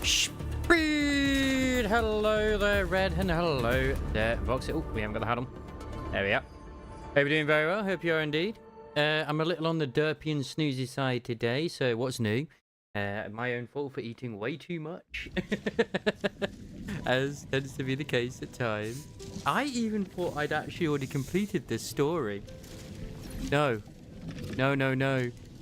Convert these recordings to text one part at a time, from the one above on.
Speed! Hello there, Red, and hello there, Voxy. Oh, we haven't got the hat on. There we are. Hope you're doing very well. Hope you are indeed. I'm a little on the derpy and snoozy side today, so what's new? My own fault for eating way too much. As tends to be the case at times. I even thought I'd actually already completed this story. No.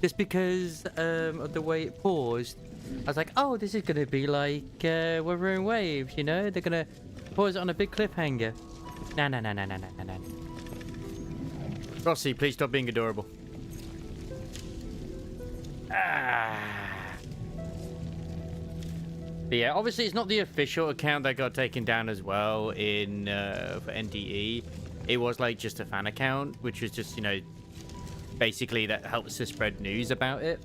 Just because of the way it paused. I was like, oh, this is going to be like Wuthering Waves, you know? They're going to pause it on a big cliffhanger. No. Rossi, please stop being adorable. But yeah, obviously it's not the official account that got taken down as well in for NTE. It was like just a fan account, which was just, you know, basically that helps to spread news about it.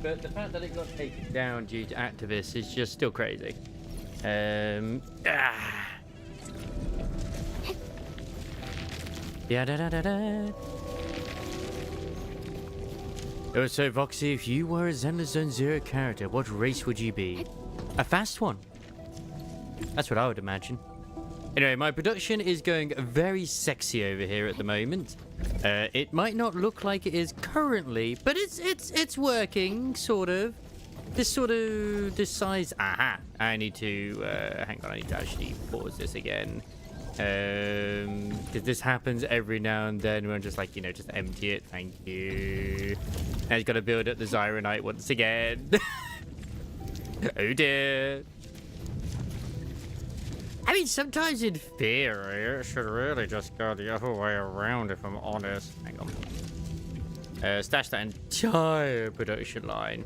But the fact that it got taken down due to activists is just still crazy. Oh, so Voxy, if you were a Zenless Zone Zero character, what race would you be? A fast one. That's what I would imagine. Anyway, my production is going very sexy over here at the moment. It might not look like it is currently, but it's working, sort of. This size. Aha! I need to hang on. I need to actually pause this again. Because this happens every now and then when I'm just like, you know, just empty it. Thank you. Now he's got to build up the Zyronite once again. Oh dear. I mean, sometimes in theory, it should really just go the other way around, if I'm honest. Hang on. Stash that entire production line.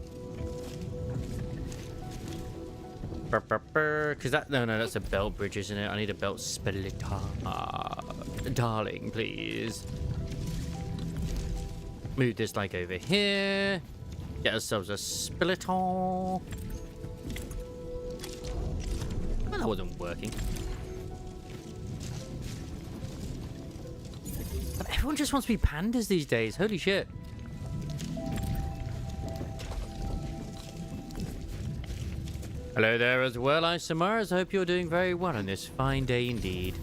Because that... No, that's a belt bridge, isn't it? I need a belt splitter. Darling, please. Move this like over here. Get ourselves a splitter. Oh, that wasn't working. Everyone just wants to be pandas these days. Holy shit. Hello there as well, Isamaras. I hope you're doing very well on this fine day indeed.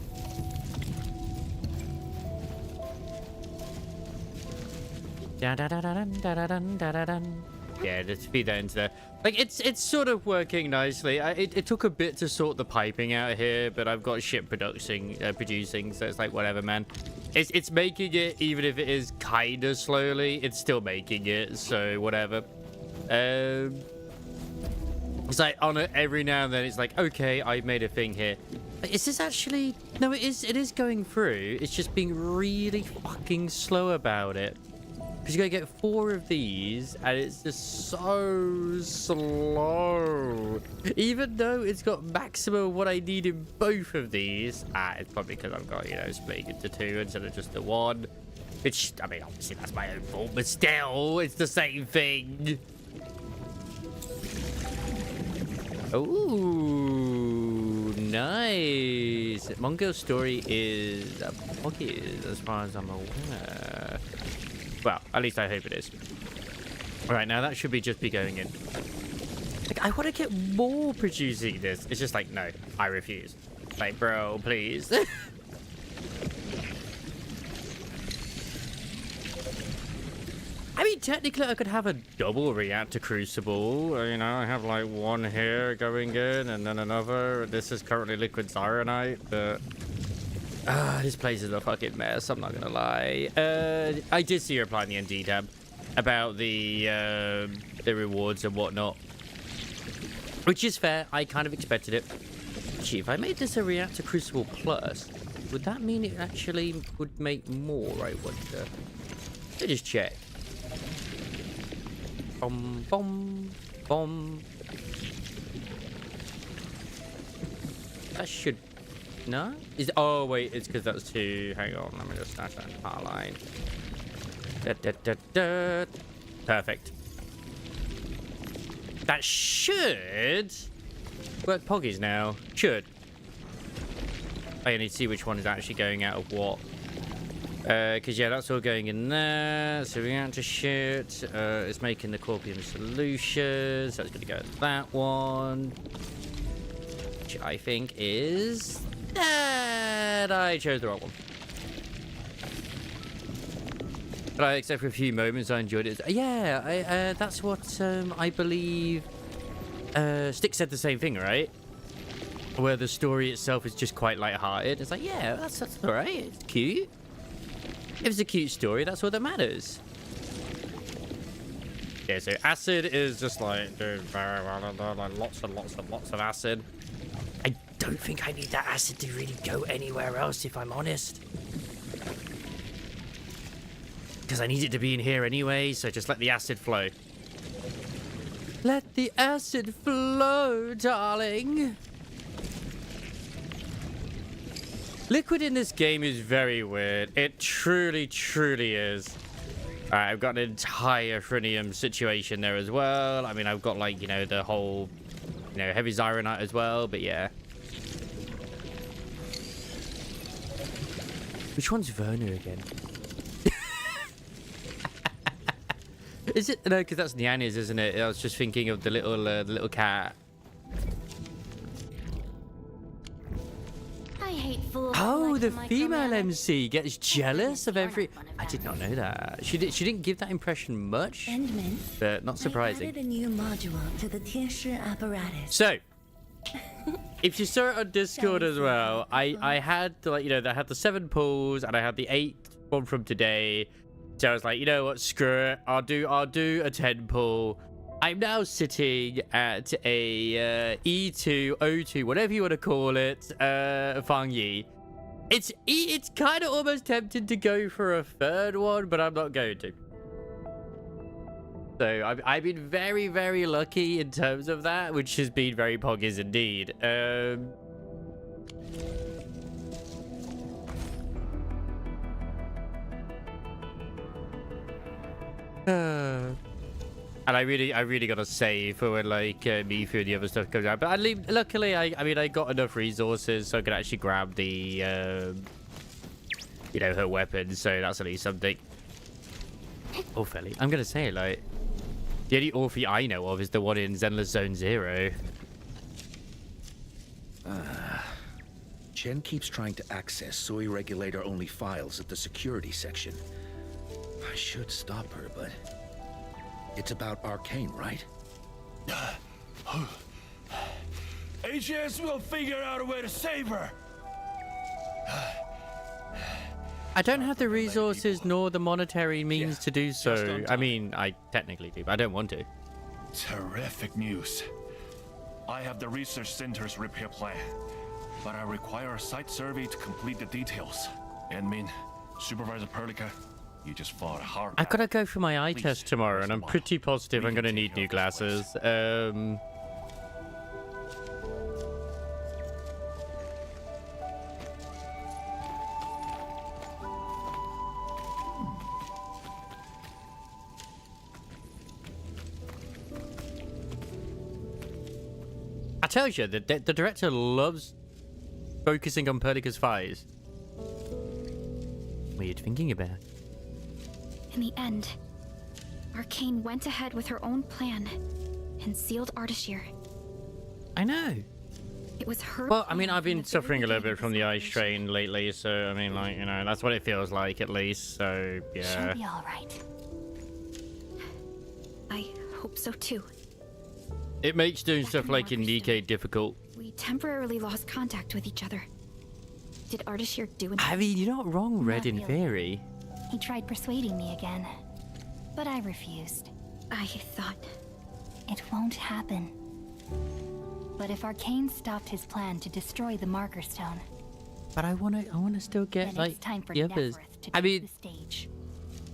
Yeah, let's feed that into there. Like, it's sort of working nicely. It took a bit to sort the piping out here, but I've got shit producing, so it's like, whatever, man. It's making it, even if it is kind of slowly, it's still making it, so whatever. It's like, on it every now and then, it's like, okay, I made a thing here. Is this actually... No, it is going through. It's just being really fucking slow about it. Because you gotta get 4 of these, and it's just so slow. Even though it's got maximum of what I need in both of these. It's probably because I've got, you know, splitting into 2 instead of just the 1. Which, I mean, obviously that's my own fault, but still, it's the same thing. Ooh, nice. Mongo's story is a Poggies, as far as I'm aware. Well, at least I hope it is. All right, now that should just be going in. Like, I want to get more producing this. It's just like, no, I refuse. Like, bro, please. I mean, technically, I could have a double reactor crucible. You know, I have like 1 here going in and then another. This is currently liquid Zyronite, but... this place is a fucking mess, I'm not gonna lie. I did see you reply in the ND tab about the rewards and whatnot. Which is fair, I kind of expected it. Gee, if I made this a Reactor Crucible Plus, would that mean it actually would make more, I wonder? Let me just check. Bomb. That should... No? Oh, wait, it's because that's 2. Hang on, let me just snatch that power line. Perfect. That should work Poggies now. Should. I need to see which one is actually going out of what. Because, yeah, that's all going in there. So reactor shit. It's making the Corpium solution. So it's going to go to that one. Which I think is... that I chose the wrong one. But except for a few moments, I enjoyed it. Yeah, that's what I believe... Stick said the same thing, right? Where the story itself is just quite light-hearted. It's like, yeah, that's alright. It's cute. If it's a cute story, that's all that matters. Yeah, so acid is just like, dude, lots and lots and lots of acid. I don't think I need that acid to really go anywhere else, if I'm honest. Because I need it to be in here anyway, so just let the acid flow. Let the acid flow, darling. Liquid in this game is very weird. It truly, truly is. Alright, I've got an entire Frinium situation there as well. I mean, I've got, like, you know, the whole, you know, heavy Zyronite as well, but yeah. Which one's Werner again? Is it? No, because that's Nyanya's, isn't it? I was just thinking of the little cat. I hate fools. Oh, like the to female micromanage. MC gets jealous of You're not every... one of I did them. not know that. She didn't give that impression much, Endman, but not I surprising. added a new module to the Tiershi apparatus. So, if you saw it on Discord as well, I had, like, you know, I had the 7 pulls and I had the 8 one from today. So I was like, you know what, screw it. I'll do a 10 pull. I'm now sitting at a E2, O2, whatever you want to call it, Fang Yi. It's kind of almost tempted to go for a third one, but I'm not going to. So I've been very, very lucky in terms of that, which has been very poggers indeed. And I really gotta save for when, like, Mifu and the other stuff comes out. But luckily, I mean, I got enough resources so I could actually grab the, you know, her weapon. So that's at least something. Orphelli. I'm gonna say, like, the only Orphe I know of is the one in Zenless Zone 0. Chen keeps trying to access Soy regulator-only files at the security section. I should stop her, but... it's about Arcane, right? HS will figure out a way to save her. I don't have the resources nor the monetary means to do just so. on I time. mean, I technically do, but I don't want to. Terrific news. I have the research center's repair plan, but I require a site survey to complete the details. Admin, Supervisor Perlica, you just fought a hard I've got to battle. go for my eye Please, test tomorrow, where's and the I'm model? pretty positive We I'm can going to take need care new of this glasses. I tell you, the director loves focusing on Perlica's fires. What are you thinking about? In the end, Arcane went ahead with her own plan and sealed Ardashir. I know. It was her. Well, I mean, plan I've from been the very suffering a little beginning bit of from the this ice operation. train lately, so I mean, like, you know, that's what it feels like at least. So She'll yeah. be all right. I hope so too. It makes doing Back stuff in like in Marker's NIKKE Stone. difficult. We temporarily lost contact with each other. Did Ardashir do anything? I mean, you're not wrong, Red, Not in really. theory. He tried persuading me again, but I refused. I thought It won't happen. But if Arcane stopped his plan to destroy the Marker Stone, But I wanna still get, then like, it's time for the others. Neferth to I take mean, the stage.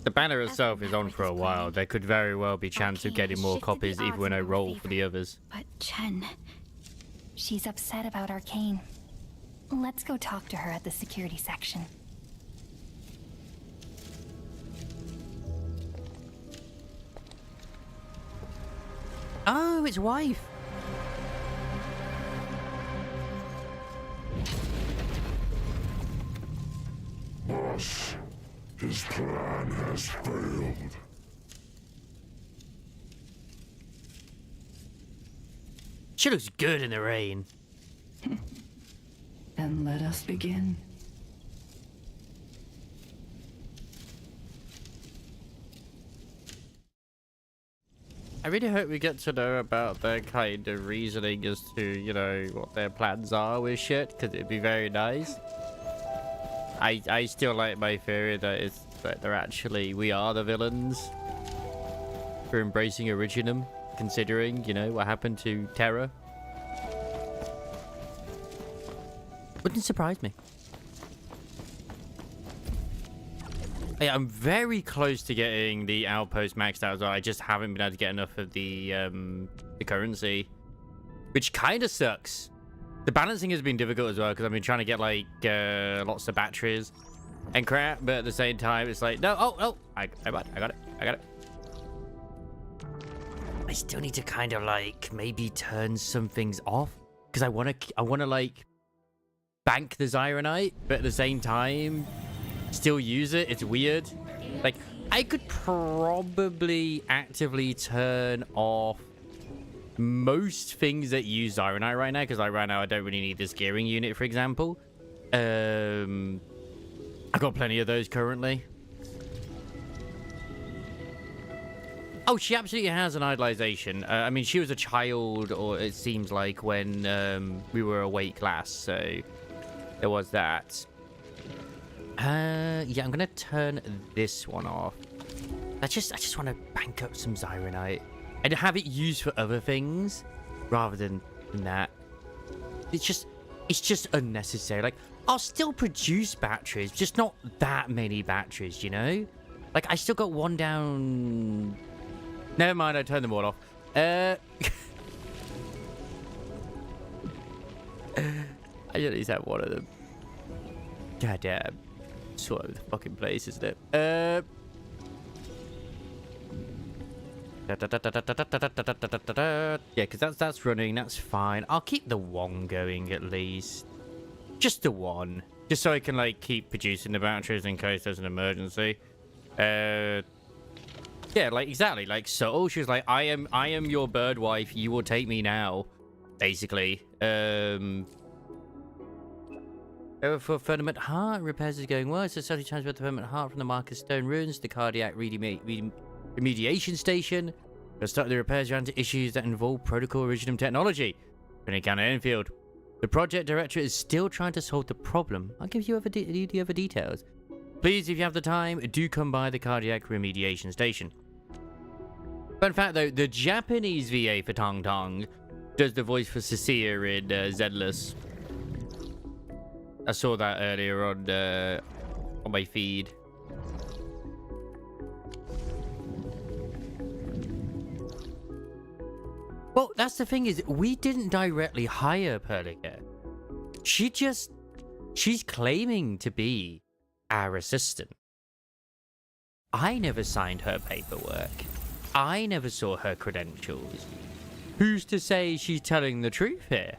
the banner itself After is on Neferth for a is while. planning, There could very well be chance of Arcane getting has more shifted copies the even when I odds in our roll for the favor. others. but Chen. She's upset about Arcane. Let's go talk to her at the security section. Oh, it's wife. Boss, failed. She looks good in the rain. Then let us begin. I really hope we get to know about their kind of reasoning as to, you know, what their plans are with shit, because it'd be very nice. I still like my theory that they're actually, we are the villains for embracing Originum, considering, you know, what happened to Terra. Wouldn't surprise me. Yeah, I'm very close to getting the outpost maxed out as well. I just haven't been able to get enough of the currency, which kind of sucks. The balancing has been difficult as well because I've been trying to get like lots of batteries and crap, but at the same time it's like no, I got it. I still need to kind of like maybe turn some things off because I want to like bank the Zyronite, but at the same time still use it. It's weird. Like I could probably actively turn off most things that use Zyronite right now, because like right now I don't really need this gearing unit, for example. I got plenty of those currently. Oh, she absolutely has an idolization. I mean, she was a child, or it seems like, when we were awake last, so there was that. Yeah, I'm gonna turn this one off. I just want to bank up some Zyronite and have it used for other things rather than that. It's just unnecessary. Like, I'll still produce batteries, just not that many batteries, you know? Like, I still got one down. Never mind, I turned them all off. I at least have one of them. God damn. It's all over the fucking place, isn't it? Yeah, because that's running. That's fine. I'll keep the one going at least. Just the one. Just so I can, like, keep producing the batteries in case there's an emergency. Yeah, like, exactly. Like, so she was like, I am your bird wife. You will take me now. Basically. For firmament heart, repairs is going well. It's a study transfer the firmament heart from the Marcus Stone ruins to the cardiac remediation station. They'll start the repairs around to issues that involve protocol originum technology. From encounter Enfield. The project director is still trying to solve the problem. I'll give you the other details. Please, if you have the time, do come by the cardiac remediation station. Fun fact though, the Japanese VA for Tong Tong does the voice for Cecilia in Zedless. I saw that earlier on my feed. Well, that's the thing is, we didn't directly hire Perlica. She's claiming to be our assistant. I never signed her paperwork. I never saw her credentials. Who's to say she's telling the truth here?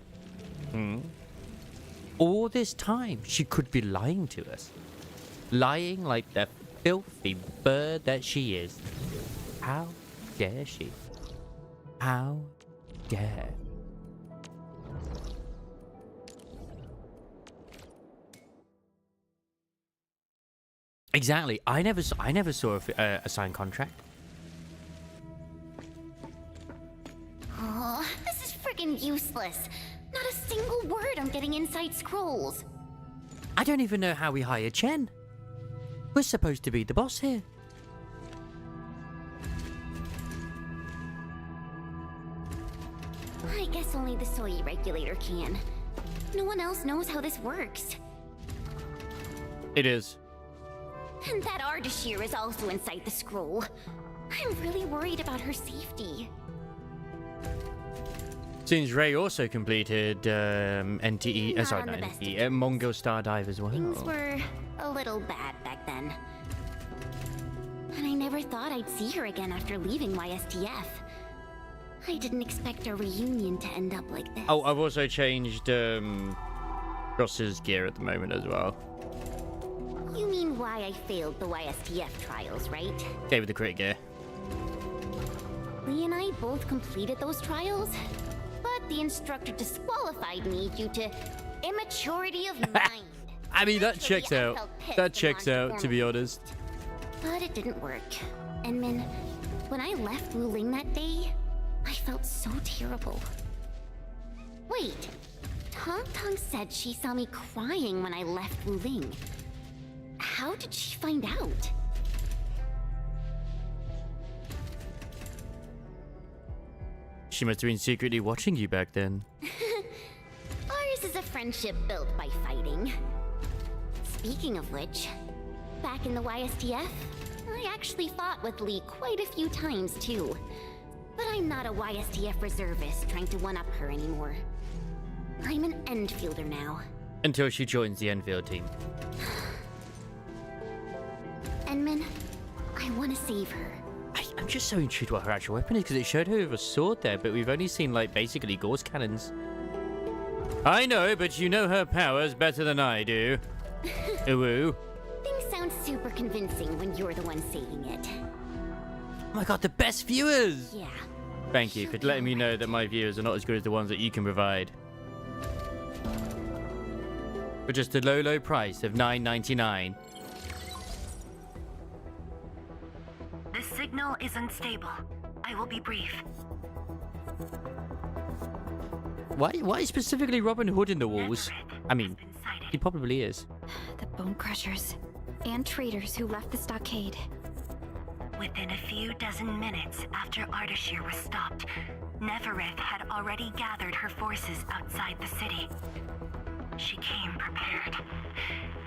All this time, she could be lying to us. Lying like the filthy bird that she is. How dare she? How dare? Exactly. I never saw a signed contract. Oh, this is friggin' useless. Not a single word on getting inside scrolls. I don't even know how we hired Chen. We're supposed to be the boss here. I guess only the soy regulator can. No one else knows how this works. It is. And that Ardashir is also inside the scroll. I'm really worried about her safety. Seems Ray also completed NTE, sorry, not NTE, Mongol Star Dive as well. Things were a little bad back then. And I never thought I'd see her again after leaving YSTF. I didn't expect our reunion to end up like this. Oh, I've also changed Ross's gear at the moment as well. You mean why I failed the YSTF trials, right? Gave it the crit gear. Lee and I both completed those trials, but the instructor disqualified me due to immaturity of mind. I mean, that Naturally, checks I out. felt pissed That and checks wanted out, to be performance. honest. But it didn't work. And Min, when I left Wu Ling that day, I felt so terrible. Wait, Tong Tong said she saw me crying when I left Wu Ling. How did she find out? She must have been secretly watching you back then. Ours is a friendship built by fighting. Speaking of which, back in the YSTF, I actually fought with Lee quite a few times too. But I'm not a YSTF reservist trying to one-up her anymore. I'm an Endfielder now. Until she joins the Enfield team. Enmin, I want to save her. I'm just so intrigued what her actual weapon is, because it showed her with a sword there, but we've only seen, like, basically gauze cannons. I know, but you know her powers better than I do. Ooh. Things sound super convincing when you're the one saying it. Oh my god, the best viewers! Yeah. Thank you for letting me know that my viewers are not as good as the ones that you can provide. For just a low, low price of $9.99. The signal is unstable. I will be brief. Why specifically Robin Hood in the walls? I mean, he probably is. The Bone Crushers and traitors who left the stockade. Within a few dozen minutes after Ardashir was stopped, Nefereth had already gathered her forces outside the city. She came prepared.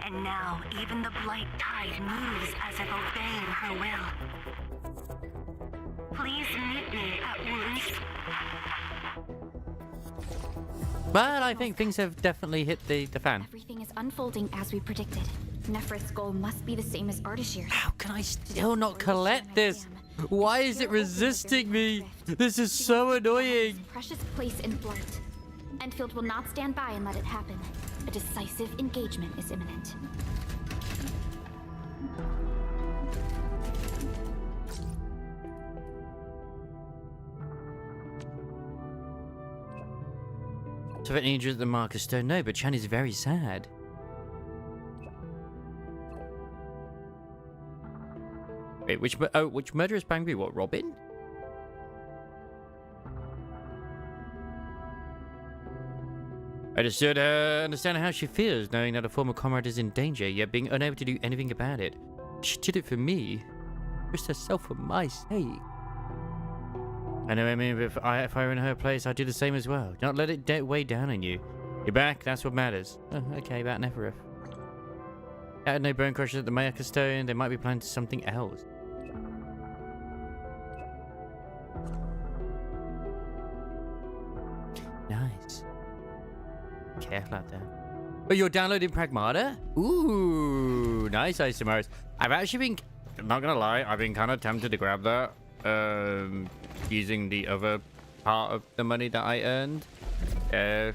And now even the Blight Tide moves as if obeying her will. Please meet me at Wounds. But I think things have definitely hit the fan. Everything is unfolding as we predicted. Nefereth's goal must be the same as Ardashir's. How can I still not collect this? Why is it resisting me? This is so annoying. Precious place in flight. Enfield will not stand by and let it happen. A decisive engagement is imminent. So if injured the Marcus Stone, no, but Chan is very sad. Wait, which murderous Bangby? What, Robin? I just should understand how she feels, knowing that a former comrade is in danger, yet being unable to do anything about it. She did it for me. Risked herself for my sake. I know, I mean, if I were in her place, I'd do the same as well. Do not let it weigh down on you. You're back, that's what matters. Oh, okay, about Nefereth. Had no bone crushers at the Marcus Stone, they might be planning something else. Nice. Careful out there. But you're downloading Pragmata? Ooh, nice, Isomars. I've actually been, I'm not gonna lie, I've been kind of tempted to grab that. Using the other part of the money that I earned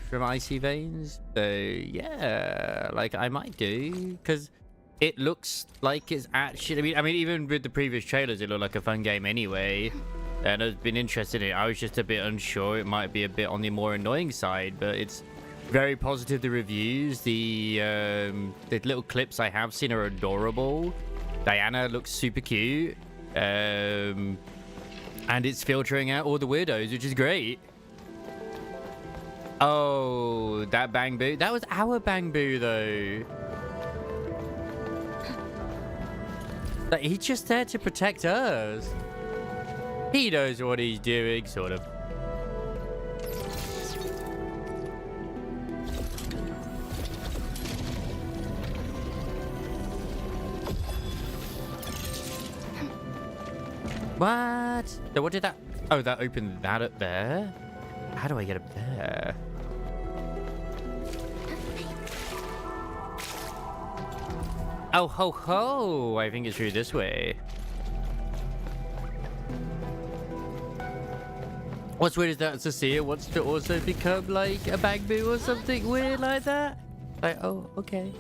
from Icy Veins. So yeah, like I might do, because it looks like it's actually, I mean even with the previous trailers it looked like a fun game anyway, and I've been interested in it. I was just a bit unsure, it might be a bit on the more annoying side, but it's very positive, the reviews. The little clips I have seen are adorable. Diana looks super cute. And it's filtering out all the weirdos, which is great. Oh, that Bang Boo. That was our Bang Boo, though. Like, he's just there to protect us. He knows what he's doing, sort of. What? So what did that... Oh, that opened that up there? How do I get up there? Oh, ho, ho! I think it's through this way. What's weird is that Cecilia wants to also become, like, a Bang Boo or something weird like that. Like, oh, okay.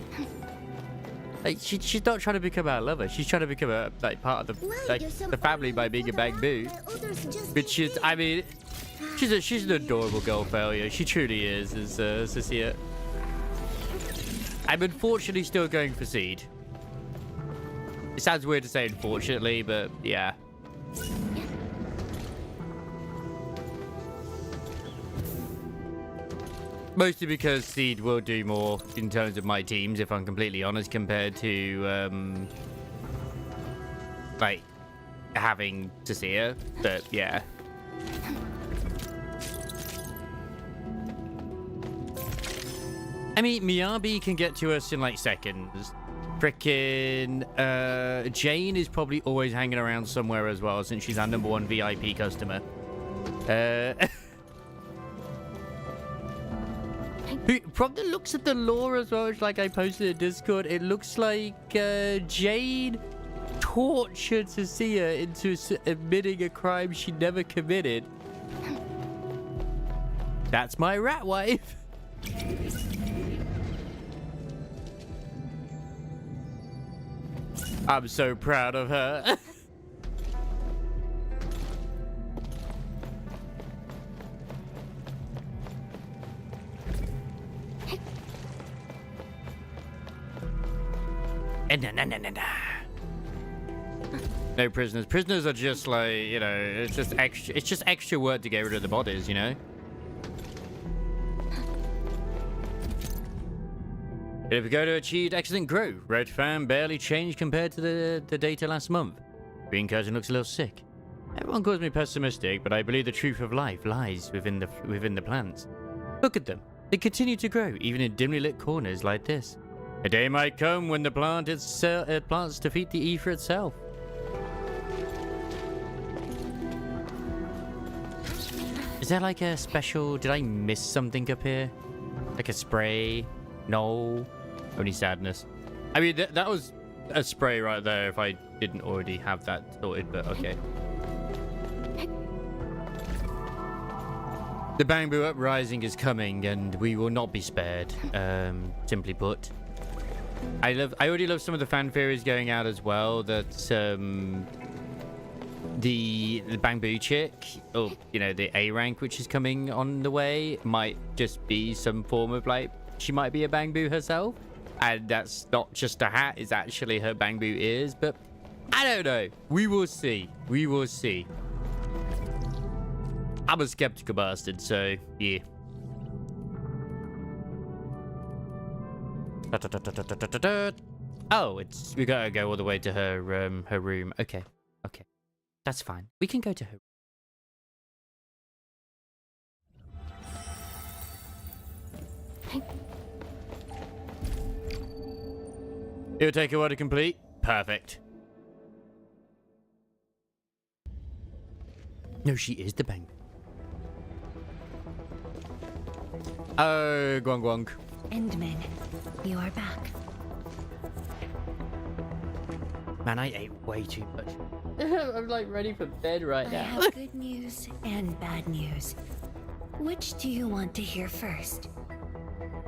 Like, she's not trying to become our lover. She's trying to become a part of the family by being a bamboo. Which is, I mean, she's an adorable girl failure. She truly is, as Cecilia. I'm unfortunately still going for Seed. It sounds weird to say unfortunately, but yeah. Mostly because Seed will do more in terms of my teams, if I'm completely honest, compared to, like, having Cecilia. But, yeah. I mean, Miyabi can get to us in, like, seconds. Frickin' Jane is probably always hanging around somewhere as well, since she's our #1 VIP customer. From the looks of the lore as well, which, like I posted in Discord, it looks like Jane tortured Cecilia into admitting a crime she never committed. That's my rat wife. I'm so proud of her. No prisoners. Prisoners are just like, you know, it's just extra work to get rid of the bodies, you know? If we go to achieved excellent growth, red fan barely changed compared to the data last month. Green curtain looks a little sick. Everyone calls me pessimistic, but I believe the truth of life lies within the plants. Look at them. They continue to grow, even in dimly lit corners like this. A day might come when the plants defeat the ether itself. Is there like a special... Did I miss something up here? Like a spray? No. Only sadness. I mean, that was a spray right there if I didn't already have that sorted, but okay. The bamboo uprising is coming, and we will not be spared, simply put. I already love some of the fan theories going out as well, that the bamboo chick, or you know, the A rank which is coming on the way, might just be some form of, like, she might be a bamboo herself, and that's not just a hat, it's actually her bamboo ears. But I don't know, we will see. I'm a skeptical bastard, so yeah. Oh, we gotta go all the way to her room. Okay, that's fine. We can go to her. It'll take a while to complete. Perfect. No, she is the bang. Oh, Gwong Gwong. Endman, you are back. Man, I ate way too much. I'm like ready for bed right now. I have good news and bad news. Which do you want to hear first?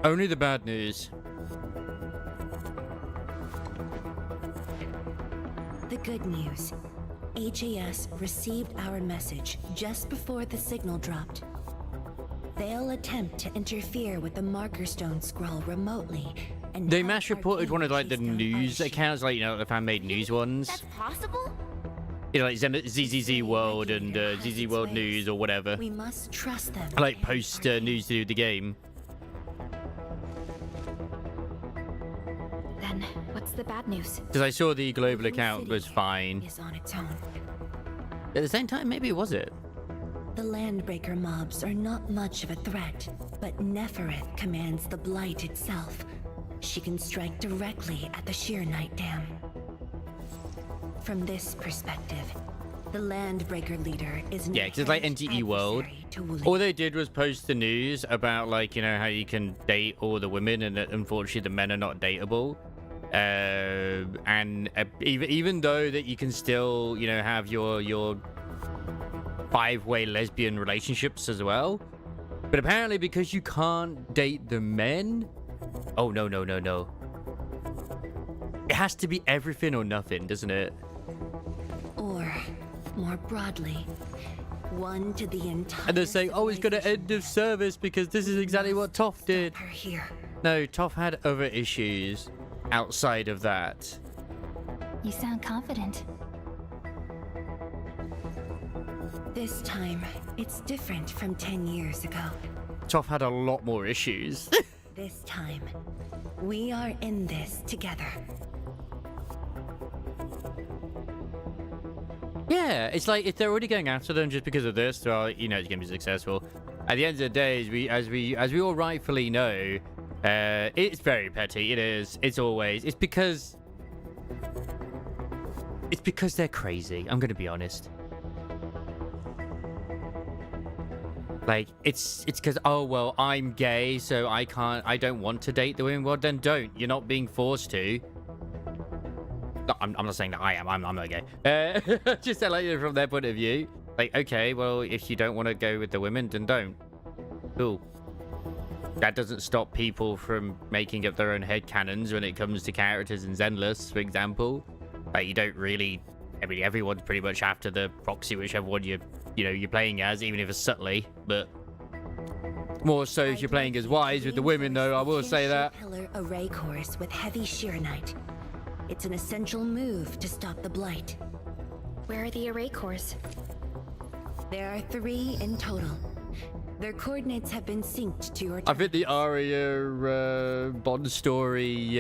Only the bad news. The good news. HAS received our message just before the signal dropped. They'll attempt to interfere with the marker stone scroll remotely. And they mass reported one of like the news accounts, like, you know, the fan made news ones. That's possible? You know, like ZZZ World and ZZ World News or whatever. We must trust them. Like post news to do with the game. Then what's the bad news? Because I saw the global account was fine. Is on its own. At the same time, maybe it was it. The Landbreaker mobs are not much of a threat, but Nefereth commands the Blight itself. She can strike directly at the Sheer Night Dam. From this perspective, the Landbreaker leader is yeah, because it's like NTE World. All they did was post the news about, like, you know, how you can date all the women and that unfortunately the men are not dateable. And even though that you can still, you know, have your 5-way lesbian relationships as well, but apparently because you can't date the men, oh no, It has to be everything or nothing, doesn't it? Or, more broadly, one to the entire. And they're saying, oh, it's got an end of service because this is exactly what Toph did. Her here. No, Toph had other issues outside of that. You sound confident. This time, it's different from 10 years ago. Toph had a lot more issues. This time, we are in this together. Yeah, it's like if they're already going after them just because of this, well, you know it's gonna be successful. At the end of the day, as we all rightfully know, it's very petty. It is. It's always. It's because they're crazy. I'm gonna be honest. Like it's because, oh well, I'm gay, so I don't want to date the women. Well, then don't. You're not being forced to. No, I'm not saying that I am. I'm not gay. Just like from their point of view. Like, okay, well, if you don't want to go with the women, then don't. Cool. That doesn't stop people from making up their own headcanons when it comes to characters in Zenless, for example. Like, you don't really. I mean, everyone's pretty much after the proxy, whichever one you're playing as, even if it's subtly. But more so if you're playing as Wise with the women, though. I will say that. Pillar array course with heavy sheernite. It's an essential move to stop the blight. Where are the array cores? There are 3 in total. Their coordinates have been synced to your. I think the Arya Bond story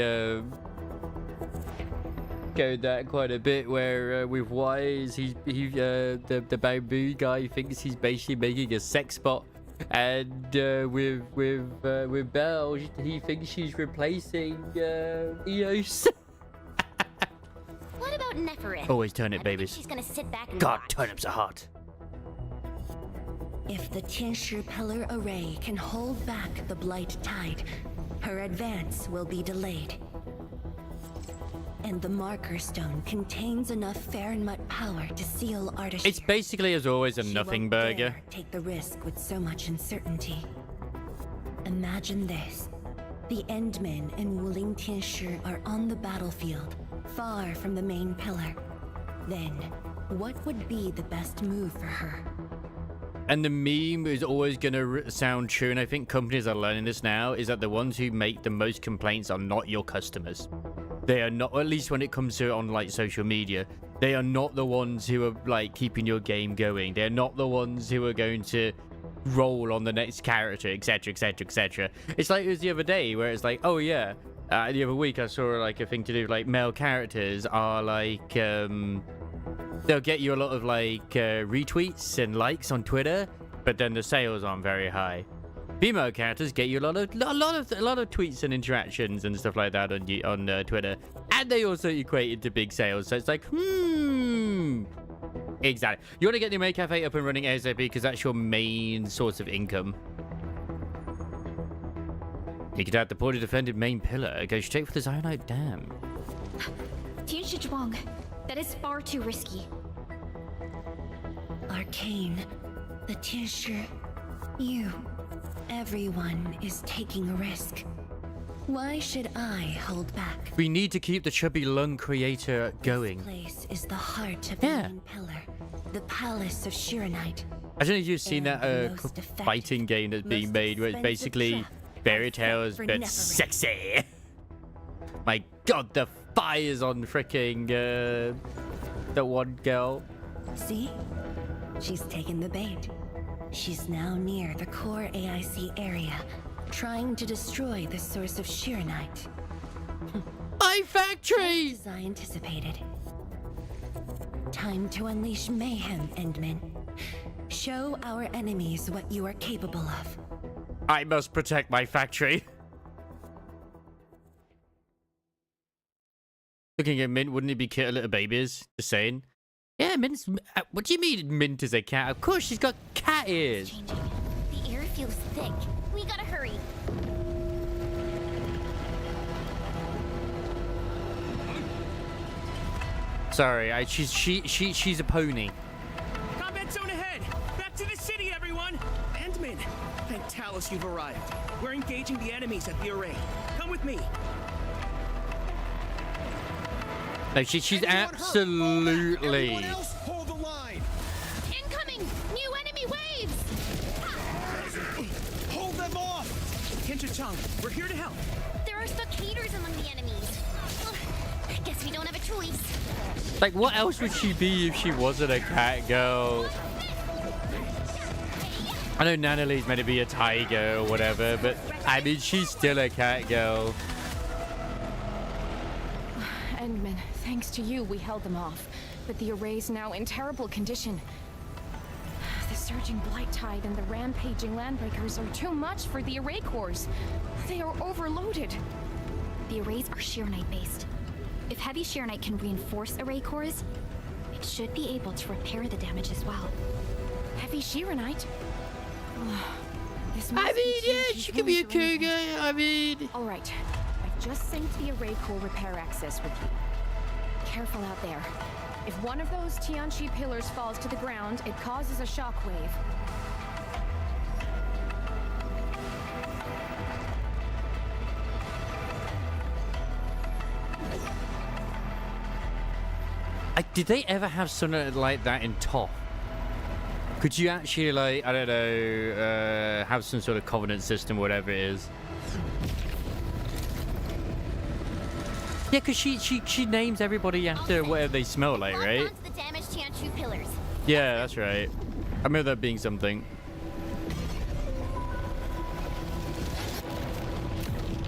go that quite a bit. Where with Wise, the bamboo guy thinks he's basically making a sex bot, and with Belle, he thinks she's replacing Eos. What about Nefereth? Always turnip I don't think babies. she's gonna sit back and God, watch. turnips are hot. If the Tianshi Pillar Array can hold back the blight tide, her advance will be delayed. And the marker stone contains enough Fahrenheit power to seal Artistry. It's basically, as always, a She nothing won't burger. dare take the risk with so much uncertainty. Imagine this. The Endmen and Wuling Tianshi are on the battlefield, far from the main pillar. Then, what would be the best move for her? And the meme is always going to sound true, and I think companies are learning this now, is that the ones who make the most complaints are not your customers. They are not, at least when it comes to on like social media, they are not the ones who are like keeping your game going. They're not the ones who are going to roll on the next character, etc, etc, etc. It's like it was the other day where it's like, oh yeah, the other week I saw like a thing to do with like male characters are like they'll get you a lot of like retweets and likes on Twitter, but then the sales aren't very high. Female characters get you a lot of tweets and interactions and stuff like that on Twitter, and they also equate into big sales. So it's like, exactly. You want to get the main cafe up and running ASAP because that's your main source of income. You could add the poorly defended main pillar. Go straight for the Zionite Dam. Tianshi Zhuang. That is far too risky. Arcane, the Tianshi, you, everyone is taking a risk. Why should I hold back? We need to keep the chubby lung creator going. This place is the heart of the main pillar, the palace of Shiranite. I don't know if you've seen that fighting game that's being made where it's basically fairy tales but sexy. My god, the fires on freaking the one girl. See? She's taken the bait. She's now near the core AIC area, trying to destroy the source of Shiranite. My factory! As I anticipated. Time to unleash mayhem, Endman. Show our enemies what you are capable of. I must protect my factory. Looking at Mint, wouldn't it be cute little babies? Just saying. Yeah, Mint's... what do you mean Mint is a cat? Of course, she's got cat ears. Changing. The air feels thick. We gotta hurry. Sorry, she's a pony. Combat zone ahead! Back to the city, everyone! Endman, thank Talos you've arrived. We're engaging the enemies at the array. Come with me. No, she's Anyone hurt? absolutely. Everyone else, hold the line. Incoming! New enemy waves! Hold them off. Tincha-Chung, we're here to help. There are spectators among the enemies. Ugh, guess we don't have a choice. Like, what else would she be if she wasn't a cat girl? I know Nanali's meant to be a tiger or whatever, but I mean, she's still a cat girl. Endman, thanks to you, we held them off. But the array's now in terrible condition. The surging blight tide and the rampaging landbreakers are too much for the array cores. They are overloaded. The arrays are sheer knight based. If heavy sheer knight can reinforce array cores, it should be able to repair the damage as well. Heavy Shiranite? This I must mean, be yeah, Tianqi's she could be a hands arrangement. cougar. I mean, All right, I've just synced the array core repair access with you. Careful out there. If one of those Tianqi pillars falls to the ground, it causes a shockwave. did they ever have something like that in Top? Could you actually, like, I don't know, have some sort of covenant system, whatever it is? Yeah, because she names everybody after whatever they smell like, Lock right? onto the damaged Tianchu pillars. Yeah, that's right. I remember that being something.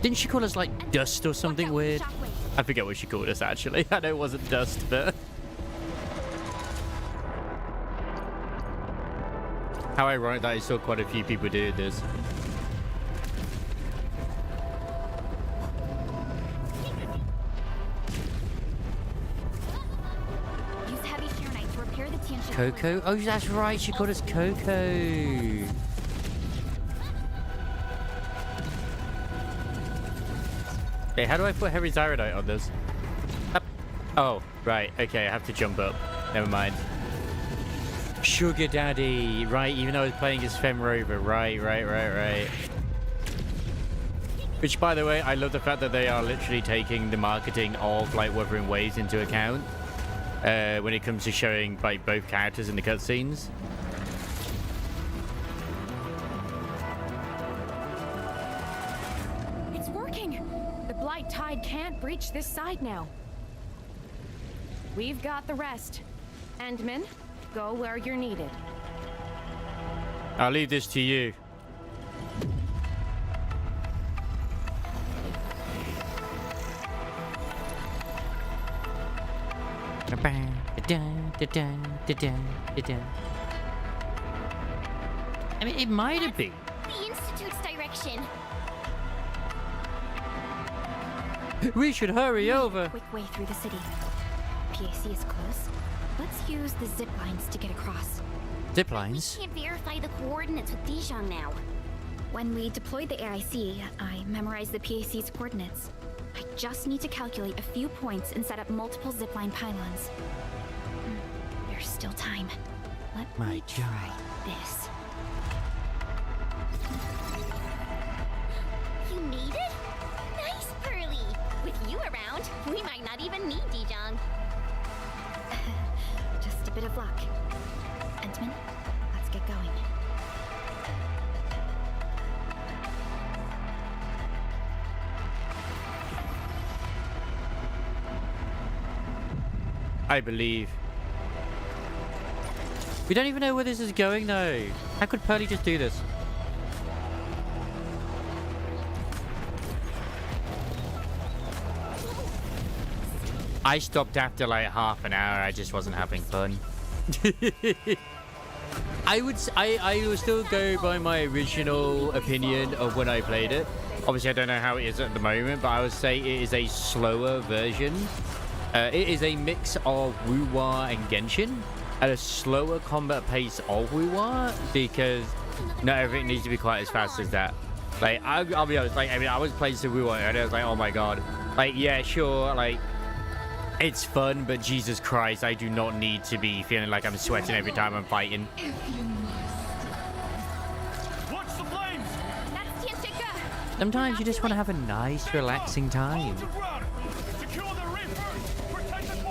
Didn't she call us, like, dust or something weird? I forget what she called us, actually. I know it wasn't dust, but... How ironic that I saw quite a few people do this. Use heavy sheer knight to repair the Tianqi Coco? Oh, that's right. She called us Coco. Okay, how do I put heavy Zyrodite on this? Up. Oh, right. Okay, I have to jump up. Never mind. Sugar Daddy. Right, even though I was playing as Fem Rover. Right. Which, by the way, I love the fact that they are literally taking the marketing of, like, Wuthering Waves into account when it comes to showing, like, both characters in the cutscenes. It's working! The blight tide can't breach this side now. We've got the rest. Endman, go where you're needed. I'll leave this to you. I mean, it might have been. The Institute's direction. We should hurry over. Quick way through the city. PAC is close. Let's use the zip lines to get across. Zip We lines? can't verify the coordinates with Dijon now. When we deployed the AIC, I memorized the PAC's coordinates. I just need to calculate a few points and set up multiple zipline pylons. There's still time. Let My me try this. You made it? Nice, Pearly. With you around, we might not even need Dijon. Just a bit of luck. Entman, let's get going. I believe. We don't even know where this is going, though. How could Pearly just do this? I stopped after like half an hour. I just wasn't having fun. I would still go by my original opinion of when I played it. Obviously, I don't know how it is at the moment, but I would say it is a slower version. It is a mix of Wuwa and Genshin at a slower combat pace of Wuwa because not everything needs to be quite as fast as that. Like, I'll be honest, like, I mean, I was playing some Wuwa and I was like, oh my god. Like, yeah, sure, like, it's fun, but Jesus Christ, I do not need to be feeling like I'm sweating every time I'm fighting. Watch the flames! That's Tianqi. Sometimes you just want to have a nice, relaxing time. Hold your ground! Secure the reef first! Protect the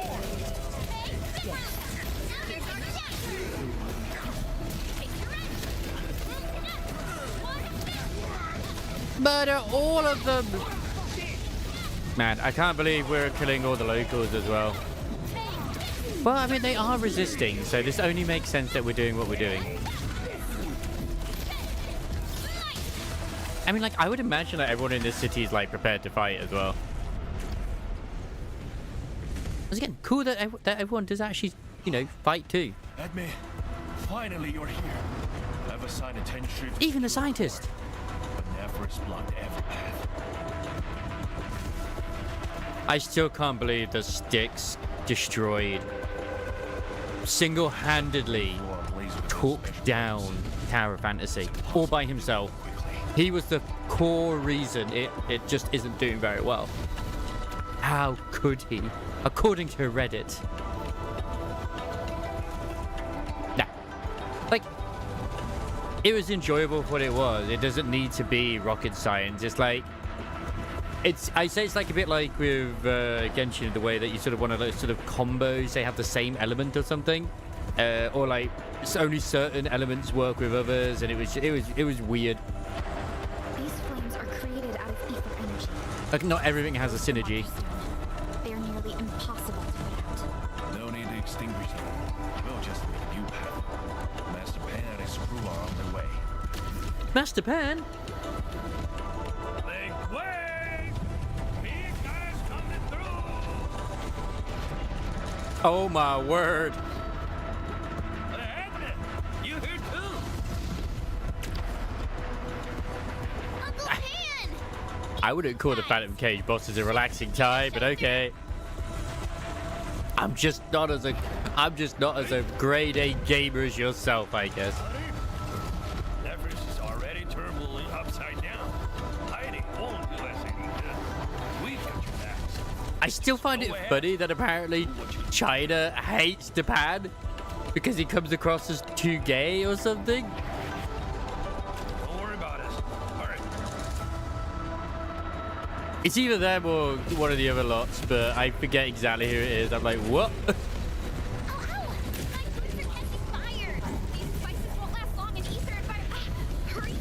Murder all of them! Man, I can't believe we're killing all the locals as well. Well, I mean, they are resisting, so this only makes sense that we're doing what we're doing. I mean, like, I would imagine that everyone in this city is, like, prepared to fight as well. It's again cool that everyone does actually, you know, fight too. Edme, finally you're here. I've assigned attention. Even a scientist. Never is blocked every path. I still can't believe that Styx destroyed, single-handedly took down Tower of Fantasy all by himself. He was the core reason it just isn't doing very well. How could he? According to Reddit. Nah. Like, it was enjoyable for what it was. It doesn't need to be rocket science. It's like, I say it's like a bit like with Genshin, the way that you sort of want to like, sort of combos, they have the same element or something. Or like, only certain elements work with others, and it was weird. These flames are created out of ether energy. Like, not everything has a synergy. They are nearly impossible to put out. No need to extinguish them. We'll just make a new path. Master Pan and his crew are on their way. Master Pan? Make way! Big guys coming through! Oh my word. You here too? Uncle Pan! I wouldn't call the Phantom Cage bosses a relaxing time, but okay. I'm just not as a grade A gamer as yourself, I guess. Everest is already turbulently upside down. Hiding won't do us any good. We've got your backs. I still find it funny that apparently China hates Japan because he comes across as too gay or something. Don't worry about us. All right. It's either them or one of the other lots, but I forget exactly who it is. I'm like, what? Ow! My boots are catching fire! These spices won't last long in ether environment. Hurry!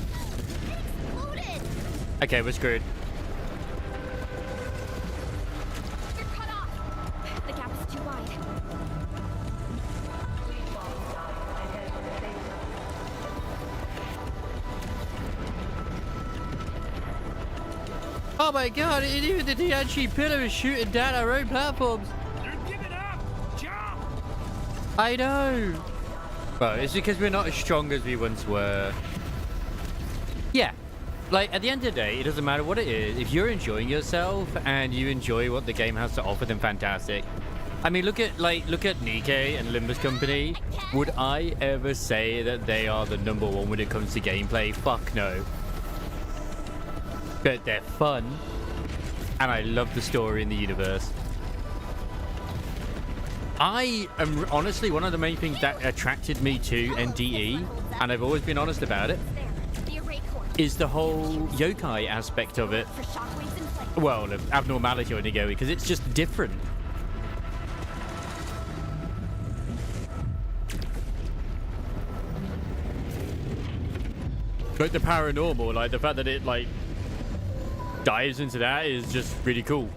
It exploded! Okay, we're screwed. You're cut off! The gap is too wide. Oh my god, even the DHG pillar is shooting down our own platforms. They're giving up. Jump! I know. Well, it's because we're not as strong as we once were. Yeah. Like, at the end of the day, it doesn't matter what it is. If you're enjoying yourself and you enjoy what the game has to offer, then fantastic. I mean, look at NIKKE and Limbus Company. Would I ever say that they are the #1 when it comes to gameplay? Fuck no. But they're fun, and I love the story in the universe. I am honestly one of the main things that attracted me to NTE, and I've always been honest about it, The array core. is the whole yokai aspect of it. For shockwaves and flames. Well, the abnormality on Nigo, because it's just different. Like the paranormal, like the fact that it like dives into that is just really cool.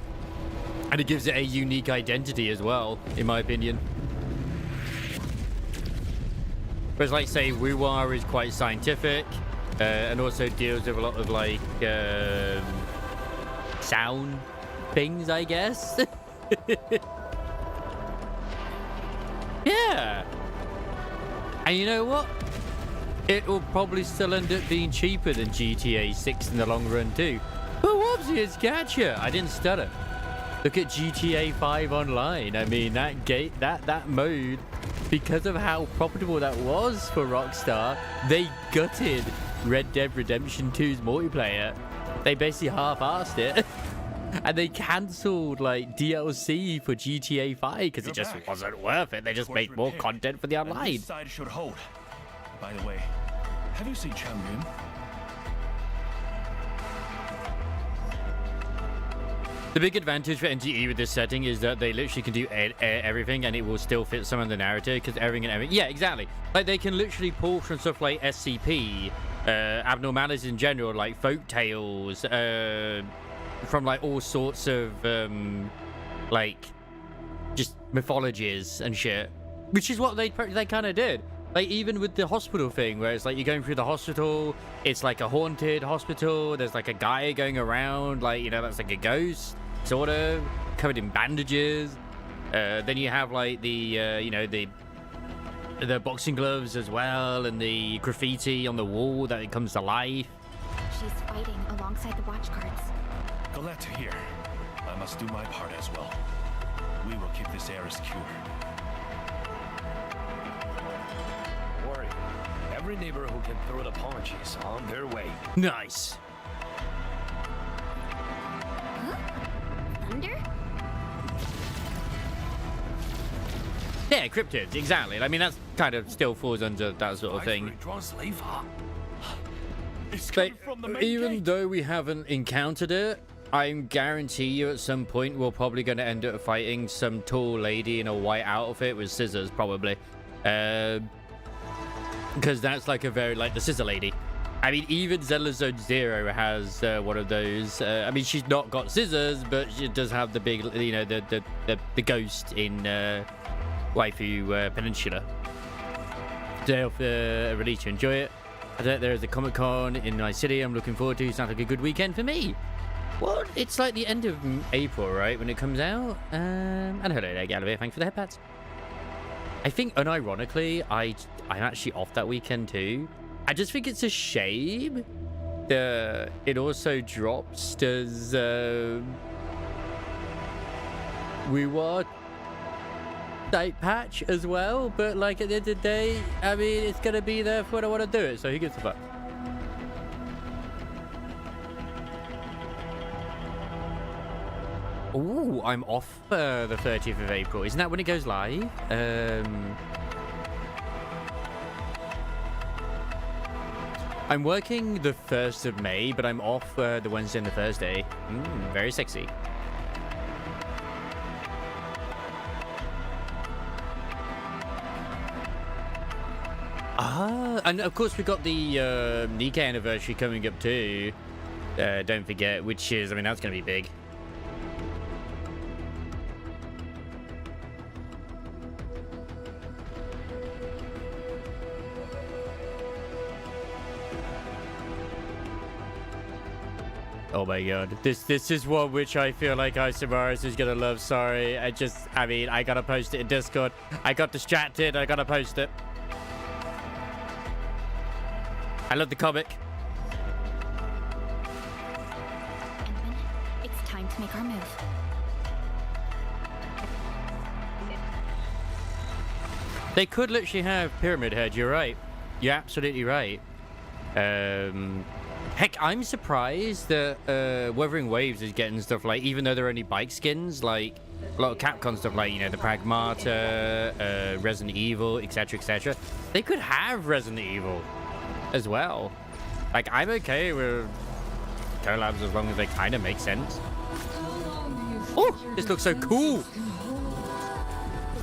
And it gives it a unique identity as well, in my opinion. Whereas, like, say, Wuwa is quite scientific, and also deals with a lot of, like, sound things, I guess. Yeah. And you know what? It will probably still end up being cheaper than GTA 6 in the long run, too. But whoopsie, it's gotcha. I didn't stutter. Look at GTA 5 Online. I mean, that mode, because of how profitable that was for Rockstar, they gutted Red Dead Redemption 2's multiplayer. They basically half-assed it. And they cancelled, like, DLC for GTA 5 because it just wasn't worth it. They just made more content for the online. This side should hold. By the way, have you seen Changyun? The big advantage for NTE with this setting is that they literally can do everything and it will still fit some of the narrative because everything. Yeah, exactly. Like they can literally pull from stuff like SCP abnormalities in general, like folk tales from like all sorts of like just mythologies and shit, which is what they kind of did. Like even with the hospital thing, where it's like you're going through the hospital, it's like a haunted hospital. There's like a guy going around, like, you know, that's like a ghost, sort of covered in bandages. Then you have like the you know, the boxing gloves as well, and the graffiti on the wall that it comes to life. She's fighting alongside the watch guards. Glad to hear. I must do my part as well. We will keep this area secure. Worry. Every neighbor who can throw the punch is on their way. Nice. Huh? Thunder? Yeah, cryptids, exactly. I mean, that's kind of still falls under that sort of thing. But even though we haven't encountered it, I guarantee you at some point we're probably going to end up fighting some tall lady in a white outfit with scissors, probably. Because that's like a very, like, the scissor lady. I mean, even Zelda Zone Zero has one of those. I mean, she's not got scissors, but she does have the big, you know, the ghost in Waifu Peninsula. Day of the release to enjoy it. There is a Comic-Con in my city I'm looking forward to. Sounds like a good weekend for me. What? It's like the end of April, right, when it comes out? And hello there, Galloway. Thanks for the headpads. I think, unironically, I'm actually off that weekend too. I just think it's a shame that it also drops as we were night patch as well, but like at the end of the day, I mean, it's gonna be there for when I want to do it, so who gives a fuck? Ooh, I'm off the 30th of April. Isn't that when it goes live? I'm working the 1st of May, but I'm off the Wednesday and the Thursday. Very sexy. And of course we got the NIKKE anniversary coming up too. Don't forget, which is, I mean, that's going to be big. Oh my god. This is one which I feel like Isamaris is gonna love. Sorry. I mean, I gotta post it in Discord. I got distracted. I gotta post it. I love the comic. Endman, it's time to make our move. They could literally have Pyramid Head. You're right. You're absolutely right. Heck, I'm surprised that Wuthering Waves is getting stuff like, even though they're only bike skins, like a lot of Capcom stuff like, you know, the Pragmata, Resident Evil, etc., etc. They could have Resident Evil as well. Like, I'm okay with collabs as long as they kind of make sense. Oh, this looks so cool. The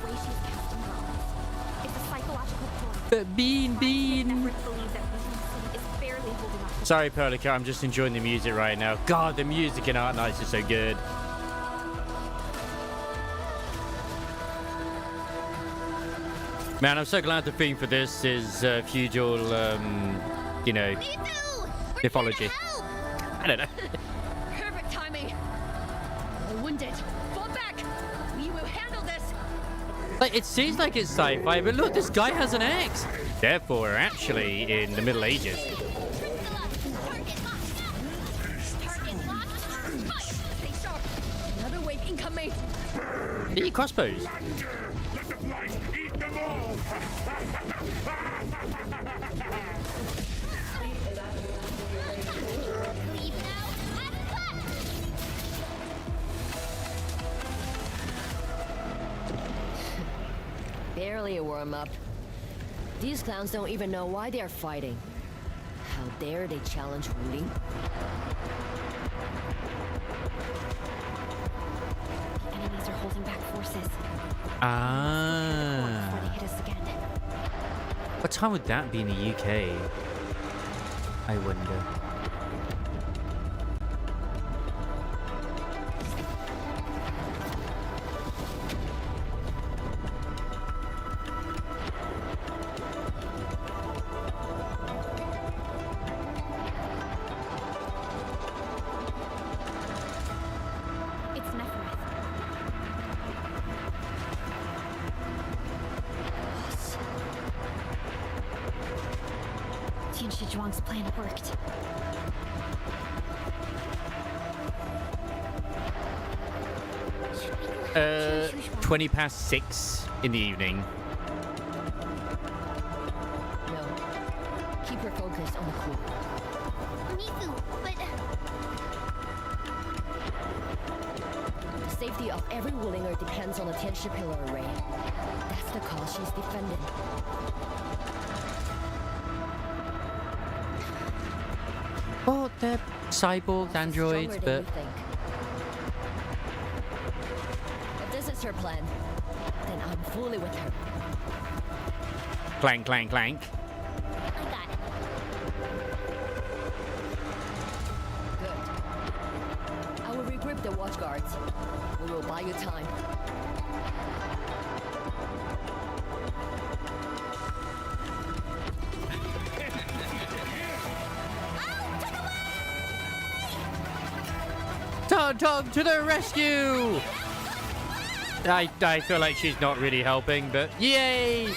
way she's casting her eyes, it's a psychological portal. But Bean. Networks believe that BC is barely holding up. Sorry, Perlica, I'm just enjoying the music right now. God, the music in Art Nights is so good. Man, I'm so glad the theme for this is feudal, you know, mythology. I don't know. Perfect timing. Wounded. Fall back. We will handle this. Like, it seems like it's sci-fi, but look, this guy has an axe. Therefore, we're actually in the Middle Ages. Another wave incoming. The crossbows. Barely a warm-up. These clowns don't even know why they're fighting. How dare they challenge Rudy? The enemies are holding back forces. Ah. Before they hit us again. What time would that be in the UK? I wonder. It's Nefereth. Tian Zhuang's plan worked. 20 past 6 in the evening. No. Keep her focused on the coup. Mifu, but The safety of every Willinger depends on the Tianshi pillar array. That's the cause she's defending. Oh, they're cyborg androids, Stronger than but you think. If this is her plan, then I'm fully with her. clank, clank, clank. I got it. Good. I will regroup the watch guards. We will buy you time. Tom to the rescue! I feel like she's not really helping, but yay!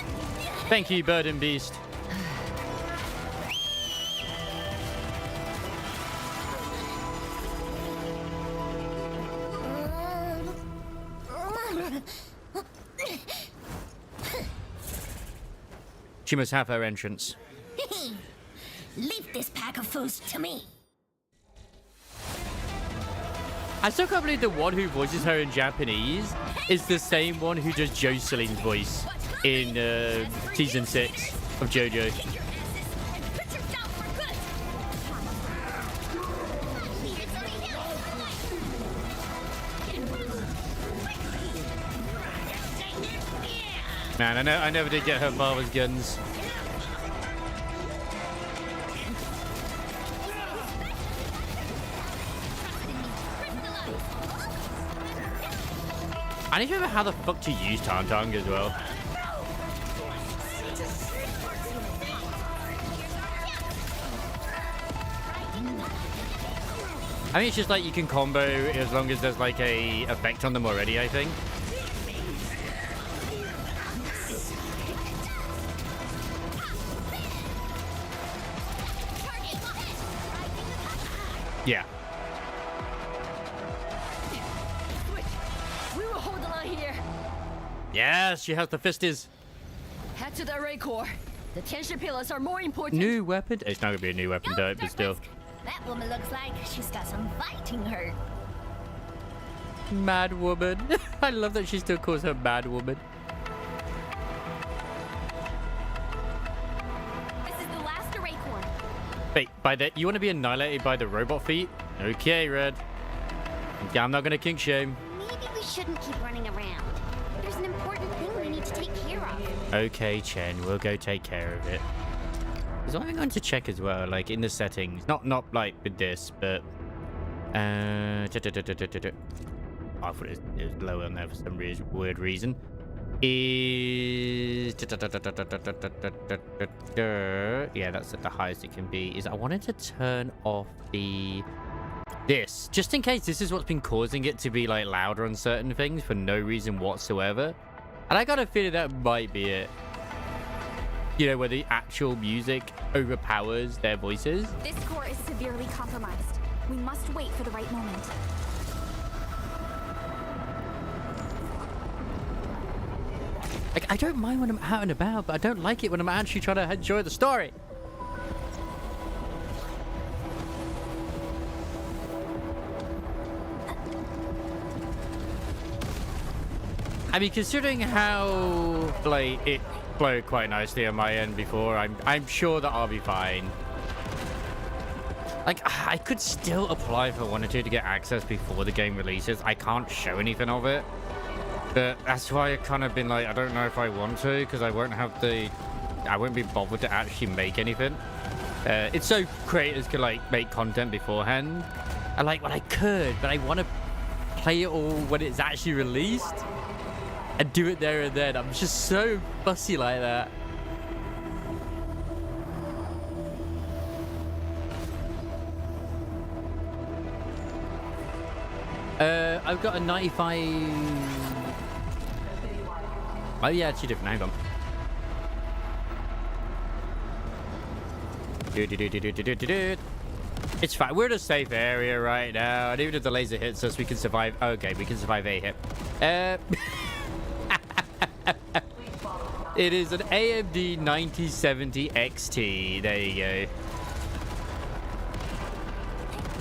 Thank you, Bird and Beast. She must have her entrance. Leave this pack of fools to me. I still can't believe the one who voices her in Japanese is the same one who does Jocelyn's voice in season 6 of JoJo. Man, I never did get her father's guns. I need to remember how the fuck to use Tantang as well. I think it's just like you can combo as long as there's like a effect on them already, I think. Yeah. We will hold the line here. Yes, she has the fisties. Head to the array core. The Tianshi pillars are more important. New weapon? It's not gonna be a new weapon, though, but still. That woman looks like she's got some fight in her. Mad woman. I love that she still calls her mad woman. This is the last array core. Wait, by that, you want to be annihilated by the robot feet? Okay, Red. I'm not gonna kink shame. Maybe we shouldn't keep running around. There's an important thing we need to take care of. Okay, Chen, we'll go take care of it. There's one I'm going to check as well, like in the settings. Not like with this, but oh, I thought it was lower on there for some weird reason. Is yeah, that's at the highest it can be. Is I wanted to turn off this just in case this is what's been causing it to be like louder on certain things for no reason whatsoever. And I got a feeling that might be it. You know, where the actual music overpowers their voices. This core is severely compromised. We must wait for the right moment. Like, I don't mind when I'm out and about, but I don't like it when I'm actually trying to enjoy the story. I mean, considering how, like, it flowed quite nicely on my end before, I'm sure that I'll be fine. Like, I could still apply if I wanted to get access before the game releases. I can't show anything of it. But that's why I've kind of been like, I don't know if I want to, because I won't be bothered to actually make anything. It's so creators can like make content beforehand. I like what I could, but I want to play it all when it's actually released and do it there and then. I'm just so fussy like that. I've got a 95. Oh yeah, it's two different. Hang on. It's fine. We're in a safe area right now, and even if the laser hits us, we can survive. Okay, we can survive a hit. It is an AMD 9070 XT. There you go.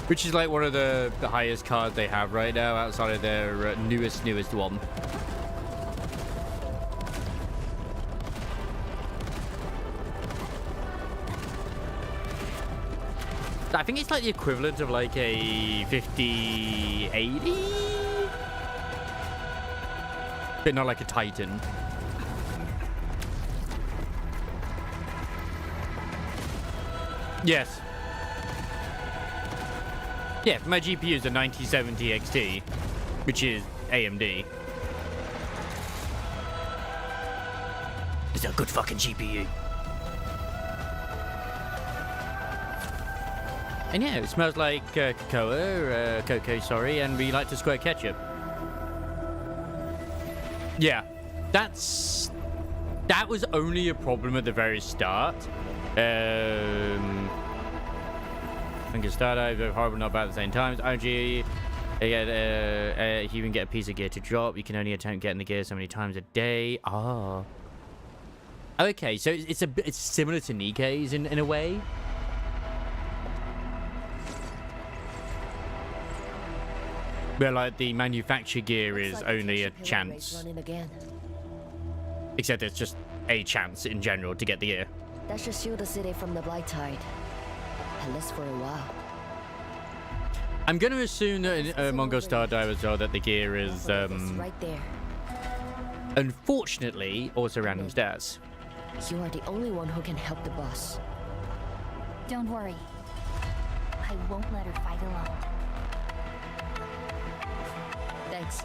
Which is like one of the highest cards they have right now outside of their newest one. I think it's like the equivalent of like a 5080, but not like a Titan. Yes. Yeah, my GPU is a 9070 XT, which is AMD. It's a good fucking GPU. And yeah, it smells like cocoa, sorry, and we like to squirt ketchup. Yeah, that was only a problem at the very start. I can start over horrible, not bad at the same time. OG, you can get a piece of gear to drop. You can only attempt getting the gear so many times a day. Ah. Okay, so it's similar to NIKKE's in a way. Where like the manufacture gear is only a chance. Except it's just a chance in general to get the gear. That should shield the city from the blight tide. At least for a while. I'm going to assume that in Mongol Star Dive as well that the gear is right there. Unfortunately also random stats. You are the only one who can help the boss. Don't worry. I won't let her fight alone. Thanks.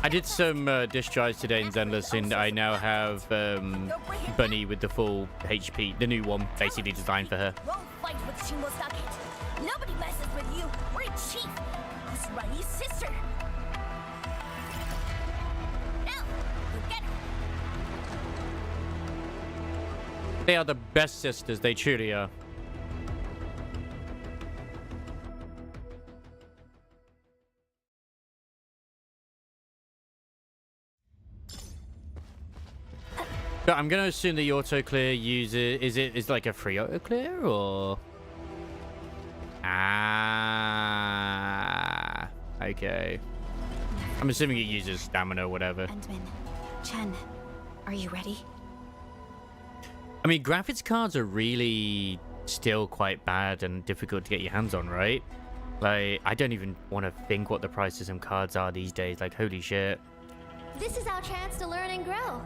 I did some discharge today in Zenless, and I now have Bunny with the full HP, the new one, basically designed for her. Won't fight with Shingo-sake. Nobody messes with you. We're chief. Who's Rai's sister? Now, you get her. They are the best sisters, they truly are. But I'm going to assume the auto clear uses is like a free auto clear or okay. I'm assuming it uses stamina or whatever. Endman, Chen, are you ready? I mean, graphics cards are really still quite bad and difficult to get your hands on, right? Like, I don't even want to think what the prices of some cards are these days. Like, holy shit. This is our chance to learn and grow.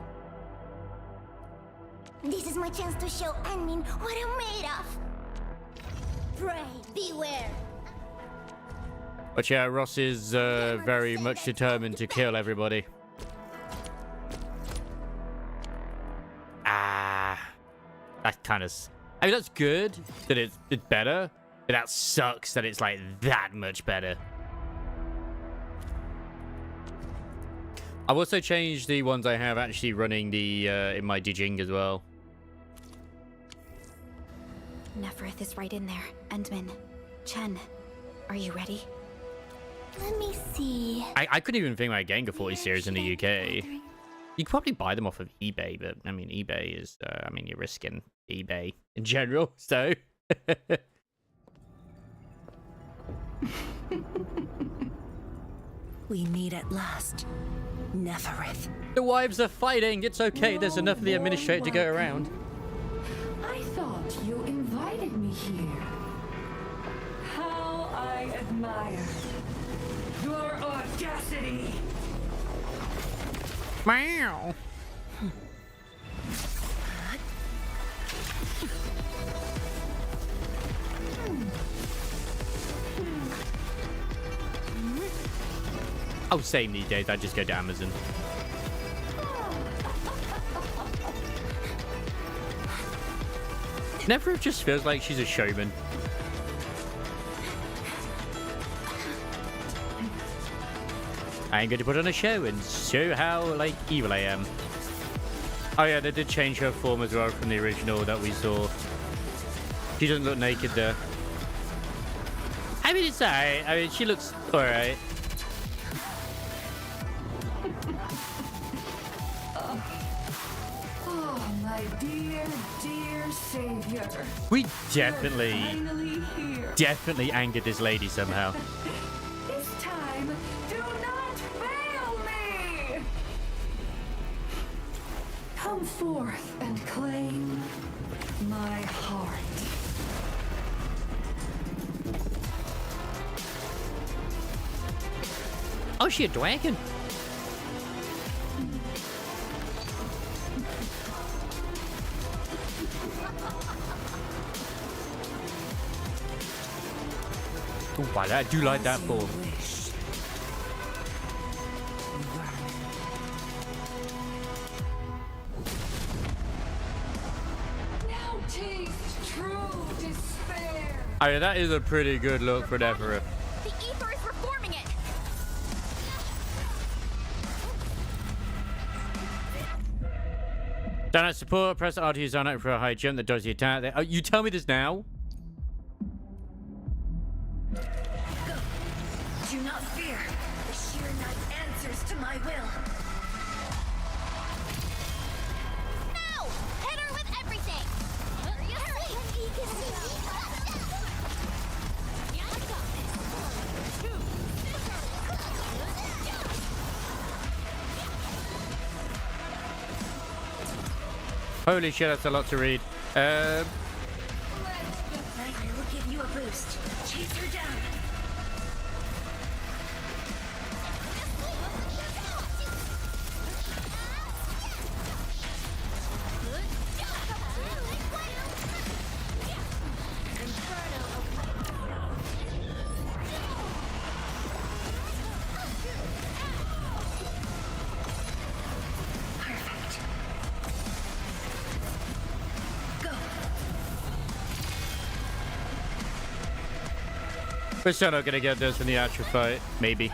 This is my chance to show Anmin what I'm made of. Pray, beware. But yeah, Ross is very much determined to kill everybody. That kind of... I mean, that's good that it's better, but that sucks that it's like that much better. I've also changed the ones I have actually running the in my Dijing as well. Nefereth is right in there. Endman, Chen, are you ready? Let me see. I couldn't even think about getting a 40 series in the UK. You could probably buy them off of eBay, but I mean, eBay is, I mean, you're risking eBay in general, so. We meet at last. Nefereth. The wives are fighting. It's okay. There's enough of the administrator to go around. I thought you invited me here. How I admire your audacity. Meow. Oh, same these days. I just go to Amazon. Never just feels like she's a showman. I ain't going to put on a show and show how, like, evil I am. Oh yeah, they did change her form as well from the original that we saw. She doesn't look naked there. I mean, it's alright. I mean, she looks alright. Oh, my dear, dear savior. We definitely Finally here. angered this lady somehow. This time, do not fail me! Come forth and claim my heart. Oh, she a dragon. Oh, wow, I do like that form. Now taste true despair. Oh, yeah, that is a pretty good look for Deborah. The ether is reforming it! Donut support, press R to use Donut for a high jump that does the attack. Oh, you tell me this now? Do not fear. The sheer night answers to my will. No! Hit her with everything! Holy shit, that's a lot to read. I will give you a boost. Chase her down. We're still not gonna get this in the actual fight. Maybe.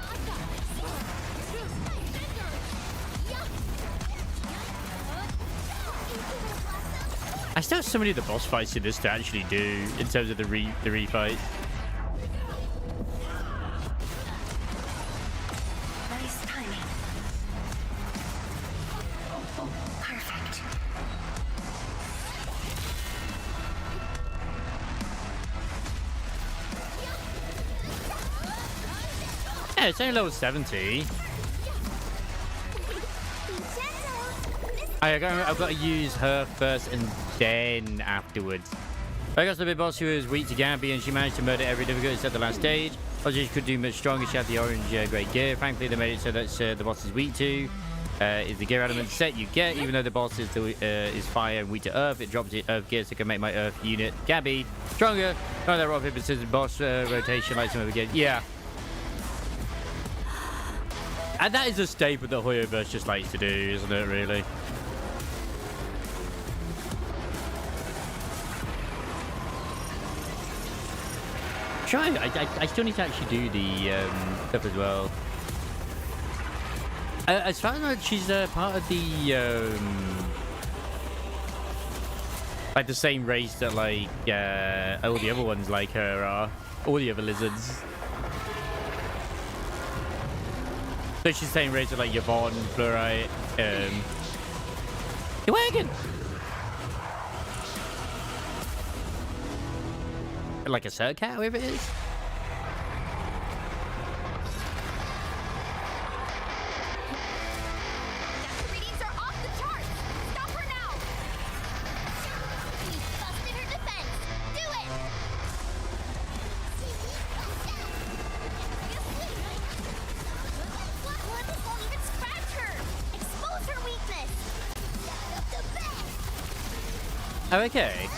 I still have so many of the boss fights in this to actually do in terms of the refight. Nice timing. Perfect. Yeah, it's only level 70. I've got to use her first and then afterwards. I got the big boss who is weak to Gabby and she managed to murder every difficulty except the last stage. Obviously, she could do much stronger. She had the orange great gear. Frankly, they made it so that the boss is weak to. Is the gear element set you get, even though the boss is fire and weak to earth, it drops the earth gear so it can make my earth unit Gabby stronger. Oh, that rock paper scissors boss rotation like some other game. Yeah. And that is a staple that Hoyoverse just likes to do, isn't it, really? I still need to actually do the stuff as well. As far as I know, she's part of the like the same race that like all the other ones like her are, all the other lizards. So she's the same race as like Yvonne, Fluorite, the wagon. Like a Surcat, whoever it is. The readings are off the charts! Stop her now! He's busted her defense! Do it! What? This won't even scratch her! Expose her weakness! Oh, okay.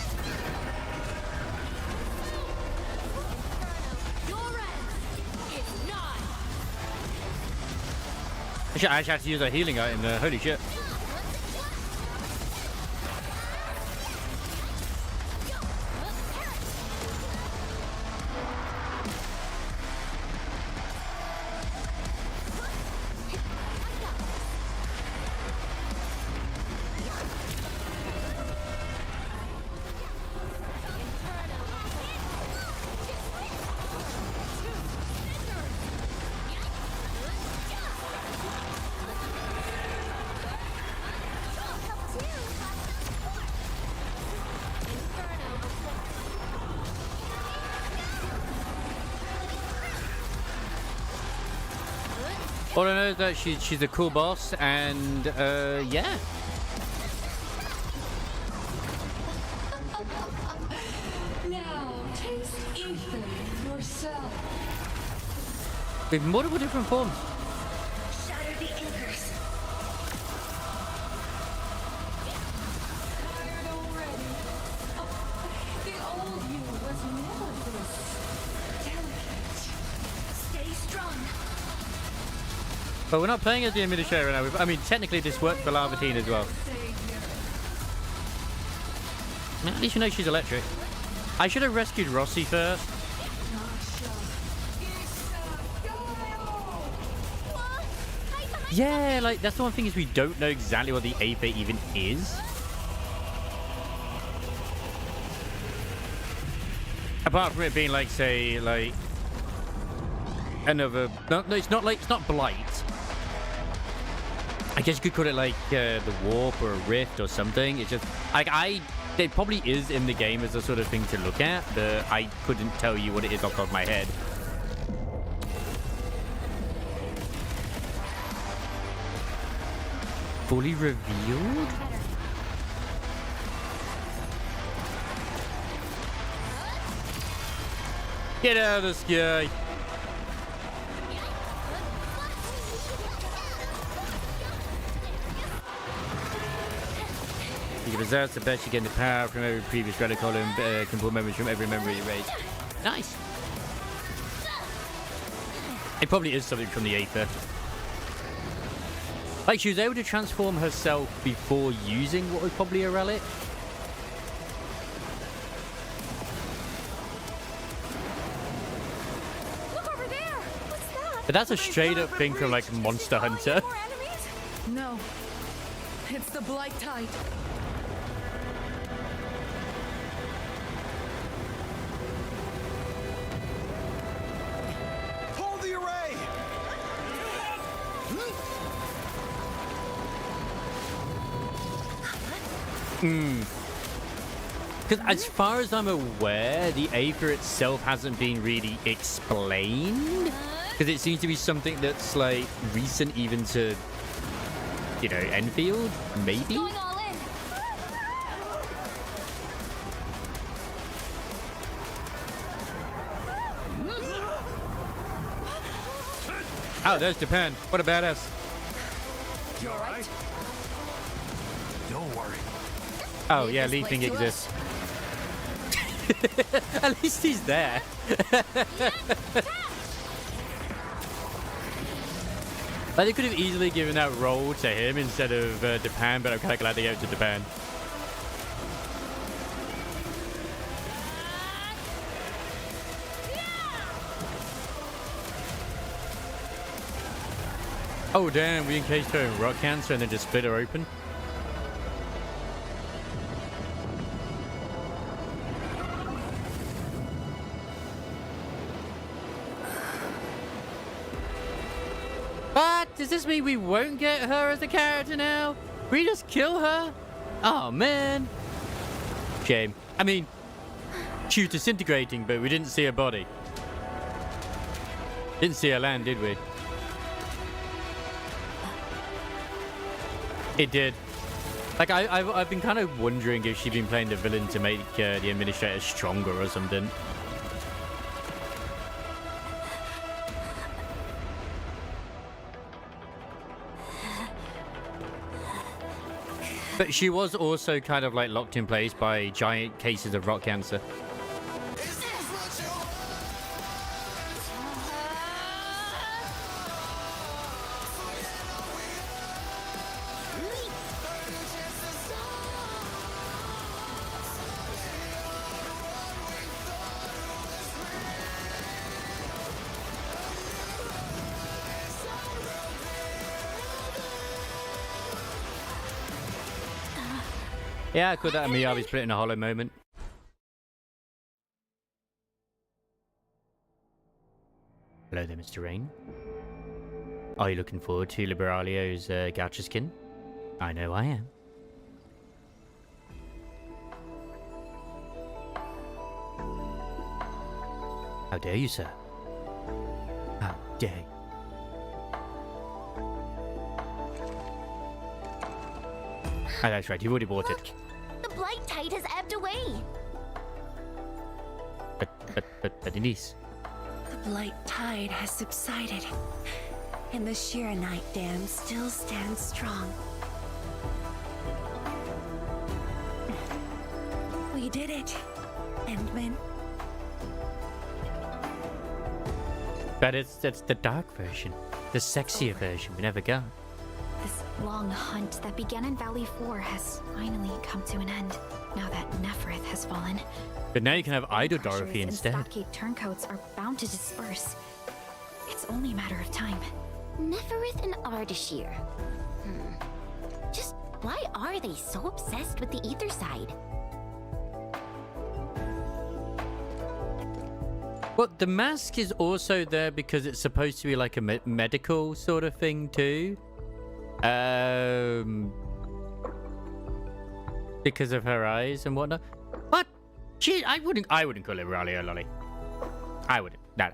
I actually had to use a healing item there. Holy shit. All I know is that she's a cool boss, and yeah. Now, taste Ethan yourself. With multiple different forms. Shatter the anchors. Tired already? The old you was never this delicate. Stay strong. But we're not playing as the administrator right now. I mean, technically this worked for Lavatine as well. At least you know she's electric. I should have rescued Rossi first. Yeah, like, that's the one thing is we don't know exactly what the Aether even is. Apart from it being like, say, like... another... No, it's not like... It's not Blight. I guess you could call it like the warp or a rift or something. It's just like it probably is in the game as a sort of thing to look at, but I couldn't tell you what it is off the top of my head. Fully revealed? Get out of the sky! You can possess the best you get the power from every previous relic column, can pull memories from every memory you raise. Nice. It probably is something from the Aether. Like, she was able to transform herself before using what was probably a relic. Look over there! What's that? But that's a straight up thing from like Monster Hunter. No. It's the Blight Tide. Hold the array! Because as far as I'm aware, the Aether itself hasn't been really explained. Because it seems to be something that's like recent even to, you know, Enfield, maybe? Going all in. Oh, there's Japan. What a badass. You alright? Don't worry. Oh, yeah, Lee Thing exists. At least he's there. Like, they could have easily given that role to him instead of Japan, but I'm kind of glad they gave it to Japan. Oh damn, we encased her in rock cancer and then just split her open. But does this mean we won't get her as a character now? We just kill her? Oh man. Shame. I mean, she was disintegrating, but we didn't see her body. Didn't see her land, did we? It did. Like, I've been kind of wondering if she'd been playing the villain to make the administrator stronger or something. But she was also kind of like locked in place by giant cases of rock cancer. Yeah, I call that a Miyabi's split in a hollow moment. Hello there, Mr. Rain. Are you looking forward to Liberalio's gacha skin? I know I am. How dare you, sir? How dare you? Oh, that's right, you've already bought it. The blight tide has ebbed away. But Denise. The blight tide has subsided, and the Shiranite Dam still stands strong. We did it, Endman. But that's the dark version. The sexier version we never got. This long hunt that began in Valley 4 has finally come to an end, now that Nefereth has fallen. But now you can have Idol Dorothy Pressures instead. and stockade turncoats are bound to disperse. It's only a matter of time. Nefereth and Ardashir. Just why are they so obsessed with the ether side? Well, the mask is also there because it's supposed to be like a medical sort of thing too. Because of her eyes and whatnot. What? I wouldn't call it Raleigh or Lolly. I wouldn't. No.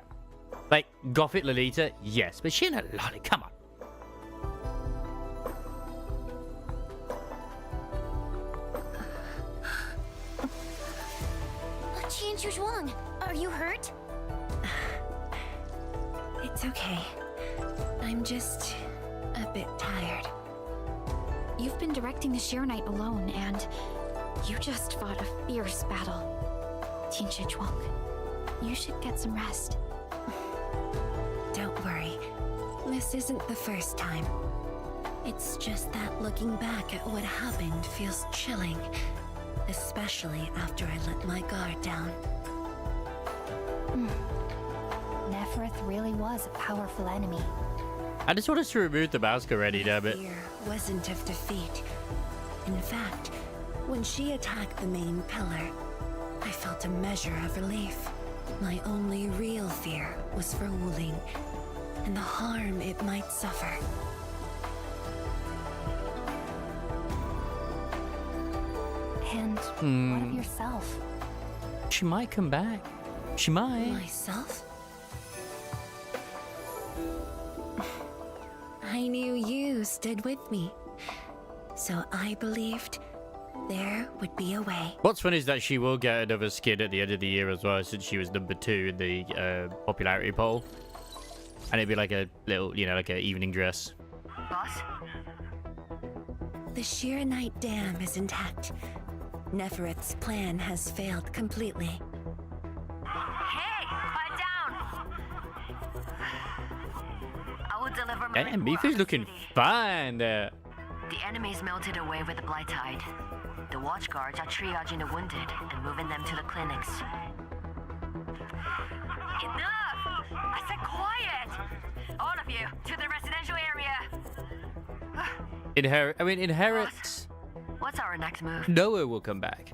Like, Gothic Lolita, yes, but she ain't a Lolly. Come on. Qian Zhuang, are you hurt? It's okay. I'm just a bit tired. You've been directing the Shiranite alone, and you just fought a fierce battle. Tianxia Zhuang, you should get some rest. Don't worry. This isn't the first time. It's just that looking back at what happened feels chilling. Especially after I let my guard down. Nefereth really was a powerful enemy. I just want us to remove the mask already, damn it. Fear wasn't of defeat. In fact, when she attacked the main pillar, I felt a measure of relief. My only real fear was for Wuling and the harm it might suffer. And what of yourself? She might come back. She might. Myself? I knew you stood with me, so I believed there would be a way. What's funny is that she will get another skin at the end of the year as well, since she was number 2 in the popularity poll. And it'd be like a little, you know, like an evening dress. Boss? The Shiranite Dam is intact. Nefereth's plan has failed completely. Hey, quiet down! I will deliver my Damn, report Mifu's on looking the city. fine there. The enemies melted away with the blight tide. The watch guards are triaging the wounded and moving them to the clinics. Enough! I said quiet! All of you, to the residential area! Inherit. What's our next move? Noah will come back.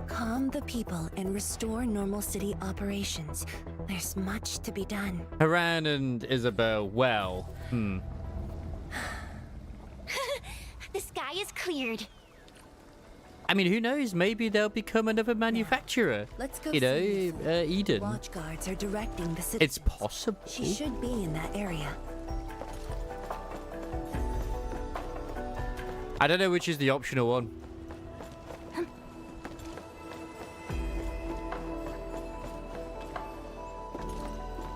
Calm the people and restore normal city operations. There's much to be done. Haran and Isabel, well, The sky is cleared. I mean, who knows? Maybe they'll become another manufacturer. Let's go. You see know, Eden. Watch guards are directing the city. It's possible. She should be in that area. I don't know which is the optional one.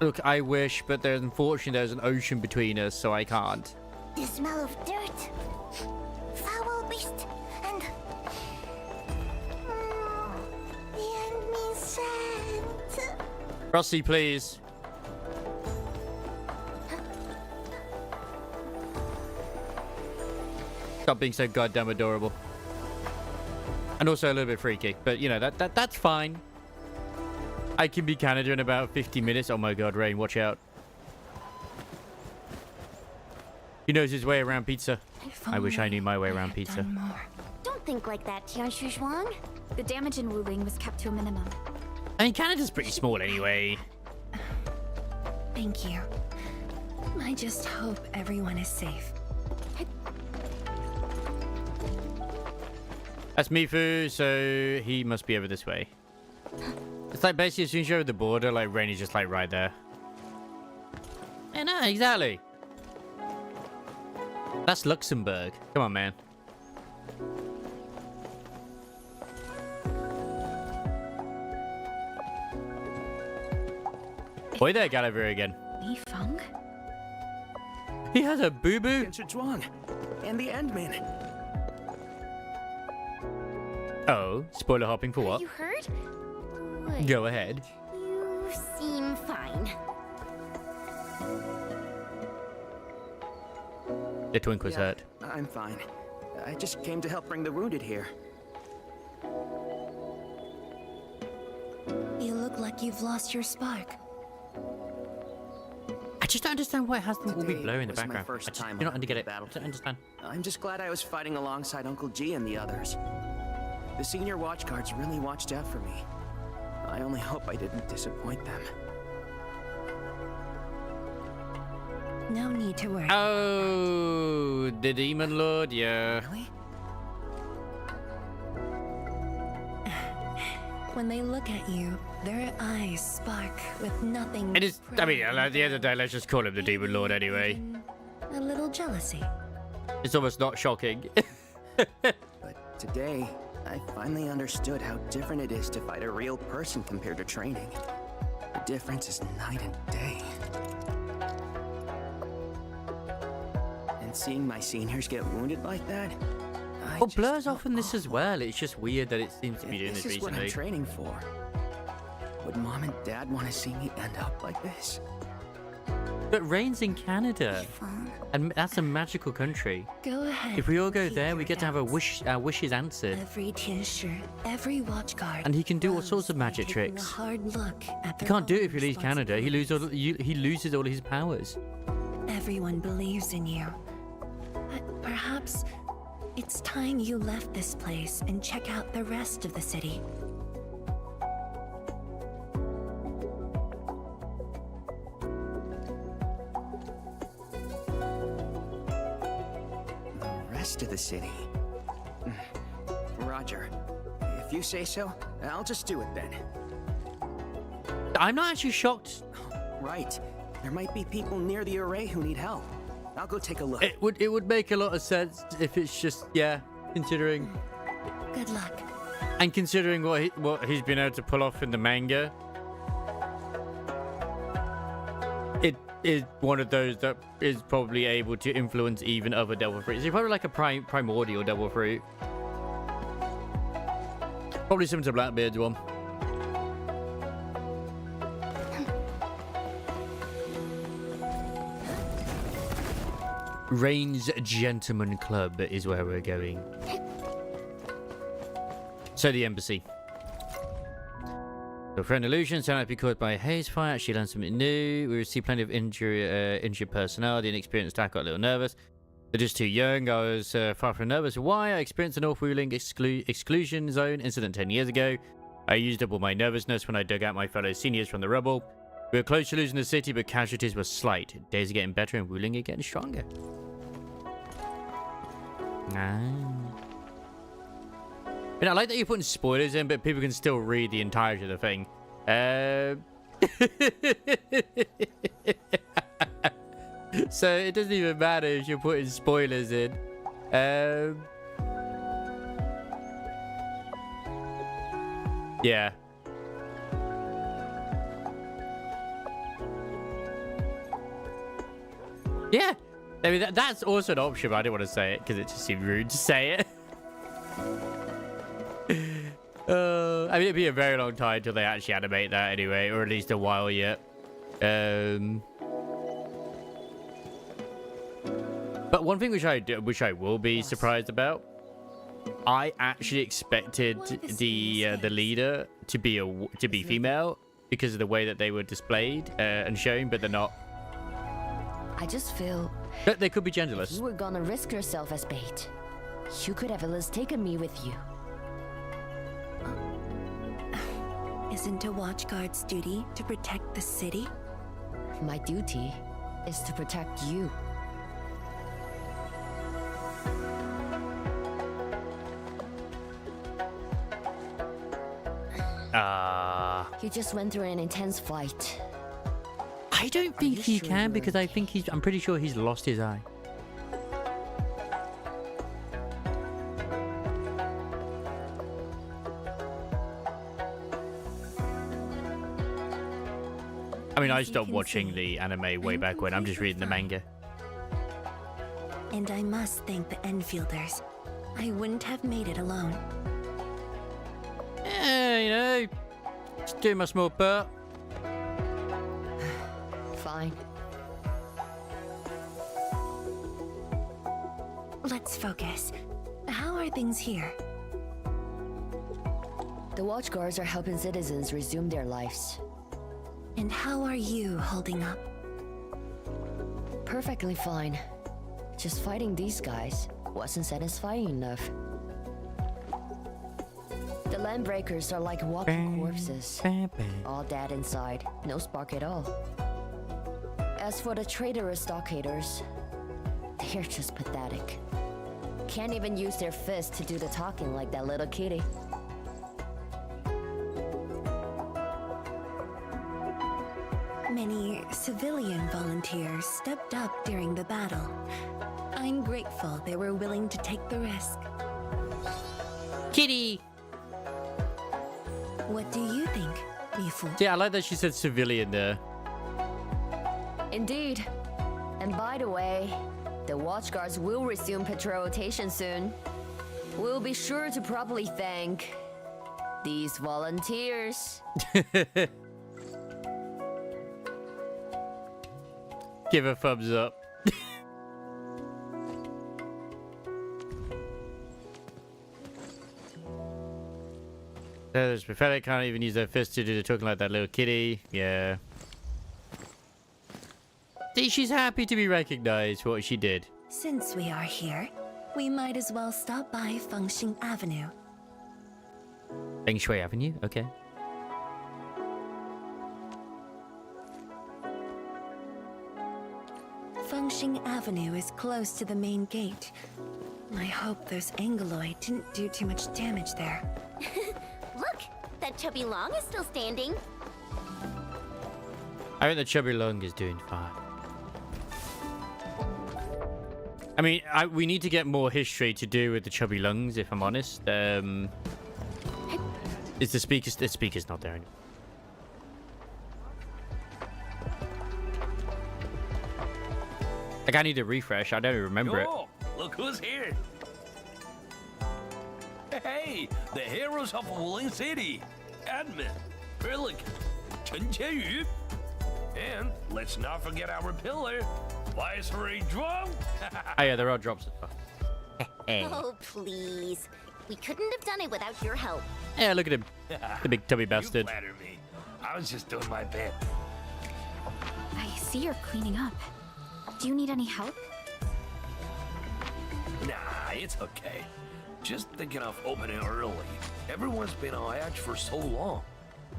Look, I wish, but unfortunately there's an ocean between us, so I can't. The smell of dirt, foul beast, and the enemy scent. Rossi, please. Stop being so goddamn adorable. And also a little bit freaky, but you know, that's fine. I can be Canada in about 50 minutes. Oh my god, Rain, watch out. He knows his way around pizza. I wish I knew my way around pizza. More. Don't think like that, Tianshu Zhuang. The damage in Wuling was kept to a minimum. I mean, Canada's pretty small anyway. Thank you. I just hope everyone is safe. That's Mifu, so he must be over this way. It's like basically as soon as you're over the border, like Rain is just like right there. Yeah, no, exactly. That's Luxembourg. Come on, man. Boy there, Gallagher again. Li Feng? He has a boo-boo. Tianshu Zhuang and the Endman. Oh, spoiler hopping for what? You heard? Go ahead. You seem fine. The twink was hurt. I'm fine. I just came to help bring the wounded here. You look like you've lost your spark. I just don't understand why it has them all be Today blurry in the was my background. first I just time do not on get the it. I don't battlefield. understand. I'm just glad I was fighting alongside Uncle G and the others. The senior watch guards really watched out for me. I only hope I didn't disappoint them. No need to worry. Oh, the Demon Lord, yeah. Really? When they look at you, their eyes spark with nothing. It is, I mean, at the end of the day, let's just call him the Demon Lord anyway. A little jealousy. It's almost not shocking. But today, I finally understood how different it is to fight a real person compared to training. The difference is night and day. And seeing my seniors get wounded like that, Well, Blur's off in this as well. It's just weird that it seems to be doing this This is what I'm recently. training for. Would Mom and Dad want to see me end up like this? But Rain's in Canada, and that's a magical country. Go ahead. If we all go keep there, your we get to have our wishes answered. Every Tianshu, every watch guard. And he can do all loves sorts of magic taking tricks. A hard look at He their can't do it own if he leaves Canada. He loses all his powers. Everyone believes in you. But perhaps it's time you left this place and check out the rest of the city. The rest of the city. Roger. If you say so, I'll just do it then. I'm not actually shocked. Right. There might be people near the array who need help. I'll go take a look. It would make a lot of sense if it's just, yeah, considering Good luck. and considering what he's been able to pull off in the manga. It is one of those that is probably able to influence even other devil fruits. It's probably like a primordial devil fruit. Probably similar to Blackbeard's one. Rain's Gentleman Club is where we're going. So the embassy. Your friend Illusion sound like be caused by a haze fire. Actually learned something new. We received plenty of injured personnel. The inexperienced staff got a little nervous. They're just too young. I was far from nervous. Why? I experienced a North Wuling exclusion zone incident 10 years ago. I used up all my nervousness when I dug out my fellow seniors from the rubble. We were close to losing the city, but casualties were slight. Days are getting better and Wuling are getting stronger. But I like that you're putting spoilers in, but people can still read the entirety of the thing. So it doesn't even matter if you're putting spoilers in. Yeah. Yeah. I mean, that's also an option, but I didn't want to say it because it just seemed rude to say it. I mean, it'd be a very long time until they actually animate that anyway, or at least a while yet. But one thing which I will be surprised about, I actually expected the leader to be female because of the way that they were displayed and shown, but they're not. I just feel But they could be genderless. you were gonna risk yourself as bait. You could have at least taken me with you. Isn't a watchguard's duty to protect the city? My duty is to protect you. You just went through an intense flight. I don't think he can because I think I'm pretty sure he's lost his eye. I mean, I stopped watching the anime way back when. I'm just reading the manga. And I must thank the Enfielders. I wouldn't have made it alone. You know, just doing my small part. Fine. Let's focus. How are things here? The watchguards are helping citizens resume their lives. And how are you holding up? Perfectly fine. Just fighting these guys wasn't satisfying enough. The landbreakers are like walking corpses. All dead inside, no spark at all. As for the traitorous stockaders, they're just pathetic. Can't even use their fists to do the talking like that little kitty. Many civilian volunteers stepped up during the battle. I'm grateful they were willing to take the risk. Kitty! What do you think, Mifu? Yeah, I like that she said civilian there. Indeed. And by the way, the watchguards will resume patrol rotation soon. We'll be sure to properly thank these volunteers. Give a thumbs up. There's pathetic, can't even use their fists to do the talking like that little kitty. Yeah. See, she's happy to be recognized for what she did. Since we are here, we might as well stop by Fengxing Avenue. Feng Shui Avenue? Okay. Fengxing Avenue is close to the main gate. I hope those Angloid didn't do too much damage there. Look, that chubby long is still standing. I think the chubby lung is doing fine. I mean, we need to get more history to do with the chubby lungs, if I'm honest. Is the speaker's not there anymore. Like, I need a refresh. I don't even remember it. Look who's here. Hey, the heroes of Wuling City. Admin, Perlic, Chen Qianyu. And let's not forget our pillar, Viceroy Drum. Oh yeah, there are drops. Oh, please. We couldn't have done it without your help. Yeah, look at him. The big tubby bastard. You flatter me. I was just doing my bit. I see you're cleaning up. Do you need any help? Nah, it's okay. Just thinking of opening early. Everyone's been on edge for so long.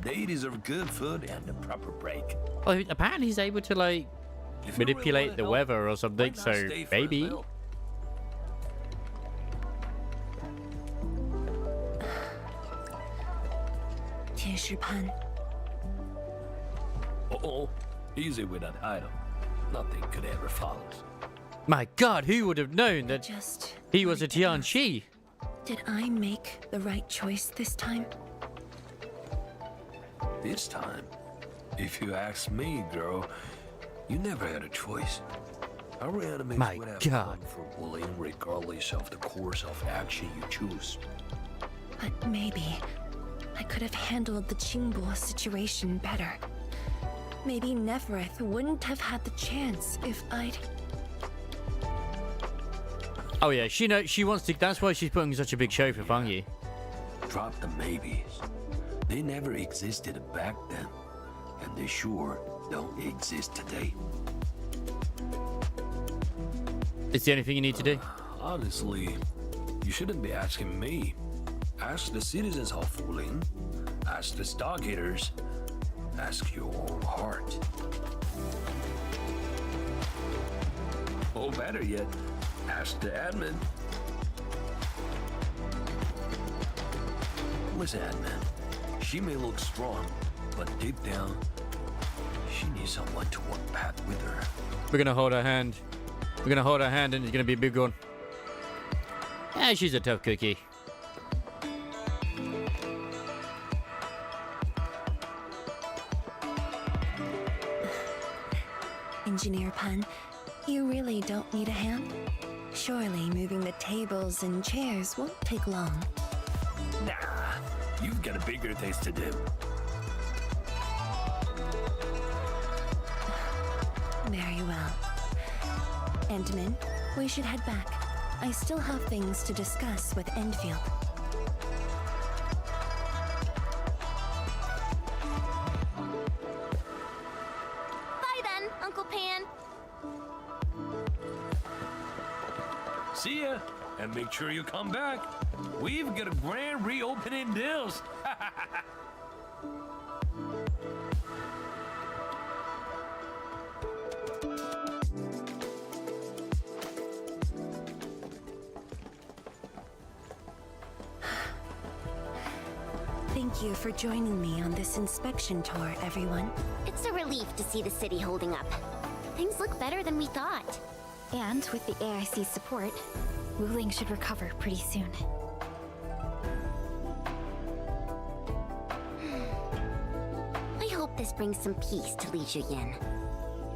They deserve good food and a proper break. Well, apparently he's able to, like, manipulate the weather or something, so maybe. Tianshi-pan. Uh-oh. Easy with that item. Nothing could ever follow. My God, who would have known that he was a Tianqi? Did I make the right choice this time? This time, if you ask me, girl, you never had a choice. Our enemies would have come for bullying regardless of the course of action you choose. But maybe I could have handled the Qingbo situation better. Maybe Nefereth wouldn't have had the chance if I'd... Oh yeah, she knows, she wants to, that's why she's putting such a big show for Fangyi. Drop the maybes. They never existed back then, and they sure don't exist today. It's the only thing you need to do. Honestly, You shouldn't be asking me. Ask the citizens of Wuling. Ask the stockaters. Ask your own heart. Or better yet, ask the admin. Listen, admin. She may look strong, but deep down, she needs someone to walk back with her. We're gonna hold her hand. We're gonna hold her hand and it's gonna be a big one. Yeah, she's a tough cookie. Engineer Pun, you really don't need a hand? Surely moving the tables and chairs won't take long. Nah, you've got bigger things to do. Very well. Entman, we should head back. I still have things to discuss with Endfield. Bye then, Uncle Pan. See ya, and make sure you come back. We've got a grand reopening deals. Thank you for joining me on this inspection tour, everyone. It's a relief to see the city holding up. Things look better than we thought. And with the AIC's support, Wuling should recover pretty soon. I hope this brings some peace to Li Zhiyan.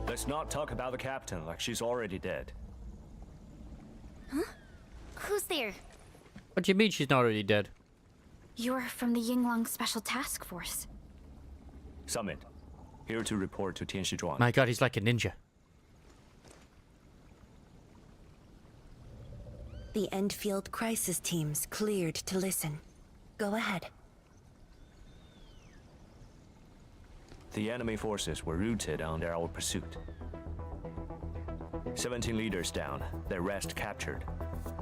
Let's not talk about the captain like she's already dead. Huh? Who's there? What do you mean she's not already dead? You're from the Yinglong Special Task Force. Summit, here to report to Tian Shizhuang. My god, he's like a ninja. The Endfield crisis team's cleared to listen. Go ahead. The enemy forces were routed under our pursuit. 17 leaders down, the rest captured.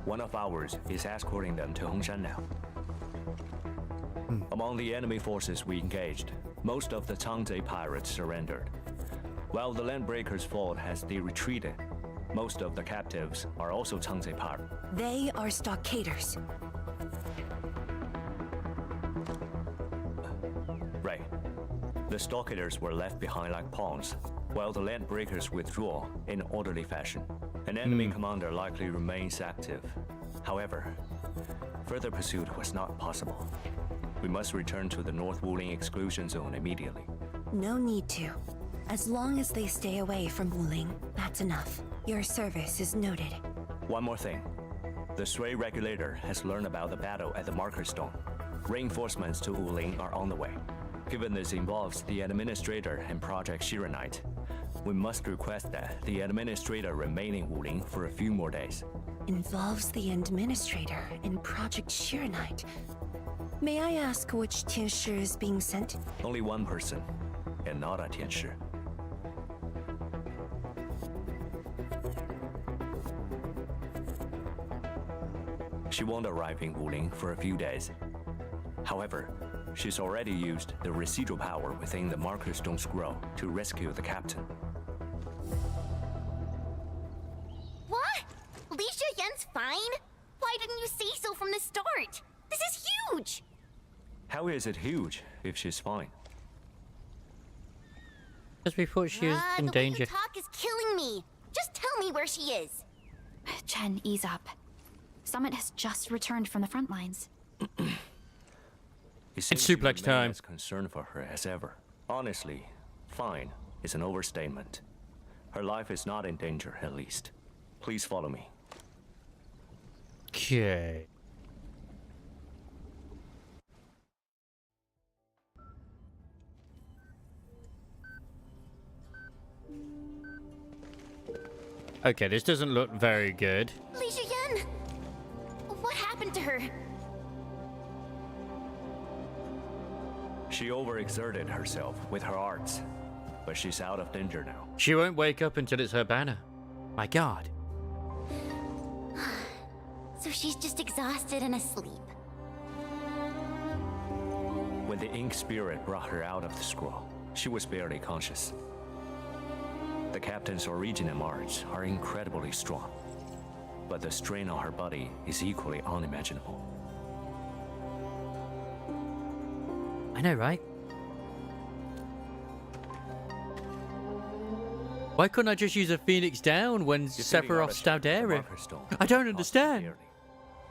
One of ours is escorting them to Hongshan now. Among the enemy forces we engaged, most of the Changzhe pirates surrendered. While the Landbreakers' fort has retreated, most of the captives are also Changzhe pirates. They are stockaders. Right. The stockaders were left behind like pawns, while the Landbreakers withdraw in orderly fashion. An enemy commander likely remains active. However, further pursuit was not possible. We must return to the North Wuling exclusion zone immediately. No need to. As long as they stay away from Wuling, that's enough. Your service is noted. One more thing. The Shui regulator has learned about the battle at the Marker Stone. Reinforcements to Wuling are on the way. Given this involves the administrator and Project Shiranite, we must request that the administrator remain in Wuling for a few more days. Involves the administrator and Project Shiranite. May I ask which Tianshi is being sent? Only one person, and not a Tianshi. She won't arrive in Wuling for a few days. However, she's already used the residual power within the Marker Stone Scroll to rescue the captain. What? Li Zhiyan's fine? Why didn't you say so from the start? This is huge! How is it huge if she's fine? Because we thought she was in the danger. way you talk is killing me. Just tell me where she is. Chen, ease up. Summit has just returned from the front lines. It's suplex time. As concerned for her as ever. Honestly, fine is an overstatement. Her life is not in danger, at least. Please follow me. Okay. Okay, this doesn't look very good. Li Zhiyan! What happened to her? She overexerted herself with her arts, but she's out of danger now. She won't wake up until it's her banner. My god. So she's just exhausted and asleep. When the ink spirit brought her out of the scroll, she was barely conscious. The captain's original marks are incredibly strong, but the strain on her body is equally unimaginable. I know, right? Why couldn't I just use a Phoenix Down when Sephiroth stabbed Eren? I don't understand.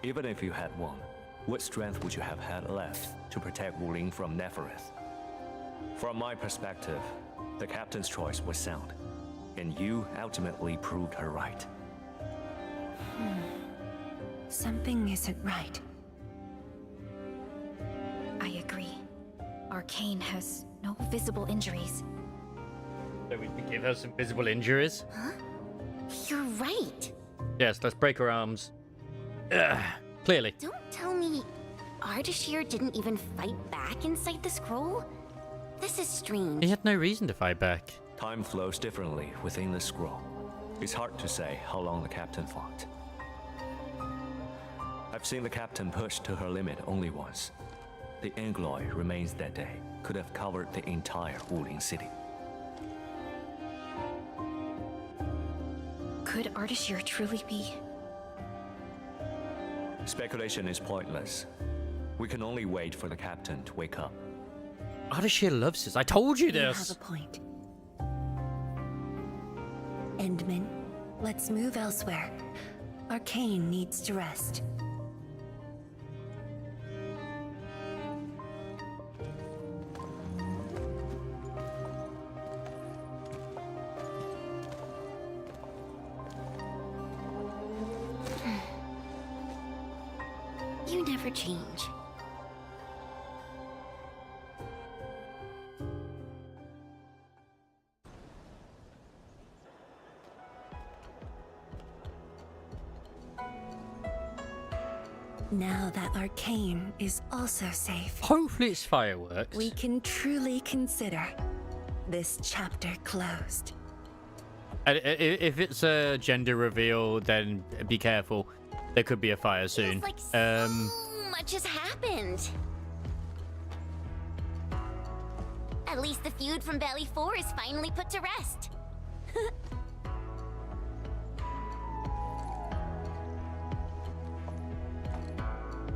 Even if you had one, what strength would you have had left to protect Wu Ling from Nefereth? From my perspective, the captain's choice was sound, and you ultimately proved her right. Something isn't right. I agree. Arcane has no visible injuries. So we can give her some visible injuries? Huh? You're right. Yes, let's break her arms. Ugh, clearly. Don't tell me Ardashir didn't even fight back inside the scroll? This is strange. He had no reason to fight back. Time flows differently within the scroll. It's hard to say how long the captain fought. I've seen the captain push to her limit only once. The Angloy remains that day could have covered the entire Wuling city. Could Ardashir truly be? Speculation is pointless. We can only wait for the captain to wake up. Ardashir loves us. I told you this. You have a point. Endman, let's move elsewhere. Arcane needs to rest. You never change. Now that Arcane is also safe, hopefully it's fireworks. We can truly consider this chapter closed. If it's a gender reveal, then be careful. There could be a fire soon. Like so much has happened. At least the feud from Valley 4 is finally put to rest.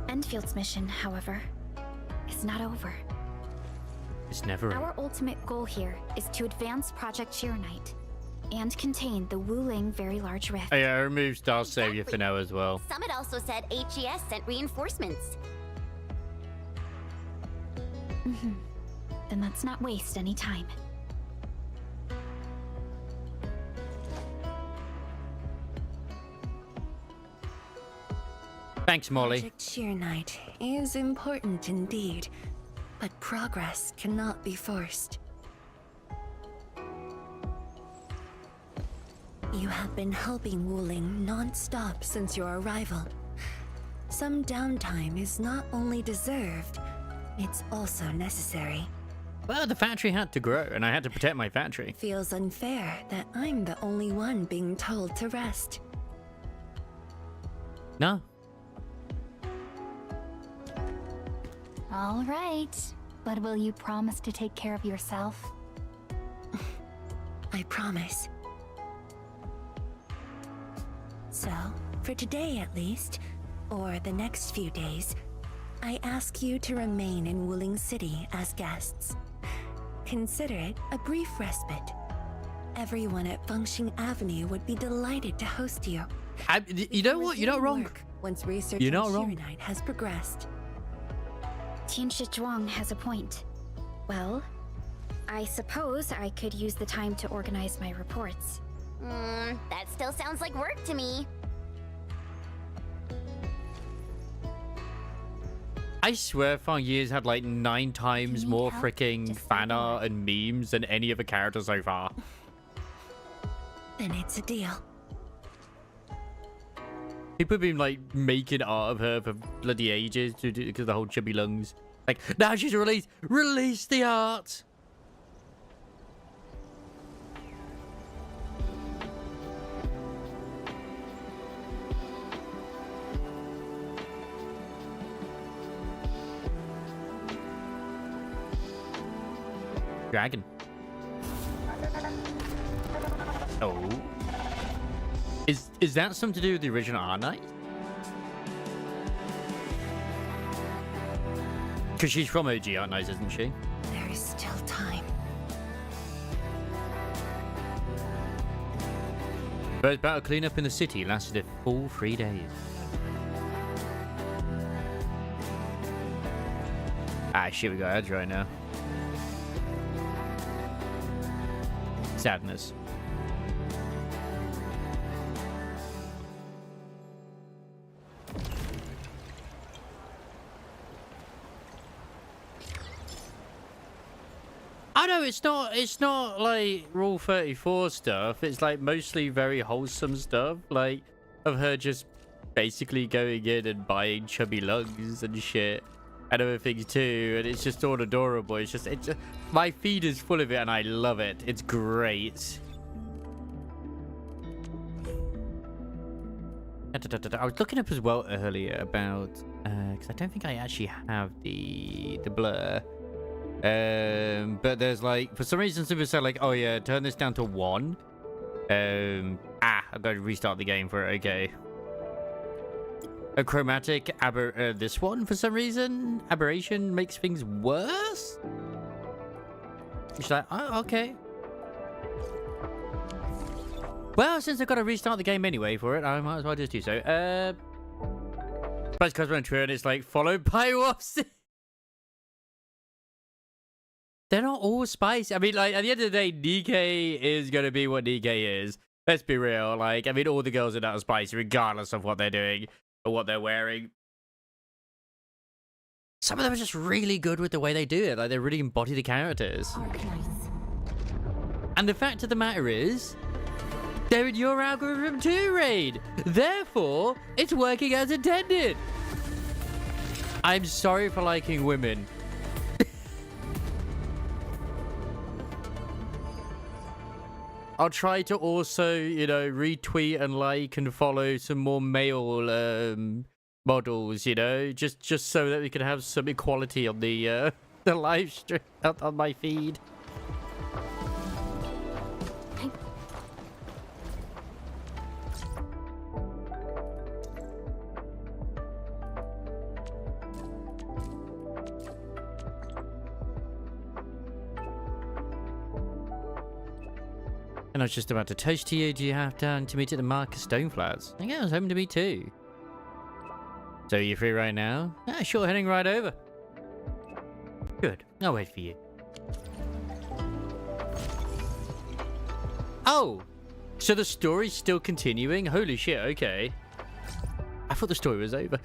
Enfield's mission, however, is not over. It's never over. Our ultimate goal here is to advance Project Sheer Knight and contain the Wuling Very Large Rift. Oh, yeah, remove Star Savior for now as well. Summit also said HES sent reinforcements. Then let's not waste any time. Thanks, Molly. Project Sheer Knight is important indeed, but progress cannot be forced. You have been helping Wuling non-stop since your arrival. Some downtime is not only deserved, it's also necessary. Well, the factory had to grow, and I had to protect my factory. Feels unfair that I'm the only one being told to rest. No. All right. But will you promise to take care of yourself? I promise. So, for today at least, or the next few days, I ask you to remain in Wuling City as guests. Consider it a brief respite. Everyone at Fengxing Avenue would be delighted to host you. You know what? You're not wrong. Once research You're not on wrong. Sheer Knight has progressed. Tianshi Zhuang has a point. Well, I suppose I could use the time to organize my reports. That still sounds like work to me. I swear Fang Ye's had like 9 times more freaking fan art and memes than any other character so far. Then it's a deal. People have been like making art of her for bloody ages because of the whole chubby lungs. Like, now she's release the art! Dragon. Oh. Is that something to do with the original Art Knight? Because she's from OG Art Knight, isn't she? There is still time. First battle cleanup in the city lasted a full 3 days. Ah, shit, we got ads right now. Sadness. I know it's not like Rule 34 stuff. It's like mostly very wholesome stuff, like of her just basically going in and buying chubby lugs and shit and other things too, and it's just all adorable. It's just my feed is full of it and I love it. It's great. I was looking up as well earlier about because I don't think I actually have the blur. But there's like, for some reason, people say like, oh yeah, turn this down to 1. I've got to restart the game for it. Okay. A chromatic this one for some reason aberration makes things worse. She's like, oh okay. Well, since I've got to restart the game anyway for it, I might as well just do so. Spice Cosmo and Twitter, it's like followed by whoops. They're not all spicy. I mean, like, at the end of the day, NIKKE is going to be what NIKKE is. Let's be real. Like, I mean, all the girls are not spicy, regardless of what they're doing or what they're wearing. Some of them are just really good with the way they do it. Like, they really embody the characters. And the fact of the matter is, they're in your algorithm too, Raid. Therefore, it's working as intended. I'm sorry for liking women. I'll try to also, you know, retweet and like and follow some more male models, you know, just so that we can have some equality on the live stream on my feed. And I was just about to toast to you. Do you have time to meet at the Marcus Stoneflats? I think I was hoping to be too. So you're free right now? Ah, sure, heading right over. Good. I'll wait for you. Oh! So the story's still continuing? Holy shit, okay. I thought the story was over.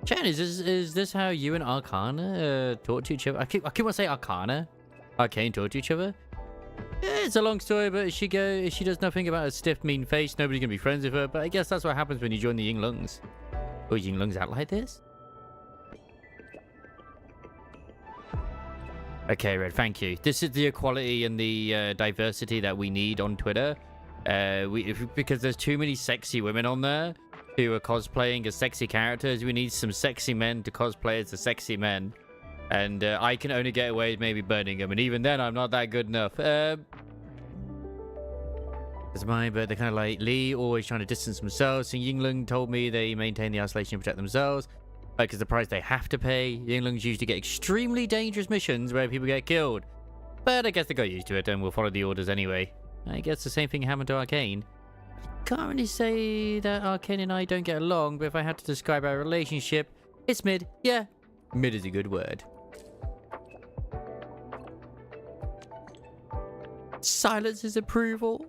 Chan, is this how you and Arcana talk to each other? I keep wanting to say Arcana. Arcane talk to each other. Yeah, it's a long story, but she does nothing about a stiff, mean face. Nobody's gonna be friends with her. But I guess that's what happens when you join the Yinglungs. Oh, Yinglungs out like this? Okay, Red, thank you. This is the equality and the diversity that we need on Twitter. Because there's too many sexy women on there who are cosplaying as sexy characters. We need some sexy men to cosplay as the sexy men. And I can only get away with maybe burning them. And even then, I'm not that good enough. It's mine, but they're kind of like Lee, always trying to distance themselves. And Yingling told me they maintain the isolation and protect themselves. Like, it's the price they have to pay. Yinglings usually get extremely dangerous missions where people get killed. But I guess they got used to it and will follow the orders anyway. I guess the same thing happened to Arcane. Can't really say that Arcane and I don't get along, but if I had to describe our relationship, it's mid. Yeah, mid is a good word. Silence is approval.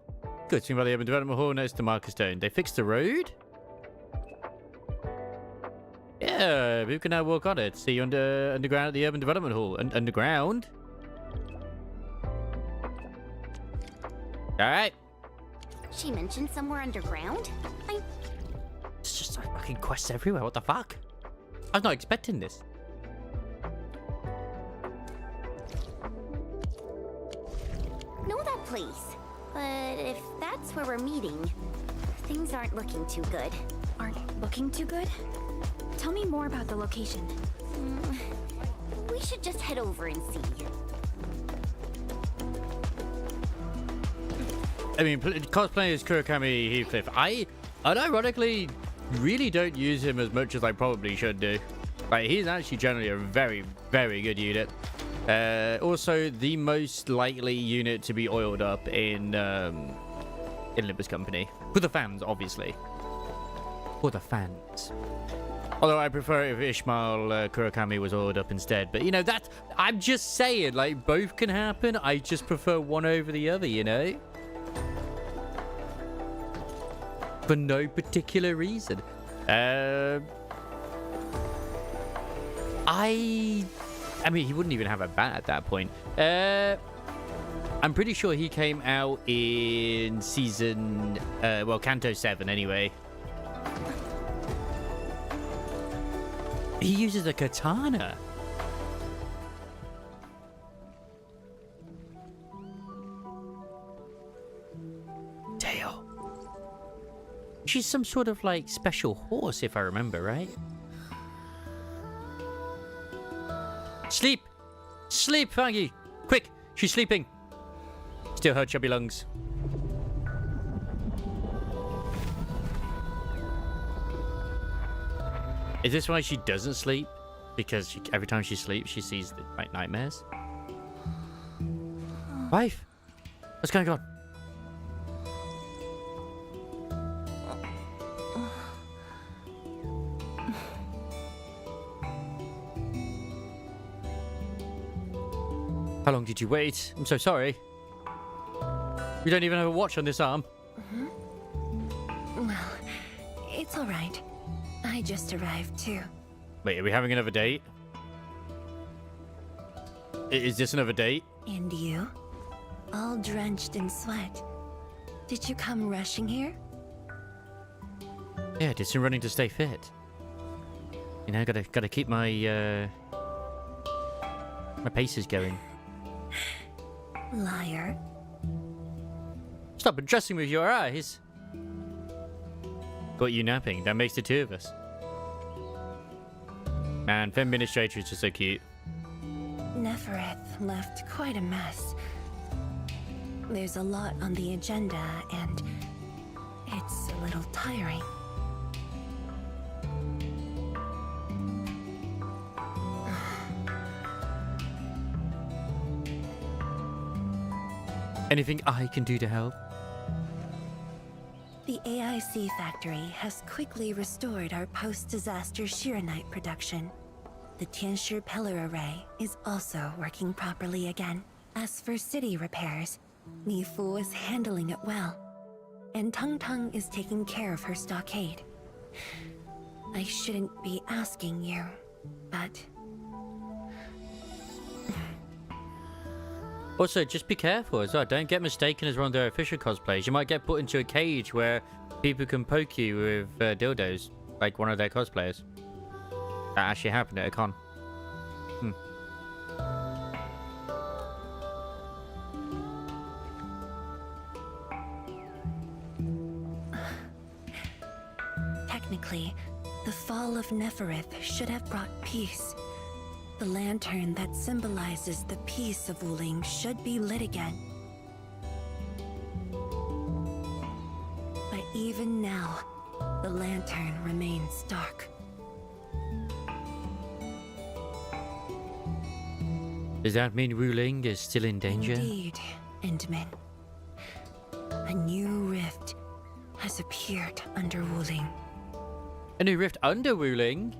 Good thing about the urban development hall next to Marcus Stone. They fixed the road? Yeah, people can now walk on it. See you underground at the urban development hall. Underground? Alright. She mentioned somewhere underground? It's just like fucking quests everywhere. What the fuck? I was not expecting this. Know that place. But if that's where we're meeting, things aren't looking too good. Aren't looking too good? Tell me more about the location. We should just head over and see. I mean, cosplaying as Kurakami Heathcliff, I unironically really don't use him as much as I probably should do. Like, he's actually generally a very, very good unit. Also, the most likely unit to be oiled up in Olympus Company. For the fans, obviously. For the fans. Although I prefer if Ishmael Kurakami was oiled up instead. But, you know, that I'm just saying, like, both can happen. I just prefer one over the other, you know? For no particular reason. I mean, he wouldn't even have a bat at that point. I'm pretty sure he came out in season, well, Kanto 7 anyway. He uses a katana. Tail. She's some sort of, like, special horse, if I remember, right? Sleep! Sleep, Faggy! Quick! She's sleeping! Still her chubby lungs. Is this why she doesn't sleep? Because every time she sleeps, she sees the, like, nightmares? Wife! What's going on? How long did you wait? I'm so sorry. You don't even have a watch on this arm. Well, it's all right. I just arrived too. Wait, are we having another date? Is this another date? And you? All drenched in sweat. Did you come rushing here? Yeah, did some running to stay fit. You know, gotta keep my my paces going. Liar. Stop addressing with your eyes. Got you napping. That makes the two of us. Man, Fem Administrator is just so cute. Nefereth left quite a mess. There's a lot on the agenda, and it's a little tiring. Anything I can do to help? The AIC factory has quickly restored our post-disaster Shiranite production. The Tianshi pillar array is also working properly again. As for city repairs, Mi Fu is handling it well, and Tung Tung is taking care of her stockade. I shouldn't be asking you, but... Also, just be careful as well. Don't get mistaken as one of their official cosplays. You might get put into a cage where people can poke you with dildos, like one of their cosplayers. That actually happened at a con. Technically, the fall of Nefereth should have brought peace. The lantern that symbolizes the peace of Wuling should be lit again. But even now, the lantern remains dark. Does that mean Wuling is still in danger? Indeed, Endman. A new rift has appeared under Wuling. A new rift under Wuling?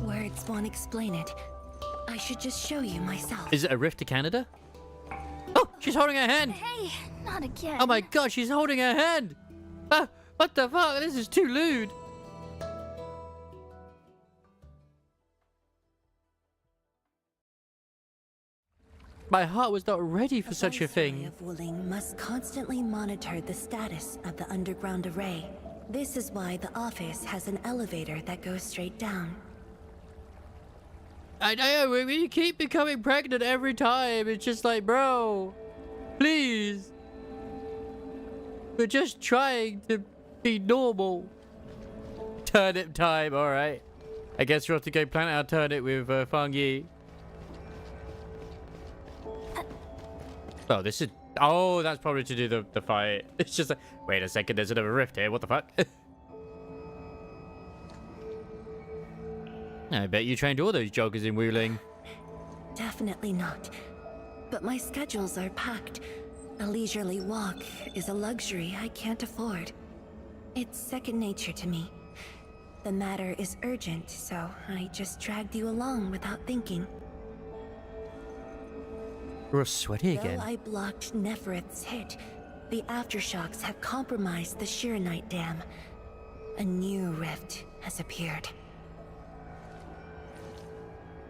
Words won't explain it. I should just show you myself. Is it a rift to Canada? Oh, she's holding her hand! Hey, not again. Oh my god, she's holding her hand! Ah, what the fuck? This is too lewd! My heart was not ready for such a thing. Of Wuling must constantly monitor the status of the underground array. This is why the office has an elevator that goes straight down. I know, we keep becoming pregnant every time. It's just like, bro, please. We're just trying to be normal. Turnip time, alright. I guess we'll have to go plant our turnip with Fang Yi. Oh, this is... Oh, that's probably to do the fight. It's just like... Wait a second, there's another rift here. What the fuck? I bet you trained all those joggers in Wuling. Definitely not. But my schedules are packed. A leisurely walk is a luxury I can't afford. It's second nature to me. The matter is urgent, so I just dragged you along without thinking. We're sweaty again. Though I blocked Nefereth's hit, the aftershocks have compromised the Shiranite Dam. A new rift has appeared.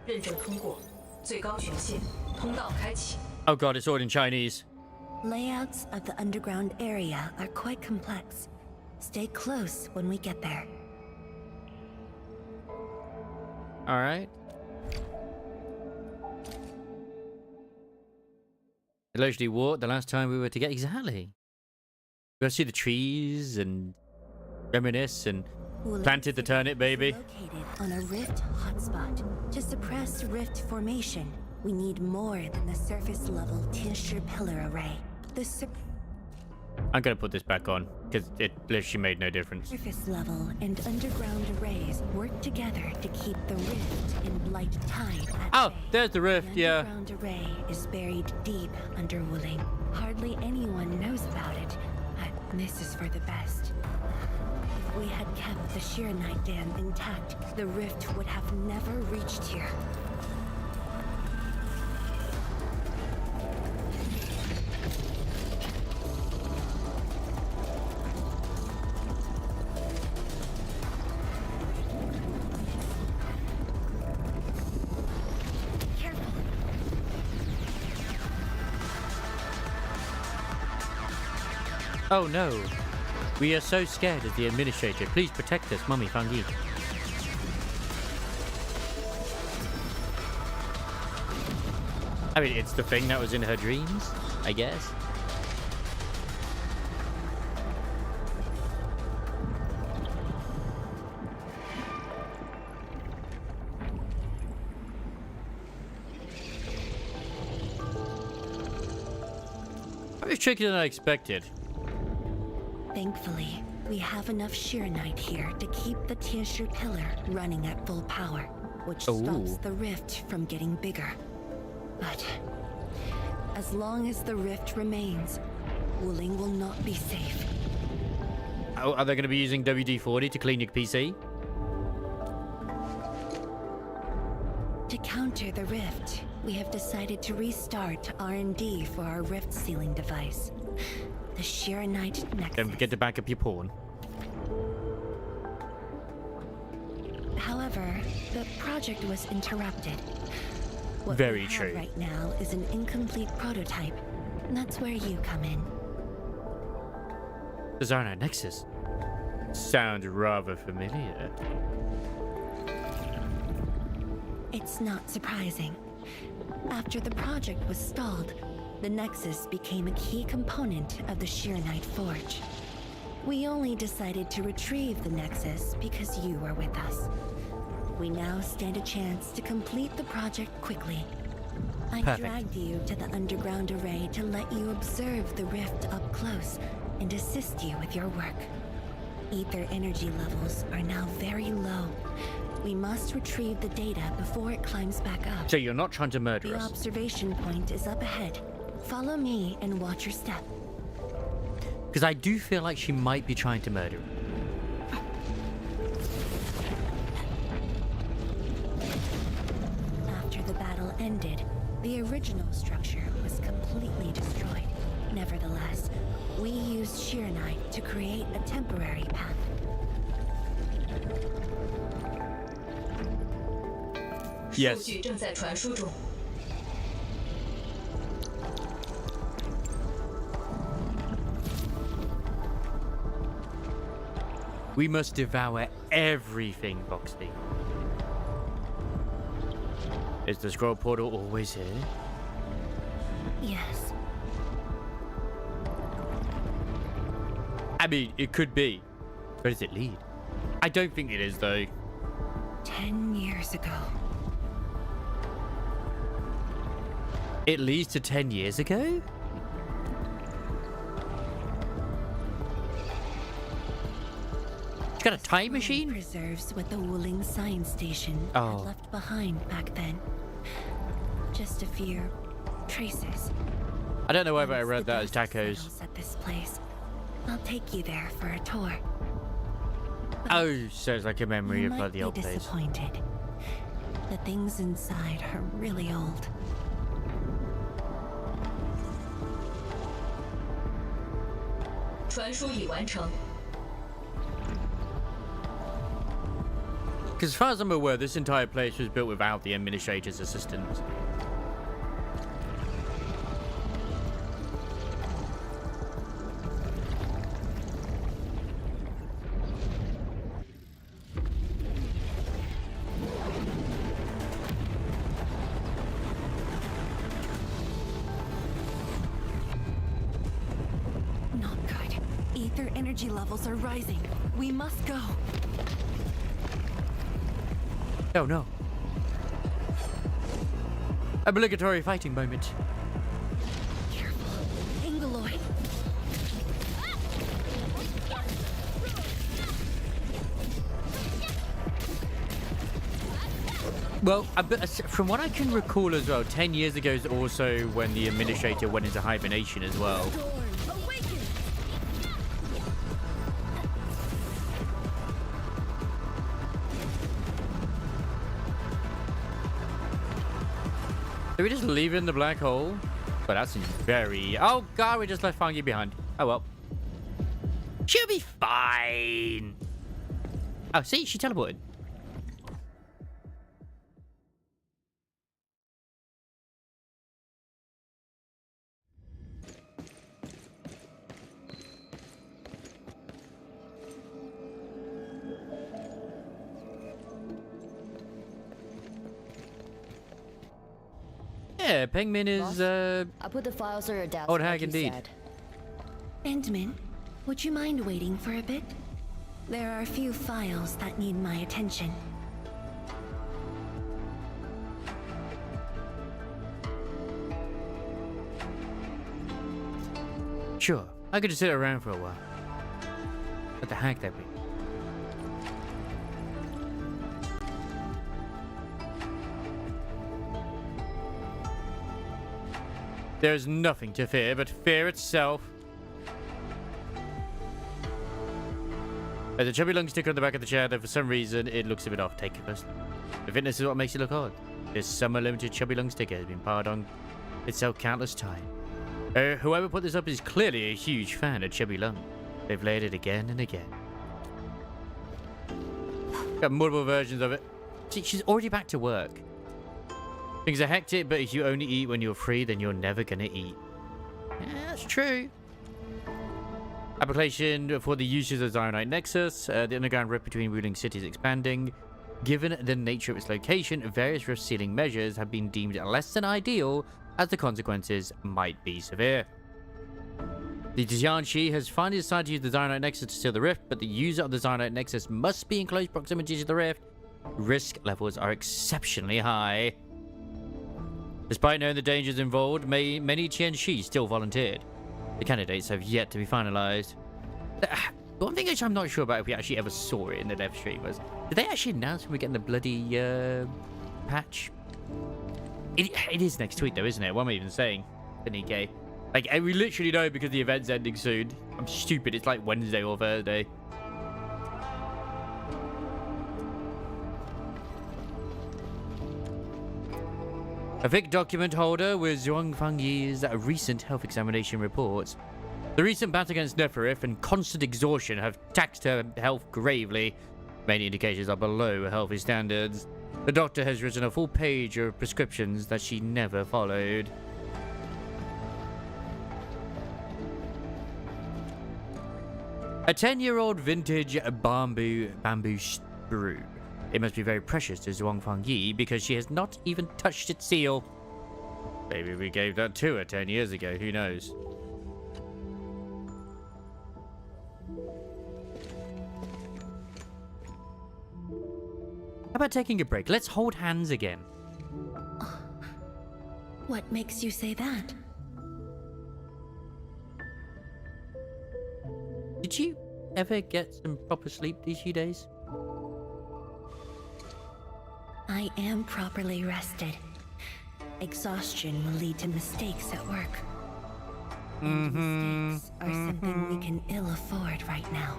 认证通过，最高权限，通道开启。 Oh god, it's all in Chinese. Layouts of the underground area are quite complex. Stay close when we get there. Alright. I literally walked the last time we were together. Exactly. We got to see the trees and reminisce and planted the turnip, baby. Located on a rift hotspot. To suppress rift formation, we need more than the surface level Tinsher pillar array. I'm gonna put this back on because it literally made no difference. Surface level and underground arrays work together to keep the rift in Blight Tide at Oh, bay. there's the rift, yeah. The underground array is buried deep under Wuling. Hardly anyone knows about it, but this is for the best. If we had kept the Shiranite Dam intact, the rift would have never reached here. Oh no. We are so scared of the administrator. Please protect us, Mummy Fang Yi. I mean, it's the thing that was in her dreams, I guess. That was trickier than I expected. Thankfully, we have enough Shiranite here to keep the Tinsher pillar running at full power, which stops the rift from getting bigger. But as long as the rift remains, Wuling will not be safe. Oh, are they going to be using WD-40 to clean your PC? To counter the rift, we have decided to restart R&D for our rift sealing device. The Shiranite Nexus. Don't forget to back up your porn. However, the project was interrupted. What Very we have true. right now is an incomplete prototype. That's where you come in. The Shiranite Nexus sounds rather familiar. It's not surprising. After the project was stalled, the Nexus became a key component of the Shiranite Forge. We only decided to retrieve the Nexus because you were with us. We now stand a chance to complete the project quickly. I dragged you to the underground array to let you observe the rift up close and assist you with your work. Ether energy levels are now very low. We must retrieve the data before it climbs back up. So you're not trying to murder The us? observation point is up ahead. Follow me and watch your step. Because I do feel like she might be trying to murder him. After the battle ended, the original structure was completely destroyed. Nevertheless, we used Shiranite to create a temporary path. Yes. 数据正在传输中。 We must devour everything, Foxy. Is the scroll portal always here? Yes. I mean, it could be. Where does it lead? I don't think it is, though. 10 years ago. It leads to 10 years ago? It's got a time machine? Preserves what the Wuling science station had left behind back then. Just a few traces. I don't know whether I read that as tacos. At this place. I'll take you there for a tour. Oh, so it's like a memory of like the old place. Disappointed. The things inside are really old. Because as far as I'm aware, this entire place was built without the administrator's assistance. Not good. Ether energy levels are rising. We must go. Oh no. Obligatory fighting moment. Careful. Angoloid. Well, from what I can recall as well, 10 years ago is also when the administrator went into hibernation as well. Did we just leave it in the black hole? But that's very... Oh god, we just left Fangi behind. Oh well. She'll be fine. Oh, see, she teleported. Yeah, Pengmin is, I put the files on your desk. old hag indeed. Endmin, would you mind waiting for a bit? There are a few files that need my attention. Sure, I could just sit around for a while. What the heck that be? There's nothing to fear but fear itself. There's a chubby lung sticker on the back of the chair, though for some reason it looks a bit off. Take it first. The fitness is what makes it look odd. This summer limited chubby lung sticker has been piled on itself countless times. Whoever put this up is clearly a huge fan of chubby lung. They've laid it again and again. Got multiple versions of it. See, she's already back to work. Things are hectic, but if you only eat when you're free, then you're never gonna eat. Yeah, that's true. Application for the uses of Zionite Nexus. The underground rift between ruling cities expanding. Given the nature of its location, various rift sealing measures have been deemed less than ideal, as the consequences might be severe. The Tianqi has finally decided to use the Zionite Nexus to seal the rift, but the user of the Zionite Nexus must be in close proximity to the rift. Risk levels are exceptionally high. Despite knowing the dangers involved, many Tianqi still volunteered. The candidates have yet to be finalized. The one thing which I'm not sure about if we actually ever saw it in the dev stream was, did they actually announce when we're getting the bloody patch? It is next week though, isn't it? What am I even saying? The NIKKE. Like, we literally know because the event's ending soon. I'm stupid. It's like Wednesday or Thursday. A Vic document holder with Zhuang Fangyi's recent health examination reports. The recent battle against Neferif and constant exhaustion have taxed her health gravely. Many indications are below healthy standards. The doctor has written a full page of prescriptions that she never followed. A 10-year-old vintage bamboo sprue. It must be very precious to Zhuang Fangyi because she has not even touched its seal. Maybe we gave that to her 10 years ago, who knows? about taking a break? Let's hold hands again. What makes you say that? Did you ever get some proper sleep these few days? I am properly rested. Exhaustion will lead to mistakes at work. And mistakes are something we can ill afford right now.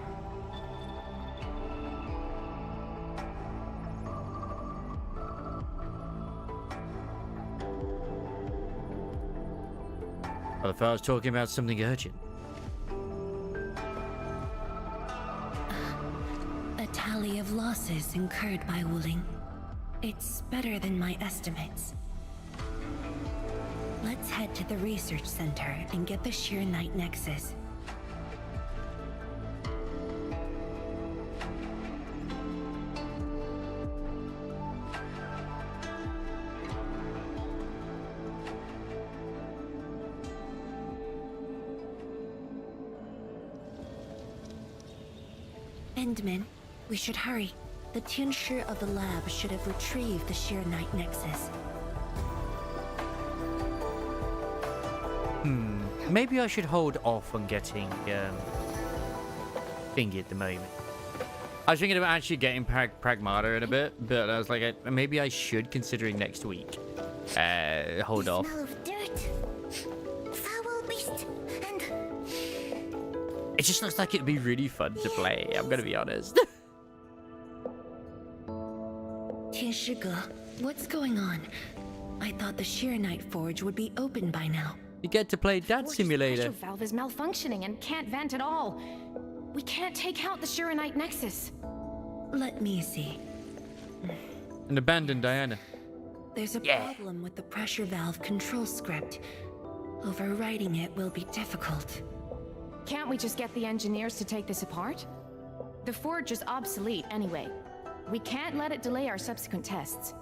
Well, if I was talking about something urgent. A tally of losses incurred by Wuling. It's better than my estimates. Let's head to the research center and get the Sheer Night Nexus. Endman, we should hurry. The Tianshi of the lab should have retrieved the Sheer Night Nexus. Maybe I should hold off on getting thingy at the moment. I was thinking about actually getting Pragmata in a bit, but I was like, maybe I should, considering next week. Hold off. Smell of dirt, foul beast, and It just looks like it'd be really fun to play. I'm gonna be honest. Tianshi, what's going on? I thought the Sheer Night Forge would be open by now. You get to play Dad Forge's Simulator. pressure valve is malfunctioning and can't vent at all. We can't take out the Shiranite Nexus. Let me see. And abandon Diana. There's a problem with the pressure valve control script. Overwriting it will be difficult. Can't we just get the engineers to take this apart? The forge is obsolete anyway. We can't let it delay our subsequent tests.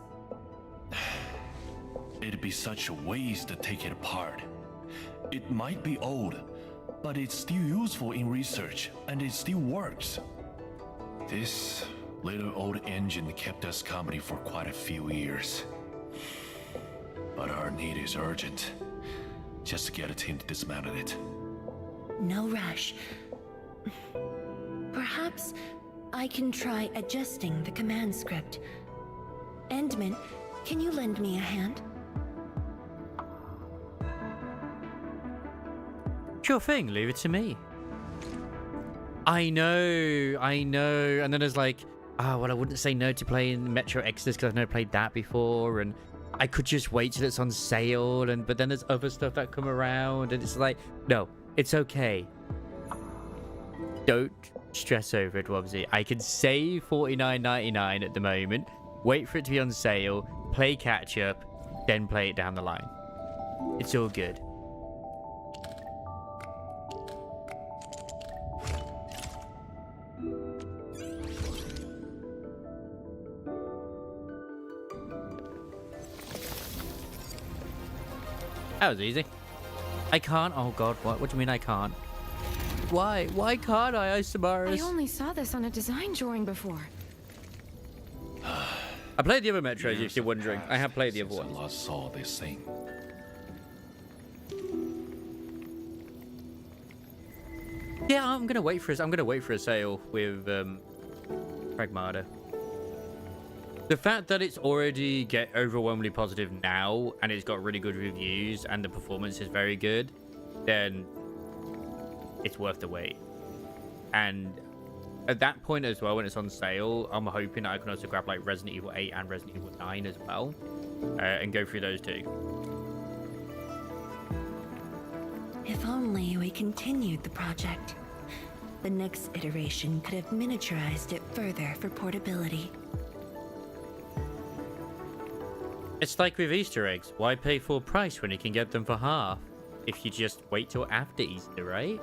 It'd be such a waste to take it apart. It might be old, but it's still useful in research, and it still works. This little old engine kept us company for quite a few years. But our need is urgent. Just get a team to dismantle it. No rush. Perhaps I can try adjusting the command script. Endman, can you lend me a hand? Sure thing, leave it to me. I know. And then there's like, well, I wouldn't say no to playing Metro Exodus because I've never played that before, and I could just wait till it's on sale, but then there's other stuff that come around, and it's like, no, it's okay. Don't stress over it, Wobbsy. I can save $49.99 at the moment, wait for it to be on sale, play catch up, then play it down the line. It's all good. That was easy. I can't. Oh god, what do you mean I can't? Why? Why can't I, Isamaris? I only saw this on a design drawing before. I played the other Metros, if you're wondering. I have played the other one. I last saw this thing. Yeah, I'm gonna wait for a sale with Pragmata. The fact that it's already overwhelmingly positive now, and it's got really good reviews, and the performance is very good, then it's worth the wait. And at that point as well, when it's on sale, I'm hoping that I can also grab like Resident Evil 8 and Resident Evil 9 as well, and go through those two. If only we continued the project. The next iteration could have miniaturized it further for portability. It's like with Easter eggs. Why pay full price when you can get them for half? If you just wait till after Easter, right?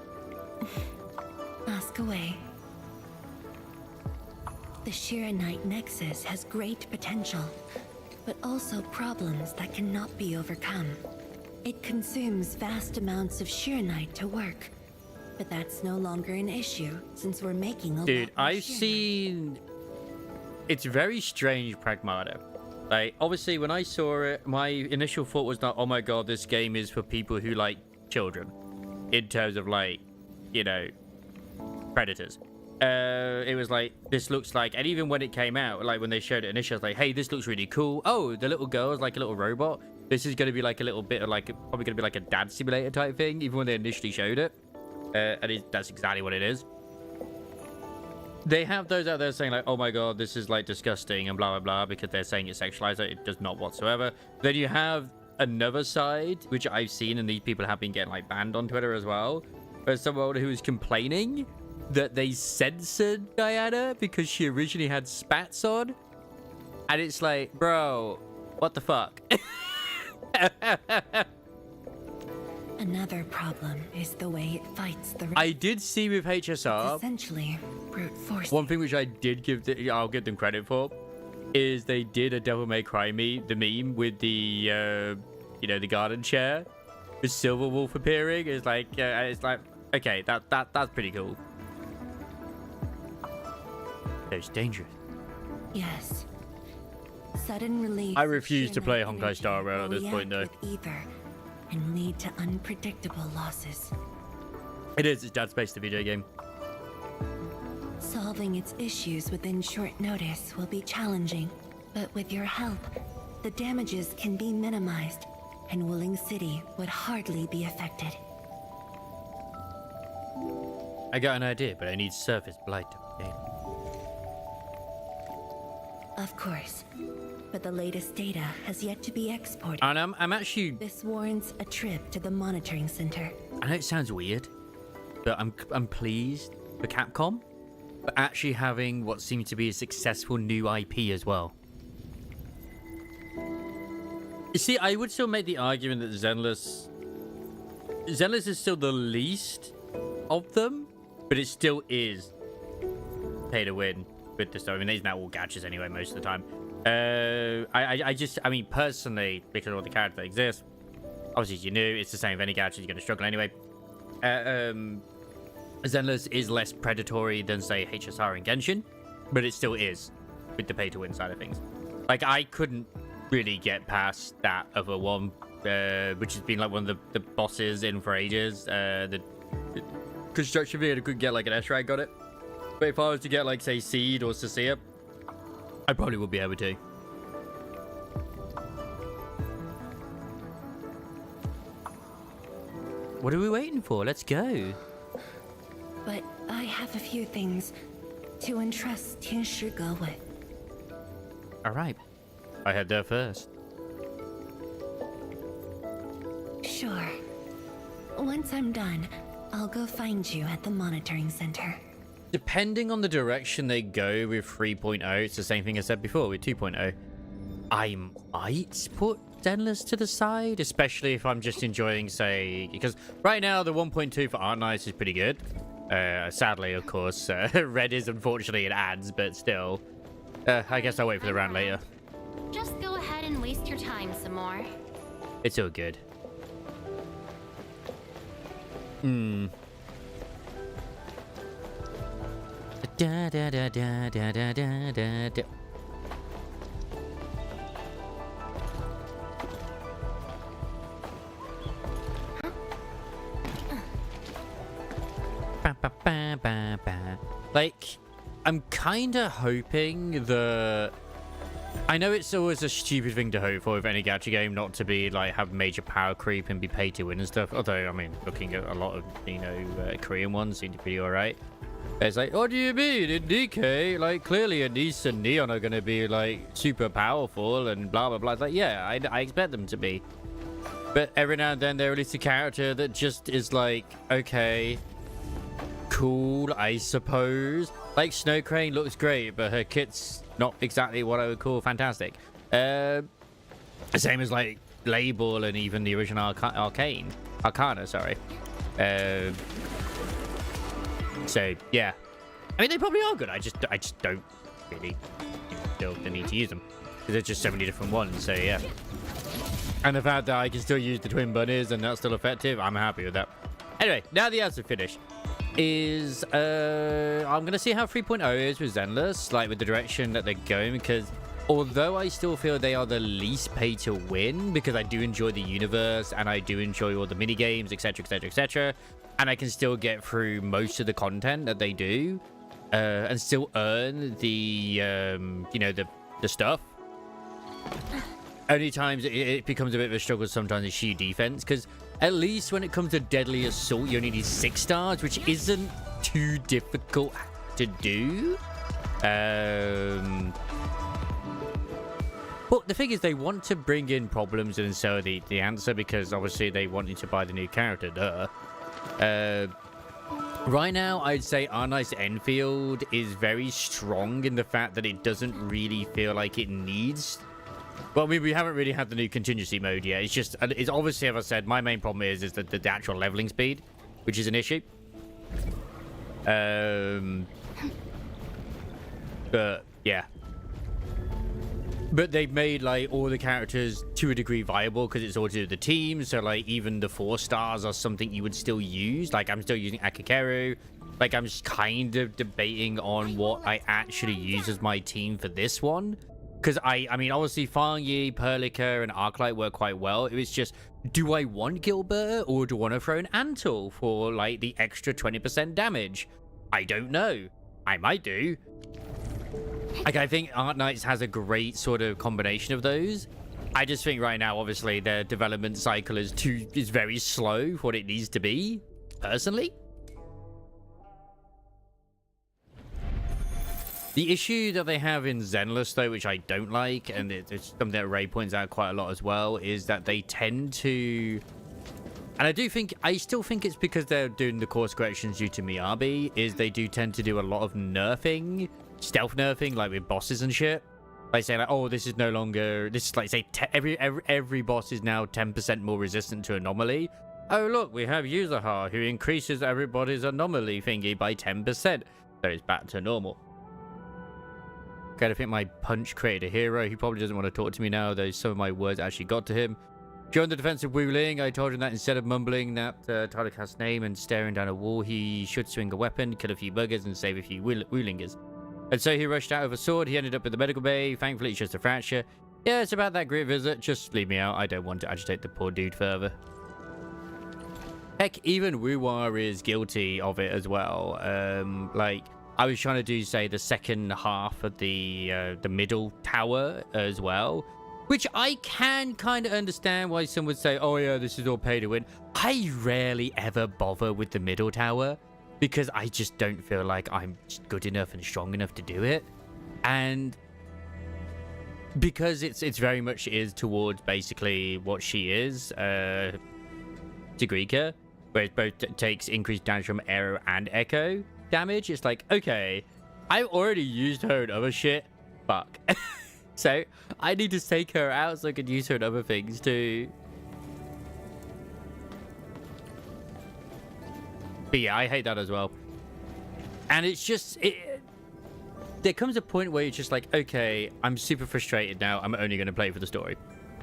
Ask away. The Shiranite Nexus has great potential, but also problems that cannot be overcome. It consumes vast amounts of Shiranite to work, but that's no longer an issue since we're making a Dude, lot more I've seen it's very strange Pragmata. Like, obviously, when I saw it, my initial thought was not, oh my god, this game is for people who like children. In terms of, like, you know, predators. It was like, this looks like, and even when it came out, like when they showed it initially, I was like, hey, this looks really cool. Oh, the little girl is like a little robot. This is going to be like a little bit of like, probably going to be like a dad simulator type thing, even when they initially showed it. And that's exactly what it is. They have those out there saying like, oh my god, this is like disgusting and blah, blah, blah, because they're saying it's sexualized. It does not whatsoever. Then you have another side, which I've seen, and these people have been getting like banned on Twitter as well. There's someone who was complaining that they censored Diana because she originally had spats on. And it's like, bro, what the fuck? Another problem is the way it fights the... I did see with HSR, essentially brute force. One thing which I did give I'll give them credit for is they did a Devil May Cry the meme with the you know, the garden chair, the Silver Wolf appearing. It's like okay, that's pretty cool. It's dangerous. Yes. Sudden release. I refuse to play Honkai Star Rail at this point, though. Either, and lead to unpredictable losses. It is. It's Dead Space, the video game. Solving its issues within short notice will be challenging, but with your help, the damages can be minimized, and Wooling City would hardly be affected. I got an idea, but I need surface blight to obtain. Of course, but the latest data has yet to be exported. And I'm actually... This warrants a trip to the monitoring center. I know it sounds weird, but I'm pleased for Capcom for actually having what seems to be a successful new IP as well. You see, I would still make the argument that Zenless is still the least of them, but it still is pay to win with the stuff. I mean, these now all gachas anyway most of the time. I mean, personally, because of all the characters that exist, obviously, as you knew, it's the same with any gacha, you're going to struggle anyway. Zenless is less predatory than, say, HSR and Genshin, but it still is with the pay-to-win side of things. Like, I couldn't really get past that other one, which has been, like, one of the bosses in for ages. The construction video, I couldn't get, like, an S-rank on it. But if I was to get, like, say, Seed or Cecilia, I probably would be able to. What are we waiting for? Let's go. But I have a few things to entrust Tian Shigo with. Alright. I head there first. Sure. Once I'm done, I'll go find you at the monitoring center. Depending on the direction they go with 3.0, it's the same thing I said before with 2.0. I might put Zenless to the side, especially if I'm just enjoying, say, because right now the 1.2 for Art Nice is pretty good. Sadly, of course, Red is unfortunately in ads, but still. I guess I'll wait for the round later. Just go ahead and waste your time some more. It's all good. Da da da da da da da da. Like, I'm kinda hoping that... I know it's always a stupid thing to hope for with any gacha game, not to be, like, have major power creep and be paid to win and stuff. Although, I mean, looking at a lot of, you know, Korean ones seem to be alright. It's like, what do you mean? In NIKKE, like, clearly Anise and Neon are gonna be, like, super powerful and blah, blah, blah. It's like, yeah, I expect them to be. But every now and then they release a character that just is like, okay, cool, I suppose. Like, Snow Crane looks great, but her kit's not exactly what I would call fantastic. Same as, like, Label and even the original Arcana, sorry. So, yeah. I mean, they probably are good. I just don't really feel the need to use them. Because there's just so many different ones, so yeah. And the fact that I can still use the twin bunnies and that's still effective, I'm happy with that. Anyway, now the ads are finished. is I'm gonna see how 3.0 is with Zenless, like with the direction that they're going, because although I still feel they are the least pay to win, because I do enjoy the universe and I do enjoy all the mini games, etc, etc, etc, and I can still get through most of the content that they do, and still earn the you know, the stuff. Only times it becomes a bit of a struggle sometimes is sheer defense, because at least when it comes to Deadly Assault, you only need 6 stars, which isn't too difficult to do. But the thing is, they want to bring in problems and so the answer, because obviously they want you to buy the new character, duh. Right now, I'd say our nice Enfield is very strong in the fact that it doesn't really feel like it needs... Well, we haven't really had the new contingency mode yet. It's just, it's obviously, as I said, my main problem is that the actual leveling speed, which is an issue. But yeah. But they've made like all the characters to a degree viable because it's all to do with the team. So like even the 4 stars are something you would still use. Like I'm still using Akikeru. Like I'm just kind of debating on what I actually use as my team for this one. Because I mean, obviously Fang Yi, Perlica, and Arclight work quite well. It was just, do I want Gilbert or do I want to throw an Antle for like the extra 20% damage? I don't know. I might do. Like, I think Art Knights has a great sort of combination of those. I just think right now, obviously, their development cycle is very slow for what it needs to be, personally. The issue that they have in Zenless, though, which I don't like, and it's something that Ray points out quite a lot as well, is that they tend to... And I still think it's because they're doing the course corrections due to Miyabi, is they do tend to do a lot of nerfing, stealth nerfing, like with bosses and shit. Like saying like, oh, this is no longer, this is like say every boss is now 10% more resistant to anomaly. Oh look, we have Yuzuha who increases everybody's anomaly thingy by 10%. So it's back to normal. Okay, I think my punch created a hero. He probably doesn't want to talk to me now, though some of my words actually got to him. During the defense of Wu Ling, I told him that instead of mumbling that Talakast's name and staring down a wall, he should swing a weapon, kill a few buggers, and save a few Wu Lingers. And so he rushed out with a sword. He ended up in the medical bay. Thankfully, it's just a fracture. Yeah, it's about that great visit. Just leave me out. I don't want to agitate the poor dude further. Heck, even Wu-Wa is guilty of it as well. Like, I was trying to do, say, the second half of the middle tower as well. Which I can kind of understand why some would say, oh yeah, this is all pay to win. I rarely ever bother with the middle tower. Because I just don't feel like I'm good enough and strong enough to do it. And because it's very much is towards basically what she is, Tigrika, where it both takes increased damage from arrow and echo damage. It's like, okay, I've already used her in other shit. Fuck. So I need to take her out so I can use her in other things too. But yeah, I hate that as well. And it's just... there comes a point where you're just like, okay, I'm super frustrated now. I'm only going to play for the story.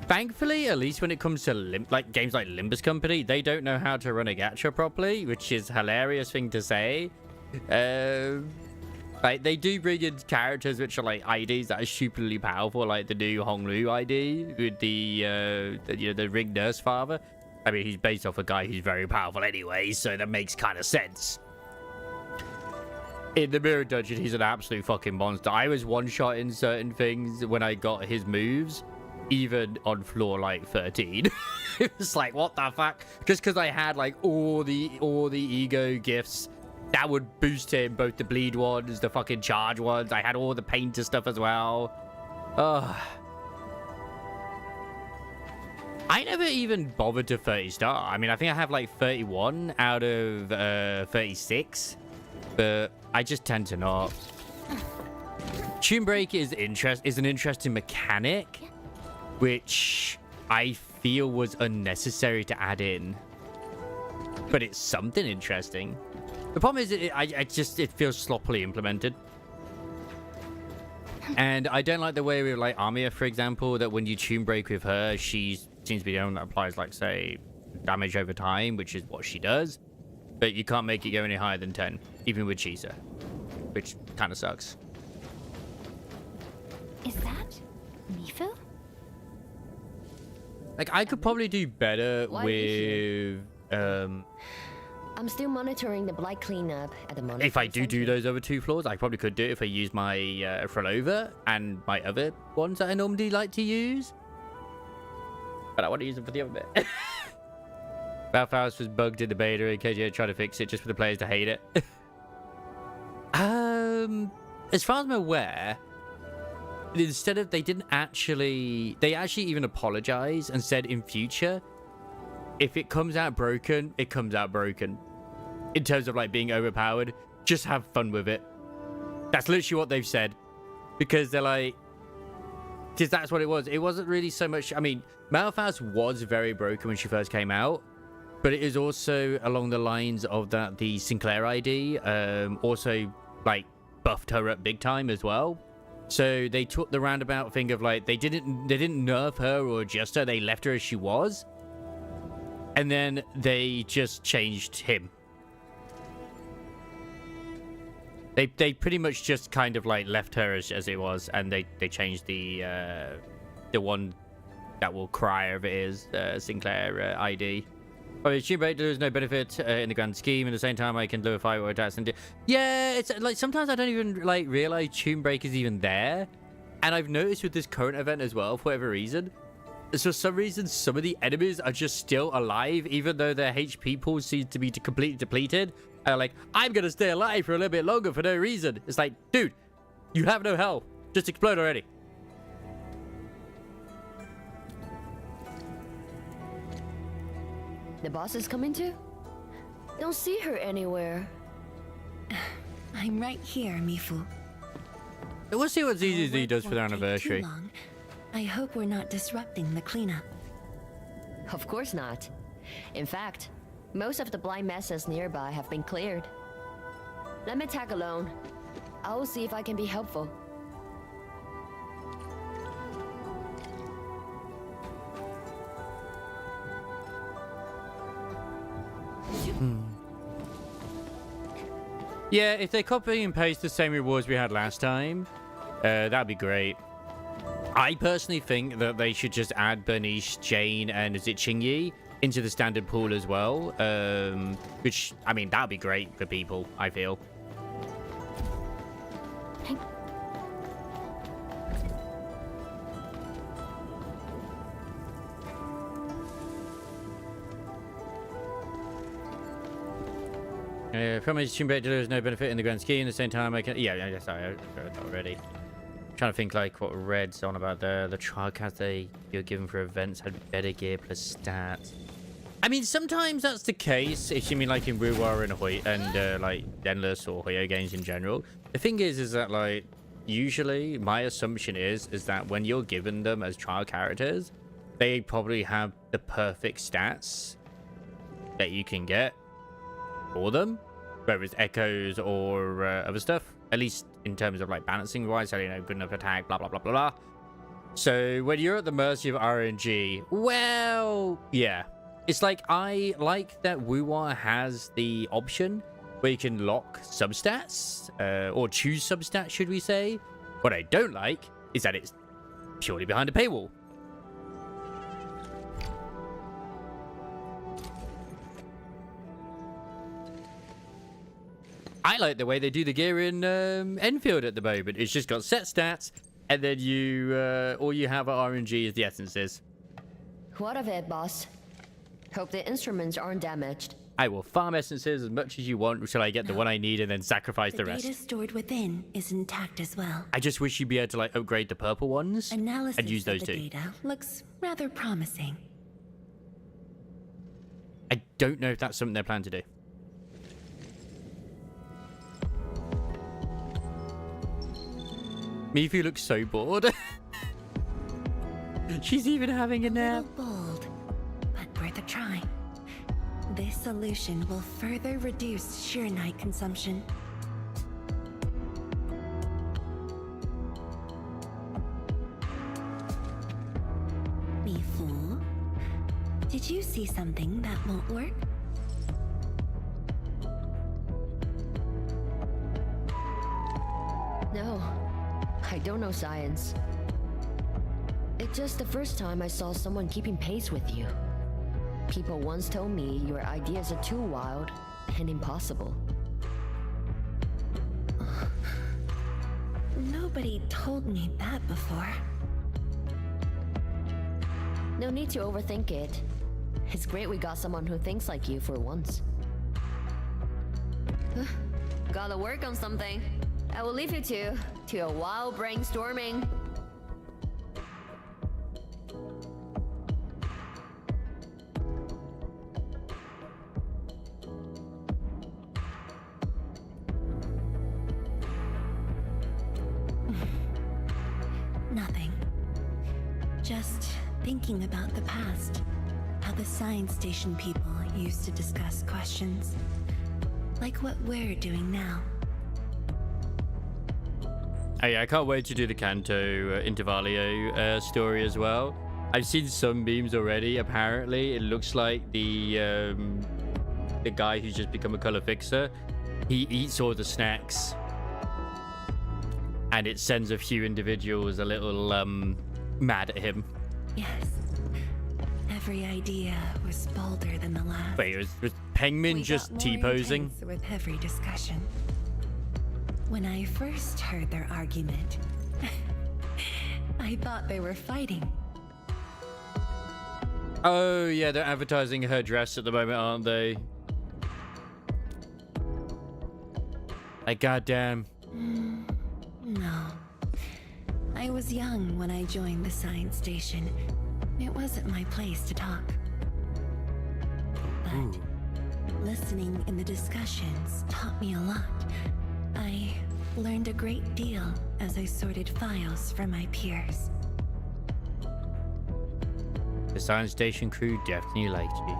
Thankfully, at least when it comes to games like Limbus Company, they don't know how to run a gacha properly, which is a hilarious thing to say. Like, they do bring in characters which are like IDs that are stupidly powerful, like the new Honglu ID with the ring nurse father. I mean, he's based off a guy who's very powerful anyway, so that makes kind of sense. In the Mirror Dungeon, he's an absolute fucking monster. I was one-shotting certain things when I got his moves, even on floor, like, 13. It was like, what the fuck? Just because I had, like, all the ego gifts that would boost him, both the bleed ones, the fucking charge ones. I had all the painter stuff as well. Ugh. I never even bothered to 30 star. I mean, I think I have like 31 out of 36, but I just tend to not. Tune Break is an interesting mechanic, which I feel was unnecessary to add in, but it's something interesting. The problem is, it feels sloppily implemented. And I don't like the way with like Amia, for example, that when you Tune Break with her, she seems to be the one that applies, like, say, damage over time, which is what she does. but you can't make it go any higher than 10, even with Cheeser, which kind of sucks. Is that Mifu? Like, I could probably do better Why with I'm still monitoring the blight cleanup at the moment. if I do those other 2 floors. I probably could do it if I use my Frolova and my other ones that I normally like to use, but I want to use them for the other bit. Belfast was bugged in the beta in case you had tried to fix it just for the players to hate it. As far as I'm aware, instead of they actually even apologized and said in future, if it comes out broken, it comes out broken. In terms of like being overpowered, just have fun with it. That's literally what they've said, because they're like, because that's what it was. It wasn't really so much. I mean, Malphas was very broken when she first came out, but it is also along the lines of that the Sinclair ID also like buffed her up big time as well. So they took the roundabout thing of like they didn't nerf her or adjust her. They left her as she was, and then they just changed him. They pretty much just kind of like left her as it was, and they changed the one that will cry if it is Sinclair ID. But assume there's no benefit in the grand scheme. At the same time, I can do a fight or attacks and yeah, it's like sometimes I don't even like realize Tomb Break is even there, and I've noticed with this current event as well, for whatever reason, for some reason some of the enemies are just still alive even though their HP pool seems to be completely depleted. And like, I'm gonna stay alive for a little bit longer for no reason. It's like, dude, you have no health. Just explode already. The boss is coming too? Don't see her anywhere. I'm right here, Mifu. We'll see what ZZZ does for their anniversary. I hope we're not disrupting the cleanup. Of course not. In fact, most of the blind messes nearby have been cleared. Let me tag along. I'll see if I can be helpful. Yeah, if they copy and paste the same rewards we had last time, that'd be great. I personally think that they should just add Bernice, Jane, and is it Qingyi into the standard pool as well. Which, I mean, that'd be great for people, I feel. From his Tomb Break delivers no benefit in the grand scheme. At the same time, I can... Yeah, sorry, I heard that already. I'm trying to think like what Red's on about the trial cards you're given for events had better gear plus stats. I mean, sometimes that's the case. If you mean like in Ruwa and like Endless or Hoyo games in general. The thing is that like usually my assumption is that when you're given them as trial characters, they probably have the perfect stats that you can get for them, whether it's echoes or other stuff, at least in terms of like balancing wise, so you know, good enough attack, blah blah blah blah blah. So when you're at the mercy of RNG, well, yeah, it's like I like that Wuwa has the option where you can lock substats or choose substats, should we say. What I don't like is that it's purely behind a paywall. I like the way they do the gear in Endfield at the moment. It's just got set stats, and then you all you have at RNG is the essences. What of it, boss? Hope the instruments aren't damaged. I will farm essences as much as you want until I get the one I need and then sacrifice the rest. The data stored within is intact as well. I just wish you'd be able to like upgrade the purple ones Analysis and use those of the too. data looks rather promising. I don't know if that's something they're planning to do. Mifu looks so bored. She's even having a nap. Bold, but worth a try. This solution will further reduce sheer night consumption. Mifu, did you see something that won't work? I don't know science. It's just the first time I saw someone keeping pace with you. People once told me your ideas are too wild and impossible. Nobody told me that before. No need to overthink it. It's great we got someone who thinks like you for once. Gotta work on something. I will leave you to your wild brainstorming. Nothing. Just thinking about the past. How the science station people used to discuss questions. Like what we're doing now. Oh yeah, I can't wait to do the Kanto Intervalio story as well. I've seen some memes already. Apparently, it looks like the guy who's just become a color fixer, he eats all the snacks, and it sends a few individuals a little mad at him. Yes. Every idea was bolder than the last. Wait, was Pengmin just T-posing? With every discussion. When I first heard their argument, I thought they were fighting. Oh yeah, they're advertising her dress at the moment, aren't they? Like, goddamn. No. I was young when I joined the science station. It wasn't my place to talk. But listening in the discussions taught me a lot. I learned a great deal as I sorted files for my peers. The science station crew definitely liked you.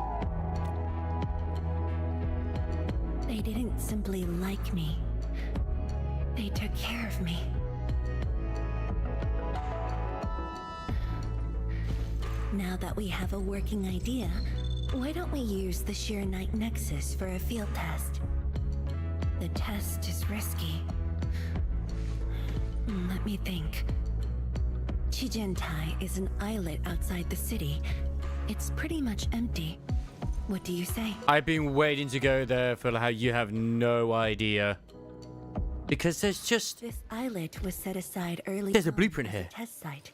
They didn't simply like me. They took care of me. Now that we have a working idea, why don't we use the Sheer Night Nexus for a field test? The test is risky. Let me think. Chijentai is an islet outside the city. It's pretty much empty. What do you say? I've been waiting to go there for how you have no idea. Because there's just... This islet was set aside early. There's a blueprint here. Test site,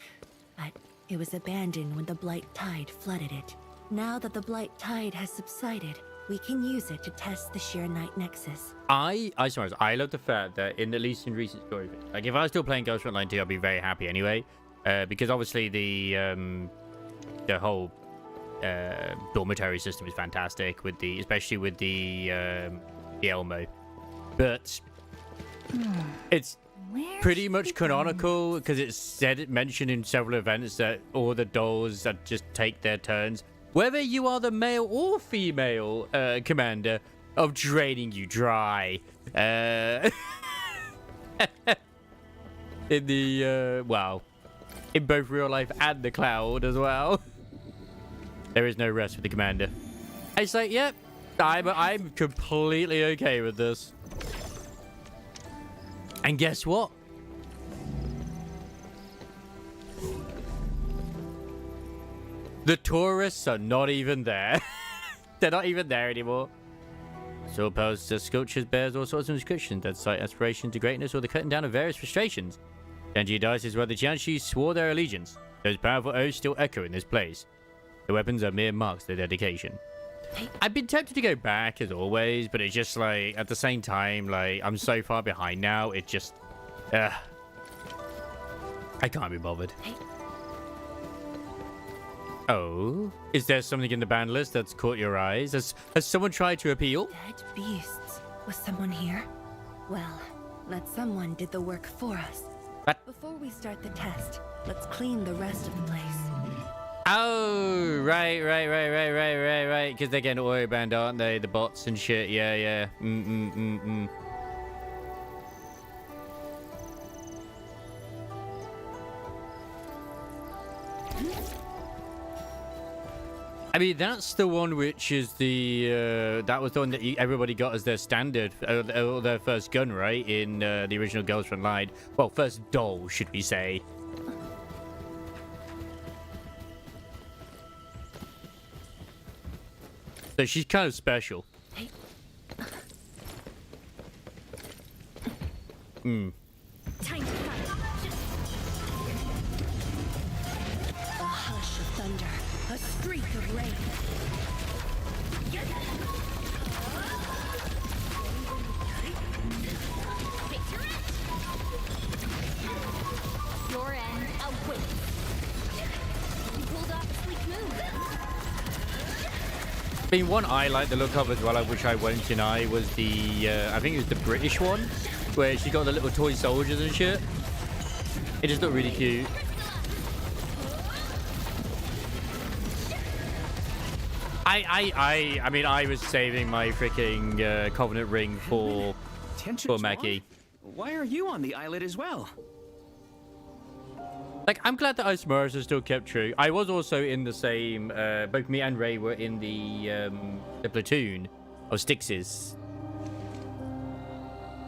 but it was abandoned when the Blight Tide flooded it. Now that the Blight Tide has subsided, we can use it to test the Sheer Night Nexus. I love the fact that at least in recent story, like if I was still playing Ghost Frontline 2, I'd be very happy anyway. Because obviously the whole dormitory system is fantastic with especially with the Elmo. But it's pretty much canonical because it's mentioned in several events that all the dolls that just take their turns, whether you are the male or female commander, of draining you dry. In the in both real life and the cloud as well. There is no rest for the commander. It's like, yep, I'm completely okay with this. And guess what? The tourists are not even there. They're not even there anymore. So opposed to sculptures bears all sorts of inscriptions that cite aspiration to greatness or the cutting down of various frustrations. Genji Dice is where the Jianshi swore their allegiance. Those powerful oaths still echo in this place. The weapons are mere marks of their dedication. I've been tempted to go back as always, but it's just like, at the same time, like, I'm so far behind now, it just... I can't be bothered. Oh, is there something in the ban list that's caught your eyes? Has someone tried to appeal? Dead beasts. Was someone here? Well, that someone did the work for us. What? Before we start the test, let's clean the rest of the place. Oh, right. Because they're getting oil banned, aren't they? The bots and shit. Yeah. I mean, that's the one which is the that was the one that everybody got as their standard, their first gun, right? In the original Girls Front Line. Well, first doll, should we say? So she's kind of special. Hmm. Time to fight. A hush of thunder, a streak of rain. Your end awaits. You pulled off a sleek move. I mean, one I like the look of as well, which I won't deny, was the I think it was the British one, where she got the little toy soldiers and shit. It just looked really cute. I mean, I was saving my freaking Covenant ring for Mackie. Why are you on the islet as well? Like, I'm glad that Isomorphs are still kept true. I was also in the same, both me and Ray were in the platoon of Styx's.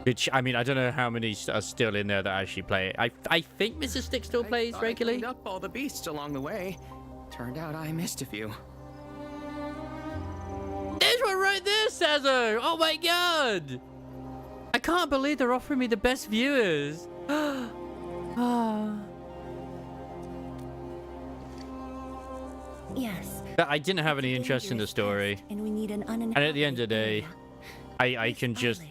Which, I mean, I don't know how many are still in there that actually play it. I think Mrs. Styx still plays regularly. I cleaned up all the beasts along the way. Turned out I missed a few. There's one right there, Sazo! Oh my god! I can't believe they're offering me the best viewers. Yes. But I didn't have any interest in the story. And we need an And at the end of the day, I can just...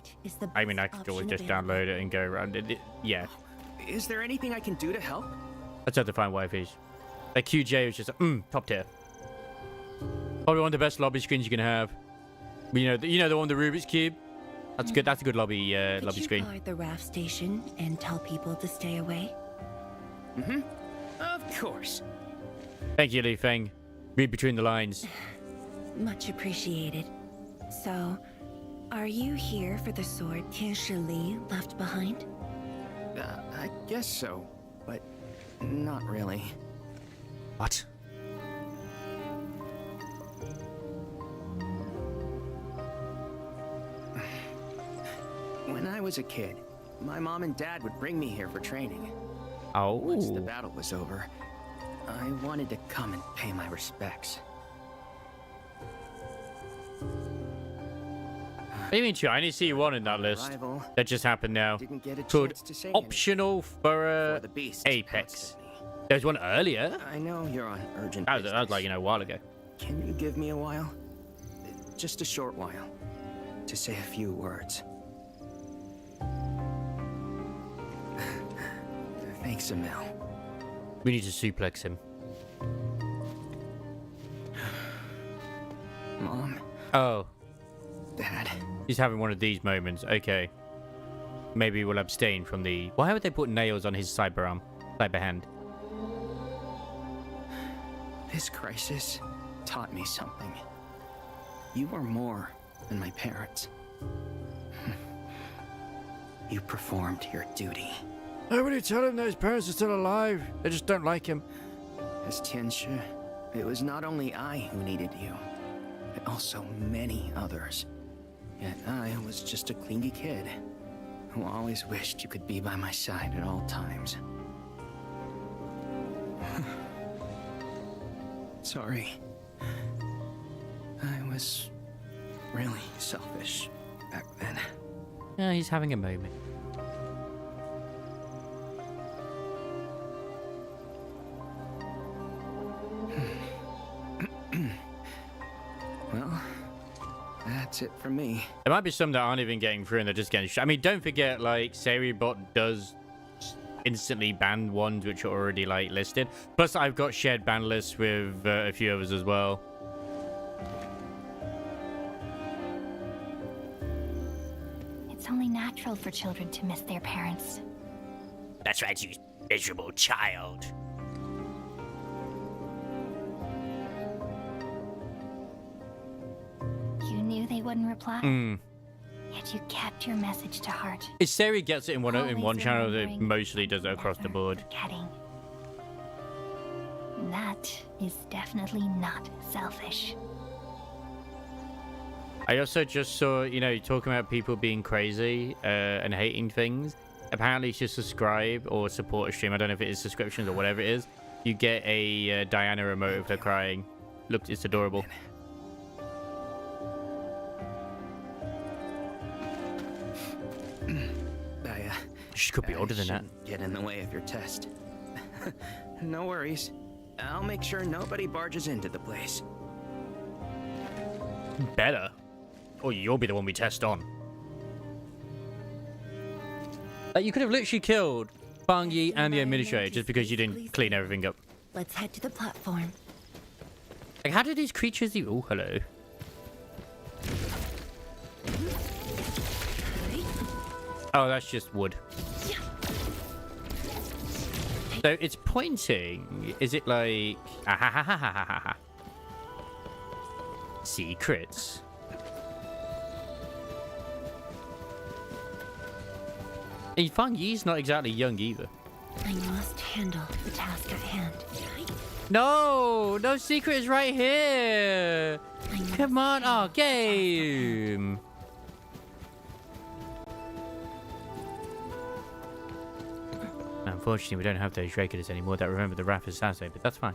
I mean, I could always just download it and go around it. Yeah. Is there anything I can do to help? Let's have to find wifeys. Like QJ was just top tier. Probably one of the best lobby screens you can have. You know the one with the Rubik's Cube? That's good. That's a good lobby screen. Could you guard the raft station and tell people to stay away? Mm-hmm. Of course. Thank you, Li Feng. Read between the lines. Much appreciated. So, are you here for the sword Tianshi Li left behind? I guess so, but not really. What? When I was a kid, my mom and dad would bring me here for training. Oh. Once the battle was over, I wanted to come and pay my respects. What do you mean, Chu? I only see one in that list. That just happened now. Called optional for Apex. There's one earlier. I know you're on urgent. That was like, a while ago. Can you give me a while? Just a short while. To say a few words. Thanks, Emil. We need to suplex him. Mom. Oh. Dad. He's having one of these moments. Okay. Maybe we'll abstain from the... Why would they put nails on his cyber hand? This crisis taught me something. You are more than my parents. You performed your duty. Nobody tell him that his parents are still alive. They just don't like him. As Tianshi, it was not only I who needed you, but also many others. Yet I was just a clingy kid who always wished you could be by my side at all times. Sorry. I was really selfish back then. Yeah, he's having a moment. Well, that's it for me. There might be some that aren't even getting through and they're just getting I mean, don't forget, like, Seribot does instantly ban ones which are already, like, listed. Plus, I've got shared ban lists with a few others as well. It's only natural for children to miss their parents. That's right, you miserable child. You knew they wouldn't reply. Yet you kept your message to heart. If Seri gets it in one channel, it mostly does it across the board. That is definitely not selfish. I also just saw, you know, talking about people being crazy and hating things. Apparently, if you subscribe or support a stream, I don't know if it is subscriptions or whatever it is, you get a Diana emote of her crying. Look, it's adorable. She could be older than that. Get in the way of your test. No worries. I'll make sure nobody barges into the place. Better. Or you'll be the one we test on. Like, you could have literally killed Fang Yi and the administrator just because you didn't clean everything up. Let's head to the platform. Like, how did these creatures even... Oh, hello. Oh, that's just wood. So it's pointing. Is it like... secrets? And Fang Yi's not exactly young either. I must handle the task at hand. No! No secret is right here! Come on, oh, game! Unfortunately, we don't have those regulars anymore that remember the Wrath of Sase, but that's fine.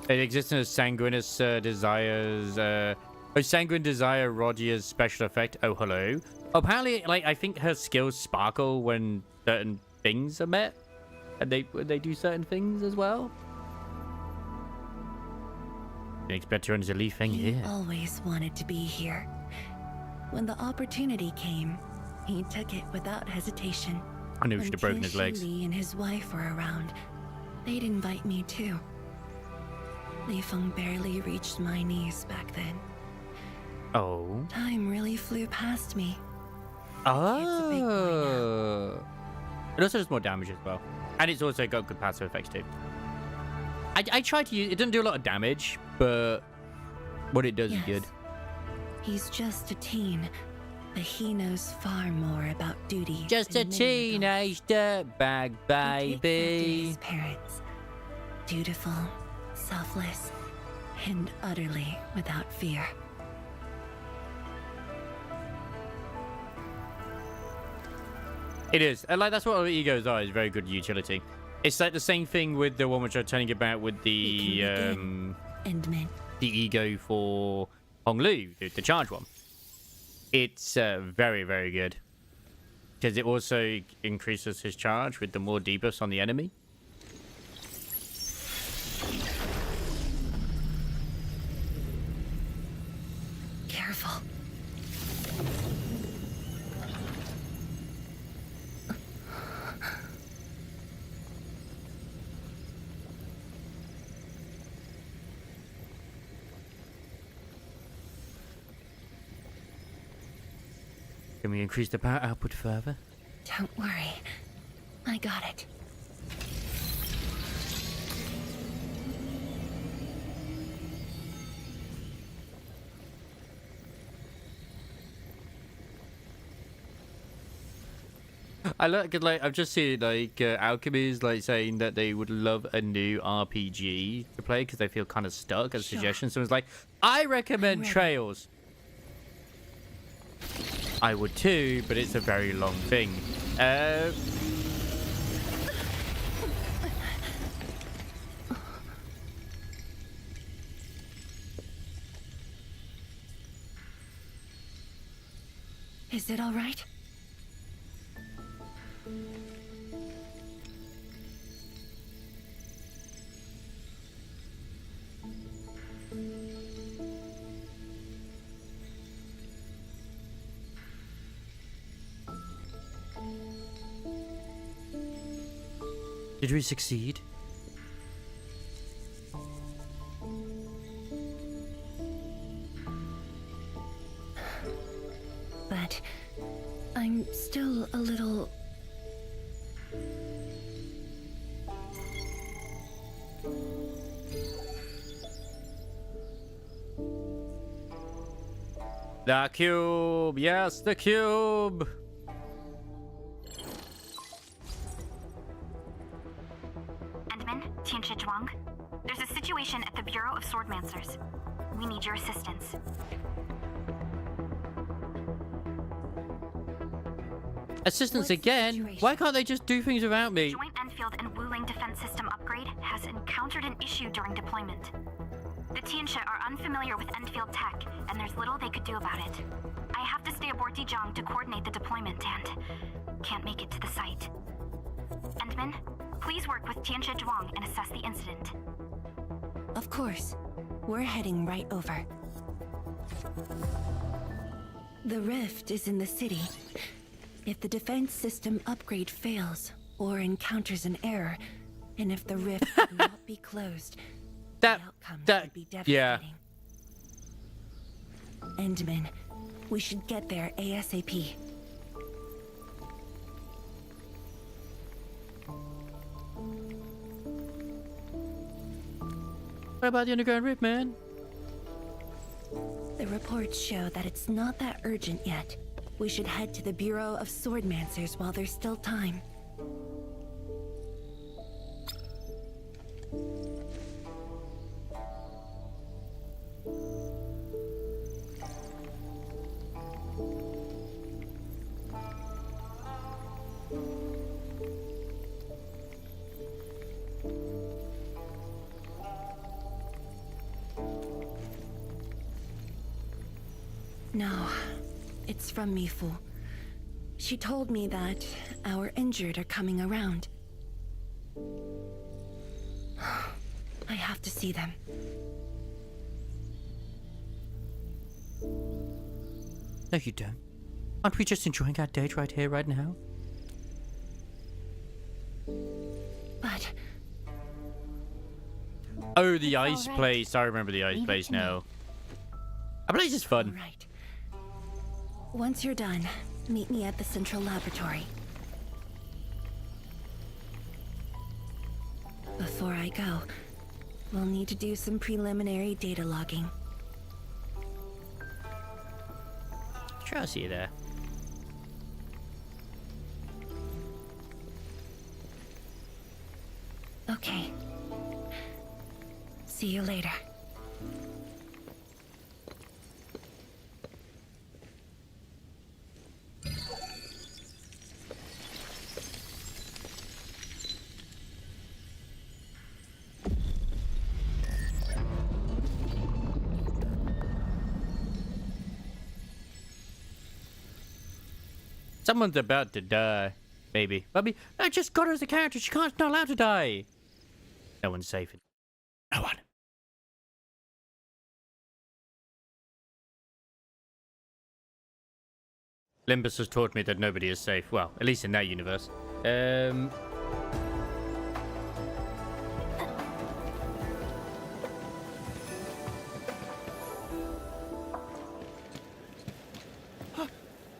It exists as Sanguinous Desires. Sanguine Desire Rodia's special effect. Oh, hello. Apparently, like, I think her skills sparkle when certain things are met. And they do certain things as well. Makes better on the leaf thing here. Always wanted to be here. When the opportunity came, he took it without hesitation. I knew he should have broken his legs. Li and his wife were around. They'd invite me too. Li Feng barely reached my knees back then. Oh. Time really flew past me. Oh. It also does more damage as well. And it's also got good passive effects too. I tried to use it. Doesn't do a lot of damage, but what it does is good. He's just a teen, but he knows far more about duty. Just a teenage dirtbag baby. His parents, dutiful, selfless, and utterly without fear. It is. And like, that's what our egos are, is very good utility. It's like the same thing with the one which I was telling you about with the ego for Hong Lu, the charge one. It's very, very good. Because it also increases his charge with the more debuffs on the enemy. Careful. Can we increase the power output further? Don't worry. I got it. I look at, like, I've just seen like alchemies like saying that they would love a new RPG to play because they feel kind of stuck as suggestions. Someone's like, I recommend Trails. I would too, but it's a very long thing. Is it all right? Did we succeed? But I'm still a little... The cube! Yes, the cube! Endman, Tianchi Zhuang. There's a situation at the Bureau of Swordmancers. We need your assistance. Assistance again? Why can't they just do things without me? Joint Endfield and Wuling defense system upgrade has encountered an issue during deployment. The Tianchi are unfamiliar with Endfield tech, and there's little they could do about it. I have to stay aboard Dijiang to coordinate the deployment and can't make it to the site. Endman, please work with Tianchi Zhuang and assess the incident. Of course. We're heading right over. The rift is in the city. If the defense system upgrade fails or encounters an error, and if the rift cannot be closed, the outcome would be devastating. Yeah. Endman, we should get there ASAP. What about the underground rift, man? The reports show that it's not that urgent yet. We should head to the Bureau of Swordmancers while there's still time. No, it's from Mifu. She told me that our injured are coming around. I have to see them. No, you don't. Aren't we just enjoying our date right here, right now? But... Oh, the ice place. I remember the ice place now. I believe it's fun. Right. Once you're done, meet me at the central laboratory. Before I go, we'll need to do some preliminary data logging. Sure, I'll see you there. Okay. See you later. Someone's about to die. Maybe. Bubby, I just got her as a character. She can't, not allowed to die. No one's safe. No one. Limbus has taught me that nobody is safe. Well, at least in that universe.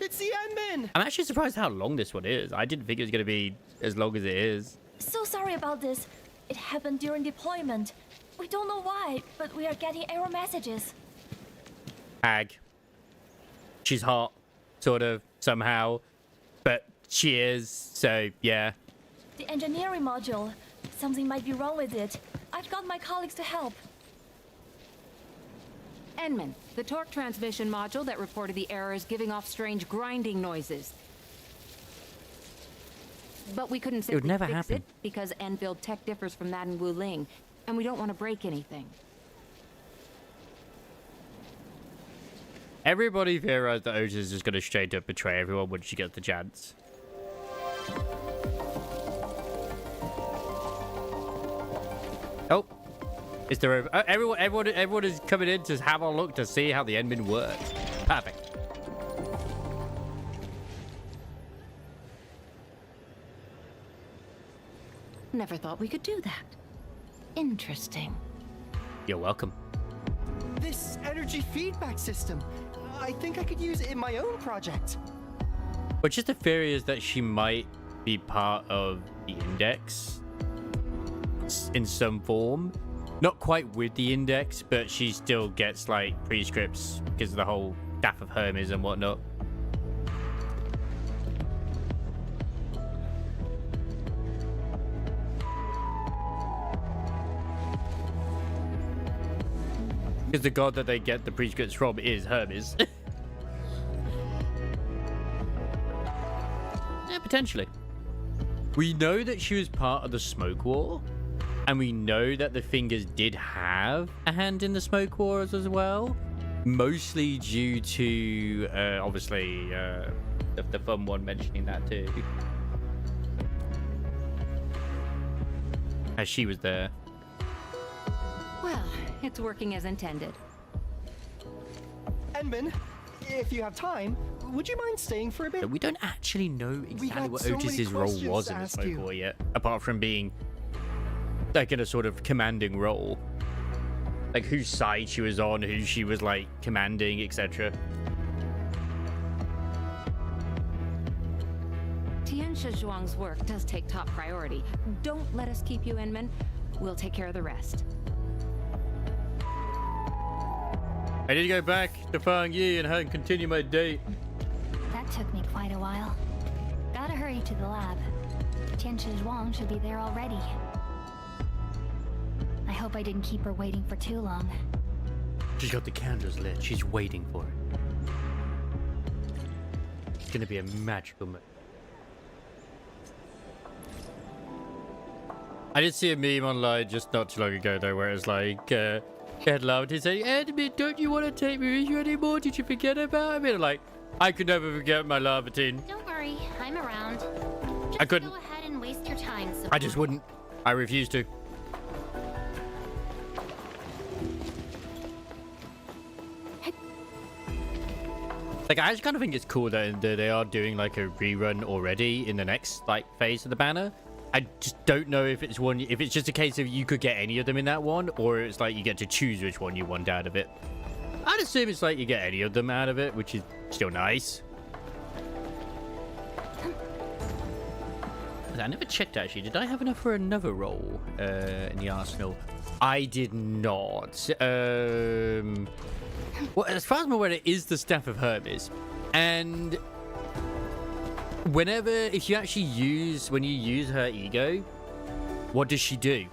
It's the Endman! I'm actually surprised how long this one is. I didn't think it was going to be as long as it is. So sorry about this. It happened during deployment. We don't know why, but we are getting error messages. Hag. She's hot, sort of, somehow. But she is, so yeah. The engineering module. Something might be wrong with it. I've got my colleagues to help. Endman, the torque transmission module that reported the error is giving off strange grinding noises. But we couldn't simply fix it because Endfield tech differs from that in Wuling, and we don't want to break anything. Everybody theorized that Otis is just going to straight up betray everyone when she gets the chance. Oh. Is there everyone is coming in to have a look to see how the Endman works. Perfect. Never thought we could do that. Interesting. You're welcome. This energy feedback system. I think I could use it in my own project. But just the theory is that she might be part of the Index in some form. Not quite with the Index, but she still gets like prescripts because of the whole Staff of Hermes and whatnot. Because the god that they get the prescripts from is Hermes. Yeah, potentially. We know that she was part of the Smoke War. And we know that the Fingers did have a hand in the Smoke Wars as well. Mostly due to, obviously, the fun one mentioning that too. As she was there. Well, it's working as intended. Enman, if you have time, would you mind staying for a bit? We don't actually know exactly what so many Otis's role questions was to in the ask Smoke you. War yet, apart from being like in a sort of commanding role. Like whose side she was on, who she was like commanding, etc. Tianshi Zhuang's work does take top priority. Don't let us keep you, Inman. We'll take care of the rest. I need to go back to Fang Yi and continue my date. That took me quite a while. Gotta hurry to the lab. Tianshi Zhuang should be there already. I hope I didn't keep her waiting for too long. She's got the candles lit. She's waiting for it. It's gonna be a magical moment. I did see a meme online just not too long ago though, where it's like, Ed loved to say, Edmund, don't you want to take me with you anymore? Did you forget about me? And like, I could never forget my Lavatine. Don't worry, I'm around. Just I couldn't. Go ahead and waste your time. I just wouldn't. I refuse to. Like, I just kind of think it's cool that they are doing like a rerun already in the next like phase of the banner. I just don't know if it's one, if it's just a case of you could get any of them in that one, or it's like you get to choose which one you want out of it. I'd assume it's like you get any of them out of it, which is still nice. I never checked actually. Did I have enough for another role in the arsenal? I did not. Well, as far as I'm aware, it is the Staff of Hermes, and whenever, if you actually use, when you use her ego, what does she do?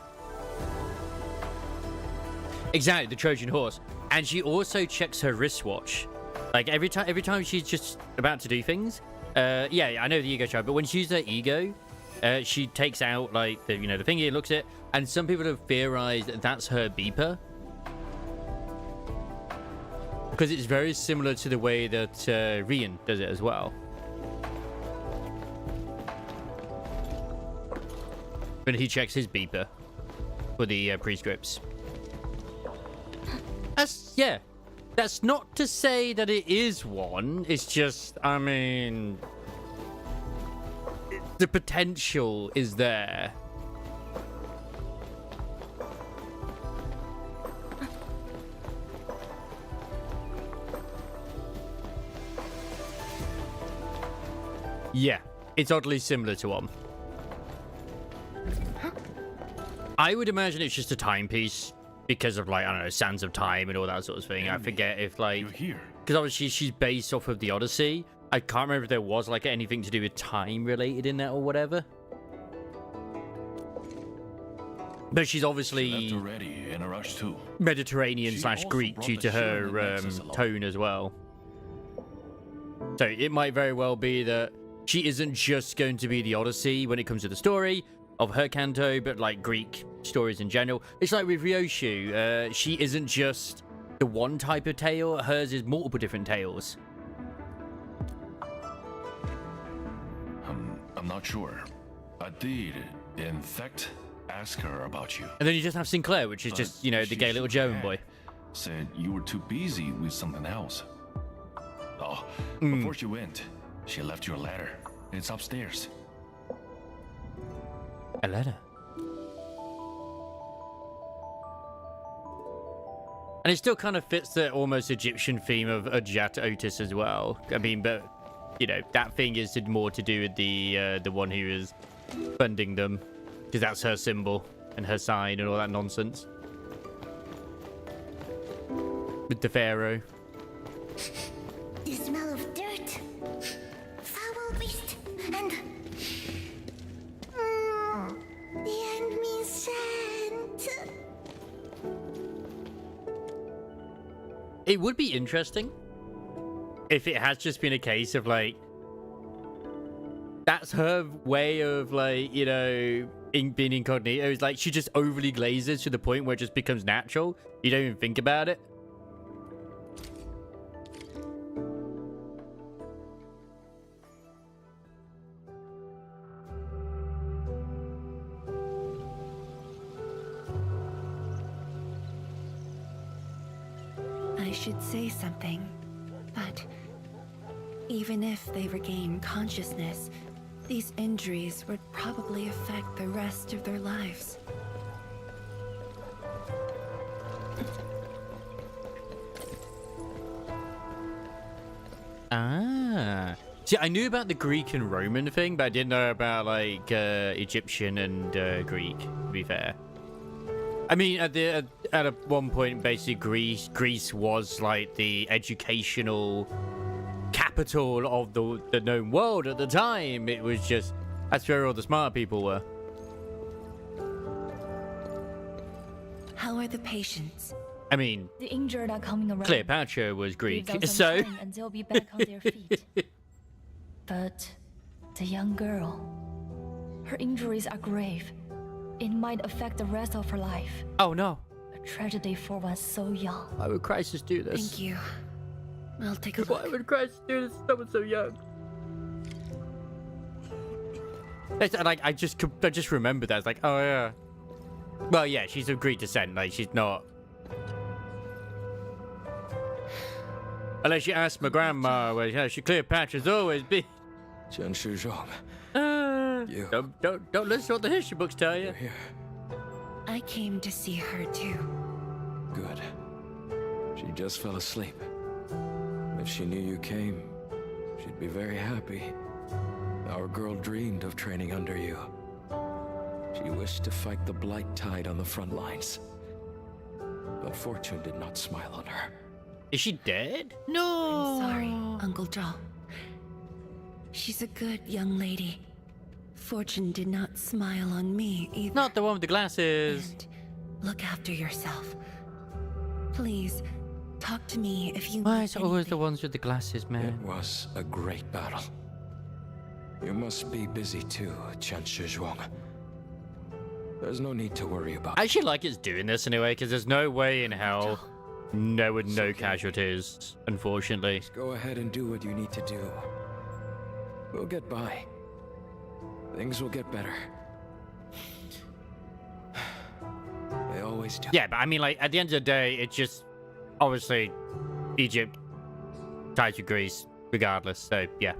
Exactly, the Trojan horse. And she also checks her wristwatch. Like every time she's just about to do things. Yeah, I know the ego child, but when she uses her ego, she takes out like the, the thingy, looks at it, and some people have theorized that that's her beeper. Because it's very similar to the way that Rian does it as well. When he checks his beeper for the prescripts. Yeah. That's not to say that it is one. It's just, I mean, the potential is there. Yeah, it's oddly similar to one. I would imagine it's just a timepiece because of, like, I don't know, Sands of Time and all that sort of thing. I forget if, like, because obviously she's based off of the Odyssey. I can't remember if there was, like, anything to do with time related in that or whatever. But she's obviously She left already in a rush too. Mediterranean/Greek due to her tone as well. So it might very well be that she isn't just going to be the Odyssey when it comes to the story of her Kanto, but like Greek stories in general. It's like with Ryoshu, she isn't just the one type of tale, hers is multiple different tales. I'm not sure. I did, in fact, ask her about you. And then you just have Sinclair, which is just, the gay little German boy. Said you were too busy with something else. Oh, before she went, she left you a letter. It's upstairs. A letter? And it still kind of fits the almost Egyptian theme of Ajat Otis as well. I mean, but, that thing is more to do with the one who is funding them. Because that's her symbol and her sign and all that nonsense. With the pharaoh. The smell of dirt, foul beast, and the enemy scent. It would be interesting if it has just been a case of like, that's her way of like, you know, being incognito. It's like she just overly glazes to the point where it just becomes natural. You don't even think about it. I should say something, but even if they regain consciousness, these injuries would probably affect the rest of their lives. Ah. See, I knew about the Greek and Roman thing, but I didn't know about like Egyptian and Greek, to be fair. I mean, at one point, basically, Greece was like the educational capital of the known world at the time. It was just, that's where all the smart people were. How are the patients? I mean, the injured are coming around. Cleopatra was Greek, Give them some so time and they'll be back on their feet. But the young girl, her injuries are grave. It might affect the rest of her life. Oh no. A tragedy for one so young. Why would Crisis do this? Thank you. I'll take a look. Why would Crisis do this to someone so young? It's like I just remembered that. It's like, oh yeah. Well, yeah, she's of Greek descent. Like she's not. Unless you ask my grandma, well, yeah, Cleopatra's always been. You. Don't listen to what the history books tell you. Here. I came to see her too. Good. She just fell asleep. If she knew you came, she'd be very happy. Our girl dreamed of training under you. She wished to fight the blight tide on the front lines. But fortune did not smile on her. Is she dead? No. I'm sorry, Uncle Joel. She's a good young lady. Fortune did not smile on me either. Not the one with the glasses. And look after yourself. Please, talk to me if you Why need is it always anything. the ones with the glasses, man? It was a great battle. You must be busy too, Chen Shizhuang. There's no need to worry about. I actually like it's doing this anyway, because there's no way in hell no casualties, unfortunately. Just go ahead and do what you need to do. We'll get by. Things will get better. They always do. Yeah, but I mean, like, at the end of the day, it's just, obviously, Egypt ties with Greece, regardless, so, yeah.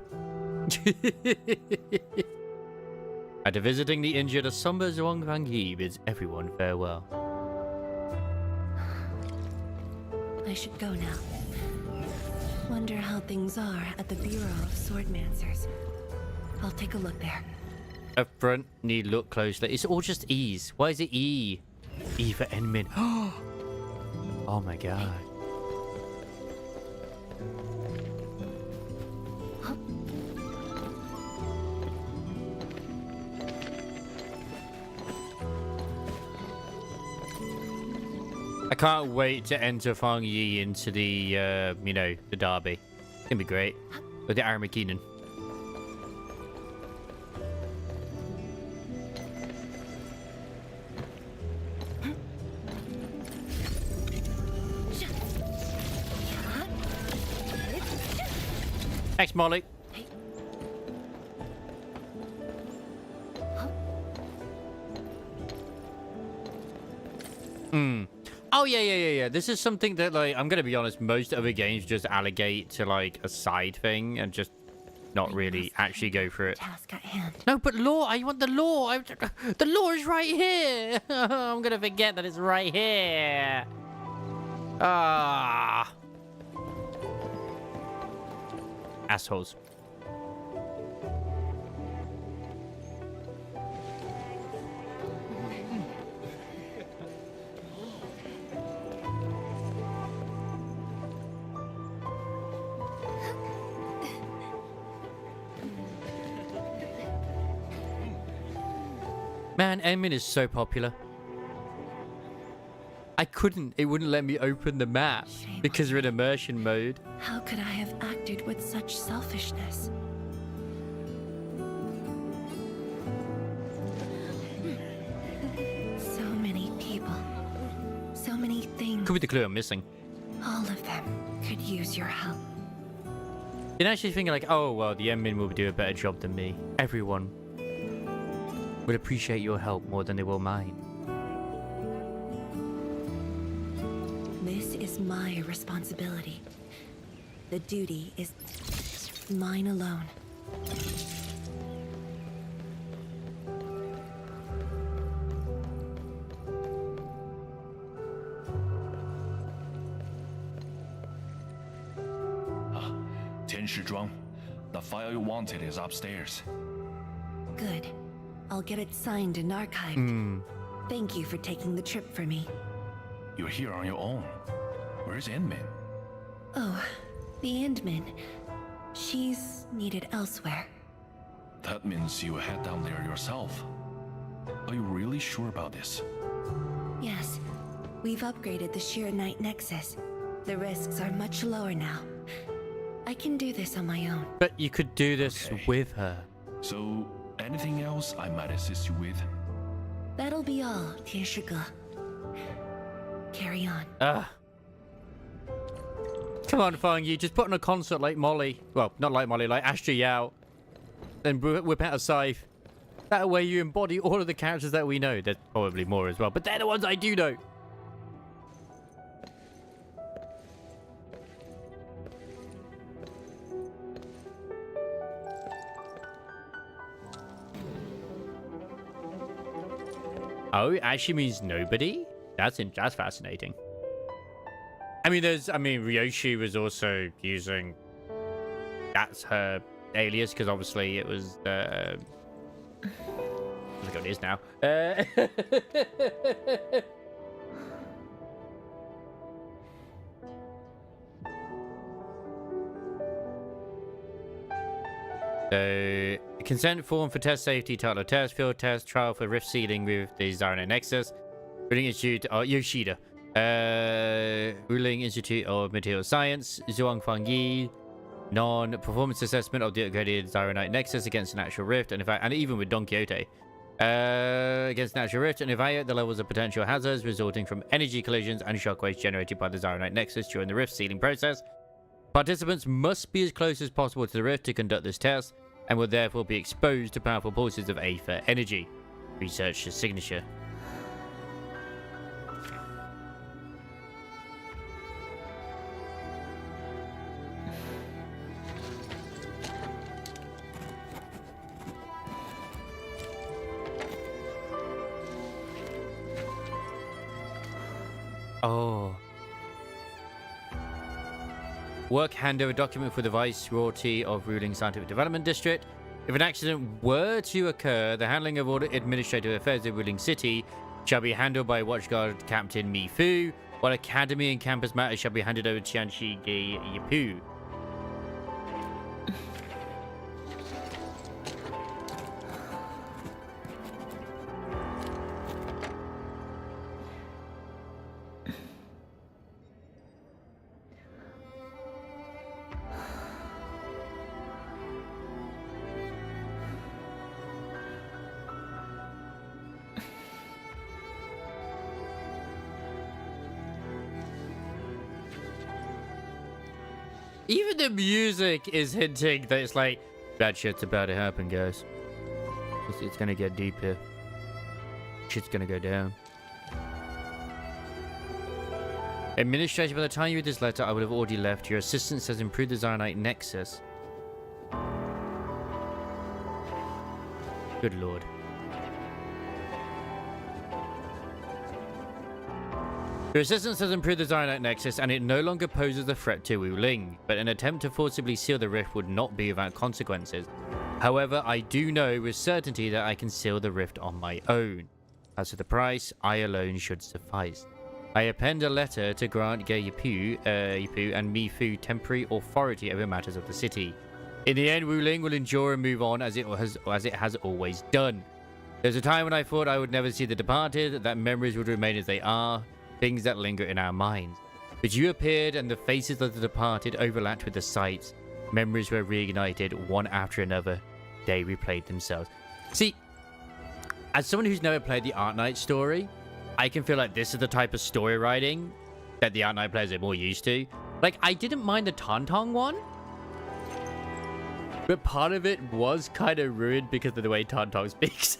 After visiting the injured, a somber Zhuangfangyi bids everyone farewell. I should go now. Wonder how things are at the Bureau of Swordmancers. I'll take a look there. Up front, need look closely. It's all just E's. Why is it E? E for Enmin. Oh my god. I can't wait to enter Fang Yi into the, you know, the derby. It's gonna be great. With the Armageddon. Thanks, Molly. Oh, yeah. This is something that, like, I'm gonna be honest, most other games just allocate to, like, a side thing and just not really actually go for it. Task at hand. No, but lore! I want the lore! The lore is right here! I'm gonna forget that it's right here! Ah. Assholes. Man, Emin is so popular. It wouldn't let me open the map because we're in immersion mode. How could I have acted with such selfishness? So many people. So many things. Could be the clue I'm missing. All of them could use your help. You're actually thinking like, oh, well, the Emin will do a better job than me. Everyone would appreciate your help more than they will mine. This is my responsibility. The duty is mine alone. Tianshizhuang, the file you wanted is upstairs. Good. I'll get it signed and archived. Thank you for taking the trip for me. You're here on your own. Where's Enmin? Oh, the Endman. She's needed elsewhere. That means you head down there yourself. Are you really sure about this? Yes. We've upgraded the Sheer Night Nexus. The risks are much lower now. I can do this on my own. But you could do this with her. So, anything else I might assist you with? That'll be all, Tianshige. Carry on. Come on, Fang Yi, just put on a concert like Molly. Well, not like Molly, like Astra Yao. Then whip out a scythe. That way you embody all of the characters that we know. There's probably more as well, but they're the ones I do know. Oh, it actually means nobody? That's fascinating. I mean, Ryoshi was also using... That's her alias, because obviously it was... Look what it is now. So, consent form for test safety, title of test, field test, trial for rift sealing with the Zaranite Nexus, Ruling Institute, Yoshida, Ruling Institute of Material Science, Zhuang Fangyi, non-performance assessment of the upgraded Zaranite Nexus against an actual rift, and even with Don Quixote, against an actual rift, and evaluate the levels of potential hazards resulting from energy collisions and shockwaves generated by the Zaranite Nexus during the rift sealing process. Participants must be as close as possible to the rift to conduct this test, and will therefore be exposed to powerful pulses of Aether energy. Research the signature. Oh. Work handover document for the Viceroyalty of Ruling Scientific Development District. If an accident were to occur, the handling of all administrative affairs of the ruling city shall be handled by Watchguard Captain Mi Fu, while academy and campus matters shall be handed over to Tianshige Yipu. Even the music is hinting that it's like, bad shit's about to happen, guys. It's gonna get deep here. Shit's gonna go down. Administrator, by the time you read this letter, I would have already left. Your assistance has improved the Zaranite Nexus. Good lord. Your assistance has improved the Zaranite Nexus, and it no longer poses a threat to Wuling, but an attempt to forcibly seal the rift would not be without consequences. However, I do know with certainty that I can seal the rift on my own. As for the price, I alone should suffice. I append a letter to grant Ge Yipu and Mi Fu temporary authority over matters of the city. In the end, Wuling will endure and move on as it has always done. There's a time when I thought I would never see the departed, that memories would remain as they are, things that linger in our minds. But you appeared, and the faces of the departed overlapped with the sights. Memories were reignited, one after another. They replayed themselves. See, as someone who's never played the Arknight story, I can feel like this is the type of story writing that the Arknight players are more used to. Like, I didn't mind the Tauntaun one, but part of it was kind of ruined because of the way Tauntaun speaks.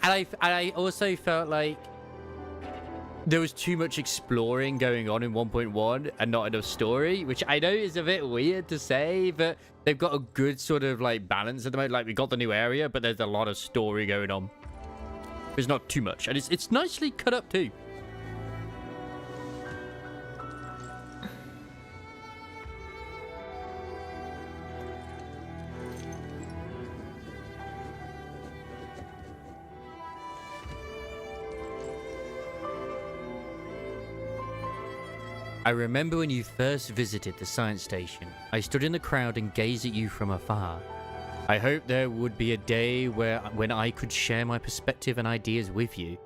and I also felt like there was too much exploring going on in 1.1 and not enough story, which I know is a bit weird to say, but they've got a good sort of like balance at the moment. Like, we got the new area, but there's a lot of story going on. There's not too much, and it's nicely cut up too. I remember when you first visited the science station. I stood in the crowd and gazed at you from afar. I hoped there would be a day when I could share my perspective and ideas with you.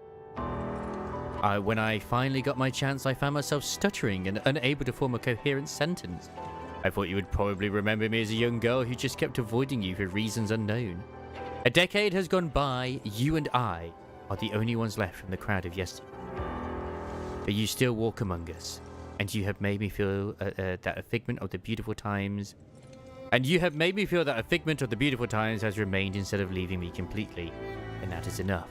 When I finally got my chance, I found myself stuttering and unable to form a coherent sentence. I thought you would probably remember me as a young girl who just kept avoiding you for reasons unknown. A decade has gone by, you and I are the only ones left from the crowd of yesterday. But you still walk among us. And you have made me feel that a figment of the beautiful times... And you have made me feel that a figment of the beautiful times has remained instead of leaving me completely. And that is enough.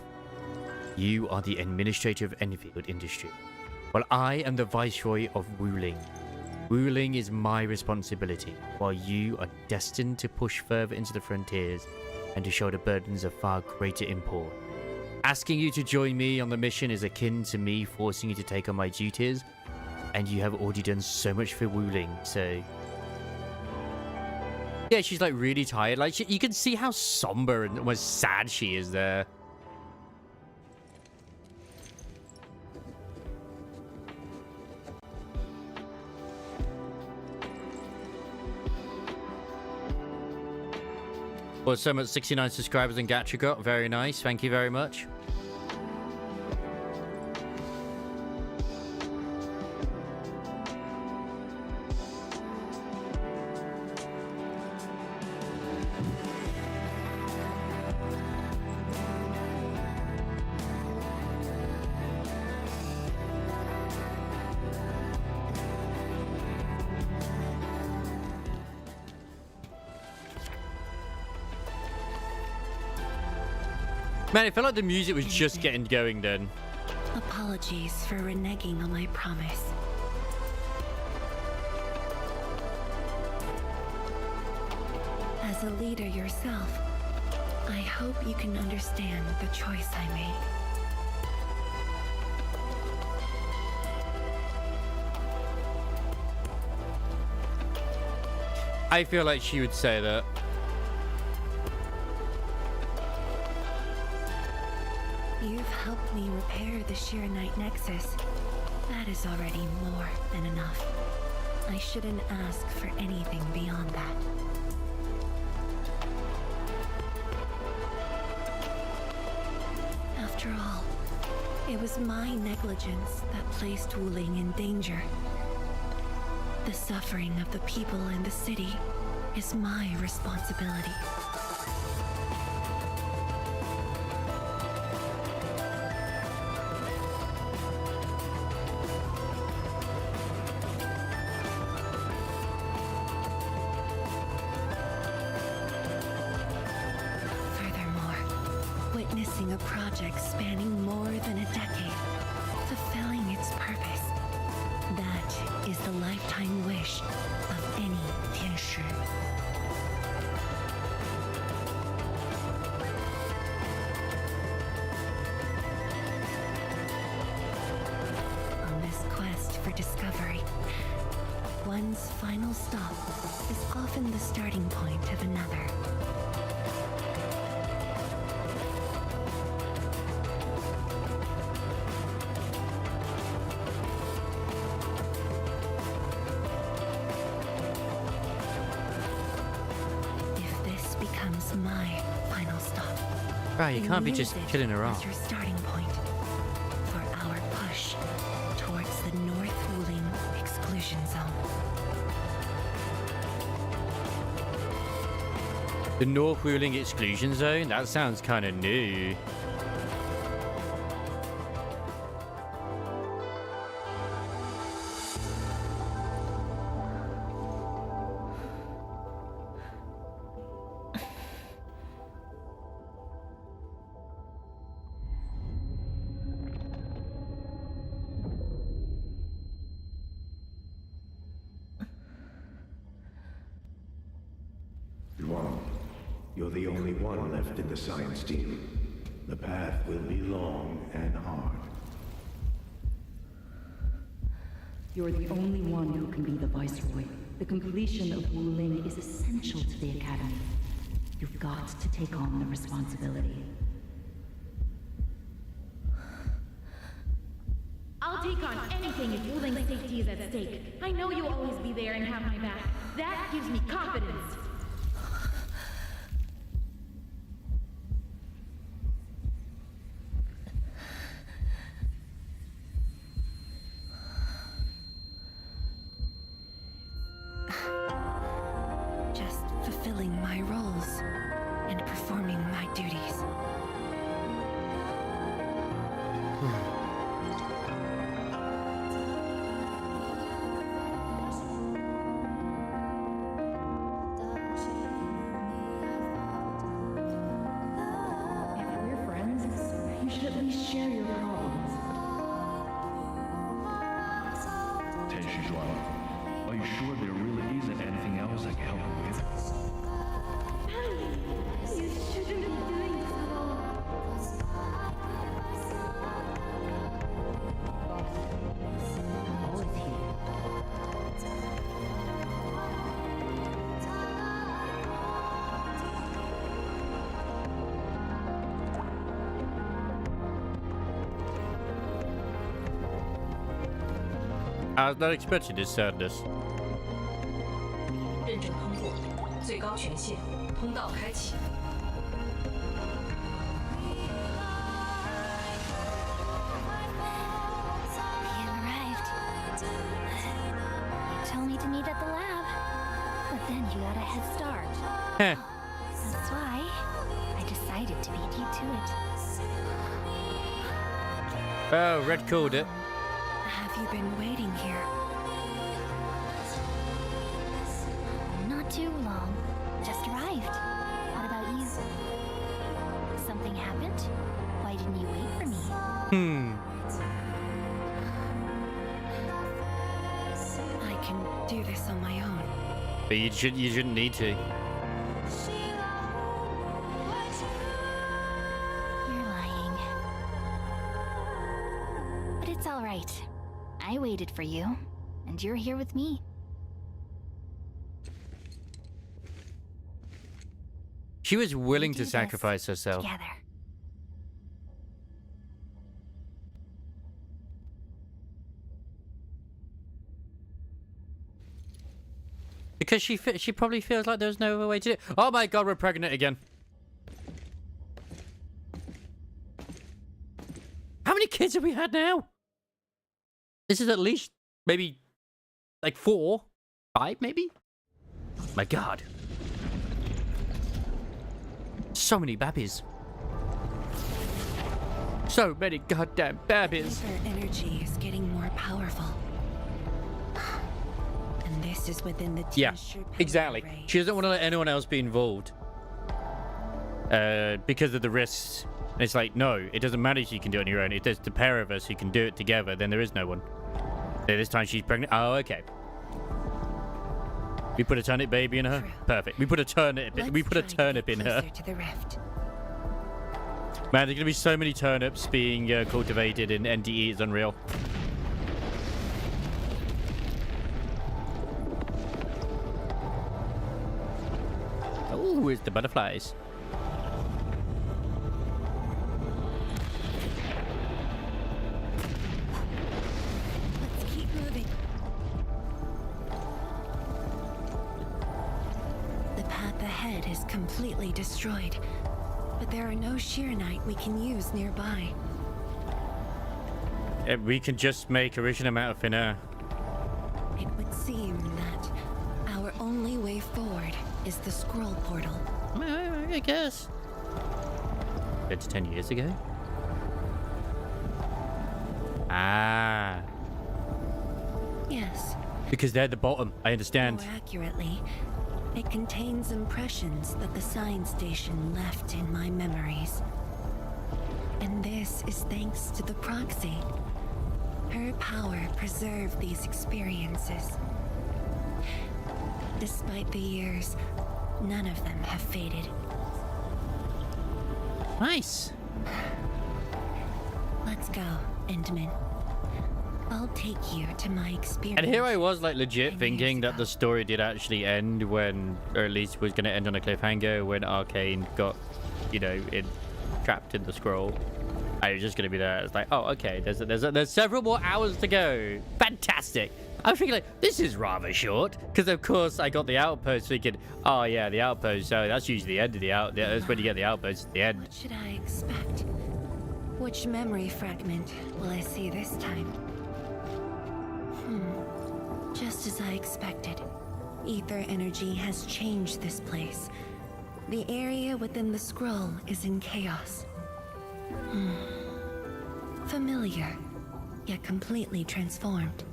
You are the administrator of Endfield Industry, while I am the viceroy of Wuling. Wuling is my responsibility, while you are destined to push further into the frontiers and to shoulder burdens of far greater import. Asking you to join me on the mission is akin to me forcing you to take on my duties, and you have already done so much for Wuling, so... Yeah, she's like really tired. Like, you can see how somber and almost sad she is there. Well, so much 69 subscribers in Gacha got. Very nice. Thank you very much. Man, it felt like the music was just getting going then. Apologies for reneging on my promise. As a leader yourself, I hope you can understand the choice I made. I feel like she would say that. You've helped me repair the Sheer Night Nexus. That is already more than enough. I shouldn't ask for anything beyond that. After all, it was my negligence that placed Wuling in danger. The suffering of the people in the city is my responsibility. Witnessing a project spanning more than a decade, fulfilling its purpose. That is the lifetime wish of any Tianshi. On this quest for discovery, one's final stop is often the starting point of another. My final stop. Right, you can't be just Use it killing her as off. your starting point for our push towards the North Wuling exclusion zone. The North Wuling exclusion zone? That sounds kind of new. You're the only one left in the science team. The path will be long and hard. You're the only one who can be the Viceroy. The completion of Wuling is essential to the Academy. You've got to take on the responsibility. I'll take on anything if Wuling's safety is at stake. I know you'll always be there and have my back. That gives me confidence. Just fulfilling my roles and performing my duties. If we're friends, you should at least share your problems. Tenshi Zhuang, are you sure there really isn't anything else I can help you with? You shouldn't be doing this at all. I was not expecting this sadness. 认证通过，最高权限，通道开启。 He arrived. You told me to meet at the lab, but then you got a head start. Heh. That's why I decided to beat you to it. Oh, Red called it. Have you been waiting here? Not too long. Just arrived. What about you? Something happened? Why didn't you wait for me? I can do this on my own. But you shouldn't need to. You're lying. But it's all right. I waited for you, and you're here with me. She was willing to sacrifice herself. Together. Because she probably feels like there's no other way to do it. Oh my god, we're pregnant again. How many kids have we had now? This is at least maybe like 4, 5 maybe? My god. So many babies. So many goddamn babies. Her energy is getting more powerful. And this is within the Yeah, tensure exactly. array. She doesn't want to let anyone else be involved. Because of the risks. And it's like, no, it doesn't matter if you can do it on your own. If there's the pair of us who can do it together, then there is no one. So this time she's pregnant. Oh, okay. We put a turnip baby in her. Perfect. We put a turnip. We put a turnip in her. To the rift. Man, there's gonna be so many turnips being cultivated in NTE. It's unreal. Oh, it's the butterflies. Let's keep moving. The path ahead is completely destroyed. but there are no Sheeranite we can use nearby. We can just make original amount of thin air. It would seem that our only way forward is the scroll portal. I guess. It's 10 years ago. Ah. Yes. Because they're at the bottom. I understand. More accurately, it contains impressions that the science station left in my memories. And this is thanks to the proxy. Her power preserved these experiences. Despite the years, none of them have faded. Nice. Let's go, Endman. I'll take you to my experience. And here I was, like, legit thinking that the story did actually end when, or at least was going to end on a cliffhanger when Arcane got, you know, trapped in the scroll. I was just going to be there. It's like, oh, okay, there's several more hours to go. Fantastic. I was thinking, like, this is rather short. Because, of course, I got the outpost thinking, oh, yeah, the outpost. So that's usually the end of the outpost. That's when you get the outpost at the end. What should I expect? Which memory fragment will I see this time? Just as I expected. Ether energy has changed this place. The area within the scroll is in chaos. Familiar, yet completely transformed.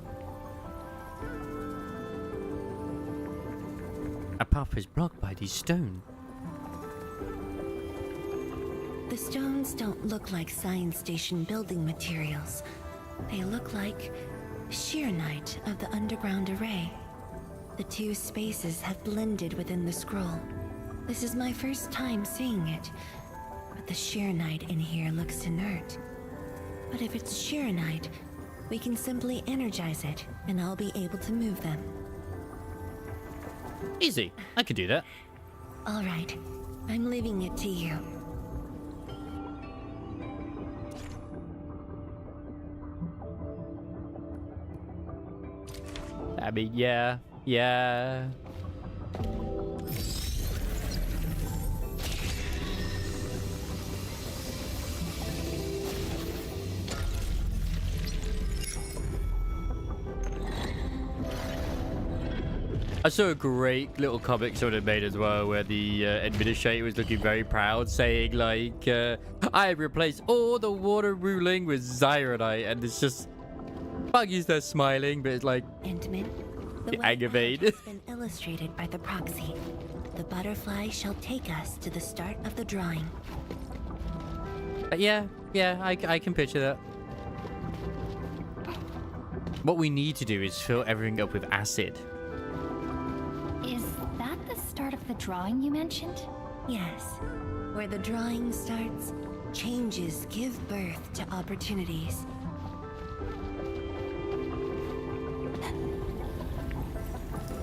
A path is blocked by these stones. The stones don't look like science station building materials. They look like Sheeranite of the underground array. The two spaces have blended within the scroll. This is my first time seeing it, but the Sheeranite in here looks inert. But if it's Sheeranite, we can simply energize it, and I'll be able to move them. Easy. I could do that. All right. I'm leaving it to you. I mean, yeah. I saw a great little comic someone made as well, where the administrator was looking very proud, saying like, I replaced all the water ruling with Zyronite, and it's just Buggy's there smiling, but it's like Endman, the aggravate. has been illustrated by the proxy. The butterfly shall take us to the start of the drawing. Yeah, I can picture that. What we need to do is fill everything up with acid. Is that the start of the drawing you mentioned? Yes. Where the drawing starts, changes give birth to opportunities.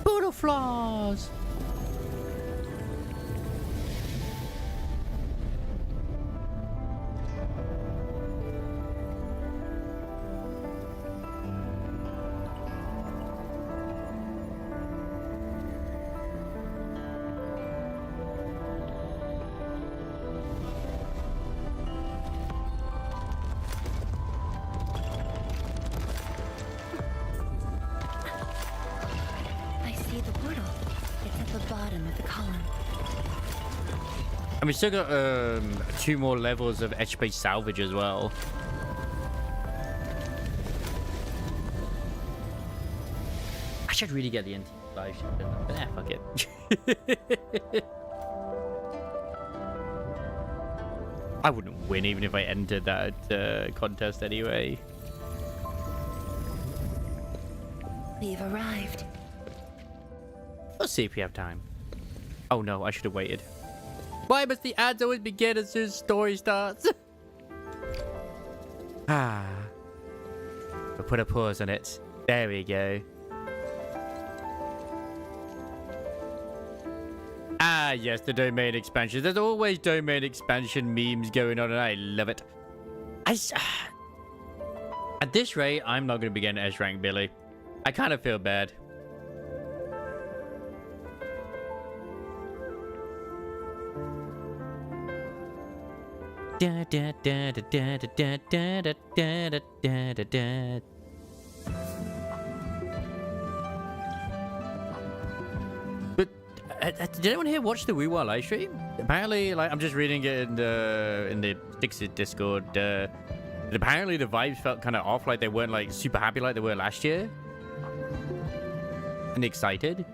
Butterflies! And we still got 2 more levels of edge-based salvage as well. I should really get the NTE live stream, but fuck it. I wouldn't win even if I entered that contest anyway. We've arrived. Let's see if we have time. Oh no, I should have waited. Why must the ads always begin as soon as story starts? We'll put a pause on it. There we go. Ah, yes, the domain expansion. There's always domain expansion memes going on, and I love it. At this rate, I'm not going to be getting S rank, Billy. I kind of feel bad. Da, da, da, da, da, da, da, da, da, da, da, da. But did anyone here watch the Weewa live stream? Apparently, like I'm just reading it in the Dixit Discord. Apparently the vibes felt kind of off, like they weren't like super happy like they were last year. And excited.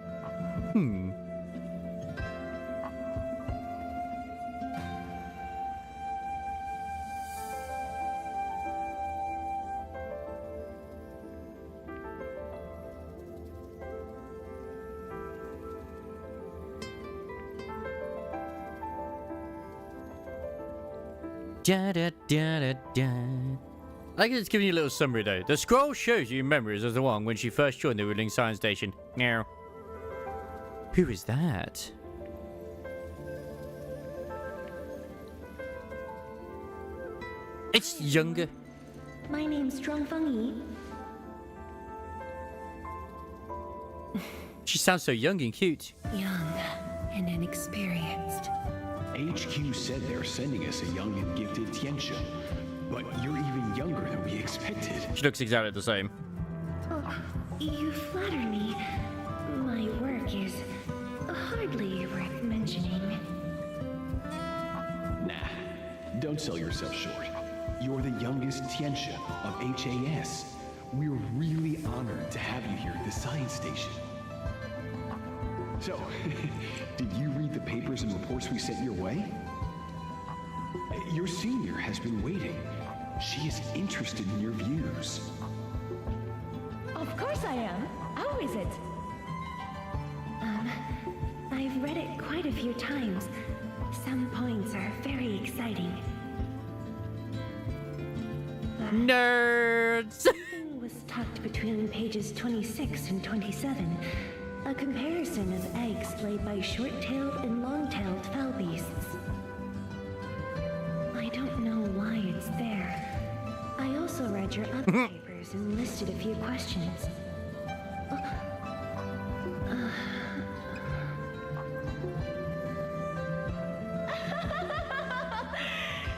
Da, da, da, da, da. I like it's giving you a little summary though. The scroll shows you memories of the one when she first joined the Wuling Science Station. Meow. Who is that? It's younger. My name's Zhuangfeng Yi. She sounds so young and cute. Young and inexperienced. HQ said they're sending us a young and gifted Tianxia, but you're even younger than we expected. She looks exactly the same. Oh, you flatter me. My work is hardly worth mentioning. Nah, don't sell yourself short. You're the youngest Tianxia of HAS. We're really honored to have you here at the science station. So, did you read the papers and reports we sent your way? Your senior has been waiting. She is interested in your views. Of course I am. How is it? I've read it quite a few times. Some points are very exciting. Nerds! Something was tucked between pages 26 and 27. A comparison of eggs laid by short-tailed and long-tailed fowl beasts. I don't know why it's there. I also read your other papers and listed a few questions.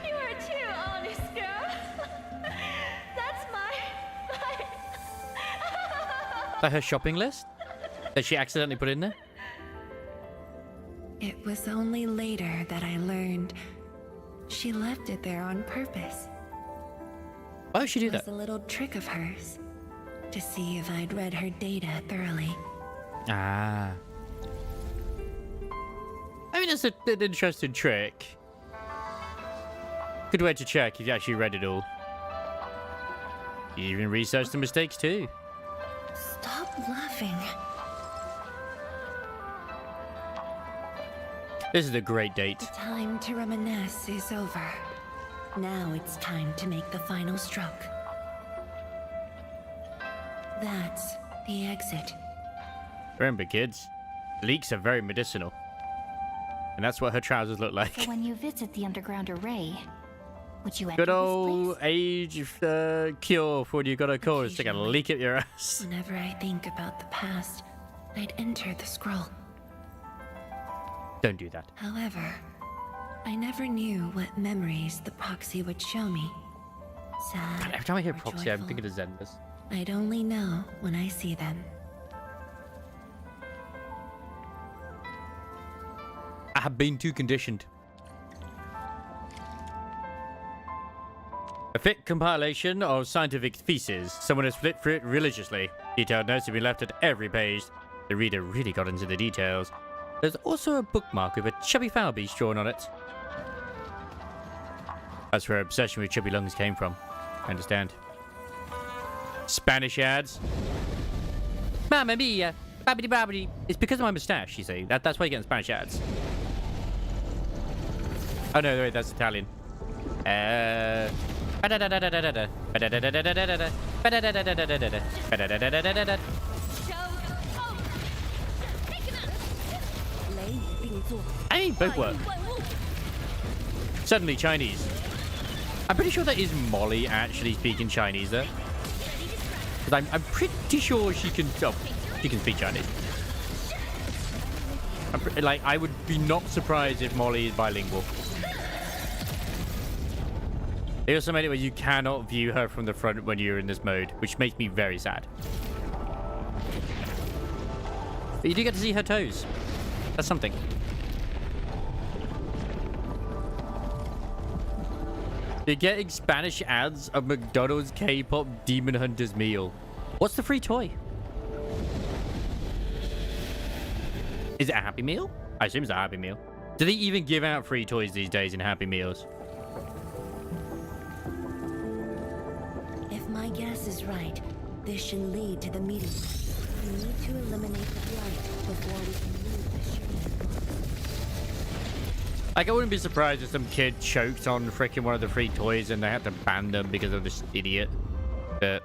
You are too honest, girl. That's my... That her shopping list? That she accidentally put in there? It was only later that I learned she left it there on purpose. Why would she do It was that? a little trick of hers to see if I'd read her data thoroughly. Ah. I mean, it's an interesting trick. Good way to check if you actually read it all. You even researched the mistakes too. Stop laughing. This is a great date. The time to reminisce is over. Now it's time to make the final stroke. That's the exit. Remember, kids, leeks are very medicinal. And that's what her trousers look like. So when you visit the underground array, would you enter Good this old age cure for when you got a cold. Stick a leak up your ass. Whenever I think about the past, I'd enter the scroll. Don't do that. However, I never knew what memories the proxy would show me. Sad. God, every time I hear or proxy, I'm joyful. thinking of Zendas. I'd only know when I see them. I have been too conditioned. A thick compilation of scientific theses. Someone has flipped through it religiously. Detailed notes have been left at every page. The reader really got into the details. There's also a bookmark with a chubby fowl beast drawn on it. That's where her obsession with chubby lungs came from. I understand. Spanish ads. Mamma mia! Babbity babbity. It's because of my moustache, you see. That's why you get Spanish ads. Oh no, wait, that's Italian. I mean, both work. Suddenly Chinese. I'm pretty sure that is Molly actually speaking Chinese there. Because I'm pretty sure she can speak Chinese. I would be not surprised if Molly is bilingual. They also made it where you cannot view her from the front when you're in this mode, which makes me very sad. But you do get to see her toes. That's something. You're getting Spanish ads of McDonald's K-pop Demon Hunter's meal. What's the free toy? Is it a Happy Meal? I assume it's a Happy Meal. Do they even give out free toys these days in Happy Meals? If my guess is right, this should lead to the meeting. We need to eliminate the blight before we can move the Sheernite. Like, I wouldn't be surprised if some kid choked on freaking one of the free toys and they had to ban them because of this idiot. But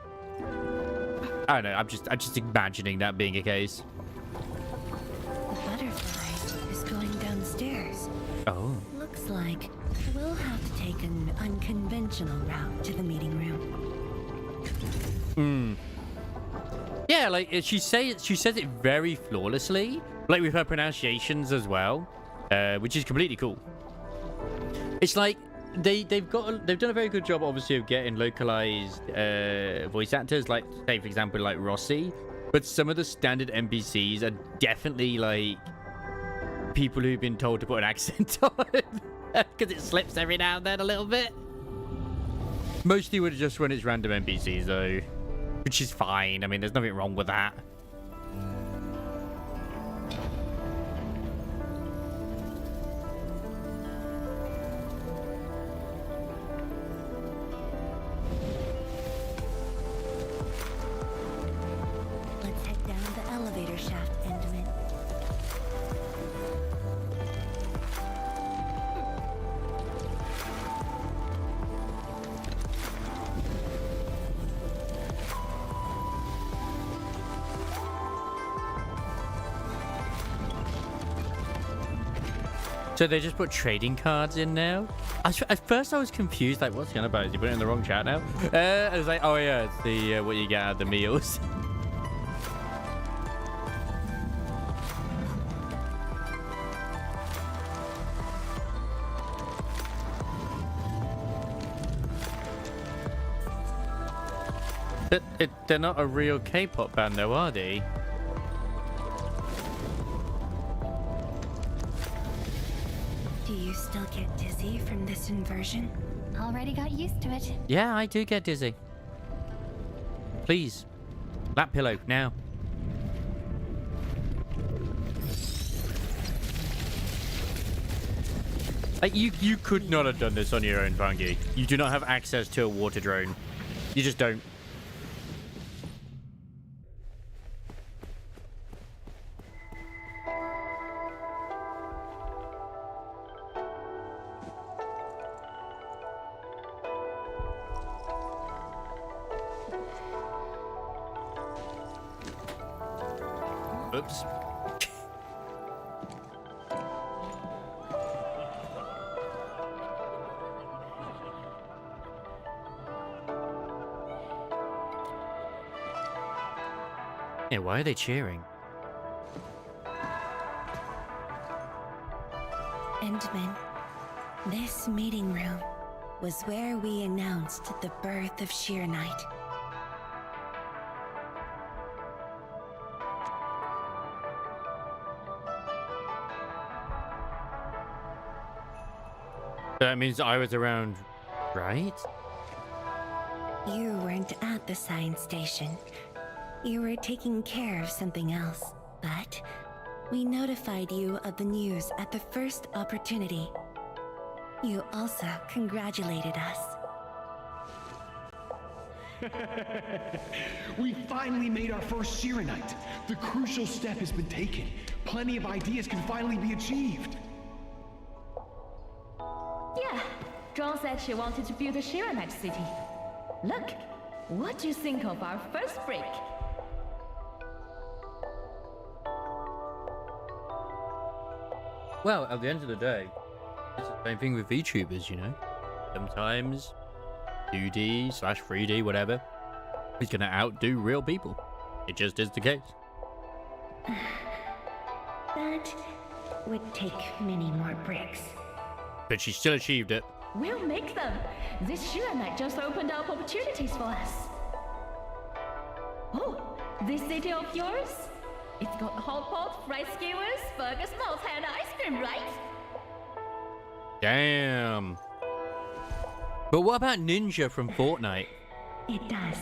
I don't know. I'm just imagining that being a case. The butterfly is going downstairs. Oh. Looks like we'll have to take an unconventional route to the meeting room. Hmm. Yeah, like she says it very flawlessly, like with her pronunciations as well, which is completely cool. It's like they've done a very good job, obviously, of getting localized voice actors, like say for example like Rossi, but some of the standard NPCs are definitely like people who've been told to put an accent on because it slips every now and then a little bit. Mostly when it's random NPCs though, which is fine. I mean, there's nothing wrong with that. Let's head down the elevator shaft, Enderman. So they just put trading cards in now? At first I was confused, like, what's he on about? Is he putting it in the wrong chat now? I was like, oh yeah, it's the what you get out of the meals. They're not a real K-pop band though, are they? Do you still get dizzy from this inversion? Already got used to it. Yeah, I do get dizzy. Please. Lap pillow, now. Like, you could not have done this on your own, Vangi. You do not have access to a water drone. You just don't. Oops. Yeah, why are they cheering? Endman, this meeting room was where we announced the birth of Sheernite. That means I was around, right? You weren't at the science station. You were taking care of something else, but we notified you of the news at the first opportunity. You also congratulated us. We finally made our first Sheernite. The crucial step has been taken. Plenty of ideas can finally be achieved. Yeah, Dawn said she wanted to build a Sheernite city. Look, what do you think of our first break? Well, at the end of the day, it's the same thing with VTubers, you know? Sometimes 2D/3D, whatever, is going to outdo real people. It just is the case. That would take many more bricks. But she still achieved it. We'll make them. This Shira night just opened up opportunities for us. Oh, this city of yours? It's got hot pot, fried skewers, burgers, malts, and ice cream, right? Damn. But what about Ninja from Fortnite? It does.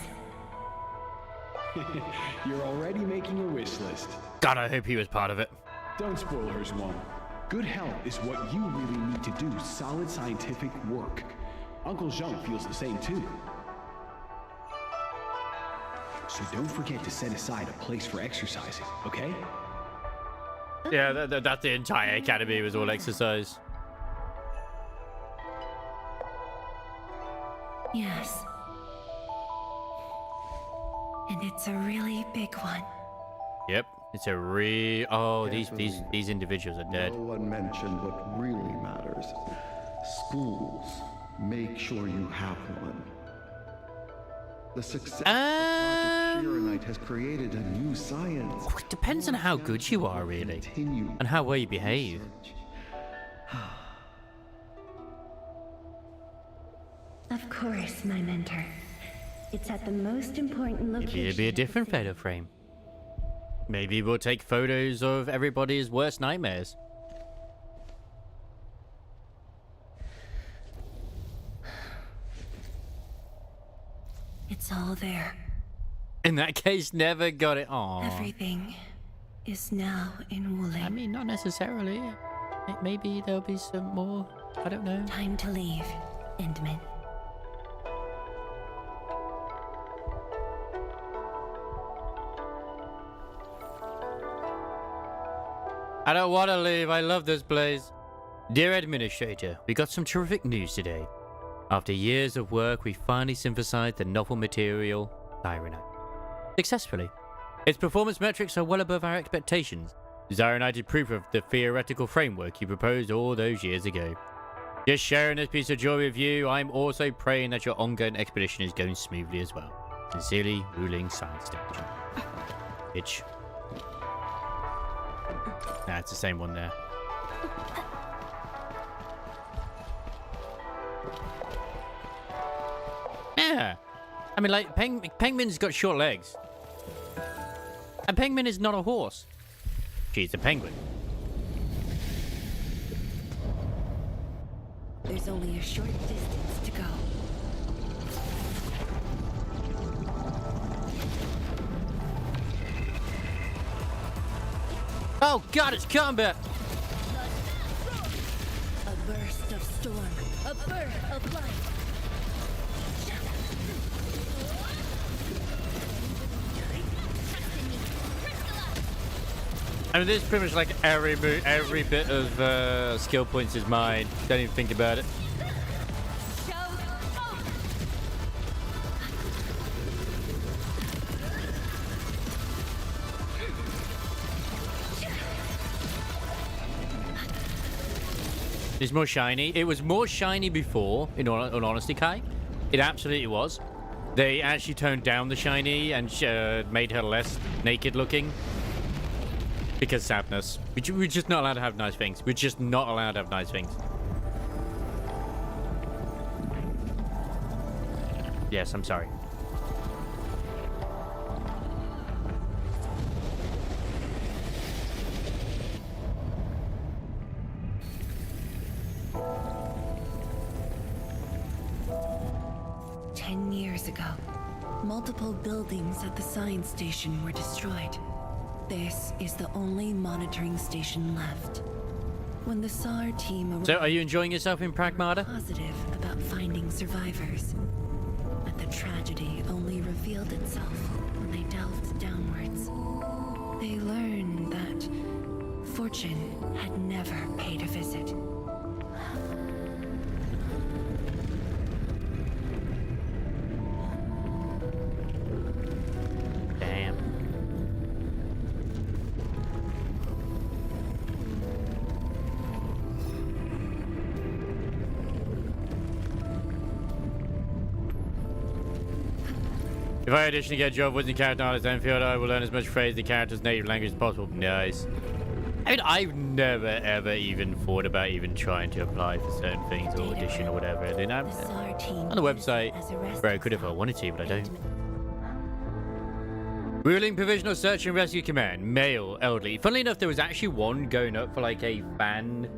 You're already making a wish list. God, I hope he was part of it. Don't spoil her, Swan. Good health is what you really need to do solid scientific work. Uncle Jean feels the same too. So don't forget to set aside a place for exercising, okay? Yeah, that's the entire academy was all exercise. Yes. And it's a really big one. Yep, it's a these individuals are dead. No one mentioned what really matters. Schools. Make sure you have one. The success of Project Shiranite has created a new science. It depends on how good you are, really, and how well you behave. Of course, my mentor. It's at the most important location. Maybe it'll be a different photo frame. Maybe we'll take photos of everybody's worst nightmares. It's all there. In that case, never got it. Aww. Everything is now in Wuling. I mean, not necessarily. Maybe there'll be some more. I don't know. Time to leave, Endman. I don't want to leave. I love this place. Dear Administrator, we got some terrific news today. After years of work, we finally synthesized the novel material, Zyronite. Successfully. Its performance metrics are well above our expectations. Zyronite is proof of the theoretical framework you proposed all those years ago. Just sharing this piece of joy with you, I'm also praying that your ongoing expedition is going smoothly as well. Sincerely, Ruling Science Station. Bitch. Nah, it's the same one there. Yeah. I mean, like, Penguin's got short legs. And Penguin is not a horse. She's a penguin. There's only a short distance to go. Oh god, it's combat! A burst of storm, a birth of light. I mean, this is pretty much like every bit of skill points is mine. Don't even think about it. It's more shiny. It was more shiny before, in all honesty, Kai. It absolutely was. They actually toned down the shiny and made her less naked looking. Because sadness. We're just not allowed to have nice things. We're just not allowed to have nice things. Yes, I'm sorry. Years ago, multiple buildings at the science station were destroyed. This is the only monitoring station left. When the SAR team arrived, So, are you enjoying yourself in Pragmata? Positive about finding survivors. But the tragedy only revealed itself when they delved downwards. They learned that fortune had never paid a visit. If I additionally get a job with the character artist Enfield, I will learn as much phrase the character's native language as possible. Nice. I mean, I've never ever even thought about even trying to apply for certain things or audition or whatever. And then I'm on the website where I could if I wanted to, but I don't. Ruling Provisional Search and Rescue Command, male, elderly. Funnily enough, there was actually one going up for like a fan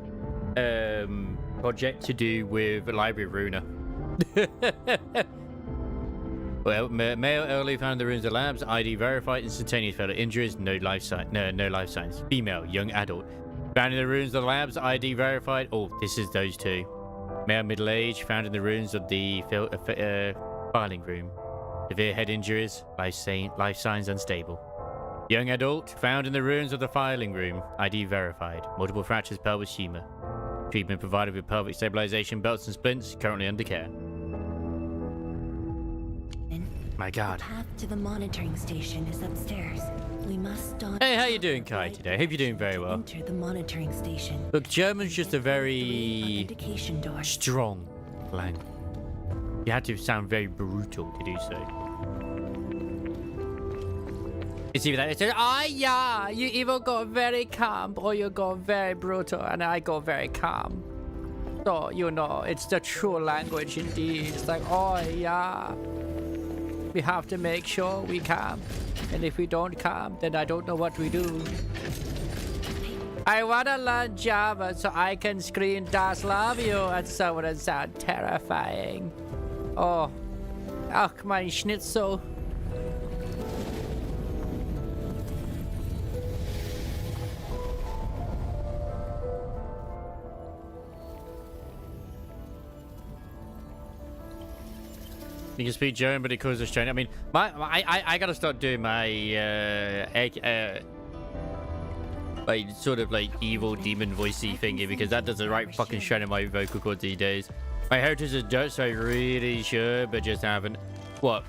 project to do with the Library of Runa. Well, male, elderly, found in the ruins of labs, ID verified, instantaneous fatal injuries, no life signs. Female, young adult, found in the ruins of the labs, ID verified. Oh, this is those two. Male, middle age, found in the ruins of the filing room. Severe head injuries, life signs unstable. Young adult, found in the ruins of the filing room, ID verified. Multiple fractures, pelvis humor. Treatment provided with pelvic stabilization, belts and splints, currently under care. My God. The path to the monitoring station is upstairs. We must start. Hey, how you doing, Kai, today? Hope you're doing very well. Enter the monitoring station. Look, German's just a very strong language. You had to sound very brutal to do so. It's either that it says, "Ah, yeah, you either got very calm or you got very brutal," and I got very calm. So, you know, it's the true language indeed. It's like, oh, yeah. We have to make sure we calm. And if we don't calm, then I don't know what we do. I wanna learn Java so I can scream "Das love you" and so it sound terrifying. Oh, ach, mein Schnitzel. You can speak German, but it causes strain. I mean, I gotta start doing my like sort of like evil demon voicey thingy because that does the right fucking strain in my vocal cords these days. My heritage is Dutch, so I really should, but just haven't. What?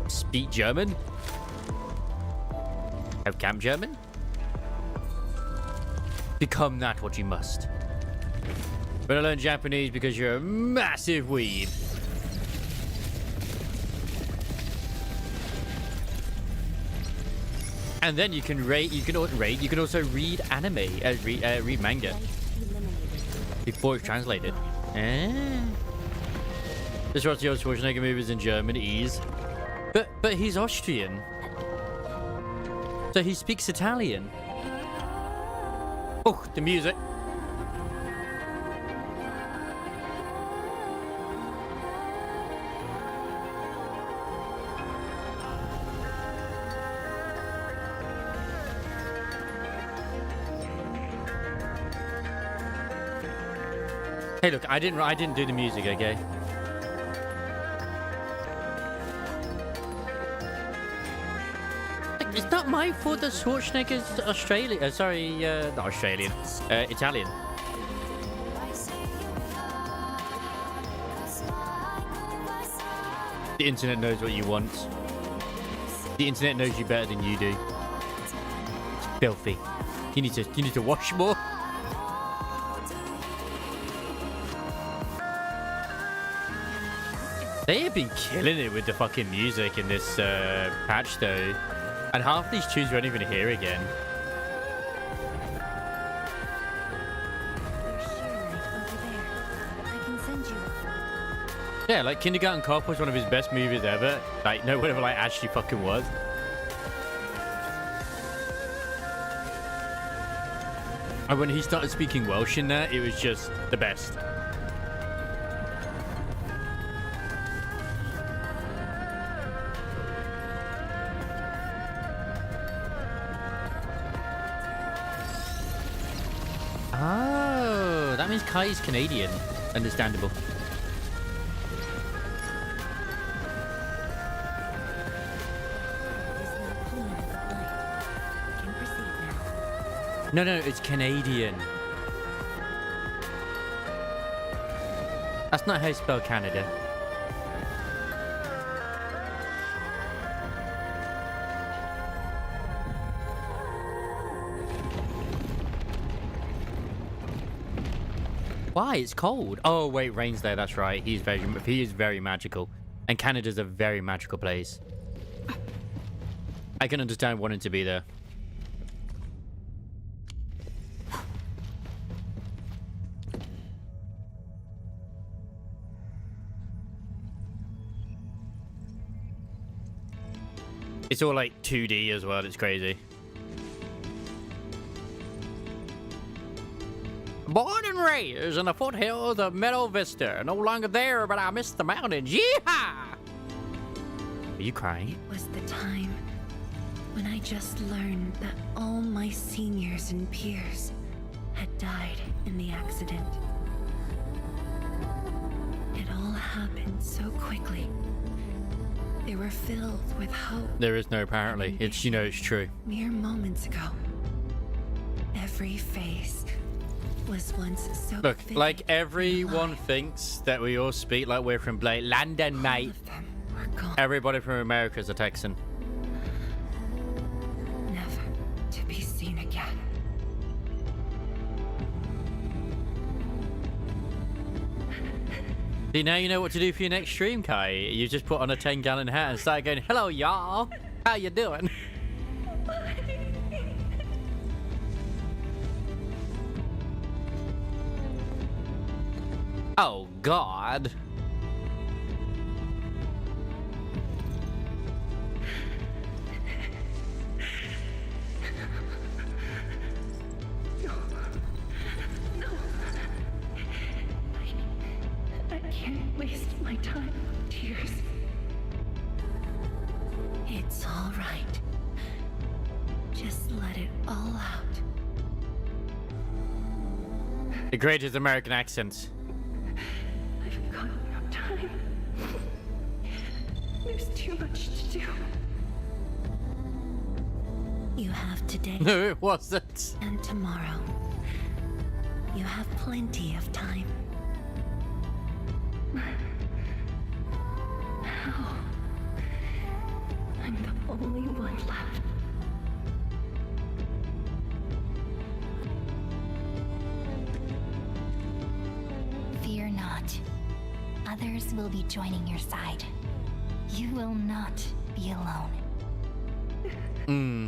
Speak German? Have camp German? Become that what you must. Better learn Japanese because you're a massive weeb. And then you can rate. You can also read anime, read manga before it's translated. Just watch the old Schwarzenegger movies in German. Ease, but he's Austrian, so he speaks Italian. Oh, the music. Hey, look, I didn't do the music, okay? It's not my fault that Schwarzenegger's Australian. Not Australian. Italian. The internet knows what you want. The internet knows you better than you do. It's filthy. You need to wash more. They have been killing it with the fucking music in this patch, though. And half these tunes we won't even hear again. Yeah, like Kindergarten Cop was one of his best movies ever. Like, no whatever, like, actually fucking was. And when he started speaking Welsh in there, it was just the best. Oh, that means Kai's Canadian. Understandable. No, it's Canadian. That's not how you spell Canada. Why? It's cold. Oh, wait, rain's there. That's right. He is very magical. And Canada's a very magical place. I can understand wanting to be there. It's all like 2D as well. It's crazy. Born and raised in the foothills of Meadow Vista. No longer there, but I miss the mountains. Yeehaw! Are you crying? It was the time when I just learned that all my seniors and peers had died in the accident. It all happened so quickly. They were filled with hope. There is no apparently. It's, you know, it's true. Mere moments ago, every face was once so Look, vivid like and everyone alive. thinks that we all speak like we're from London, mate. Everybody from America is a Texan. Never to be seen again. See, now you know what to do for your next stream, Kai. You just put on a 10-gallon hat and start going, "Hello, y'all. How you doing?" Oh, God. I can't waste my time with tears. It's all right. Just let it all out. The greatest American accent. I've got no time. There's too much to do. You have today. No, it wasn't. And tomorrow. You have plenty of time. How? I'm the only one left. Fear not. Others will be joining your side. You will not be alone. Hmm.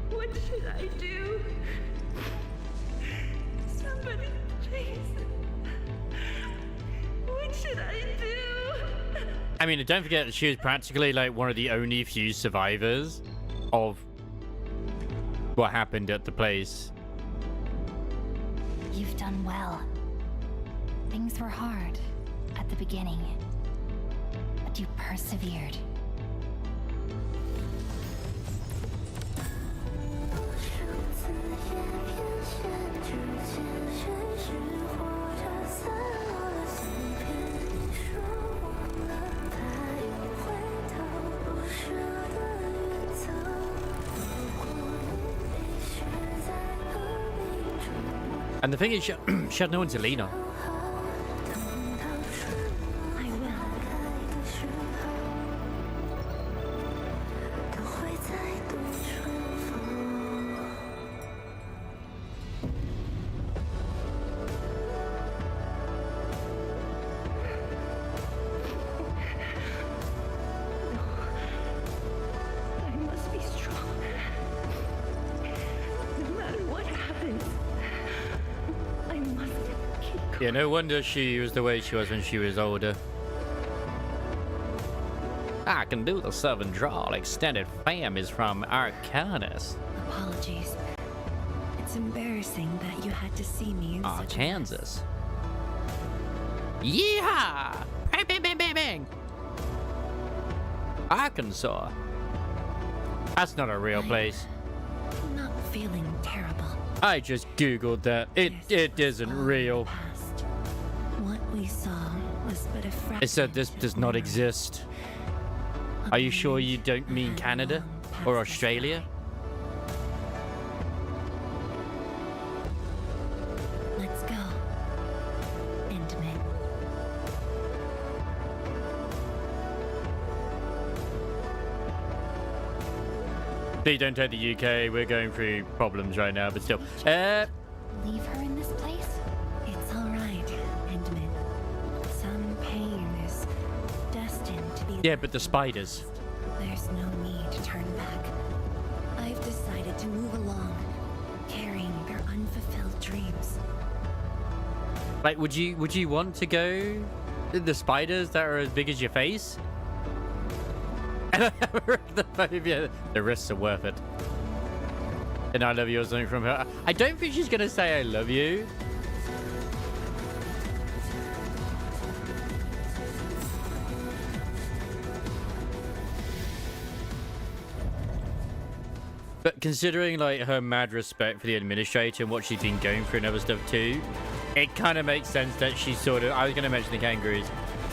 What should I do? Somebody, please. What should I do? I mean, don't forget that she was practically like one of the only few survivors of what happened at the place. You've done well. Things were hard at the beginning, but you persevered. And the thing is, she had no one to lean on. I must be strong. No matter what happens, I must keep going. Yeah, no wonder she was the way she was when she was older. I can do the Southern drawl. Extended fam is from Arcanis. Apologies. It's embarrassing that you had to see me in such a Kansas. Yeehaw! Bang, bang, bang, bang, bang. Arkansas. That's not a real place. I'm not feeling terrible. I just googled that. It isn't real. What we saw was but a fraction. It said this does not exist. Are you sure you don't mean Canada or Australia? Let's go. Intimate. Please don't take the UK. We're going through problems right now, but still. Leave her in this place? It's all right, Endman. Some pain is destined to be. Yeah, but the spiders. There's no need to turn back. I've decided to move along, carrying their unfulfilled dreams. Like, would you want to go the spiders that are as big as your face? The risks are worth it. And I love you or something from her. I don't think she's gonna say I love you. But considering like her mad respect for the administrator and what she's been going through and other stuff too, it kind of makes sense that she sort of, I was going to mention the kangaroos,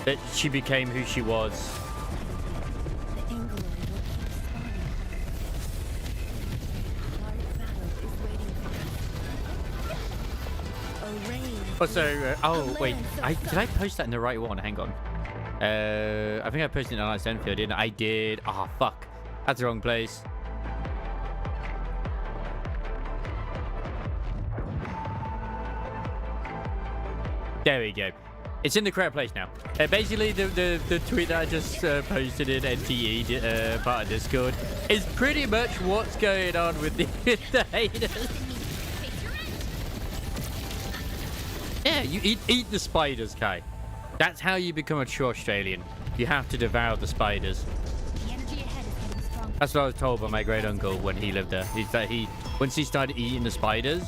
that she became who she was. Also, oh wait, did I post that in the right one? Hang on. I think I posted it on Endfield, didn't I? I did. Oh fuck, that's the wrong place. There we go. It's in the correct place now. Basically, the tweet that I just posted in NTE part of Discord is pretty much what's going on with the haters. Yeah, you eat the spiders, Kai. That's how you become a true Australian. You have to devour the spiders. That's what I was told by my great uncle when he lived there. He's that once he started eating the spiders,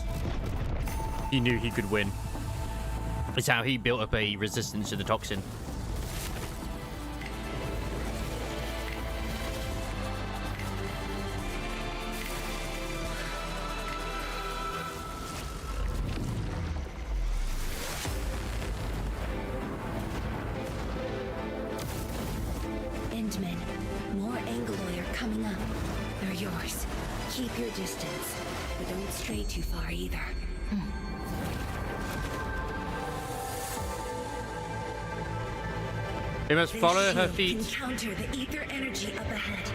he knew he could win. It's how he built up a resistance to the toxin. Endman, more Angloy are coming up. They're yours. Keep your distance, but don't stray too far either. We must follow her feet. Encounter the ether energy up ahead.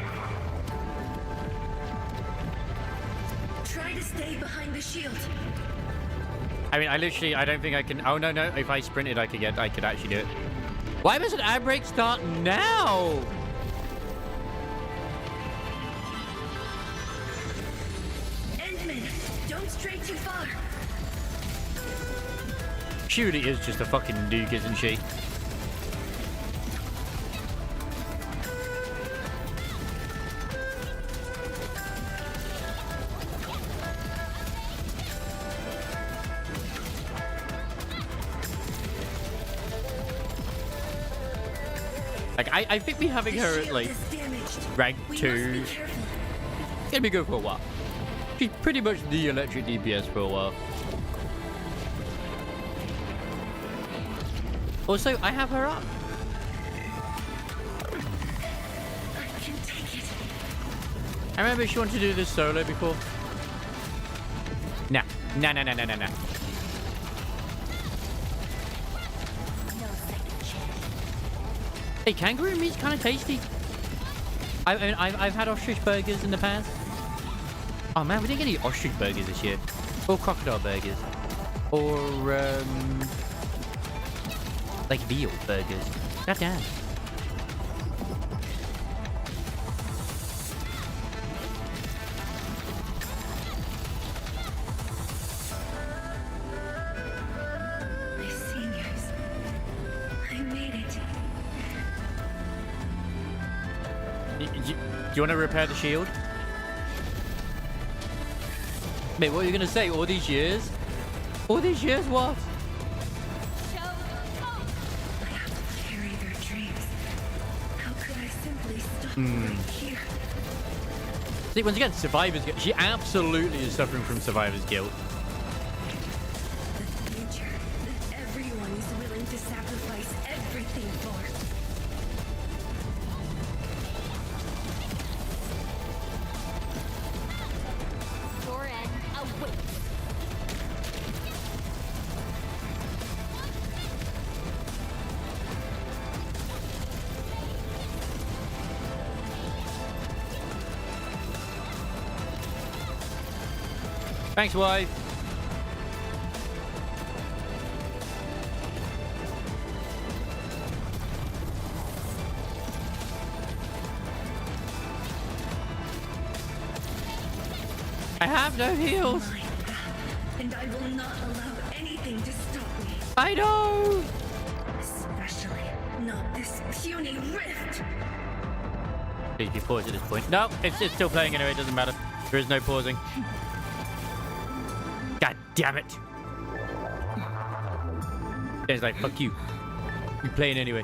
Try to stay behind the shield. I mean, I don't think I can. Oh no, if I sprinted, I could actually do it. Why does an ad break start now? Endman, don't stray too far. She really is just a fucking nuke, isn't she? I think me having her at like rank 2 is gonna be good for a while. She's pretty much the electric DPS for a while. Also, I have her up. I remember she wanted to do this solo before. Nah. Hey, kangaroo meat's kind of tasty. I mean, I've had ostrich burgers in the past. Oh man, we didn't get any ostrich burgers this year. Or crocodile burgers. Or, like veal burgers. God damn. Do you want to repair the shield? Mate, what are you going to say? All these years? All these years, what? Carry their dreams. How could I simply stop right here? See, once again, survivor's guilt. She absolutely is suffering from survivor's guilt. The future that everyone is willing to sacrifice everything for. Thanks, wife. I have no heals. And I will not allow anything to stop me. I know. Especially not this puny rift. please be paused at this point. No, it's still playing anyway. It doesn't matter. There is no pausing. God damn it. It's like, fuck you. You're playing anyway.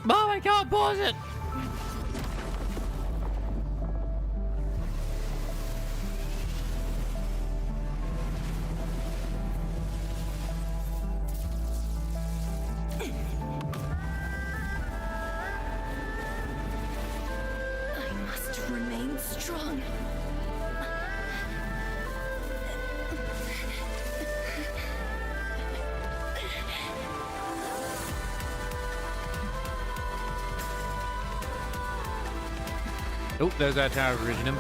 Mom, I can't pause it. Strong. Oh, there's our tower of Originum.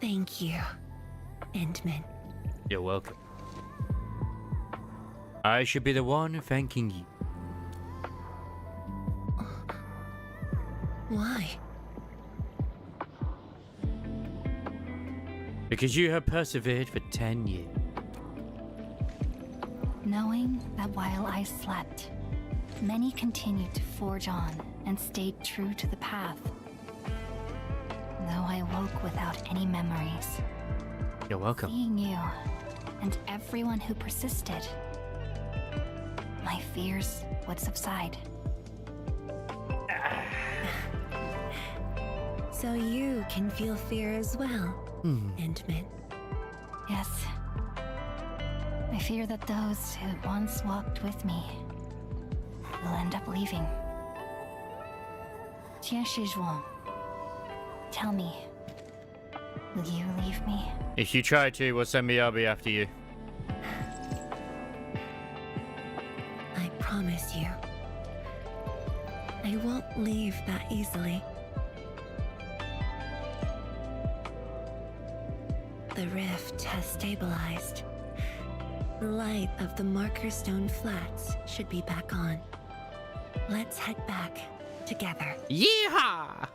Thank you, Endman. You're welcome. I should be the one thanking you. Why? Because you have persevered for 10 years. Knowing that while I slept, many continued to forge on and stayed true to the path. Though I woke without any memories. You're welcome. Seeing you and everyone who persisted, my fears would subside. So you can feel fear as well, Endman. Yes. I fear that those who once walked with me will end up leaving. Tian Shizhuang, tell me, will you leave me? If you try to, we'll send Miyabi after you. I promise you, I won't leave that easily. The rift has stabilized. The light of the Marker Stone Flats should be back on. Let's head back together. Yeehaw!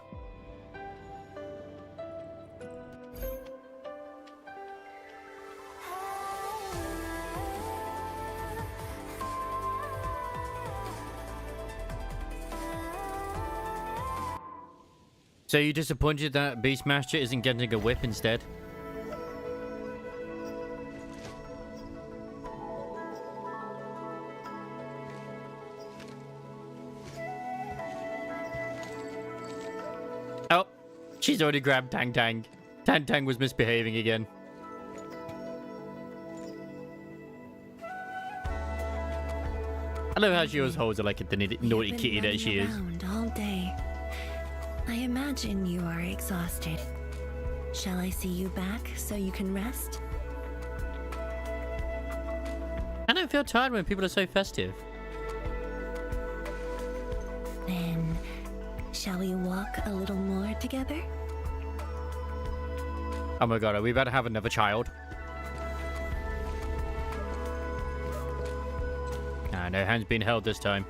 So you're disappointed that Beastmaster isn't getting a whip instead? Oh, she's already grabbed Tang Tang. Tang Tang was misbehaving again. I love how she always holds her like a naughty kitty that she is. All day. I imagine you are exhausted. Shall I see you back so you can rest? I don't feel tired when people are so festive. Then, shall we walk a little more together? Oh my god, are we about to have another child? Nah, no hands being held this time.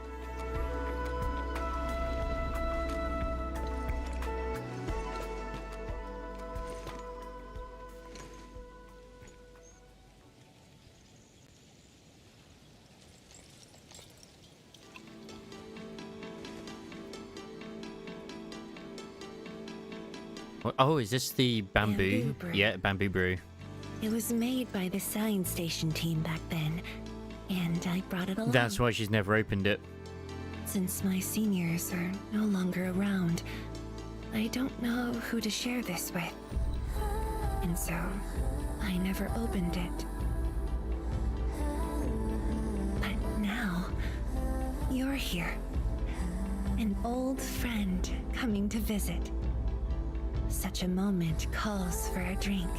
Oh, is this the bamboo? Yeah, bamboo brew. It was made by the science station team back then, and I brought it along. That's why she's never opened it. Since my seniors are no longer around, I don't know who to share this with. And so, I never opened it. But now, you're here. An old friend coming to visit. Such a moment calls for a drink.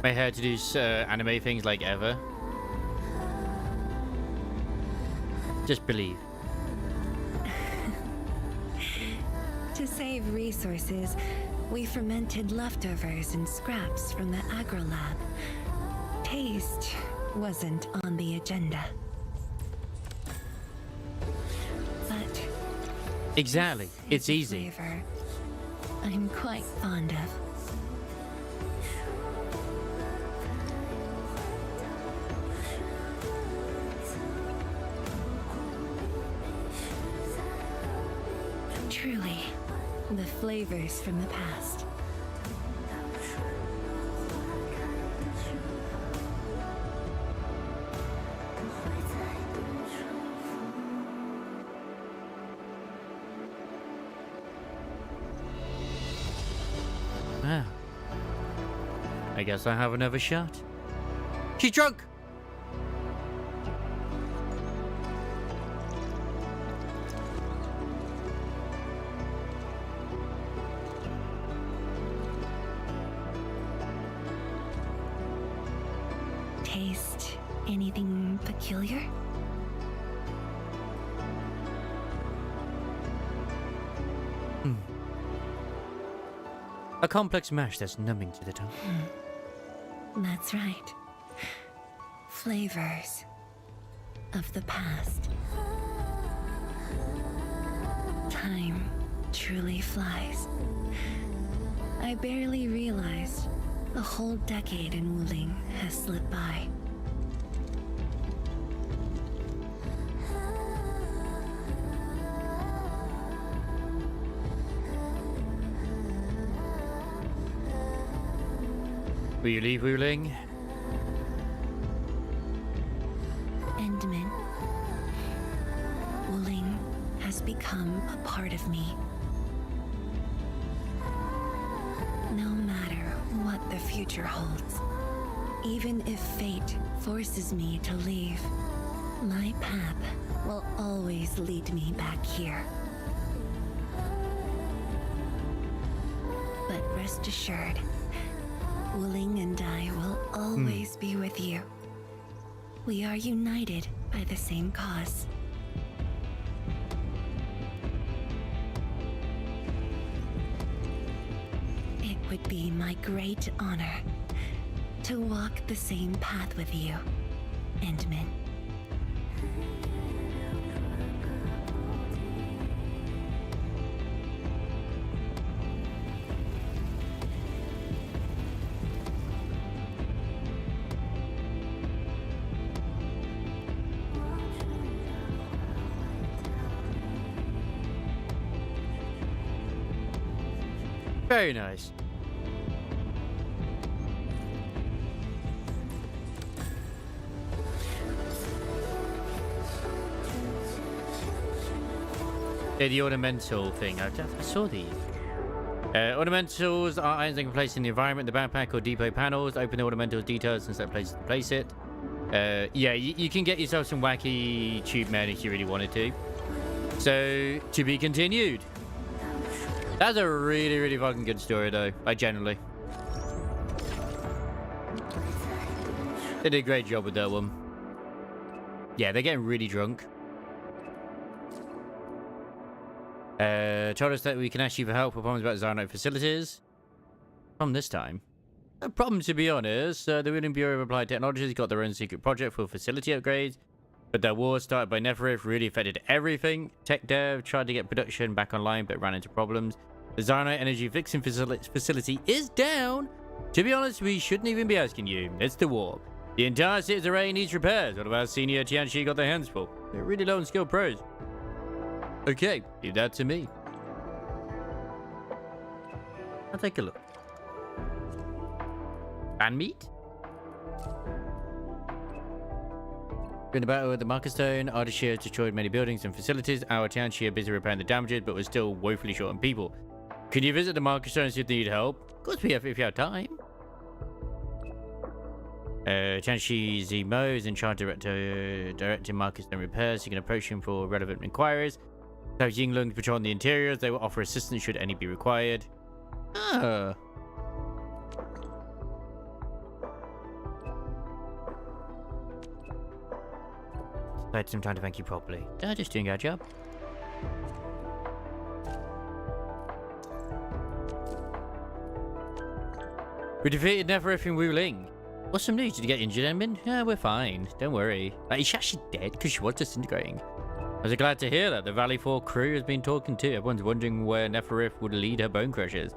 my hair to do anime things like ever. Just believe. To save resources, we fermented leftovers and scraps from the agro lab. Taste wasn't on the agenda. But exactly, it's a easy. Flavor I'm quite fond of. Truly, the flavors from the past. Wow. I guess I have another shot. She's drunk! Taste anything peculiar? A complex mash that's numbing to the tongue. That's right. Flavors of the past. Time truly flies. I barely realized a whole decade in Wuling has slipped by. Will you leave Wuling? Endman. Wuling has become a part of me. No matter what the future holds, even if fate forces me to leave, my path will always lead me back here. But rest assured, Wuling and I will always be with you. We are united by the same cause. It would be my great honor to walk the same path with you, Endman. Very nice. Yeah, the ornamental thing. I saw these. Ornamentals are items that can place in the environment, the backpack or depot panels. Open the ornamental details and set places to place it. Yeah, you can get yourself some wacky tube men if you really wanted to. So, to be continued. That's a really, really fucking good story, though. Like, generally. They did a great job with that one. Yeah, they're getting really drunk. Told us that we can ask you for help with problems about Xynote facilities. From this time. A problem, to be honest. The Wheeling Bureau of Applied Technology has got their own secret project for facility upgrades. But their war started by Neferith really affected everything. Tech dev tried to get production back online but ran into problems. The Xynote energy fixing facility is down. To be honest, we shouldn't even be asking you. It's the war. The entire city's array needs repairs. One of our senior Tianchi got their hands full. They're really low on skilled pros. Okay, leave that to me. I'll take a look. Band meat? During the battle with the Marker Stone, Ardashir destroyed many buildings and facilities. Our Tianchi are busy repairing the damages, but we're still woefully short on people. Can you visit the Marker Stone and see if they need help? Of course we have, if you have time. Tianchi Zemo is in charge of directing Marker Stone repairs. You can approach him for relevant inquiries. So Yinglung patrol the interiors. They will offer assistance should any be required. Ah. I had some time to thank you properly. Just doing our job. We defeated Neferef in Wuling. What's some news? Did you get injured, Edmund? Yeah, we're fine. Don't worry. Is she actually dead? Because she was disintegrating. I was glad to hear that. The Valley 4 crew has been talking too. Everyone's wondering where Neferef would lead her bone crushers.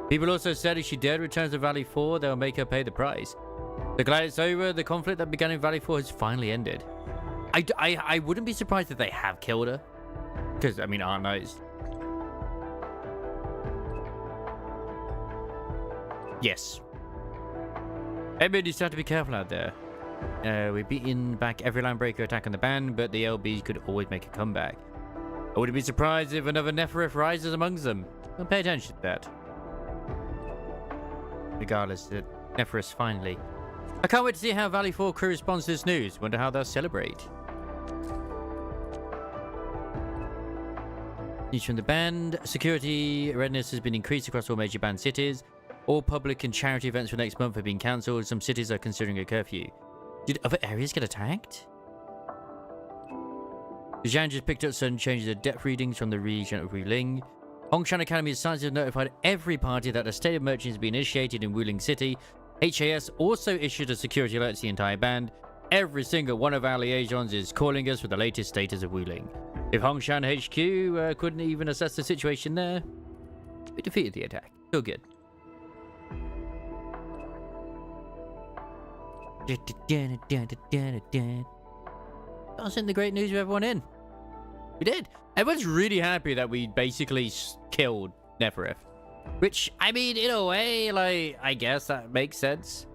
People also said if she dared return to Valley 4, they'll make her pay the price. So glad it's over. The conflict that began in Valley 4 has finally ended. I wouldn't be surprised if they have killed her. Because, I mean, Art knows. Yes. Everybody just have to be careful out there. We've beaten back every landbreaker attack on the band, but the LBs could always make a comeback. I wouldn't be surprised if another Neferef rises amongst them. Well, pay attention to that. Regardless, Neferef finally. I can't wait to see how Valley 4 crew responds to this news. Wonder how they'll celebrate. News from the band. Security readiness has been increased across all major band cities. All public and charity events for next month have been cancelled. Some cities are considering a curfew. Did other areas get attacked? Zhang just picked up sudden changes of depth readings from the region of Wuling. Hongshan Academy's science has notified every party that a state of emergency has been initiated in Wuling City. HAS also issued a security alert to the entire band. Every single one of our liaisons is calling us for the latest status of Wuling. If Hongshan HQ couldn't even assess the situation there, we defeated the attack. Still good. I'll send the great news with everyone in. We did. Everyone's really happy that we basically killed Neferef. Which, I mean, in a way, like, I guess that makes sense.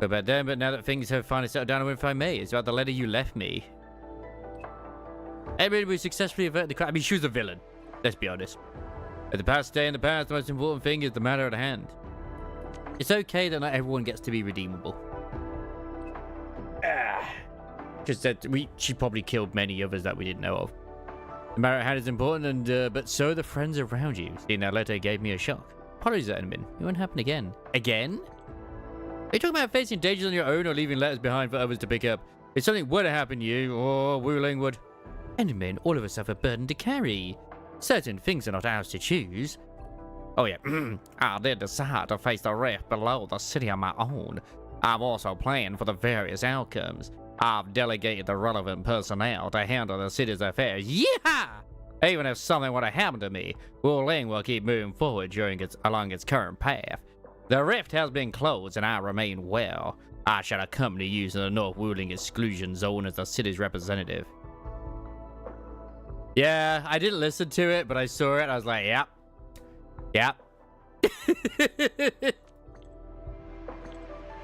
But now that things have finally settled down, if I may, it's about the letter you left me. Everybody, we successfully averted the crime. I mean, she was a villain. Let's be honest. Let the past stay in the past. The most important thing is the matter at hand. It's okay that not everyone gets to be redeemable. Just that she probably killed many others that we didn't know of. The matter at hand is important, and but so are the friends around you. Seeing that letter gave me a shock. Apologies, Edmund. It won't happen again. Again? Are you talking about facing dangers on your own or leaving letters behind for others to pick up? If something were to happen to you, or Wuling would... Edmund, all of us have a burden to carry. Certain things are not ours to choose. Oh yeah, I did decide to face the rift below the city on my own. I've also planned for the various outcomes. I've delegated the relevant personnel to handle the city's affairs. Yeah! Even if something were to happen to me, Wuling will keep moving forward along its current path. The rift has been closed and I remain well. I shall accompany you to the North Wuling exclusion zone as the city's representative. Yeah, I didn't listen to it, but I saw it. I was like, yep. Yep.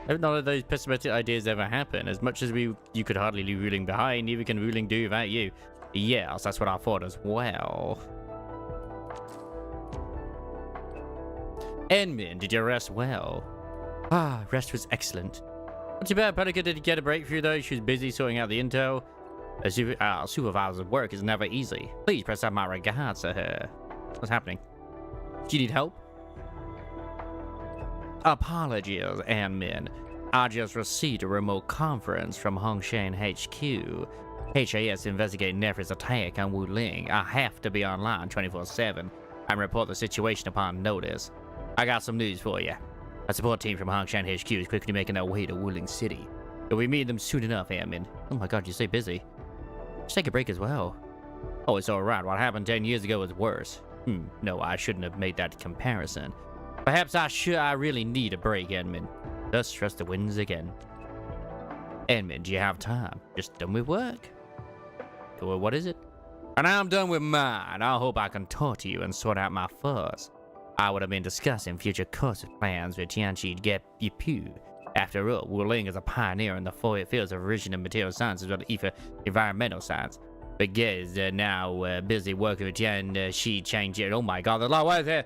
None of those pessimistic ideas ever happen. As much as you could hardly leave Wuling behind, neither can Wuling do without you. Yes, that's what I thought as well. Enmin, did you rest well? Ah, rest was excellent. Not too bad. Pelika did get a breakthrough though. She was busy sorting out the intel. A supervisor's work is never easy. Please press out my regards to her. What's happening? Do you need help? Apologies, Anmin. I just received a remote conference from Hongshan HQ. HAS investigating Neferef's attack on Wuling. I have to be online 24/7 and report the situation upon notice. I got some news for you. A support team from Hongshan HQ is quickly making their way to Wuling City. You'll be meeting them soon enough, Anmin. Oh my god, you stay busy. Just take a break as well. Oh, it's alright. What happened 10 years ago was worse. No, I shouldn't have made that comparison. Perhaps I really need a break, Edmund. Thus trust the winds again. Edmund, do you have time? Just done with work? Well, what is it? And I'm done with mine. I hope I can talk to you and sort out my fuss. I would have been discussing future course plans with Tianqi Yipu. After all, Wuling is a pioneer in the fields of original material science as well as environmental science. But Ge is now busy working with Tianqi Changji. Oh my god, there's a lot of words here!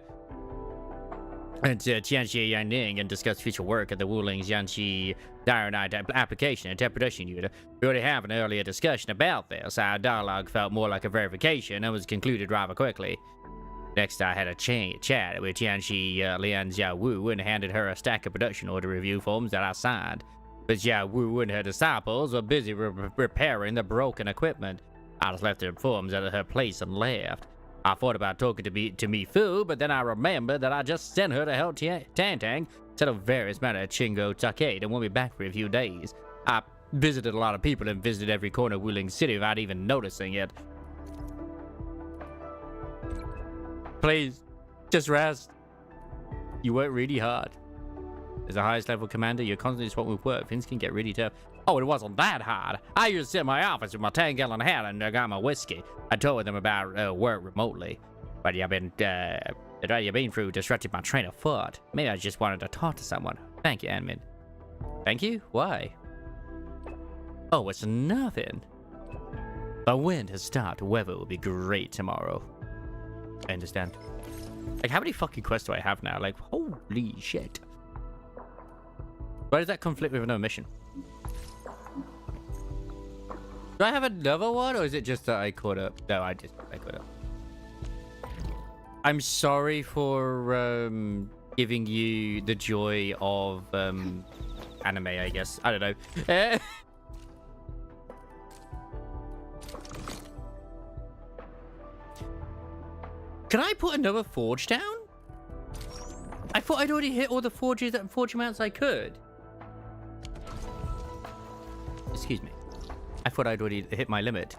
And Tianqi Yanning and discuss future work at the Wuling Jiangxi Diaronite application and production unit. We already have an earlier discussion about this. Our dialogue felt more like a verification and was concluded rather quickly. Next, I had a chat with Tianqi Lian Xiaowu and handed her a stack of production order review forms that I signed. But yeah, Wu and her disciples were busy repairing the broken equipment. I just left her informed at her place and left. I thought about talking to Mi Fu, but then I remembered that I just sent her to help Tang settle various matters at Chingo Takade and won't be back for a few days. I visited a lot of people and visited every corner of Wuling City without even noticing it. Please, just rest. You work really hard. As the highest level commander, you're constantly swamped with work. Things can get really tough. Oh, it wasn't that hard. I used to sit in my office with my 10-gallon hat and I got my whiskey. I told them about work remotely. But you've been through disrupted my train of thought. Maybe I just wanted to talk to someone. Thank you, Anmin. Thank you? Why? Oh, it's nothing. The wind has stopped. Weather will be great tomorrow. I understand. Like, how many fucking quests do I have now? Like, holy shit. Why does that conflict with another mission? Do I have another one, or is it just that I caught up? No, I caught up. I'm sorry for giving you the joy of anime, I guess. I don't know. Can I put another forge down? I thought I'd already hit all the forge amounts I could. Excuse me. I thought I'd already hit my limit.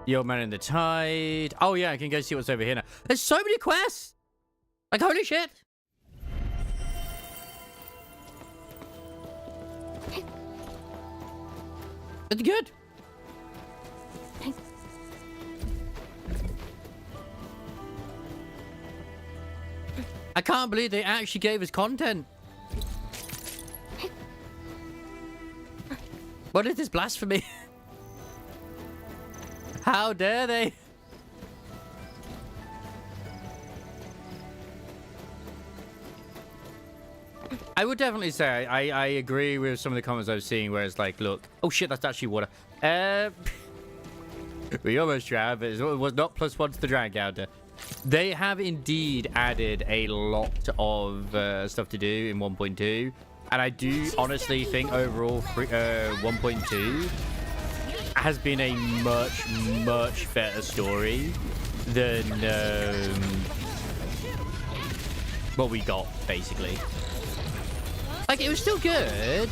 The Old Man in the Tide. Oh yeah, I can go see what's over here now. There's so many quests! Like, holy shit! That's good. I can't believe they actually gave us content. What is this blasphemy? How dare they? I would definitely say I agree with some of the comments I was seeing where it's like, look, oh shit, that's actually water. We almost drowned, but it was not +1 to the drown counter. They have indeed added a lot of stuff to do in 1.2. And I do honestly think overall 1.2 has been a much better story than what we got, basically. Like, it was still good.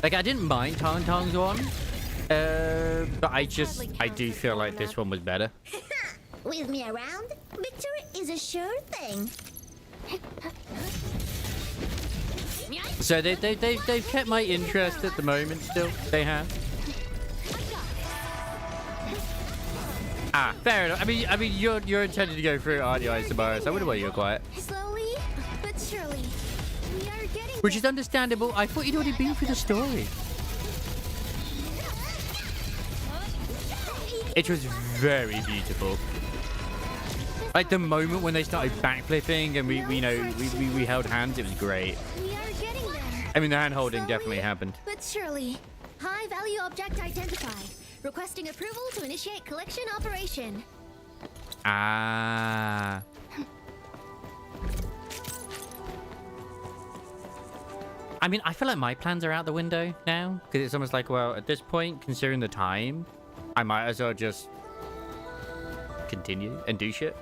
Like, I didn't mind Tong Tong's one, but I do feel like this one was better. With me around, victory is a sure thing. So they've kept my interest at the moment still. They have. Ah, fair enough. I mean, you're intended to go through, aren't you, Isobaris? I wonder why you're quiet. Slowly but surely, we are getting. Which is understandable. I thought you'd already been through the story. It was very beautiful. Like the moment when they started backflipping and we held hands, it was great. We are getting there. I mean, the hand holding definitely happened. But surely, high value object identified. Requesting approval to initiate collection operation. Ah. I mean, I feel like my plans are out the window now because it's almost like, well, at this point, considering the time, I might as well just continue and do shit.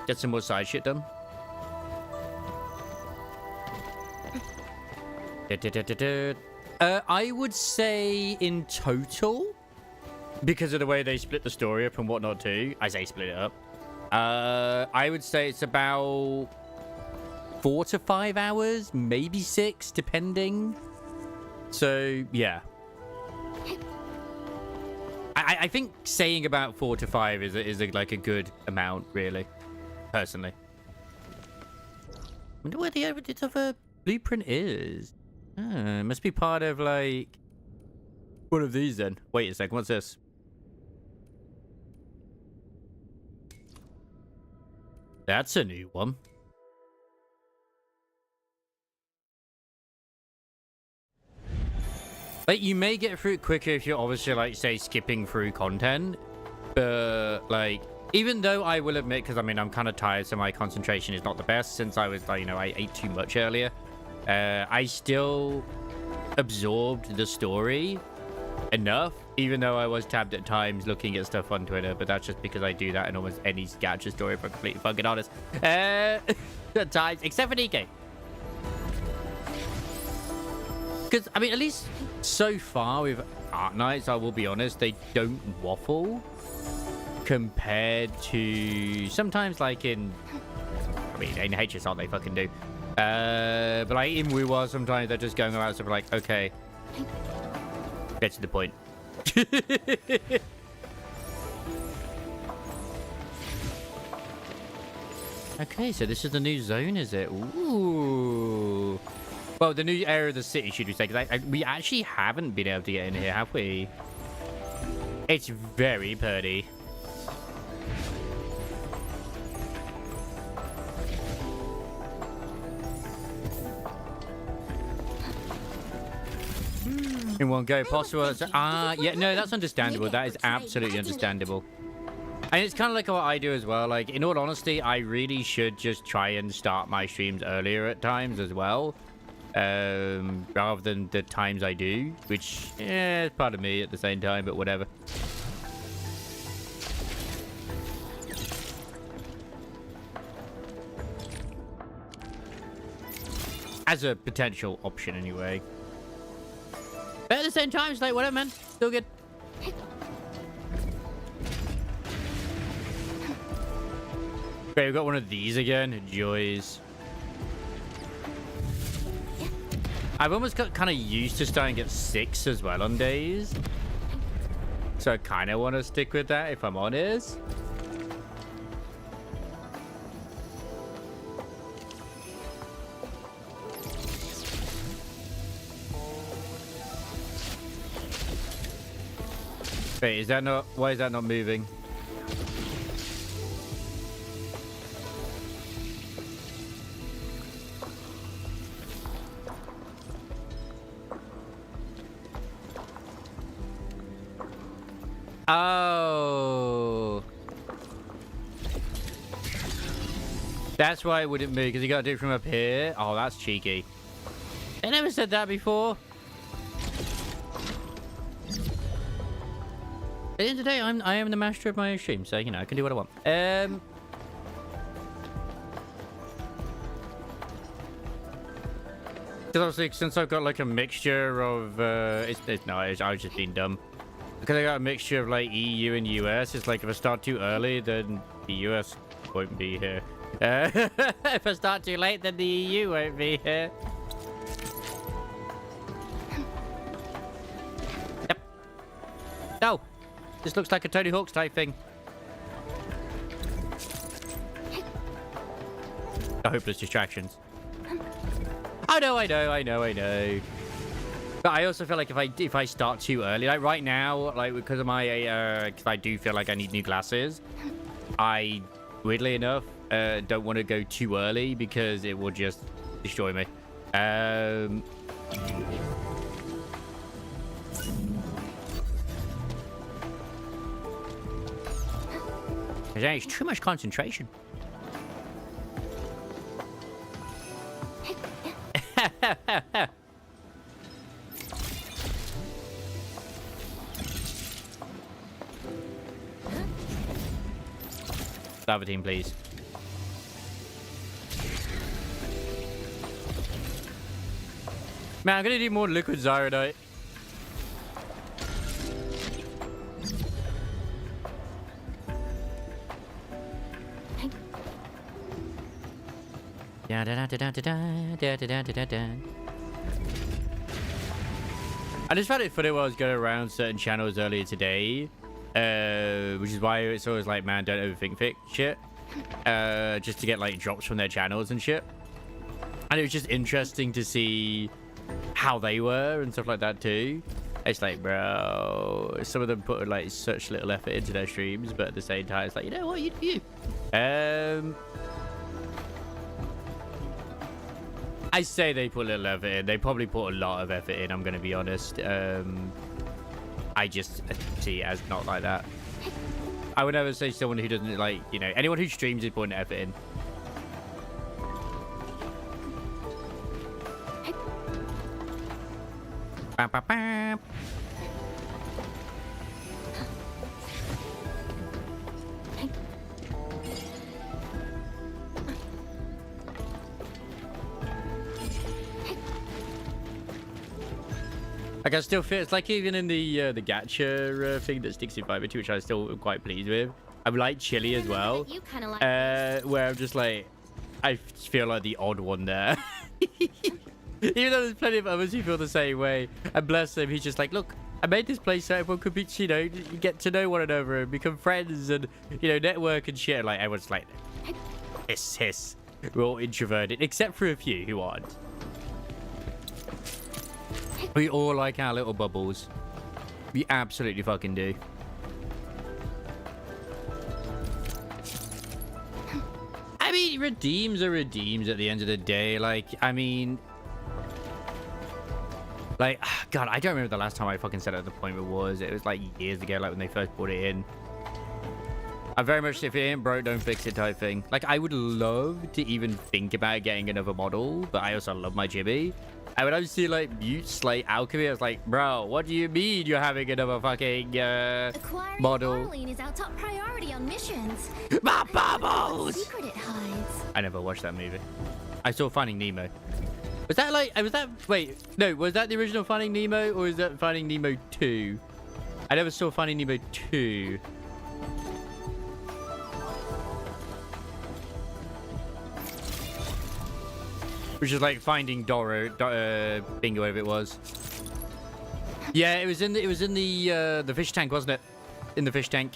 Get some more side shit done. I would say in total, because of the way they split the story up and whatnot too, I say split it up, I would say it's about 4 to 5 hours, maybe 6, depending. So, yeah. I think saying about 4 to 5 is like a good amount, really, personally. I wonder where the other blueprint is. It must be part of, like, one of these then. Wait a second, what's this? That's a new one. Like, you may get through it quicker if you're obviously, like, say, skipping through content. But, like, even though I will admit, because, I mean, I'm kind of tired, so my concentration is not the best since I was, like, you know, I ate too much earlier. I still absorbed the story enough, even though I was tabbed at times looking at stuff on Twitter, but that's just because I do that in almost any gacha story, if I'm completely fucking honest. At times, except for NIKKE. Because, I mean, at least so far with Art Nights, I will be honest, they don't waffle compared to sometimes, like, in... I mean, in HSR, they fucking do. But, like, in WuWa, sometimes they're just going around, so we're like, okay, get to the point. Okay, so this is the new zone, is it? Ooh. Well, the new area of the city, should we say? Because we actually haven't been able to get in here, have we? It's very pretty. In one go, possible. Yeah, no, that's understandable. That is absolutely understandable. And it's kind of like what I do as well. Like, in all honesty, I really should just try and start my streams earlier at times as well. Rather than the times I do, which, yeah, is part of me at the same time, but whatever. As a potential option, anyway. But at the same time, it's like, whatever, man. Still good. Great, we've got one of these again. Joys. I've almost got kind of used to starting to get 6 as well on days. So I kind of want to stick with that, if I'm honest. Wait, is that not... Why is that not moving? Oh. That's why it wouldn't move, because you got to do it from up here. Oh, that's cheeky. I never said that before. At the end of the day, I am the master of my own stream, so, you know, I can do what I want. Because obviously, since I've got, like, a mixture of, no, I was just being dumb. Because I got a mixture of, like, EU and US, it's like if I start too early, then the US won't be here. If I start too late, then the EU won't be here. Yep. No. This looks like a Tony Hawk's type thing. The hopeless distractions. I know. But I also feel like if I start too early, like right now, like because of my, because I do feel like I need new glasses, I, weirdly enough, don't want to go too early because it will just destroy me. There's too much concentration. Lava team, please. Man, I'm gonna do more liquid Zyrodite. I just found it funny while I was going around certain channels earlier today, which is why it's always like, man, don't overthink shit, just to get like drops from their channels and shit. And it was just interesting to see how they were and stuff like that too. It's like, bro, some of them put like such little effort into their streams, but at the same time, it's like, you know what, you do you. I say they put a little effort in. They probably put a lot of effort in, I'm going to be honest. I just see it as not like that. I would never say someone who doesn't, like, you know, anyone who streams is putting effort in. Bam, bam, bam. Like, I still feel it's like even in the gacha thing that sticks in Fiber 2, which I still am quite pleased with. I'm like Chili as well, You kind of like where I'm just like, I feel like the odd one there. Even though there's plenty of others who feel the same way. And bless him, he's just like, look, I made this place so everyone could be, you know, get to know one another and become friends and, you know, network and shit. Like, everyone's like, hiss. We're all introverted, except for a few who aren't. We all like our little bubbles. We absolutely fucking do. I mean, redeems are redeems at the end of the day. Like, I mean... Like, God, I don't remember the last time I fucking said it at the point it was. It was like years ago, like when they first put it in. I very much, if it ain't broke, don't fix it type thing. Like, I would love to even think about getting another model, but I also love my Jibby. And when I see like mutes like alchemy, I was like, bro, what do you mean you're having another fucking model? Acquiring is our top priority on missions. My bubbles! Secret it hides. I never watched that movie. I saw Finding Nemo. Was that like, wait, no, was that the original Finding Nemo or is that Finding Nemo 2? I never saw Finding Nemo 2. Which is like Finding Doro, Bingo, whatever it was. Yeah, it was in the fish tank, wasn't it? In the fish tank.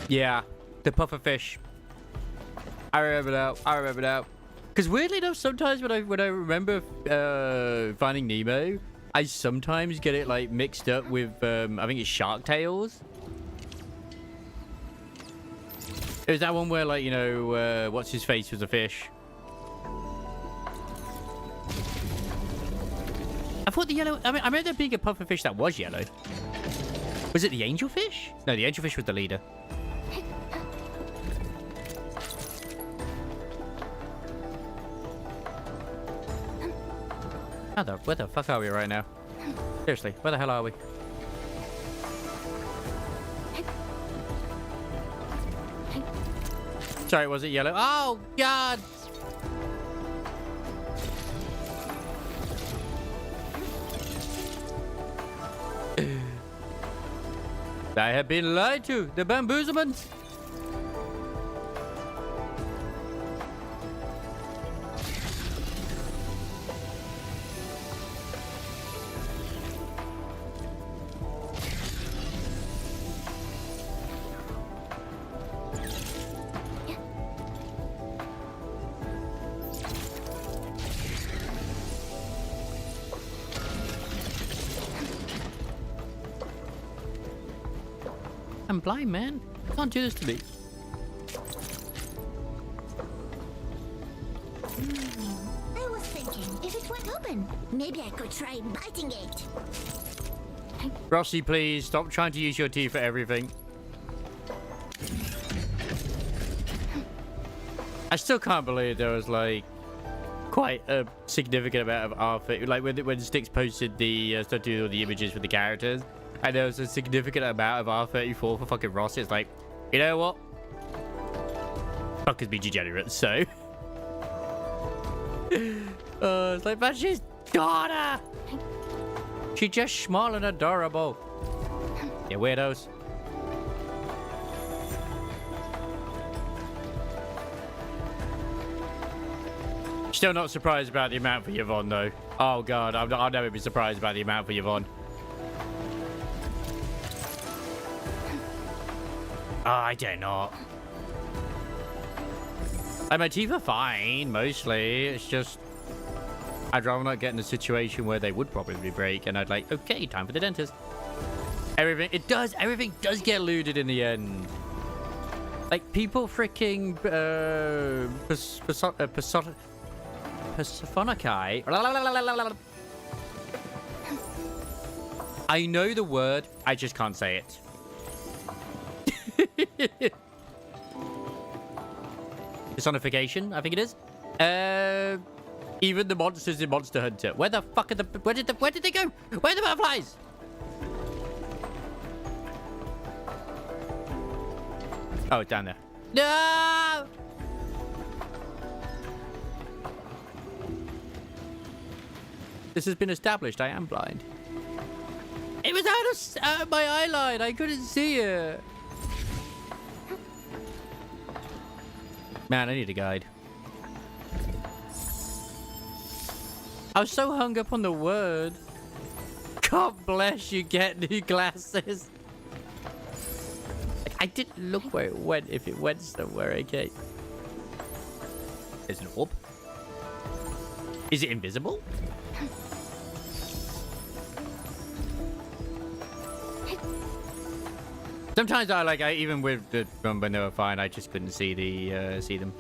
Yeah, the puffer fish. I remember now. Because weirdly enough, sometimes when I remember Finding Nemo, I sometimes get it like mixed up with I think it's Shark Tales. It was that one where, like, you know, what's his face was a fish. I thought the yellow. I mean, I remember there being a puffer fish that was yellow. Was it the angelfish? No, the angelfish was the leader. Where the fuck are we right now? Seriously, where the hell are we? Sorry, was it yellow? Oh, God! I have been lied to. The bamboozlement. I'm blind, man. You can't do this to me. I was thinking, if it went open, maybe I could try biting it. Rossi, please stop trying to use your teeth for everything. I still can't believe there was like quite a significant amount of R34. Like when Styx posted the stuff to all the images for the characters. And there was a significant amount of R34 for fucking Ross. It's like, you know what? Fuckers be degenerates, so. It's like, but she's daughter. She's just small and adorable. You weirdos. Still not surprised about the amount for Yvonne, though. Oh, God. I'll never be surprised about the amount for Yvonne. Oh, I dare not. Like, my teeth are fine, mostly. It's just... I'd rather not get in a situation where they would probably break, and I'd like, okay, time for the dentist. Everything does get looted in the end. Like, people freaking personikai. I know the word, I just can't say it. Personification, I think it is. Even the monsters in Monster Hunter. Where the fuck are where did they go? Where are the butterflies? Oh, it's down there. No! This has been established. I am blind. It was out of my eye line. I couldn't see it. Man, I need a guide. I was so hung up on the word. God bless you, get new glasses. Like, I didn't look where it went, if it went somewhere, okay. There's an orb. Is it invisible? Sometimes I even with the when they were fine, I just couldn't see see them.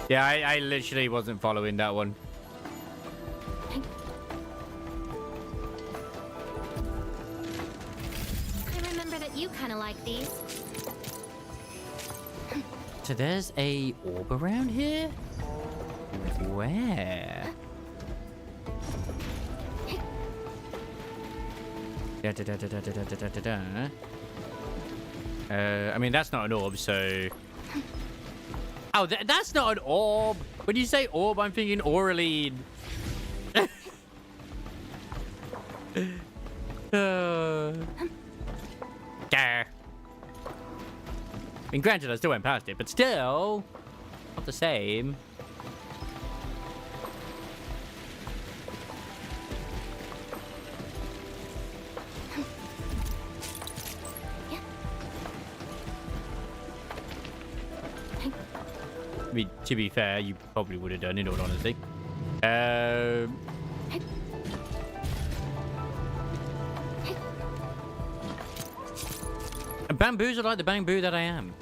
Yeah, I literally wasn't following that one. I remember that you kind of like these. So there's a orb around here? Where? I mean, that's not an orb, so... Oh, that's not an orb! When you say orb, I'm thinking Aureline. I mean, granted, I still went past it, but still... Not the same. I mean, to be fair, you probably would have done, in all honesty. Bamboos are like the bamboo that I am.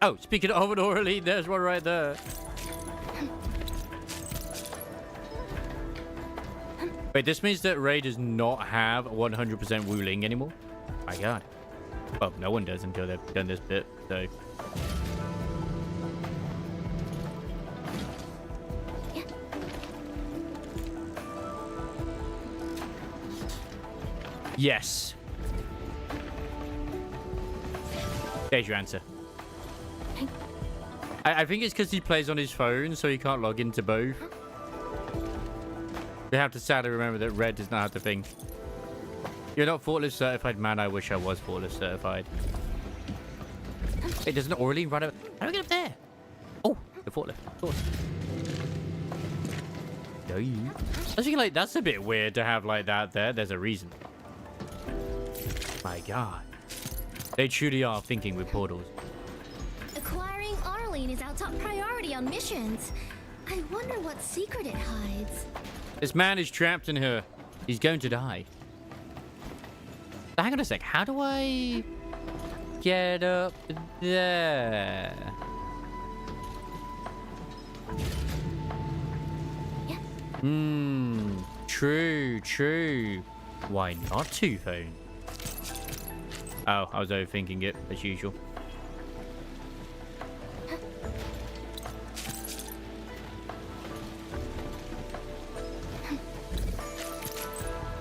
Oh, speaking of an Aureline, there's one right there. Wait, this means that Ray does not have 100% Wu Ling anymore? My god. Well, no one does until they've done this bit, so... Yes. There's your answer. I think it's because he plays on his phone, so he can't log into both. You have to sadly remember that Red does not have the thing. You're not forklift certified, man. I wish I was forklift certified. It doesn't Aureline run up. How do I get up there? Oh, the forklift, of course. No, you. I was thinking, like, that's a bit weird to have like that there. There's a reason. My god. They truly are thinking with portals. Acquiring Aureline is our top priority on missions. I wonder what secret it hides. This man is trapped in her. He's going to die. Hang on a sec. How do I get up there? True. Why not two phone? Oh, I was overthinking it as usual.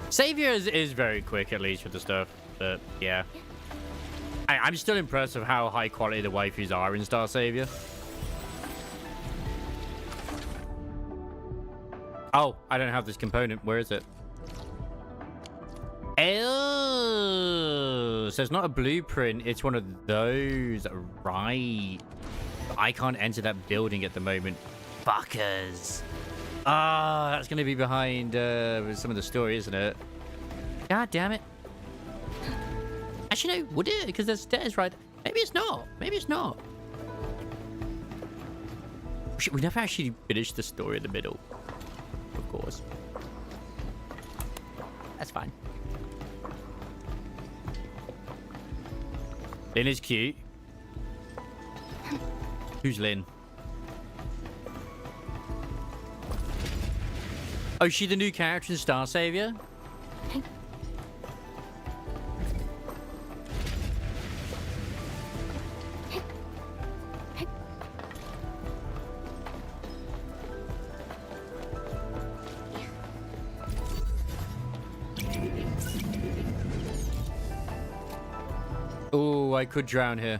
Savior is very quick, at least with the stuff, but yeah. I'm still impressed with how high quality the waifus are in Star Savior. Oh, I don't have this component. Where is it? Oh, so it's not a blueprint. It's one of those. Right. I can't enter that building at the moment. Fuckers. Ah, that's going to be behind some of the story, isn't it? God damn it. Actually, no, would it? Because there's stairs right there. Maybe it's not. Maybe it's not. We never actually finished the story in the middle. Of course. That's fine. Lynn is cute. Who's Lynn? Oh, is she the new character in Star Savior? Oh, I could drown here.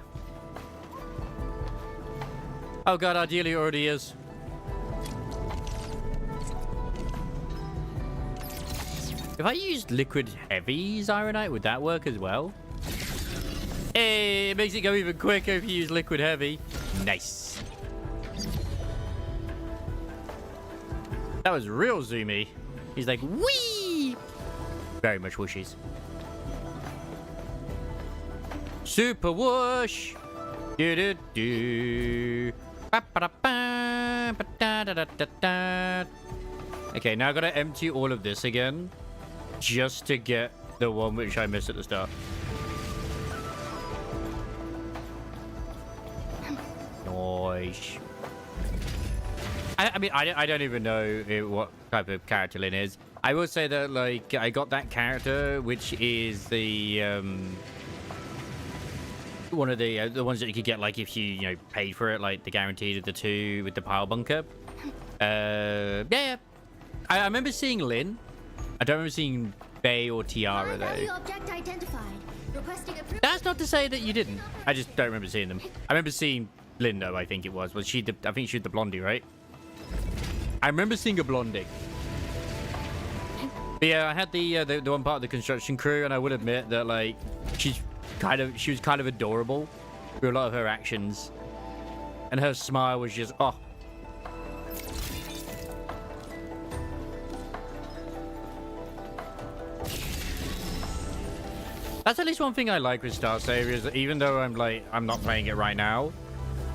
Oh god, ideally it already is. If I used liquid heavy Zyronite, would that work as well? Hey, it makes it go even quicker if you use liquid heavy. Nice. That was real zoomy. He's like, wee! Very much whooshes. Super whoosh! Do-do-do. Okay, now I gotta empty all of this again. Just to get the one which I missed at the start. Nice. I mean, I don't even know what type of character Lynn is. I will say that, like, I got that character, which is the, one of the ones that you could get, like, if you paid for it, like, the guaranteed of the 2 with the power bunker. Yeah. I remember seeing Lynn. I don't remember seeing Bay or Tiara, though. Object identified. Requesting approval. That's not to say that you didn't. I just don't remember seeing them. I remember seeing Lynn, though, I think it was. Was she I think she was the blondie, right? I remember seeing a blondie. But yeah, I had the one part of the construction crew, and I would admit that, like, she was kind of adorable through a lot of her actions. And her smile was just, oh. That's at least one thing I like with Star Savior, is that even though I'm not playing it right now,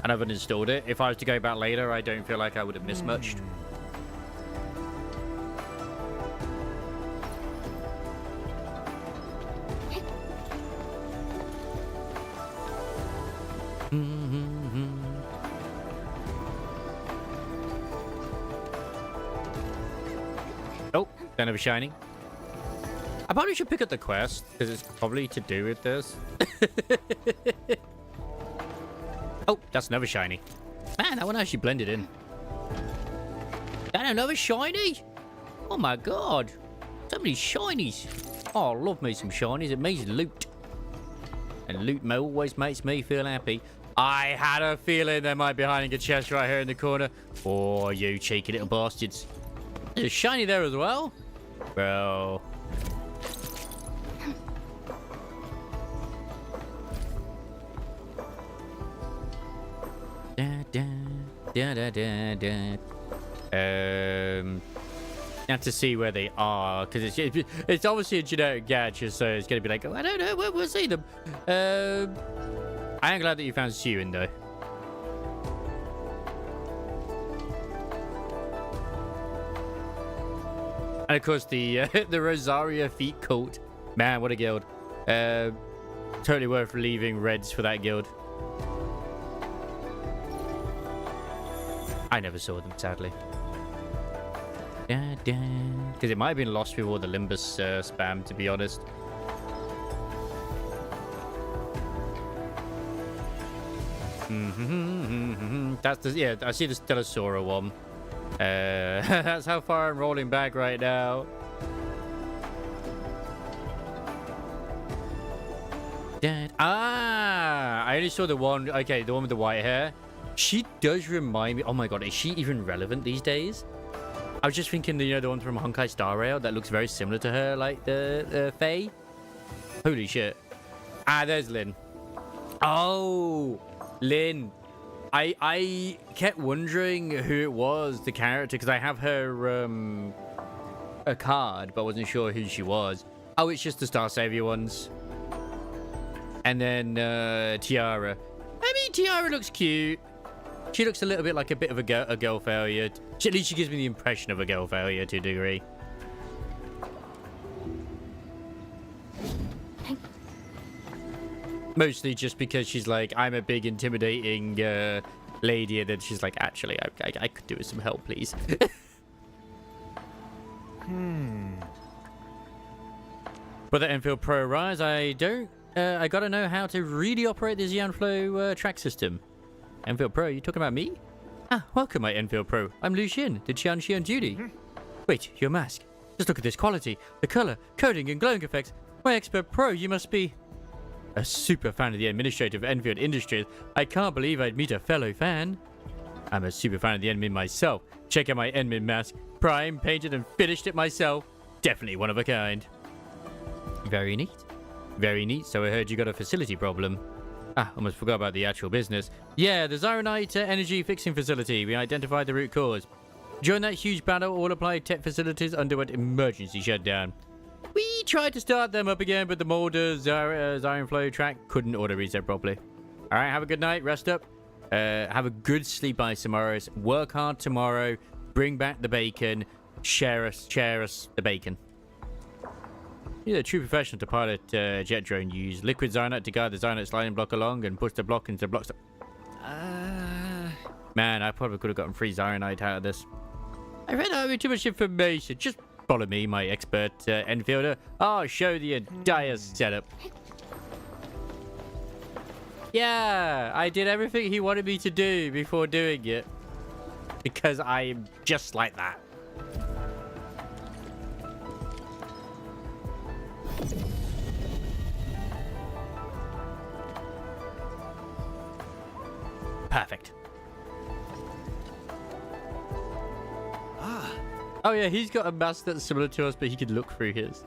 and I've uninstalled it, if I was to go back later, I don't feel like I would have missed much. Oh, don't have a shiny. I probably should pick up the quest, because it's probably to do with this. Oh, that's another shiny. Man, that one actually blended in. That another shiny? Oh my god. So many shinies. Oh, I love me some shinies. It means loot. And loot always makes me feel happy. I had a feeling they might be hiding a chest right here in the corner. Oh, you cheeky little bastards. There's a shiny there as well? Bro. Have to see where they are, because it's obviously a generic gadget, so it's gonna be like, oh, I don't know, we'll see them. I am glad that you found Sewin, though. And of course the Rosaria Feet Cult. Man, what a guild. Totally worth leaving Reds for that guild. I never saw them, sadly. Because it might have been lost with all the Limbus spam, to be honest. That's the, yeah, I see the Stellasaura one. That's how far I'm rolling back right now. I only saw the one. Okay, the one with the white hair. She does remind me. Oh my god, is she even relevant these days? I was just thinking, the one from Honkai Star Rail that looks very similar to her, like the Fae. Holy shit! There's Lynn. Oh, Lynn. I kept wondering who it was, the character, because I have her a card, but I wasn't sure who she was. Oh, it's just the Star Savior ones. And then Tiara. I mean, Tiara looks cute. She looks a little bit like a bit of a girl failure. At least she gives me the impression of a girl failure to a degree. Mostly just because she's like, I'm a big intimidating lady, and then she's like, actually, I could do with some help, please. But the Enfield Pro Rise, I gotta know how to really operate the Xeon Flow track system. Enfield Pro, you talking about me? Ah, welcome, my Enfield Pro. I'm Lu Xin, the Qianxi on duty. Wait, your mask. Just look at this quality, the color, coding, and glowing effects. My expert pro, you must be a super fan of the administrator of Enfield Industries. I can't believe I'd meet a fellow fan. I'm a super fan of the Enmin myself. Check out my Enmin mask. Prime, painted, and finished it myself. Definitely one of a kind. Very neat. Very neat. So I heard you got a facility problem. Ah, almost forgot about the actual business. Yeah, the Zyronite energy fixing facility. We identified the root cause. During that huge battle, all applied tech facilities underwent emergency shutdown. We tried to start them up again, but the molder Xeon Flow track couldn't auto reset properly. All right, have a good night. Rest up. Have a good sleep by tomorrow. Work hard tomorrow. Bring back the bacon. Share us the bacon. You're a true professional to pilot jet drone. Use liquid Xyonite to guide the Xyonite sliding block along and push the block into blocks. Man, I probably could have gotten free Xyonite out of this. I read over too much information. Just follow me, my expert Enfielder. I'll show the entire setup. Yeah, I did everything he wanted me to do before doing it. Because I'm just like that. Perfect. Oh yeah, he's got a mask that's similar to us, but he could look through his.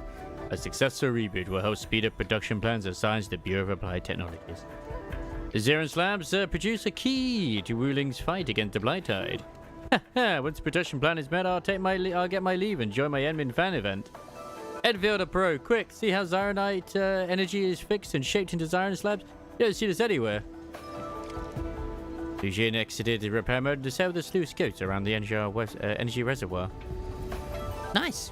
A successful reboot will help speed up production plans assigned to the Bureau of Applied Technologies. The Xeron Slabs produce a key to Wuling's fight against the Blight Tide. Once the production plan is met, I'll get my leave and join my Enmin fan event. Endfield Pro, quick, see how Zyronite energy is fixed and shaped into Xeron Slabs? You don't see this anywhere. Eugene exited the repair mode and disabled the sluice scopes around the energy reservoir. Nice.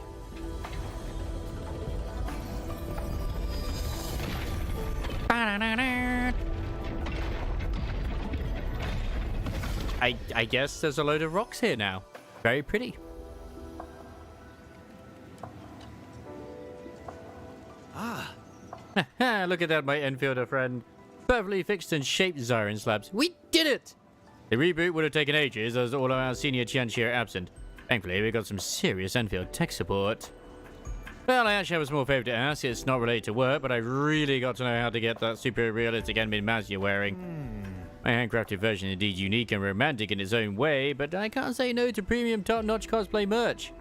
I guess there's a load of rocks here now. Very pretty. Look at that, my Enfielder friend. Perfectly fixed and shaped Xyron Slabs. We did it! The reboot would have taken ages as all of our senior Qianxi are absent. Thankfully, we got some serious Enfield tech support. Well, I actually have a small favor to ask. It's not related to work, but I really got to know how to get that super realistic Enmin mask you're wearing. My handcrafted version is indeed unique and romantic in its own way, but I can't say no to premium top-notch cosplay merch.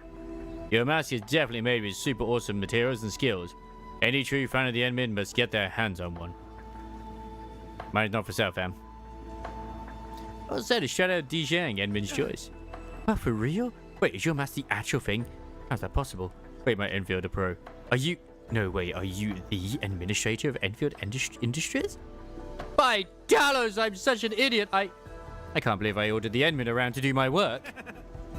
Your mask is definitely made with super awesome materials and skills. Any true fan of the Enmin must get their hands on one. Mine's not for sale, fam. I was said to shout out Dijang, Enmin's choice. Oh, for real? Wait, is your mask the actual thing? How's that possible? Wait, my Enfielder Pro. Are you... No, wait, are you the administrator of Enfield Industries? By Talos, I'm such an idiot. I can't believe I ordered the Enmin around to do my work.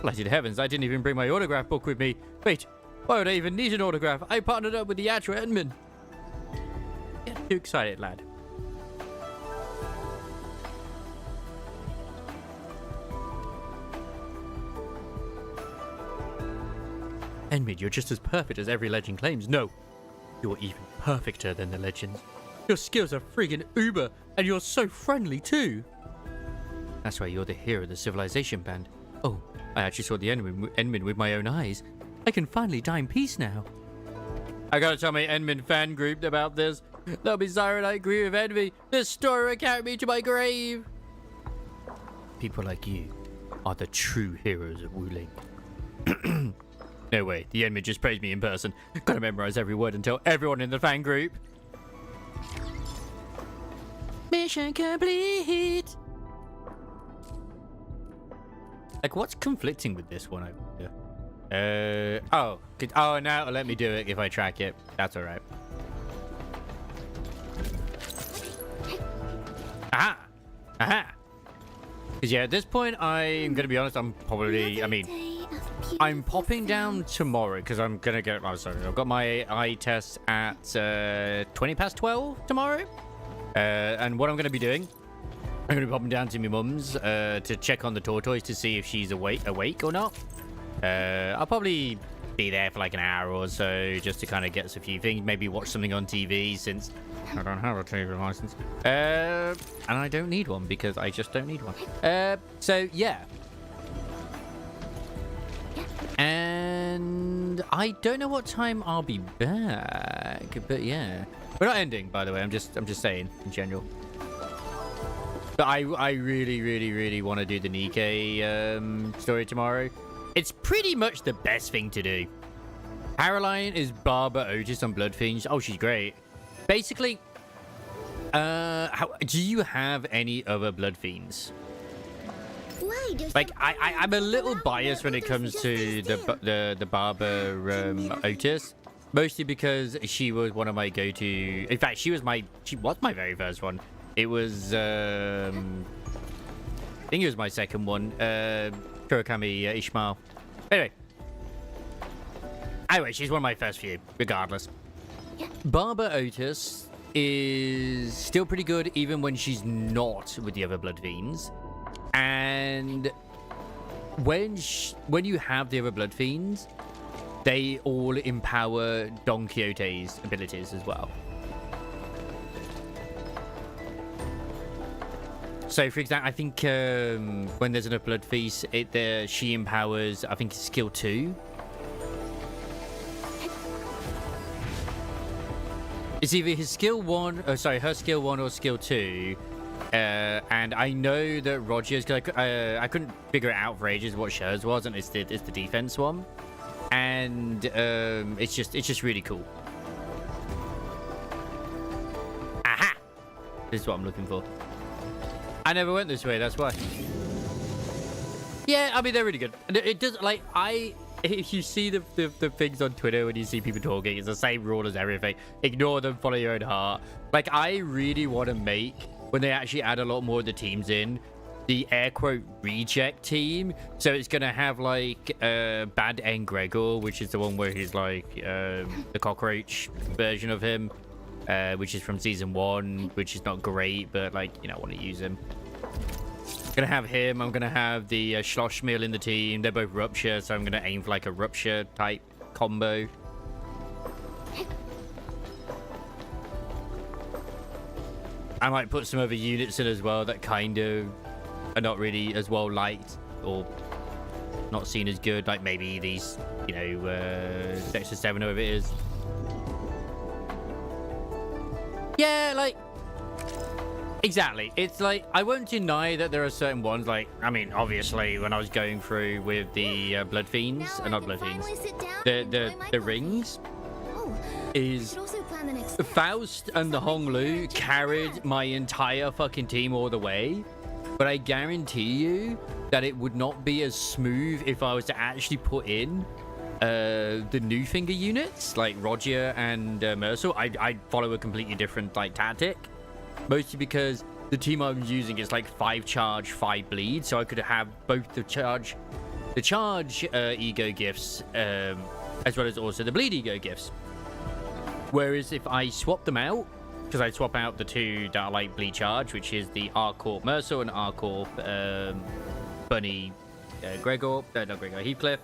Blessed heavens, I didn't even bring my autograph book with me. Wait, why would I even need an autograph? I partnered up with the actual Enmin. Get too excited, lad. Enmin, you're just as perfect as every legend claims. No, you're even perfecter than the legends. Your skills are friggin' uber, and you're so friendly too. That's why you're the hero of the Civilization Band. Oh, I actually saw the Enmin with my own eyes. I can finally die in peace now. I gotta tell my Enmin fan group about this. They'll be Zyronite agree with envy. This story will carry me to my grave. People like you are the true heroes of Wuling. No way, the Enmin just praised me in person. Gotta memorize every word and tell everyone in the fan group. Mission complete. Like, what's conflicting with this one? Oh, now it'll let me do it if I track it. That's all right. Aha! Aha! Because yeah, at this point, I'm gonna be honest. I'm probably. I mean, I'm popping down tomorrow because I'm gonna go. Oh, sorry, I've got my eye test at 12:20 tomorrow. And what I'm gonna be doing, I'm gonna be popping down to my mum's to check on the tortoise to see if she's awake or not. I'll probably be there for like an hour or so just to kind of get us a few things. Maybe watch something on TV since I don't have a TV license. And I don't need one because I just don't need one. So yeah. And I don't know what time I'll be back, but yeah. We're not ending, by the way. I'm just saying in general. But I really want to do the NIKKE story tomorrow. It's pretty much the best thing to do. Caroline is Barbara Otis on Blood Fiends. Oh, she's great. Basically, do you have any other Blood Fiends? Like, I'm a little biased when it comes to the Barbara Otis. Mostly because she was one of my go-to... In fact, she was my very first one. It was... I think it was my second one. Kurakami Ishmael. Anyway, she's one of my first few, regardless. Barbara Otis is still pretty good, even when she's not with the other Blood Fiends. And when you have the other Blood Fiends, they all empower Don Quixote's abilities as well. So, for example, I think when there's enough Blood Feast, she empowers, I think, skill 2. It's either his skill 1, her skill 1 or skill 2. And I know that Roger's, I couldn't figure it out for ages what hers was, and it's the defense one. And it's just really cool. Aha! This is what I'm looking for. I never went this way, that's why. Yeah, I mean, they're really good. It does, like, if you see the things on Twitter when you see people talking, it's the same rule as everything. Ignore them, follow your own heart. Like, I really want to make, when they actually add a lot more of the teams in, the air quote reject team. So it's gonna have like Bad N Gregor, which is the one where he's like the cockroach version of him, which is from season 1, which is not great, but like, you know, I want to use him. Gonna have him. I'm gonna have the Schlossmill in the team. They're both Rupture, so I'm gonna aim for like a Rupture type combo. I might put some other units in as well that kind of are not really as well liked or not seen as good, like maybe these, you know, Sector 7 or whatever it is. Yeah, like, exactly. It's like, I won't deny that there are certain ones, like, I mean, obviously, when I was going through with the Blood Fiends, not Blood Fiends, the rings, is Faust and the Honglu carried my entire fucking team all the way. But I guarantee you that it would not be as smooth if I was to actually put in the new finger units like Roger and Mercer. I'd follow a completely different like tactic, mostly because the team I'm using is like 5 charge, 5 bleed, so I could have both the charge ego gifts as well as also the bleed ego gifts. Whereas if I swap them out, because I swap out the 2 that are like bleed charge, which is the R-Corp Mercer and R-Corp Bunny Gregor, not Gregor, Heathcliff,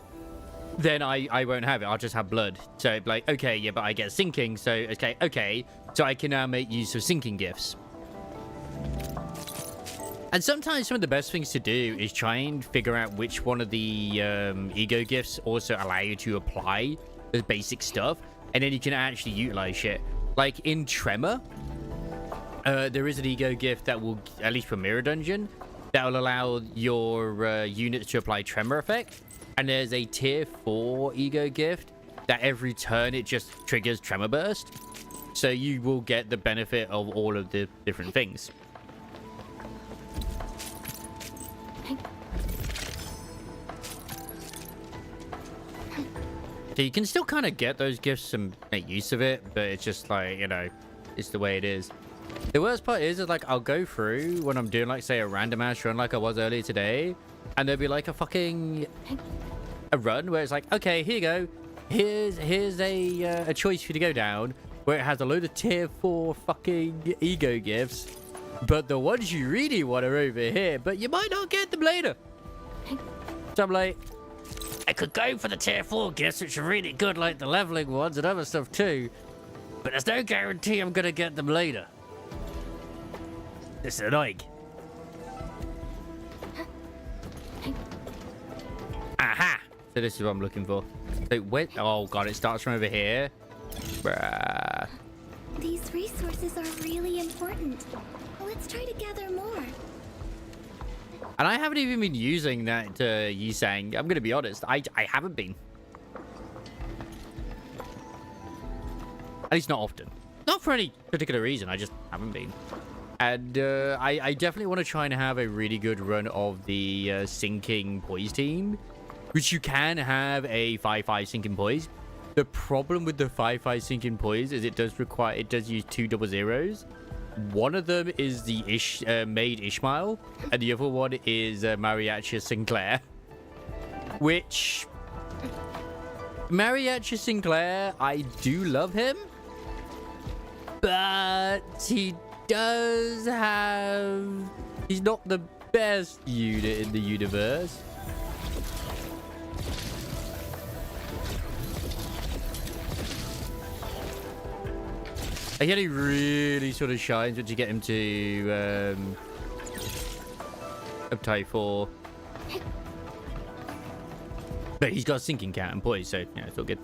then I won't have it. I'll just have blood. So like, okay, yeah, but I get sinking, so okay, so I can now make use of sinking gifts. And sometimes some of the best things to do is try and figure out which one of the ego gifts also allow you to apply the basic stuff, and then you can actually utilize shit. Like in Tremor, there is an ego gift that will, at least for Mirror Dungeon, that will allow your units to apply Tremor effect. And there's a tier 4 ego gift that every turn it just triggers Tremor Burst. So you will get the benefit of all of the different things. So you can still kind of get those gifts and make use of it, but it's just like, you know, it's the way it is. The worst part is like I'll go through when I'm doing like say a random ass run like I was earlier today, and there'll be like a run where it's like, okay, here you go, here's a choice for you to go down, where it has a load of tier 4 fucking ego gifts, but the ones you really want are over here, but you might not get them later. So I'm like, I could go for the tier 4 gifts, which are really good, like the leveling ones and other stuff too, but there's no guarantee I'm gonna get them later. This is annoying. Aha! So this is what I'm looking for. So wait, oh god, it starts from over here. Bruh. These resources are really important. Let's try to gather more. And I haven't even been using that Yisang. I'm gonna be honest, I haven't been. At least not often. Not for any particular reason, I just haven't been. And I definitely want to try and have a really good run of the sinking poise team, which you can have a 5-5 sinking poise. The problem with the 5-5 sinking poise is it does use 2 double zeros. One of them is the Maid Ishmael, and the other one is Mariachi Sinclair. Which Mariachi Sinclair, I do love him, but he's not the best unit in the universe. He only really sort of shines once you get him to up type 4. But he's got a sinking cat and poise, so yeah, it's all good.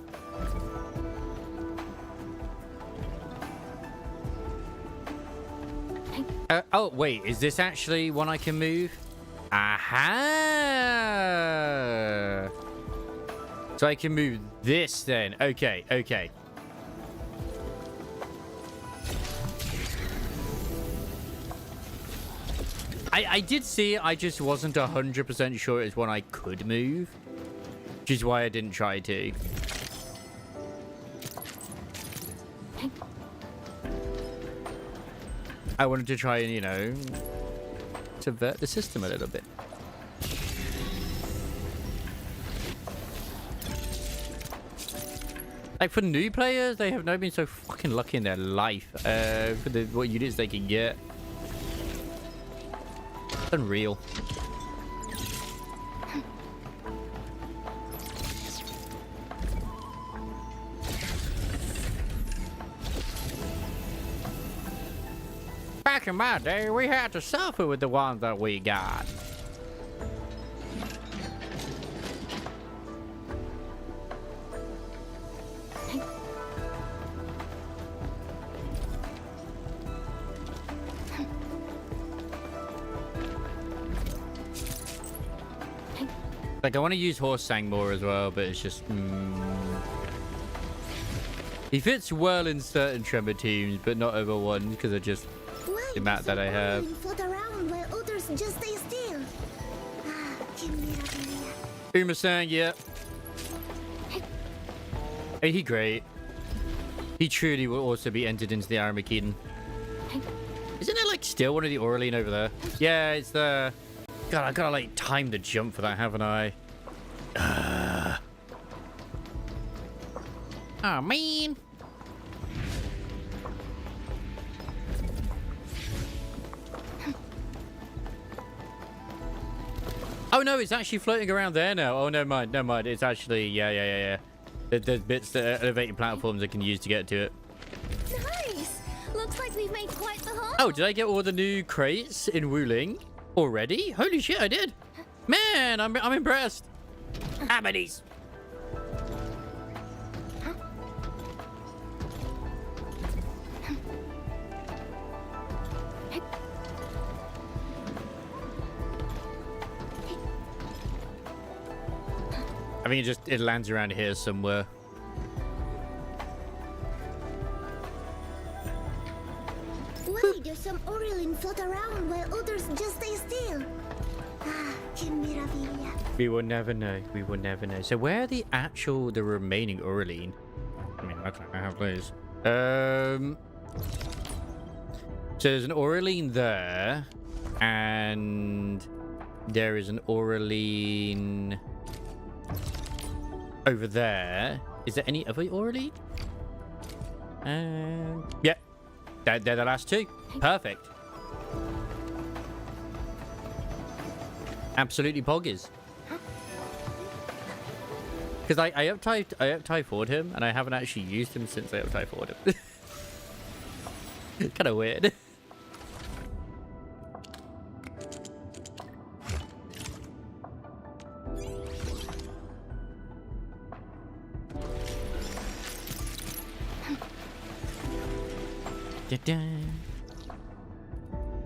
Oh, wait, is this actually one I can move? Aha! So I can move this then. Okay, okay. I did see it, I just wasn't 100% sure it was one I could move. Which is why I didn't try to. I wanted to try and, you know, subvert the system a little bit. Like, for new players, they have never been so fucking lucky in their life. For what units they can get. It's unreal. Back in my day, we had to suffer with the ones that we got. Like, I want to use Horse Sang more as well, but it's just... He fits well in certain Tremor teams, but not other ones, because of just the amount that I have. Uma-san, yeah. Hey, he great. He truly will also be entered into the Armageddon. Isn't it, like, still one of the Aurelian over there? Yeah, it's the... God, I gotta, like, time the jump for that, haven't I? Oh, man. Oh, no, it's actually floating around there now. Oh, never mind, never mind. It's actually, yeah. There's bits that are elevated platforms I can use to get to it. Nice! Looks like we've made quite the haul. Oh, did I get all the new crates in Wuling already? Holy shit, I did. Man, I'm impressed. How many? I mean, it lands around here somewhere. Why do some Aurelian float around while others just stay still? Ah, que maravilla. We will never know. We will never know. So where are the remaining Aurelian? I mean, looks like I have those. So there's an Aureline there, and there is an Aureline over there. Is there any other Aureline? Yeah, they're the last two. Perfect. Absolutely poggers. Because I up-tie forward him, and I haven't actually used him since I up-tie forward him. Kind of weird.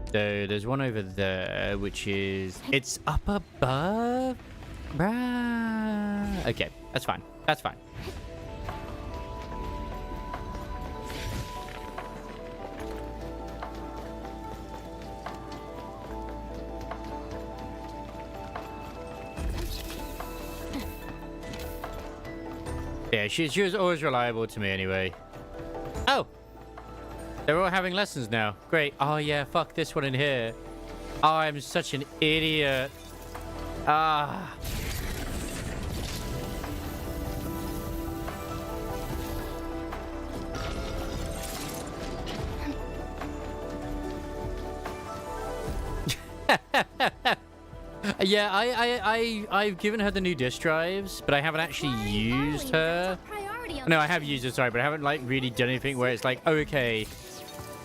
So there's one over there, which is... It's up above? Bruh. Okay, that's fine. That's fine. Yeah, she was always reliable to me anyway. Oh! They're all having lessons now. Great. Oh, yeah, fuck this one in here. Oh, I'm such an idiot. Ah. Yeah, I've given her the new disk drives, but I haven't actually used her. No, I have used it, sorry, but I haven't like really done anything where it's like, oh, okay,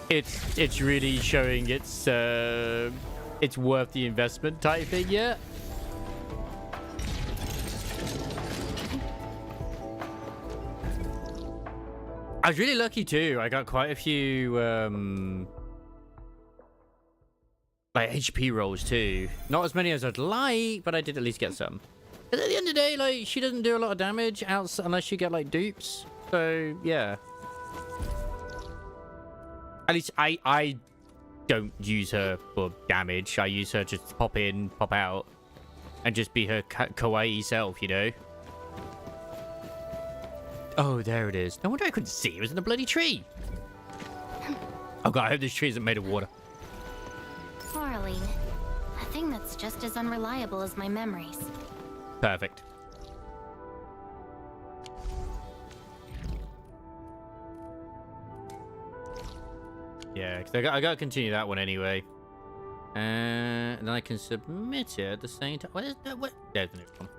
it's really showing it's worth the investment type thing yet. I was really lucky too. I got quite a few like HP rolls too. Not as many as I'd like, but I did at least get some. Because at the end of the day, like, she doesn't do a lot of damage unless you get like dupes. So yeah. At least I don't use her for damage. I use her just to pop in, pop out, and just be her kawaii self, you know. Oh, there it is. No wonder I couldn't see. It was in a bloody tree. Oh god, I hope this tree isn't made of water. Aureline, a thing that's just as unreliable as my memories. Perfect. Yeah, because I got to continue that one anyway. And then I can submit it at the same time. What is that? What? There's the new one.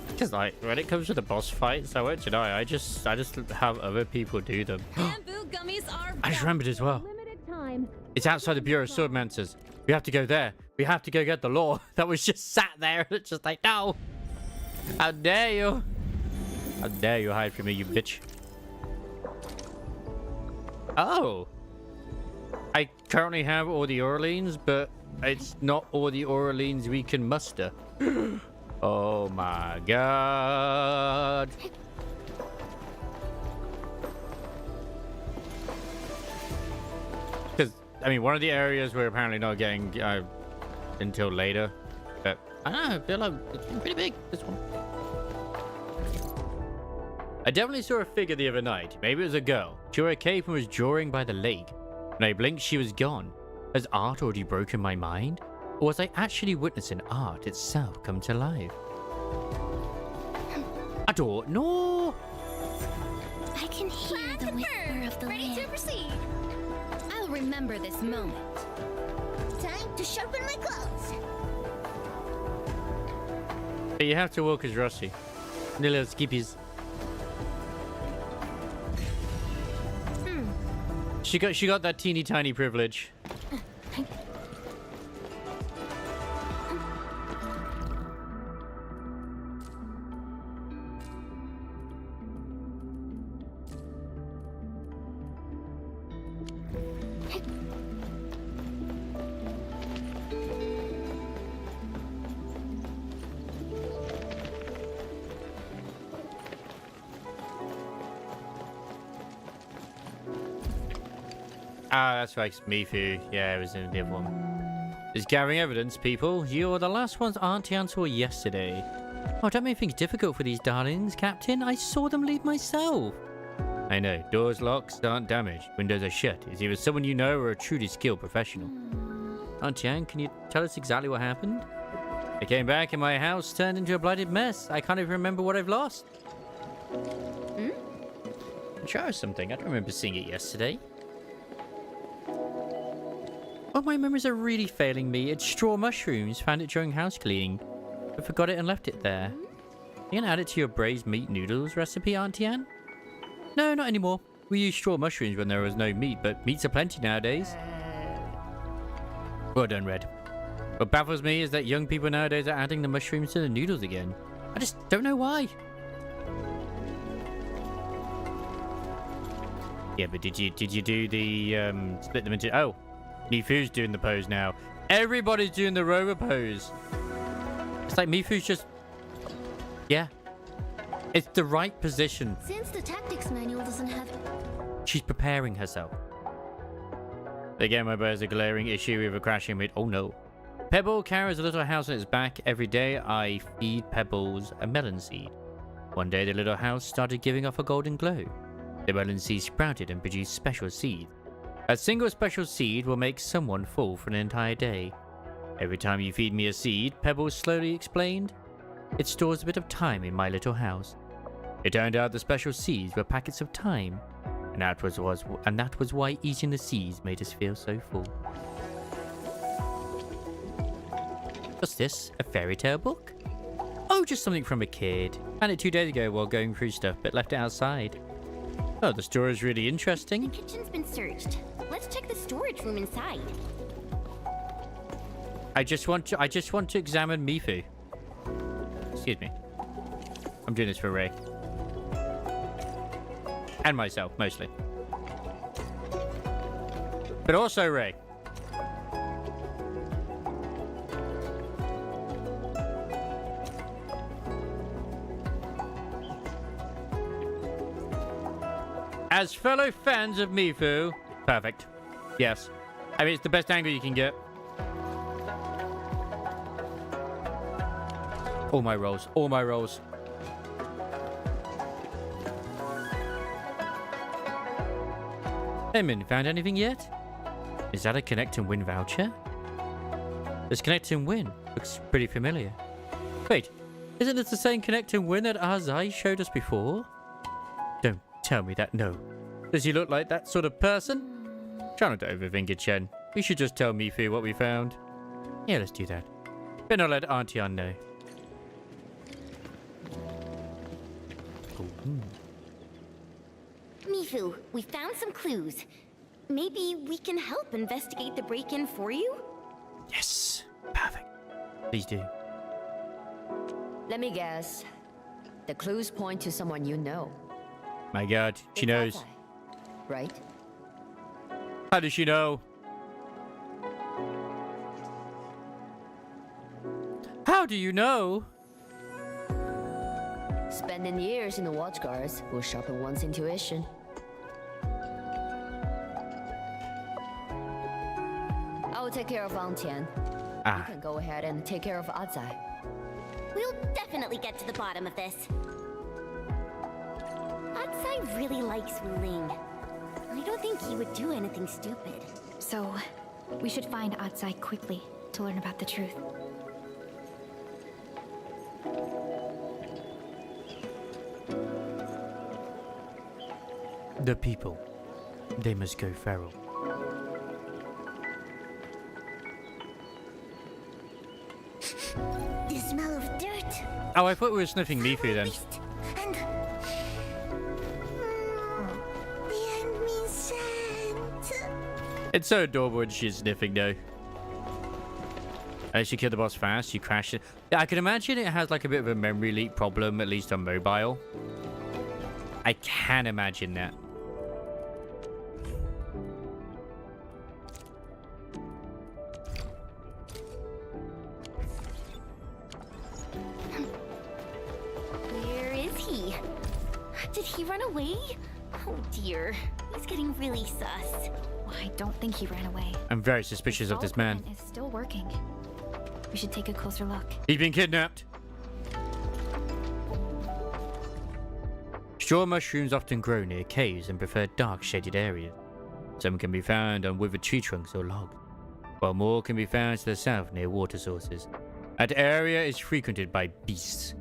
Because like when it comes to the boss fights, I won't deny, I just have other people do them. I just remembered as well. It's outside the Bureau of Swordmancers. We have to go there. We have to go get the law that was just sat there. It's just like, no. How dare you? How dare you hide from me, you bitch? Oh. I currently have all the Orleans, but it's not all the Orleans we can muster. Oh my god. Because, I mean, one of the areas we're apparently not getting until later. But, I don't know, I feel like it's pretty big, this one. I definitely saw a figure the other night. Maybe it was a girl. She wore a cape and was drawing by the lake. When I blinked, she was gone. Has art already broken my mind? Or was I actually witnessing art itself come to life? I don't know. I can hear the whisper of the land. Ready to proceed. I'll remember this moment. Time to sharpen my claws. But you have to walk as Rossi. The little skippies. She got that teeny tiny privilege. Ah, that's right, it's Mifu. Yeah, it was in the other one. Just gathering evidence, people. You were the last ones Auntie Aunt saw yesterday. Oh, don't make things difficult for these darlings, Captain. I saw them leave myself. I know. Doors, locks aren't damaged. Windows are shut. It's either someone you know or a truly skilled professional. Auntie Anne, can you tell us exactly what happened? I came back and my house turned into a blighted mess. I can't even remember what I've lost. Show us something. I don't remember seeing it yesterday. Oh, my memories are really failing me. It's straw mushrooms. Found it during house cleaning. I forgot it and left it there. You gonna add it to your braised meat noodles recipe, Auntie Anne? No, not anymore. We used straw mushrooms when there was no meat, but meats are plenty nowadays. Well done, Red. What baffles me is that young people nowadays are adding the mushrooms to the noodles again. I just don't know why. Yeah, but did you do the split them into? Oh, Mifu's doing the pose now. Everybody's doing the rover pose. It's like Mifu's just, yeah. It's the right position. Since the tactics manual doesn't have... She's preparing herself. Again, my bear has a glaring issue with a crashing mid. Oh no. Pebble carries a little house on its back. Every day I feed Pebbles a melon seed. One day the little house started giving off a golden glow. The melon seed sprouted and produced special seed. A single special seed will make someone full for an entire day. Every time you feed me a seed, Pebbles slowly explained, it stores a bit of time in my little house. It turned out the special seeds were packets of time, and that was why eating the seeds made us feel so full. What's this? A fairy tale book? Oh, just something from a kid. Found it 2 days ago while going through stuff, but left it outside. Oh, the story's really interesting. The kitchen's been searched. Let's check the storage room inside. I just want to examine Mifu. Excuse me. I'm doing this for Ray. And myself, mostly. But also Ray. As fellow fans of Mifu, perfect. Yes. I mean, it's the best angle you can get. All my rolls. All my rolls. Hey, Min, found anything yet? Is that a Connect and Win voucher? This Connect and Win looks pretty familiar. Wait, isn't this the same Connect and Win that Azai showed us before? Don't tell me that, no. Does he look like that sort of person? Try not to overthink it, Chen. We should just tell Mifu what we found. Yeah, let's do that. Better not let Auntie Anne know. Mifu, we found some clues. Maybe we can help investigate the break-in for you? Yes. Perfect. Please do. Let me guess. The clues point to someone you know. My god, she knows. Right? How does she know? How do you know? Spending years in the watch guards will sharpen one's intuition. I will take care of Wang Tian. You can go ahead and take care of Azai. We'll definitely get to the bottom of this. Azai really likes Wu Ling. I don't think he would do anything stupid. So, we should find Azai quickly to learn about the truth. The people. They must go feral. The smell of dirt. Oh, I thought we were sniffing Mifu then. And... the end means scent. It's so adorable when she's sniffing though. Unless you kill the boss fast, you crash it. Yeah, I can imagine it has like a bit of a memory leak problem, at least on mobile. I can imagine that. Where is he? Did he run away? Oh dear. He's getting really sus. Well, I don't think he ran away. I'm very suspicious of this man. It's still working. We should take a closer look. He's been kidnapped. Straw mushrooms often grow near caves and prefer dark shaded areas. Some can be found on withered tree trunks or logs, while more can be found to the south near water sources. That area is frequented by beasts.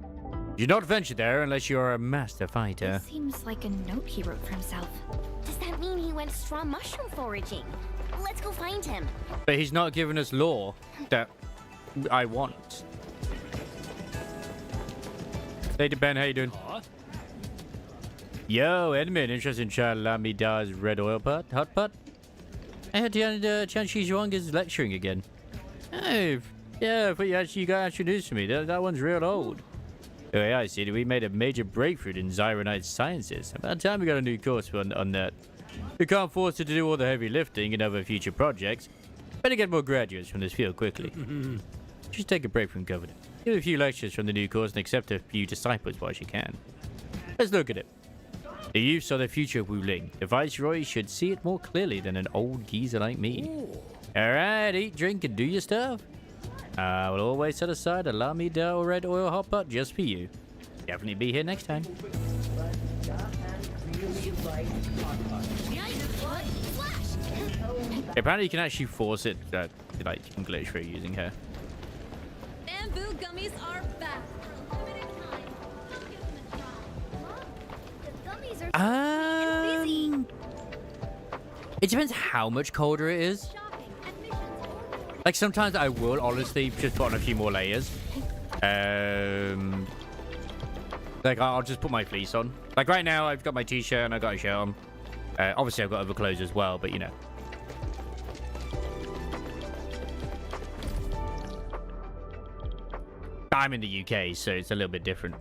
Do not venture there unless you are a master fighter. It seems like a note he wrote for himself. Does that mean he went straw mushroom foraging? Let's go find him. But he's not given us lore that I want. Hey, Ben, how you doing? Yo, Edmund, interested in Chad Lamida's red oil pot, hot pot? I heard Chan Shizhuang is lecturing again. Oh, yeah, but you got introduced to me. That one's real old. Oh, yeah, I see. We made a major breakthrough in Zyronite sciences. About time we got a new course on that. We can't force it to do all the heavy lifting in other future projects. Better get more graduates from this field quickly. Just take a break from governor. Give a few lectures from the new course and accept a few disciples while you can. Let's look at it. The youths are the future of Wuling. The Viceroy should see it more clearly than an old geezer like me. Alright, eat, drink, and do your stuff. I will always set aside a Lamida or red oil hot pot just for you. Definitely be here next time. Apparently you can actually force it, like you can glitch through using her. Bamboo gummies are back for a limited time. It depends how much colder it is. Like sometimes I will honestly just put on a few more layers. Like I'll just put my fleece on. Like right now I've got my t-shirt and I got a shirt on. Obviously I've got other clothes as well, but you know. I'm in the UK, so it's a little bit different.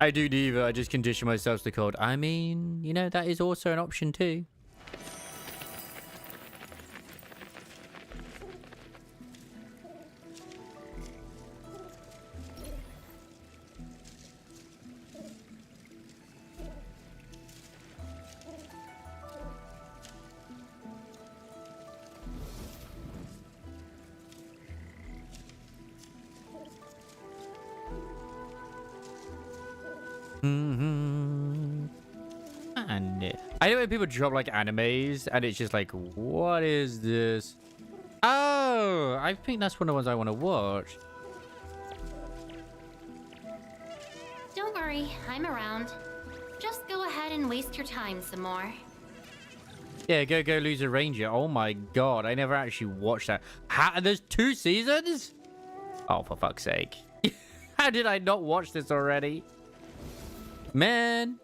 I do neither. I just condition myself to the cold. I mean, you know, that is also an option too. And I know when people drop like animes and it's just like, what is this? Oh, I think that's one of the ones I want to watch. Don't worry, I'm around. Just go ahead and waste your time some more. Yeah, go lose a ranger. Oh my god, I never actually watched that. There's 2 seasons? Oh, for fuck's sake. How did I not watch this already? Man,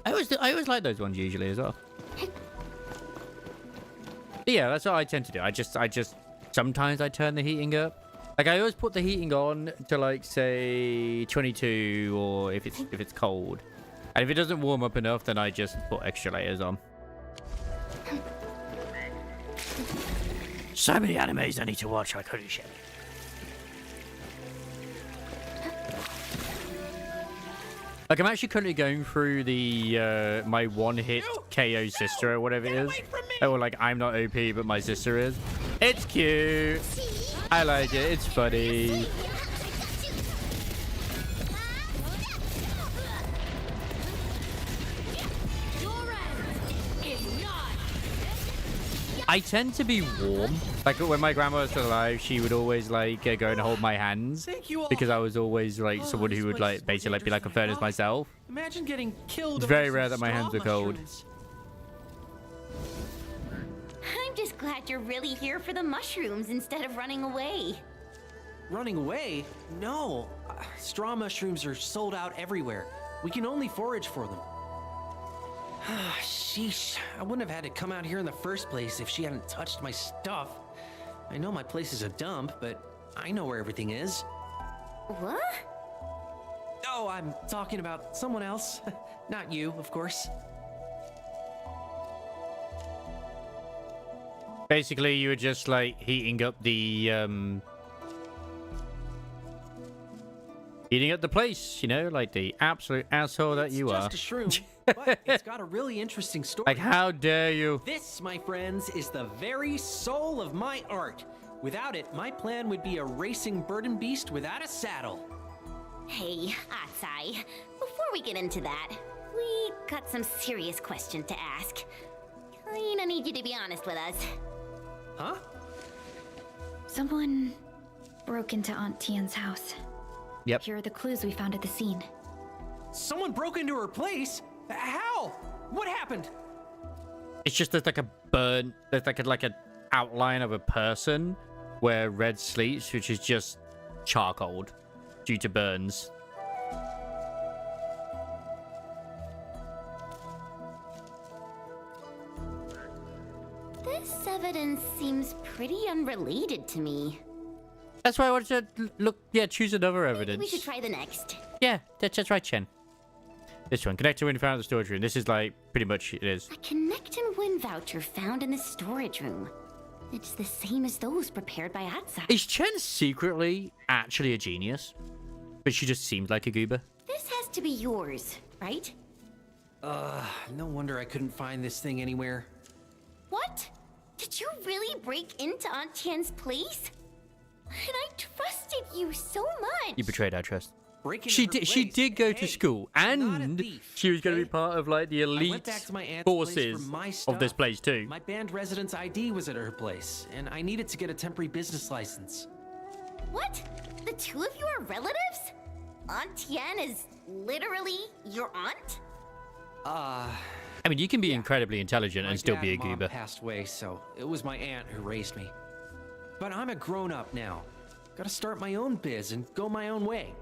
I always like those ones usually as well. But yeah, that's what I tend to do. I just sometimes I turn the heating up. Like I always put the heating on to like say 22, or if it's cold. And if it doesn't warm up enough, then I just put extra layers on. So many animes I need to watch. Like holy shit. Like I'm actually currently going through the my one-hit KO sister or whatever it is. Or like I'm not OP but my sister is. It's cute. I like it. It's funny. I tend to be warm. Like when my grandma was still alive, she would always like go and hold my hands because I was always like someone who would like basically like, be like a furnace myself. Imagine getting killed. It's very rare that my hands are cold. I'm just glad you're really here for the mushrooms instead of running away. Running away? No. Straw mushrooms are sold out everywhere. We can only forage for them. Sheesh, I wouldn't have had to come out here in the first place if she hadn't touched my stuff. I know my place is a dump, but I know where everything is. What? Oh, I'm talking about someone else. Not you, of course. Basically, you were just like heating up the heating up the place, you know, like the absolute asshole that you are. Just a shroom, but it's got a really interesting story. Like, how dare you? This, my friends, is the very soul of my art. Without it, my plan would be a racing burden beast without a saddle. Hey, Atsai, before we get into that, we got some serious questions to ask. Kinda need you to be honest with us. Huh? Someone broke into Aunt Tian's house. Yep. Here are the clues we found at the scene. Someone broke into her place? How? What happened? It's just there's like a burn. There's like a outline of a person where Red sleeps, which is just charcoaled due to burns. This evidence seems pretty unrelated to me. That's why I wanted to look. Yeah, choose another evidence. We should try the next. Yeah, that's right, Chen. This one, connect to win found in the storage room. This is like pretty much it is. A connect and win voucher found in the storage room. It's the same as those prepared by Atsai. Is Chen secretly actually a genius? But she just seems like a goober. This has to be yours, right? No wonder I couldn't find this thing anywhere. What? Did you really break into Aunt Tian's place? And I trusted you so much. You betrayed our trust. She did go to school, and she was going to be part of like the elite forces of this place too. My band residence ID was at her place, and I needed to get a temporary business license. What? The two of you are relatives? Aunt Tian is literally your aunt? I mean, you can be incredibly intelligent and still be a goober. My passed away, so it was my aunt who raised me. But I'm a grown-up now. Gotta start my own biz and go my own way.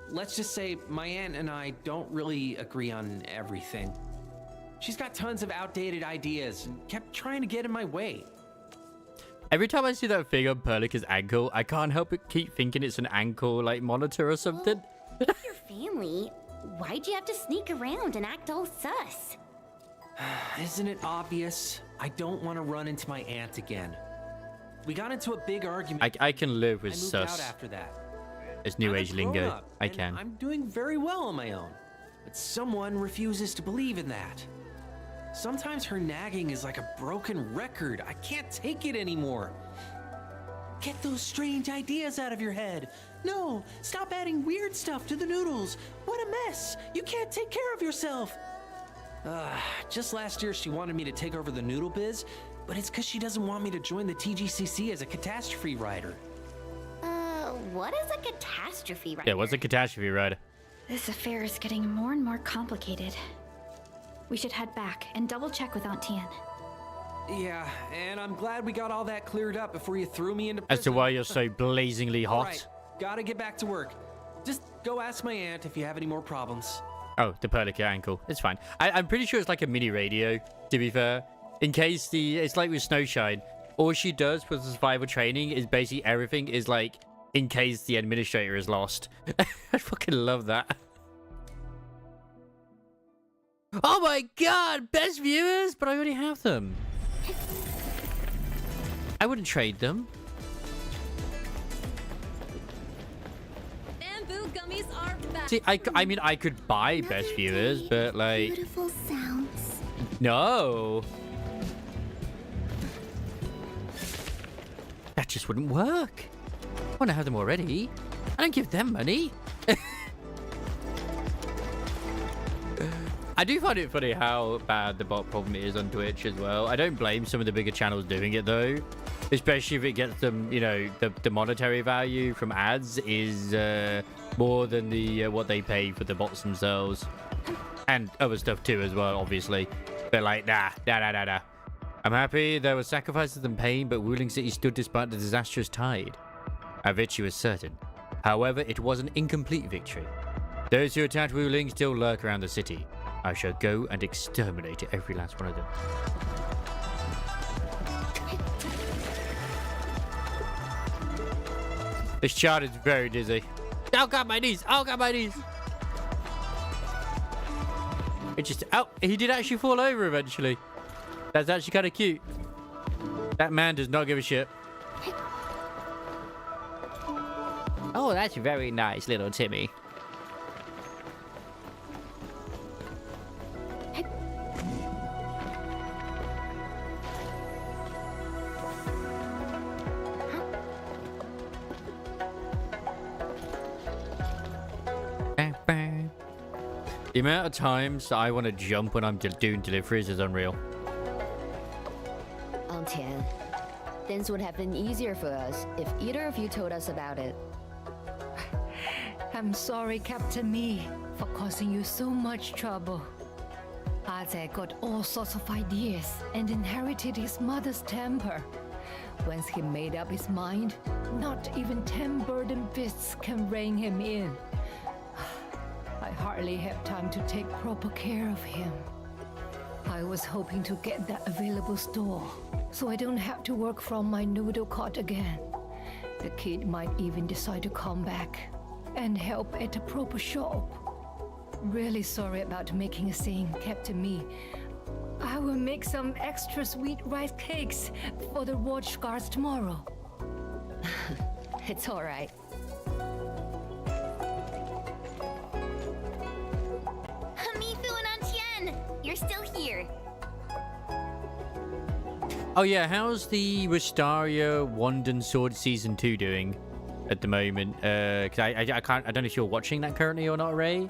Let's just say my aunt and I don't really agree on everything. She's got tons of outdated ideas and kept trying to get in my way. Every time I see that thing on Perlica's ankle, I can't help but keep thinking it's an ankle like monitor or something. If your family, why'd you have to sneak around and act all sus? Isn't it obvious? I don't want to run into my aunt again. We got into a big argument. I can live with I moved sus. out after that. It's new age lingo. Grown-up, I and can. I'm doing very well on my own. But someone refuses to believe in that. Sometimes her nagging is like a broken record. I can't take it anymore. Get those strange ideas out of your head. No, stop adding weird stuff to the noodles. What a mess. You can't take care of yourself. Just last year she wanted me to take over the noodle biz, but it's because she doesn't want me to join the TGCC as a catastrophe rider. What is a catastrophe rider? Yeah, what's a catastrophe rider? This affair is getting more and more complicated. We should head back and double check with Aunt Tian. Yeah, and I'm glad we got all that cleared up before you threw me into prison. As to why you're so blazingly hot. All right, gotta get back to work. Just go ask my aunt if you have any more problems. Oh, the Perlica ankle. It's fine. I'm pretty sure it's like a mini radio, to be fair. In case it's like with Snowshine. All she does for survival training is basically everything is like, in case the administrator is lost. I fucking love that. Oh my god, best viewers, but I already have them. I wouldn't trade them. Bamboo gummies are back. See, I mean, I could buy best viewers, but like... Beautiful sounds. No. That just wouldn't work. I want to have them already. I don't give them money. I do find it funny how bad the bot problem is on Twitch as well. I don't blame some of the bigger channels doing it though. Especially if it gets them, you know, the monetary value from ads is more than the what they pay for the bots themselves. And other stuff too as well, obviously. They're like, nah. I'm happy there were sacrifices and pain, but Wuling City stood despite the disastrous tide. Our victory was certain. However, it was an incomplete victory. Those who attacked Wuling still lurk around the city. I shall go and exterminate every last one of them. This child is very dizzy. Oh god, my knees! Oh god, my knees! It just... Oh, he did actually fall over eventually. That's actually kind of cute. That man does not give a shit. Oh, that's very nice, little Timmy. The amount of times I want to jump when I'm doing deliveries is unreal. Tian, things would have been easier for us if either of you told us about it. I'm sorry, Captain Me, for causing you so much trouble. Aze got all sorts of ideas and inherited his mother's temper. Once he made up his mind, not even 10 burden beasts can rein him in. I hardly have time to take proper care of him. I was hoping to get that available store, so I don't have to work from my noodle cot again. The kid might even decide to come back and help at a proper shop. Really sorry about making a scene, Captain Me. I will make some extra sweet rice cakes for the watch guards tomorrow. It's all right. Mifu and Antian, you're still here. Oh yeah, how's the Wistaria Wand and Sword Season 2 doing at the moment? Cause I don't know if you're watching that currently or not, Ray.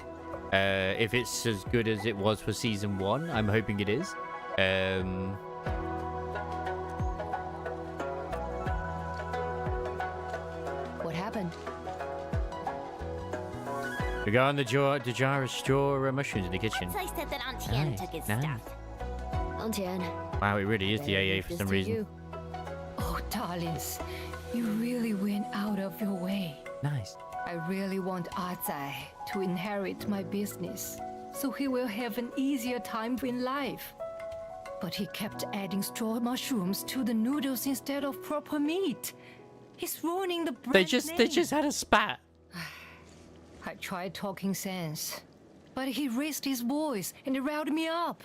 If it's as good as it was for Season 1, I'm hoping it is. What happened? We got on the jar of straw mushrooms in the kitchen. I said that Antian took his stuff. Antian. Wow, it really is the AA for some reason. Oh, darlings, you really went out of your way. Nice. I really want Aze to inherit my business, so he will have an easier time in life. But he kept adding straw mushrooms to the noodles instead of proper meat. He's ruining the brand They just had a spat. I tried talking sense, but he raised his voice and riled me up.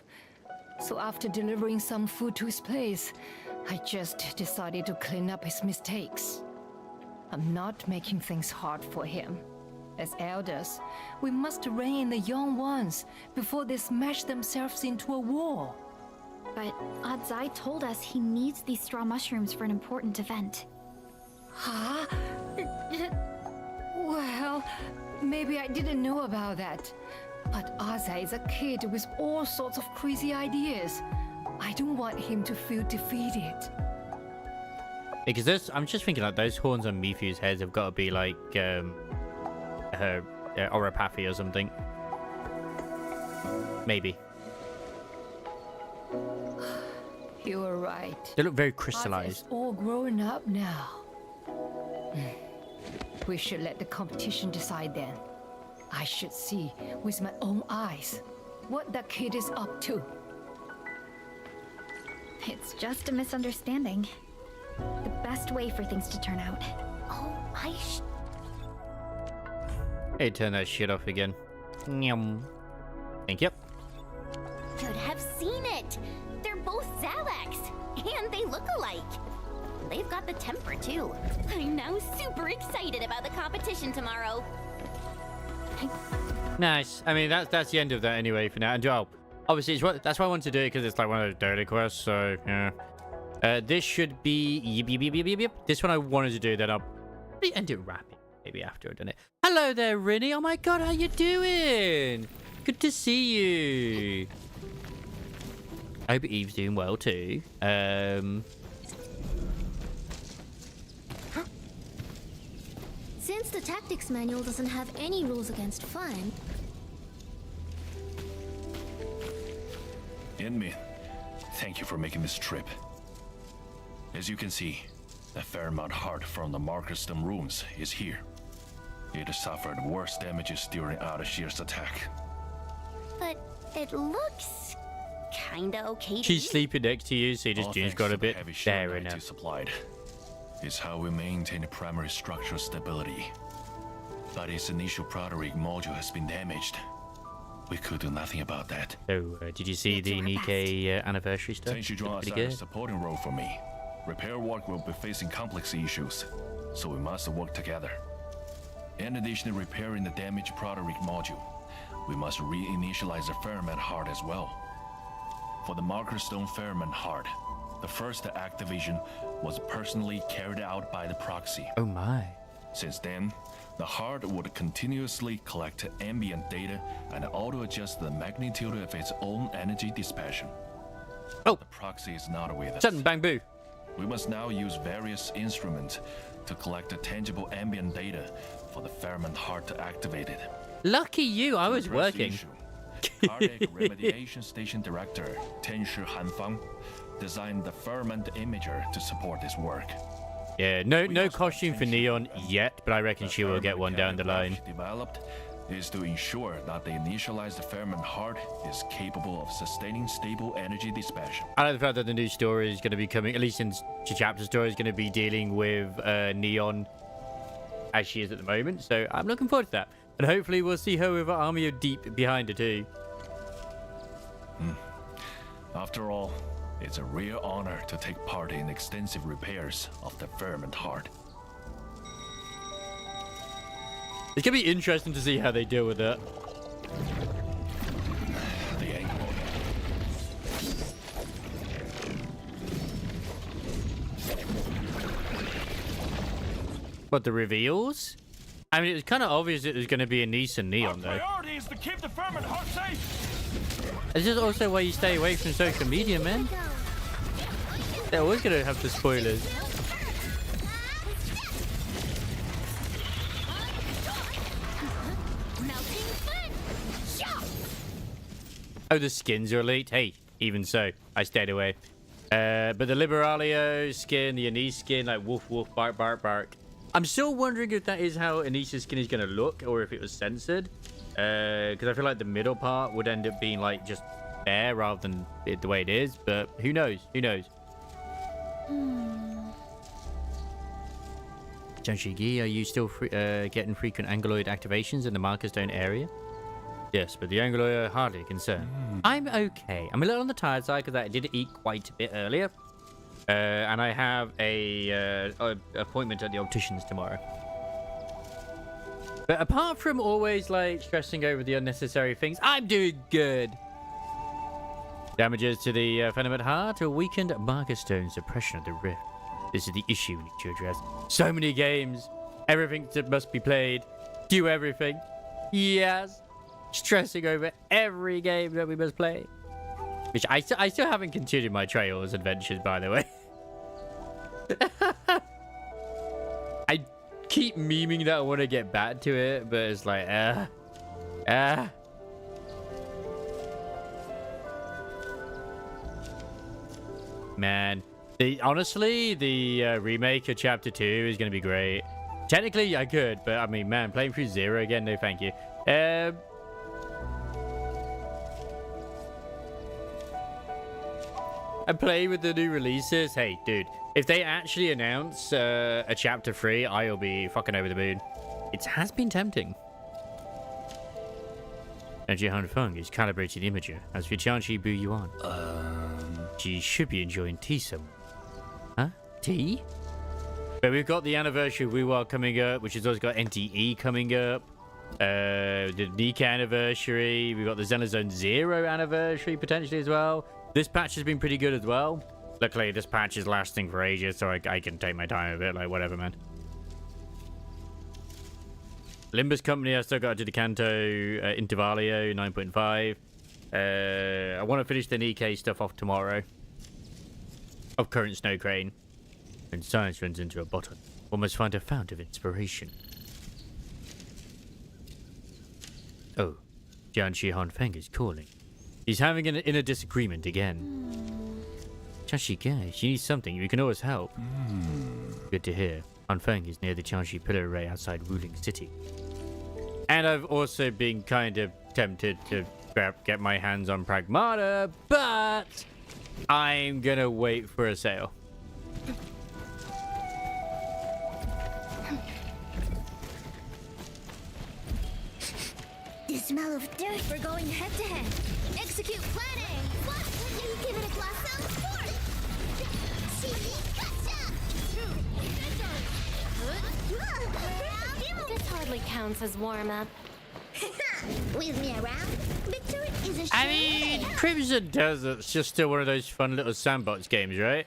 So after delivering some food to his place, I just decided to clean up his mistakes. I'm not making things hard for him. As elders, we must rein in the young ones before they smash themselves into a wall. But Adzai told us he needs these straw mushrooms for an important event. Huh? Well, maybe I didn't know about that. But Aze is a kid with all sorts of crazy ideas. I don't want him to feel defeated. Because I'm just thinking like those horns on Mifu's heads have got to be like her Oripathy or something. Maybe. You were right. They look very crystallized. Aze is all grown up now. We should let the competition decide then. I should see with my own eyes what that kid is up to. It's just a misunderstanding. The best way for things to turn out. Oh, Hey, turn that shit off again. Nyum. Thank you. Should have seen it. They're both Zalax, and they look alike. They've got the temper too. I'm now super excited about the competition tomorrow. Nice. I mean, that's the end of that anyway for now. And well, obviously, that's why I want to do it, because it's like one of the daily quests. So yeah. This should be yep. This one I wanted to do. Then I'll probably end it wrapping maybe after I've done it. Hello there, Rinny. Oh my god, how you doing? Good to see you. I hope Eve's doing well too. Since the tactics manual doesn't have any rules against fun... Inmin, thank you for making this trip. As you can see, the Fairmount heart from the Markerstone ruins is here. It has suffered worse damages during Ardashir's attack. But it looks kinda okay. She's sleeping next to you, so just June's got a bit there in her. Supplied. Is how we maintain the primary structural stability. But its initial proto-rig module has been damaged. We could do nothing about that. So, did you see the NIKKE anniversary stuff? Since you joined us as a supporting role for me, repair work will be facing complex issues, so we must work together. In addition to repairing the damaged proto-rig module, we must reinitialize the Fairmount heart as well. For the Markerstone Fairmount heart, the first activation was personally carried out by the proxy. Oh my. Since then, The heart would continuously collect ambient data and auto-adjust the magnitude of its own energy dissipation. Oh. The proxy is not with us. Sudden bang boo. We must now use various instruments to collect the tangible ambient data for the ferment heart to activate it. Lucky you, I was working. Cardiac Remediation Station Director Tenshi Hanfang designed the ferment imager to support this work. Yeah, no costume for Neon yet, but I reckon she will get one down the line. Developed is to ensure that the initialized ferment heart is capable of sustaining stable energy dissipation. I like the fact that the new story is going to be coming, at least in chapter story, is going to be dealing with Neon as she is at the moment. So I'm looking forward to that. And hopefully we'll see her with her army of deep behind her too. After all, it's a real honor to take part in extensive repairs of the ferment heart. It's going to be interesting to see how they deal with it. The angle. But the reveals? I mean, it was kind of obvious it was going to be Anise and Neon, though. Priority is to keep the ferment heart safe. This is also why you stay away from social media, man. They're always going to have the spoilers. Oh, the skins are elite. Hey, even so, I stayed away. But the Liberalio skin, the Anise skin, like woof woof, bark bark bark. I'm still wondering if that is how Anisha's skin is going to look, or if it was censored. Because I feel like the middle part would end up being like just bare rather than the way it is. But who knows? Who knows? Janshigi, are you still getting frequent Angeloid activations in the Marker Stone area? Yes, but the Angeloid are hardly concerned. I'm okay. I'm a little on the tired side because I did eat quite a bit earlier. And I have a appointment at the optician's tomorrow. But apart from always like stressing over the unnecessary things, I'm doing good. Damages to the Phenomet Heart, a weakened Marker Stone suppression of the rift. This is the issue we need to address. So many games, everything that must be played, do everything. Yes, stressing over every game that we must play. Which I still haven't continued my Trails adventures, by the way. I keep memeing that I want to get back to it, but it's like, Man, honestly, the remake of Chapter 2 is going to be great. Technically, I could, but I mean, man, playing through 0 again, no thank you. And play with the new releases. Hey, dude, if they actually announce a Chapter 3, I'll be fucking over the moon. It has been tempting. And Jihan Feng is calibrated imager as for Jianqi Bu Yuan. She should be enjoying tea somewhere. Huh? Tea? But we've got the anniversary of WuWa coming up, which has also got NTE coming up. The NIKKE anniversary. We've got the Xenozone 0 anniversary potentially as well. This patch has been pretty good as well. Luckily, this patch is lasting for ages, so I can take my time a bit, like whatever, man. Limbus Company, I still got to do the Kanto Intervalio 9.5. I want to finish the NIKKE stuff off tomorrow. Of Current Snow Crane. When science runs into a bottom, one must find a fount of inspiration. Oh, Jian Shihan Feng is calling. He's having an inner disagreement again. Jianxi Gai, she needs something. We can always help. Good to hear. Han Feng is near the Jianxi Pillar Array outside Wuling City. And I've also been kind of tempted to get my hands on Pragmata, but I'm gonna wait for a sale. The smell of dirt. We're going head to head. Execute plan A. What? Give it a glass of sport. This hardly counts as warm-up. With me around, victory is a sure I mean, Crimson Desert's just still one of those fun little sandbox games, right?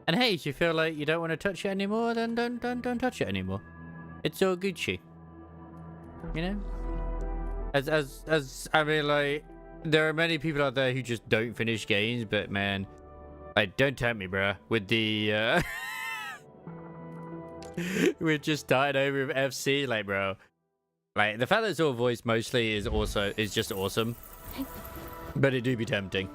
And hey, if you feel like you don't want to touch it anymore, then don't touch it anymore. It's all Gucci. You know? As I mean, like, there are many people out there who just don't finish games, but man, like, don't tempt me, bruh. With the we've just started over with FC, like, bro. Like, the fact that it's all voiced mostly is just awesome. But it do be tempting.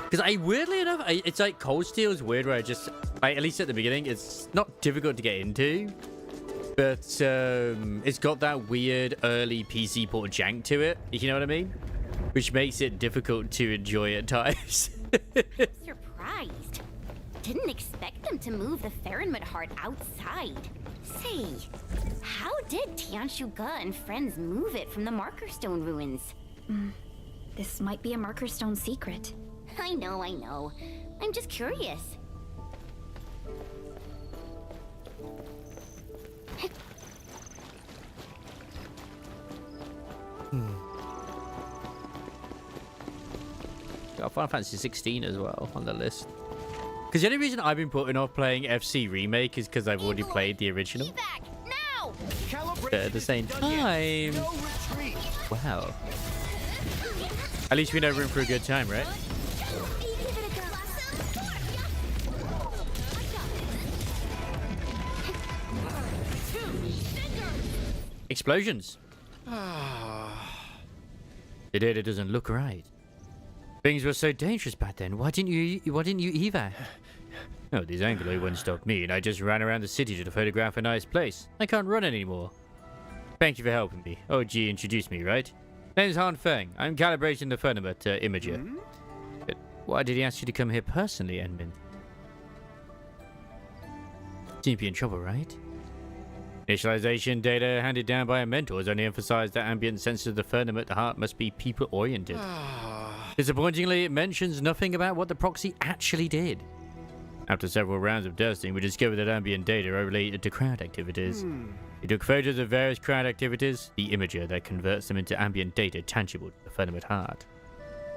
Because weirdly enough, it's like Cold Steel is weird where I just, like, at least at the beginning, it's not difficult to get into. But it's got that weird early PC port jank to it, if you know what I mean? Which makes it difficult to enjoy at times. Surprised. Didn't expect them to move the Theronmid heart outside. Say, how did Tianshu-Ga and friends move it from the Marker Stone ruins? This might be a Marker Stone secret. I know. I'm just curious. Got Final Fantasy 16 as well on the list. Because the only reason I've been putting off playing FC Remake is because I've already played the original. But at the same time... Wow. At least we know we're in for a good time, right? Explosions. The data doesn't look right. Things were so dangerous back then. Why didn't you evac? Oh, these Anglo wouldn't stop me, and I just ran around the city to photograph a nice place. I can't run anymore. Thank you for helping me. OG introduced me, right? Name's Han Feng. I'm calibrating the Firmament imager. But why did he ask you to come here personally, Enmin? Seem to be in trouble, right? Initialization data handed down by a mentor has only emphasized that ambient sensors of the Firmament at the heart must be people-oriented. Disappointingly, it mentions nothing about what the proxy actually did. After several rounds of dusting, we discovered that ambient data are related to crowd activities. We took photos of various crowd activities, the imager that converts them into ambient data tangible to the Firmament heart.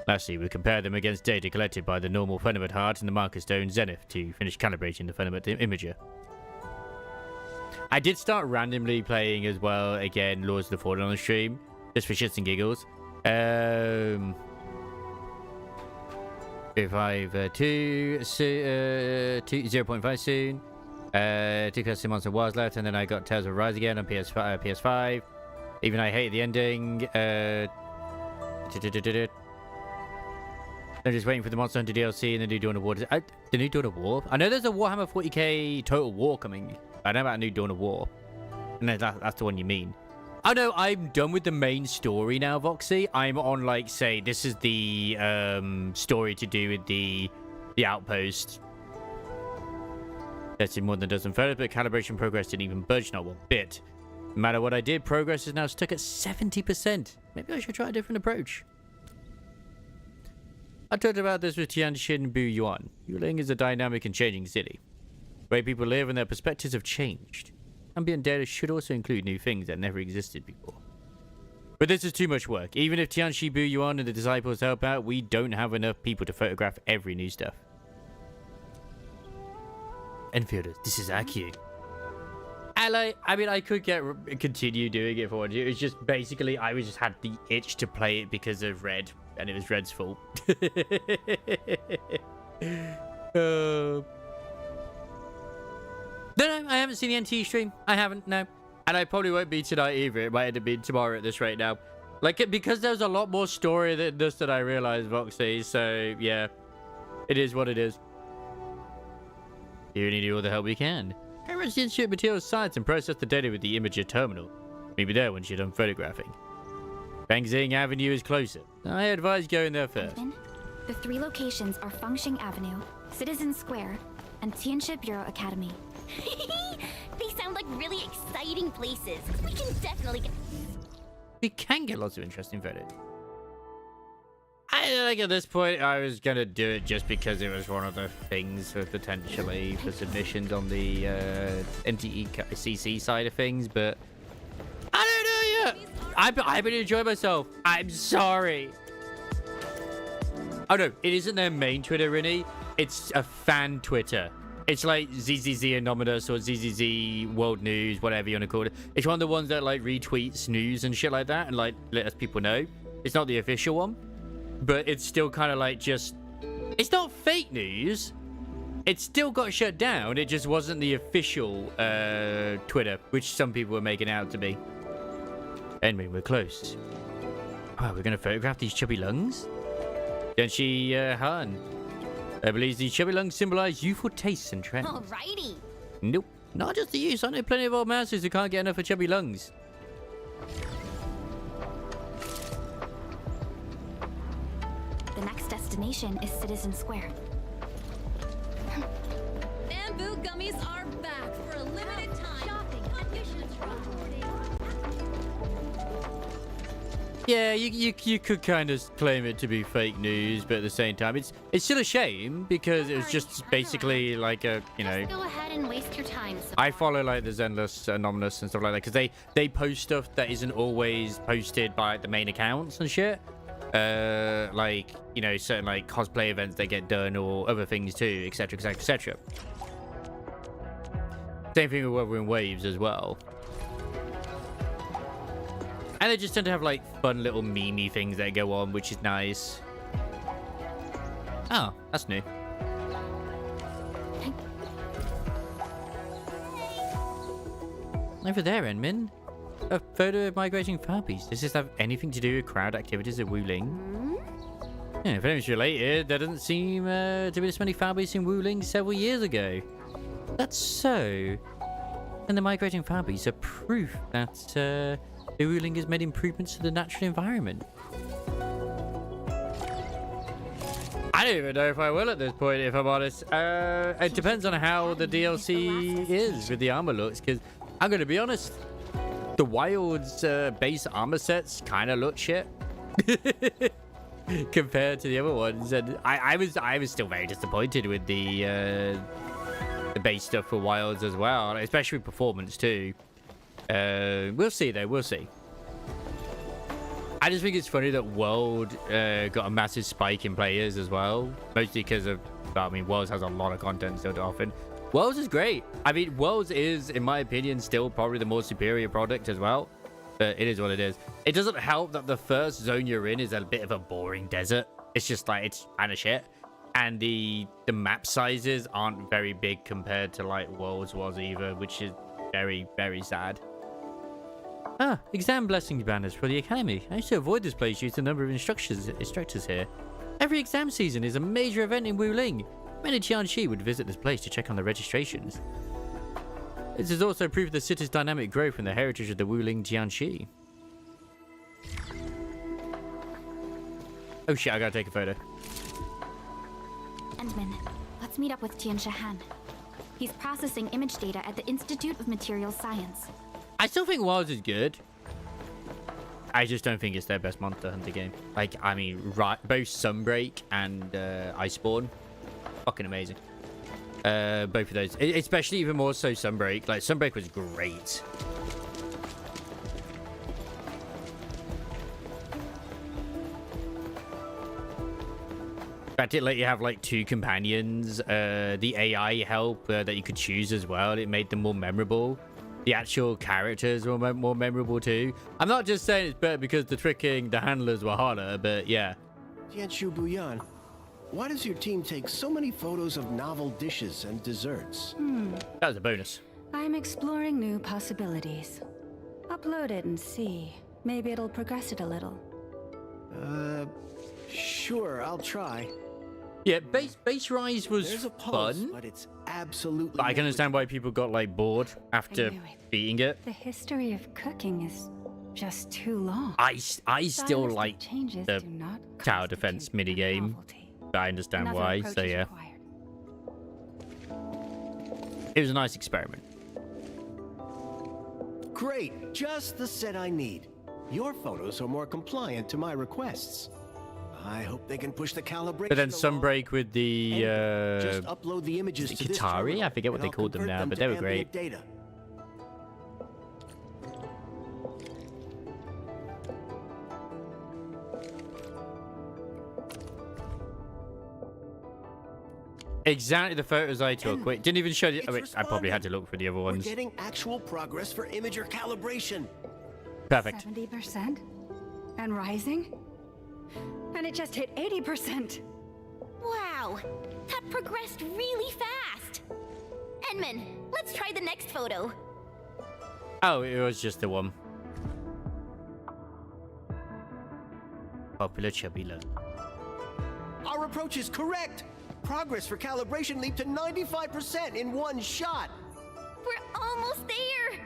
Lastly, we compared them against data collected by the normal Firmament heart and the Marker Stone Zenith to finish calibrating the Firmament imager. I did start randomly playing as well, again, Lords of the Fallen on the stream, just for shits and giggles. 0.5 soon. 2 custom Monster Wars left, and then I got Tales of Rise again on PS5. Even I hate the ending. I'm just waiting for the Monster Hunter DLC and the new Dawn of War. The new Dawn of War? I know there's a Warhammer 40k Total War coming. I know about a new Dawn of War. And that's the one you mean. Oh no, I'm done with the main story now, Voxy. I'm on, like, say, this is the story to do with the outpost. Tested more than a dozen photos, but calibration progress didn't even budge, not one bit. No matter what I did, progress is now stuck at 70%. Maybe I should try a different approach. I talked about this with Tianjin Bu Yuan. Yuling is a dynamic and changing city. The way people live and their perspectives have changed. Ambient data should also include new things that never existed before. But this is too much work. Even if Tianshi Bu Yuan and the disciples help out, we don't have enough people to photograph every new stuff. Enfielders, this is our cue. I mean, I could continue doing it if I wanted to. It's just basically I just had the itch to play it because of Red, and it was Red's fault. No, I haven't seen the NTE stream. I haven't, no. And I probably won't be tonight either. It might end up being tomorrow at this rate now. Like, because there's a lot more story than this that I realized, Voxy. So, yeah. It is what it is. You need to do all the help we can. I rush the Institute of Materials Science and process the data with the imager terminal. Maybe there when you're done photographing. Bangzing Avenue is closer. I advise going there first. The 3 locations are Fengxing Avenue, Citizen Square, and Tianshi Bureau Academy. They sound like really exciting places. We can definitely get... We can get lots of interesting photos. I think at this point I was gonna do it just because it was one of the things for potentially for submissions on the NTE CC side of things, but I don't know yet. I've been enjoying myself. I'm sorry. Oh no, it isn't their main Twitter, Rinny. It's a fan Twitter. It's like ZZZ Anonymous or ZZZ World News, whatever you want to call it. It's one of the ones that like retweets news and shit like that and like let us people know. It's not the official one, but it's still kind of like just... It's not fake news. It still got shut down. It just wasn't the official Twitter, which some people were making out to be. Anyway, we're close. Oh, we're going to photograph these chubby lungs? Genshi Han. I believe these chubby lungs symbolize youthful tastes and trends. Alrighty. Nope. Not just the use. I know plenty of old masters who can't get enough of chubby lungs. The next destination is Citizen Square. Bamboo gummies are back for a limited time. Shopping conditions reporting. Yeah, you could kind of claim it to be fake news, but at the same time, it's still a shame because it was just basically like a, you know... Go ahead and waste your time. I follow like the Zenless, Anonymous and stuff like that because they post stuff that isn't always posted by the main accounts and shit. Like, you know, certain like cosplay events that get done or other things too, etc, etc, etc. Same thing with Wuthering Waves as well. And they just tend to have like fun little meme-y things that go on, which is nice. Oh, that's new. Over there, Enmin. A photo of migrating Farbies. Does this have anything to do with crowd activities at Wuling? Yeah, if anything's related, there doesn't seem to be this many Farbies in Wuling several years ago. That's so. And the migrating Farbies are proof that the Wuling has made improvements to the natural environment. I don't even know if I will at this point, if I'm honest. It depends on how the DLC is with the armor looks, because I'm going to be honest, the Wild's base armor sets kind of look shit compared to the other ones, and I was still very disappointed with the base stuff for Wilds as well, especially with performance too. We'll see though, we'll see. I just think it's funny that World got a massive spike in players as well, mostly because of, I mean, Worlds has a lot of content still to offer. Worlds is great. I mean, Worlds is, in my opinion, still probably the more superior product as well. But it is what it is. It doesn't help that the first zone you're in is a bit of a boring desert. It's just like, it's kind of shit. And the map sizes aren't very big compared to like Worlds was either, which is very, very sad. Ah, exam blessing banners for the academy. I used to avoid this place due to the number of instructors here. Every exam season is a major event in Wuling. Many Jianxi would visit this place to check on the registrations. This is also proof of the city's dynamic growth and the heritage of the Wuling Jianxi. Oh shit, I gotta take a photo. Endman, let's meet up with Tian Shahan. He's processing image data at the Institute of Material Science. I still think Wilds is good. I just don't think it's their best Monster Hunter game. Like, I mean, both Sunbreak and Iceborne, fucking amazing. Both of those, especially even more so Sunbreak. Like, Sunbreak was great. In fact, it let you have like 2 companions. The AI help that you could choose as well. It made them more memorable. The actual characters were more memorable too. I'm not just saying it's better because the handlers were harder, but yeah. Tianshu Buyan, why does your team take so many photos of novel dishes and desserts? That was a bonus. I'm exploring new possibilities. Upload it and see. Maybe it'll progress it a little. Sure, I'll try. Yeah, base Rise was fun, but it's absolutely. But I can understand why people got like bored after beating it. The history of cooking is just too long. I still like the tower defense minigame, but I understand why. So yeah, it was a nice experiment. Great, just the set I need. Your photos are more compliant to my requests. I hope they can push the calibration. But then Sunbreak with the just upload the images to this Katari, terminal, I forget what they called them now, but they were great. Data. Exactly the photos I took. Wait, didn't even show the... Oh, wait, I probably had to look for the other We're ones. getting actual progress for imager calibration. Perfect. 70%? And rising? And it just hit 80%. Wow, that progressed really fast. Edmund, let's try the next photo. Oh, it was just the one. Popular chubby look. Our approach is correct. Progress for calibration leaped to 95% in one shot. We're almost there.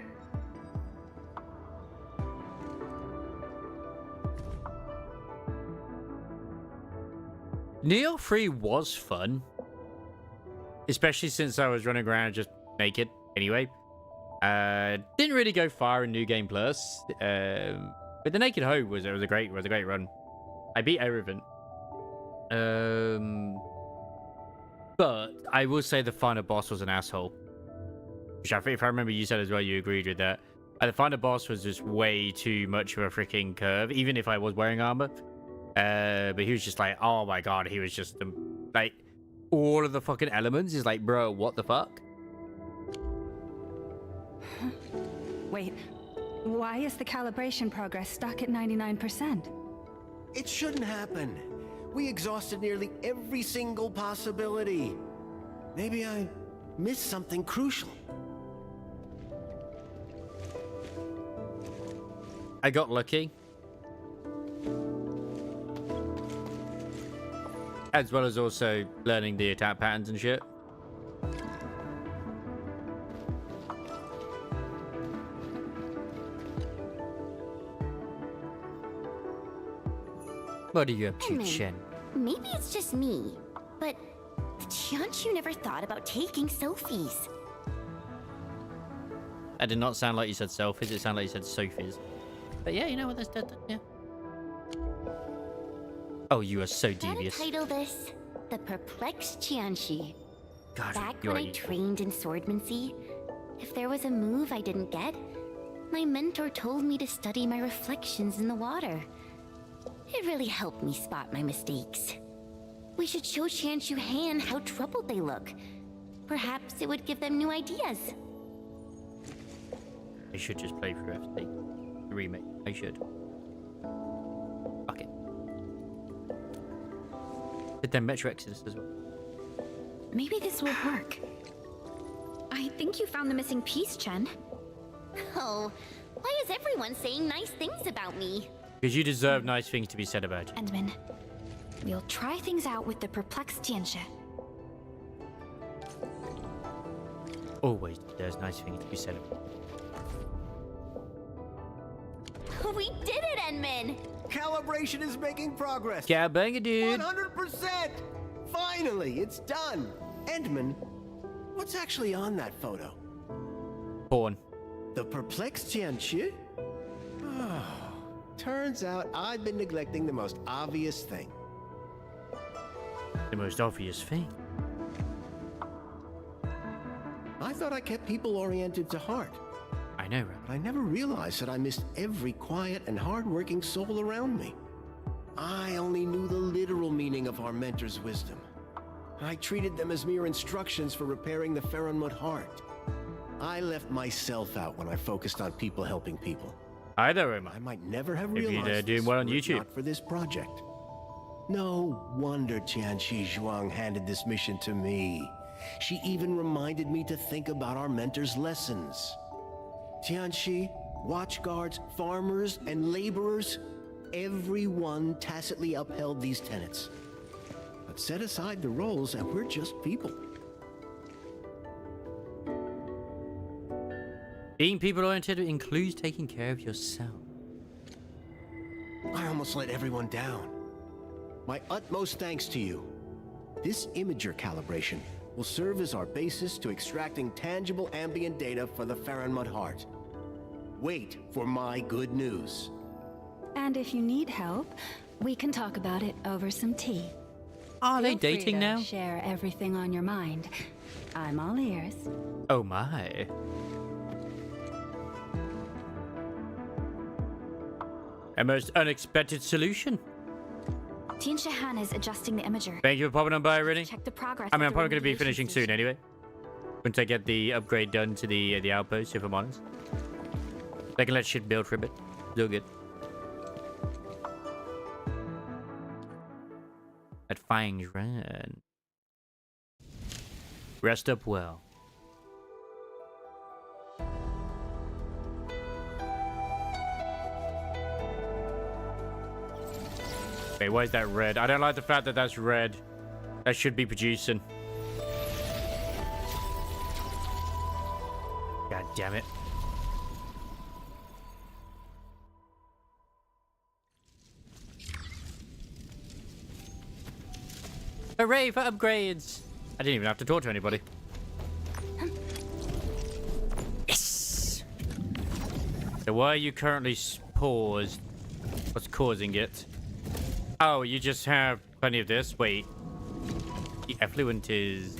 Neo 3 was fun. Especially since I was running around just naked anyway. Didn't really go far in New Game Plus. But the Naked Hope was a great run. I beat everything. But I will say the final boss was an asshole. Which if I remember you said as well, you agreed with that. The final boss was just way too much of a freaking curve, even if I was wearing armor. But he was just like, oh my god, he was just like all of the fucking elements is like, bro, what the fuck? Wait, why is the calibration progress stuck at 99%? It shouldn't happen. We exhausted nearly every single possibility. Maybe I missed something crucial. I got lucky. As well as also learning the attack patterns and shit. What are you up to, Chen? Maybe it's just me, but Qianqiu never thought about taking selfies. That did not sound like you said selfies. It sounded like you said sofas. But yeah, you know what? That's yeah. Oh, you are so devious. Gotta title this "The Perplexed Qianqi." God, Back you're when I right. trained in swordsmancy, if there was a move I didn't get, my mentor told me to study my reflections in the water. It really helped me spot my mistakes. We should show Qianqiu Han how troubled they look. Perhaps it would give them new ideas. I should just play through FT. The remake. I should. Okay. Did then Metro Exodus as well. Maybe this will work. I think you found the missing piece, Chen. Oh, why is everyone saying nice things about me? Because you deserve nice things to be said about you. Endman, we'll try things out with the perplexed Tianxia. Always there's nice things to be said about you. We did it, Enman! Calibration is making progress. Yeah, bang it, dude. 100%! Finally, it's done. Endman, what's actually on that photo? Porn. The perplexed Qianqiu? Oh, turns out I've been neglecting the most obvious thing. The most obvious thing. I thought I kept people oriented to heart. I know, right? But I never realized that I missed every quiet and hard-working soul around me. I only knew the literal meaning of our mentor's wisdom. I treated them as mere instructions for repairing the Faronmut heart. I left myself out when I focused on people helping people. Either am I might never have If you're realized doing this well on were it YouTube. not for this project. No wonder Qianqi Zhuang handed this mission to me. She even reminded me to think about our mentor's lessons. Tianxi, watchguards, farmers, and laborers, everyone tacitly upheld these tenets. But set aside the roles and we're just people. Being people-oriented includes taking care of yourself. I almost let everyone down. My utmost thanks to you. This imager calibration will serve as our basis to extracting tangible ambient data for the Faronmut heart. Wait for my good news. And if you need help, we can talk about it over some tea. Are they Feel free dating to now? Share everything on your mind. I'm all ears. Oh my. A most unexpected solution. Tian Shahan is adjusting the imager. Thank you for popping on by, really. Check the progress. I mean, I'm of the probably going to be remediation finishing soon station. anyway. Once I get the upgrade done to the outpost, if I'm honest. I can let shit build for a bit. Still good. At Fang's Run. Rest up well. Wait, why is that red? I don't like the fact that that's red. That should be producing. God damn it. Hooray for upgrades! I didn't even have to talk to anybody. Yes! So why are you currently paused? What's causing it? Oh, you just have plenty of this? Wait. The effluent is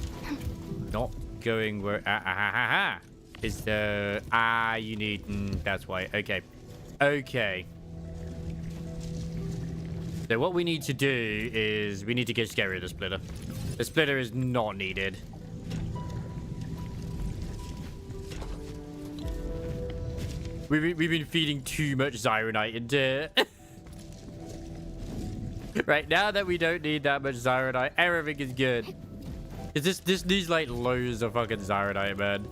not going where... Is the... you need... that's why. Okay. Okay. So what we need to do is we need to get rid of the splitter. The splitter is not needed. We've been feeding too much Zyronite into it. Right, now that we don't need that much Zyronite, everything is good. This needs like loads of fucking Zyronite, man.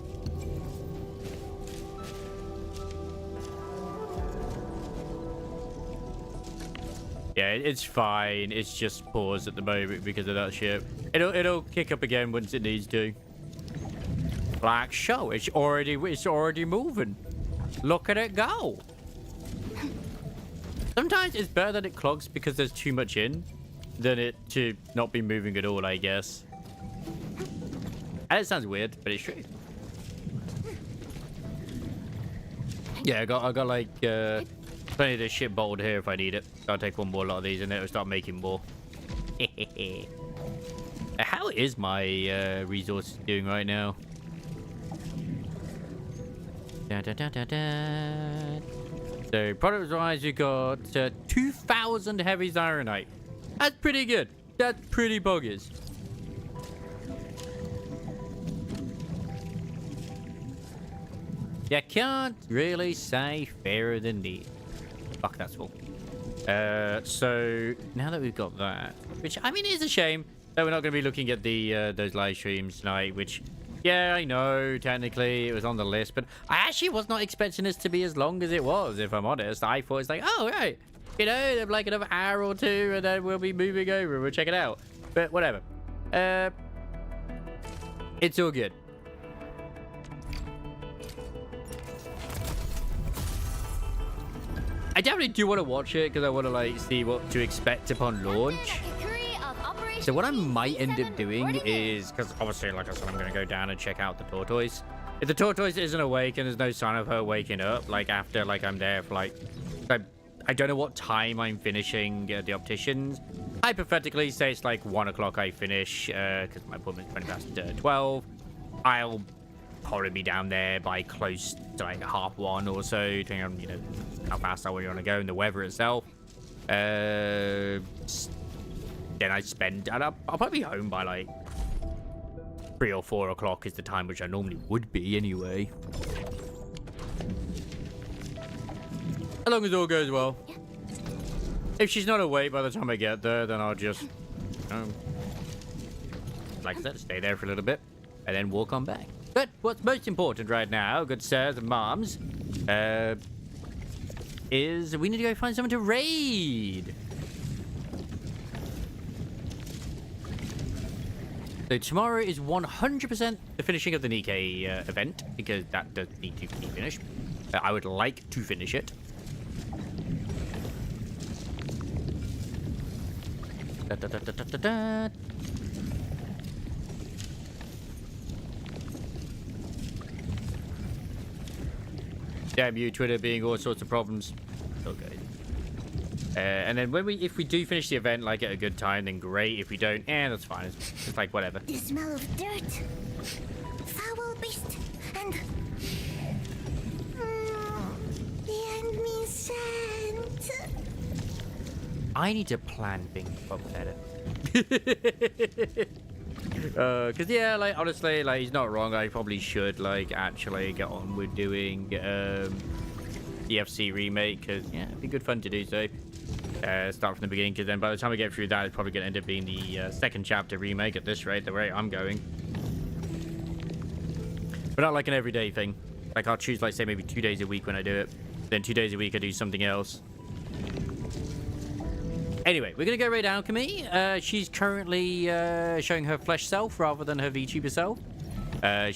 Yeah, it's fine. It's just paused at the moment because of that shit. It'll kick up again once it needs to. Like so, it's already moving. Look at it go. Sometimes it's better that it clogs because there's too much in than it to not be moving at all, I guess. And it sounds weird, but it's true. Yeah, I got like plenty of this shit bottled here if I need it. I'll take one more lot of these and then it'll start making more. How is my resources doing right now? So product wise, we got 2,000 heavy Zyronite. That's pretty good. That's pretty bogus. You can't really say fairer than these. Fuck, that's full. So now that we've got that, which I mean is a shame that we're not going to be looking at the those live streams tonight. Which, yeah, I know technically it was on the list, but I actually was not expecting this to be as long as it was. If I'm honest, I thought it's like, oh right, you know, like another hour or two, and then we'll be moving over. We'll check it out. But whatever. It's all good. I definitely do want to watch it because I want to like see what to expect upon launch. So what I might end up doing is, because obviously like I said, I'm going to go down and check out the tortoise. If the tortoise isn't awake and there's no sign of her waking up, like after like I'm there for like, I don't know what time I'm finishing the opticians. Hypothetically, say it's like 1 o'clock I finish because my appointment's 20 past 12. I'll probably be down there by close to like 1:30 or so, depending on, you know, how fast I want to go and the weather itself. Then I spend, and I'll probably be home by like 3 or 4 o'clock is the time which I normally would be anyway. As long as all goes well. If she's not awake by the time I get there, then I'll just, like I said, stay there for a little bit and then walk on back. But what's most important right now, good sirs and moms, is we need to go find someone to raid. So tomorrow is 100% the finishing of the NIKKE event, because that does need to be finished. I would like to finish it. Damn you, Twitter being all sorts of problems. Okay. And then if we do finish the event like at a good time, then great. If we don't, that's fine. It's like whatever. The smell of dirt, foul beast, and the enemy scent. I need to plan things better. Because yeah, like honestly, like he's not wrong. I probably should like actually get on with doing the FC remake, because yeah, it'd be good fun to do so. Start from the beginning, because then by the time we get through that, it's probably going to end up being the second chapter remake at this rate, the rate I'm going. But not like an everyday thing. Like I'll choose, like say maybe 2 days a week when I do it. Then 2 days a week I do something else. Anyway, we're going to go right down, Camille. She's currently showing her flesh self rather than her VTuber self.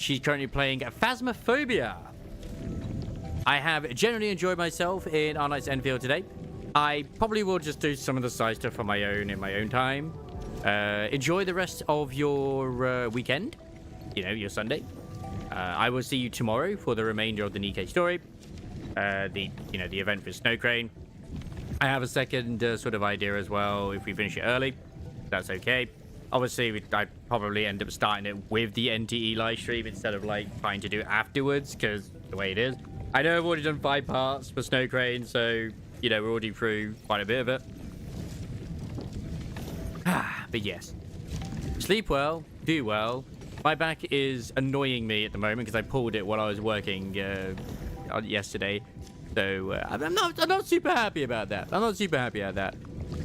She's currently playing Phasmophobia. I have generally enjoyed myself in Our Nights Endfield today. I probably will just do some of the side stuff on my own in my own time. Enjoy the rest of your weekend. You know, your Sunday. I will see you tomorrow for the remainder of the NIKKE story. The event for Snow Crane. I have a second sort of idea as well. If we finish it early, that's okay. Obviously, I'd probably end up starting it with the NTE live stream instead of like trying to do it afterwards, because the way it is. I know I've already done 5 parts for Snow Crane, so you know we're already through quite a bit of it. But yes, sleep well, do well. My back is annoying me at the moment because I pulled it while I was working yesterday. So I'm not super happy about that. I'm not super happy about that.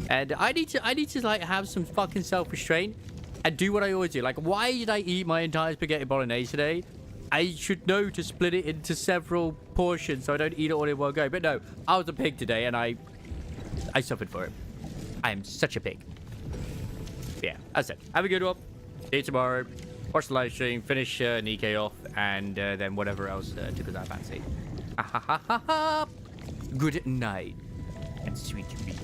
And I need to like have some fucking self-restraint and do what I always do. Like, why did I eat my entire spaghetti bolognese today? I should know to split it into several portions so I don't eat it all in one go. But no, I was a pig today and I suffered for it. I am such a pig. Yeah, that's it. Have a good one. See you tomorrow. Watch the live stream. Finish NIKKE off. And then whatever else tickles our fancy. Good night and sweet dreams.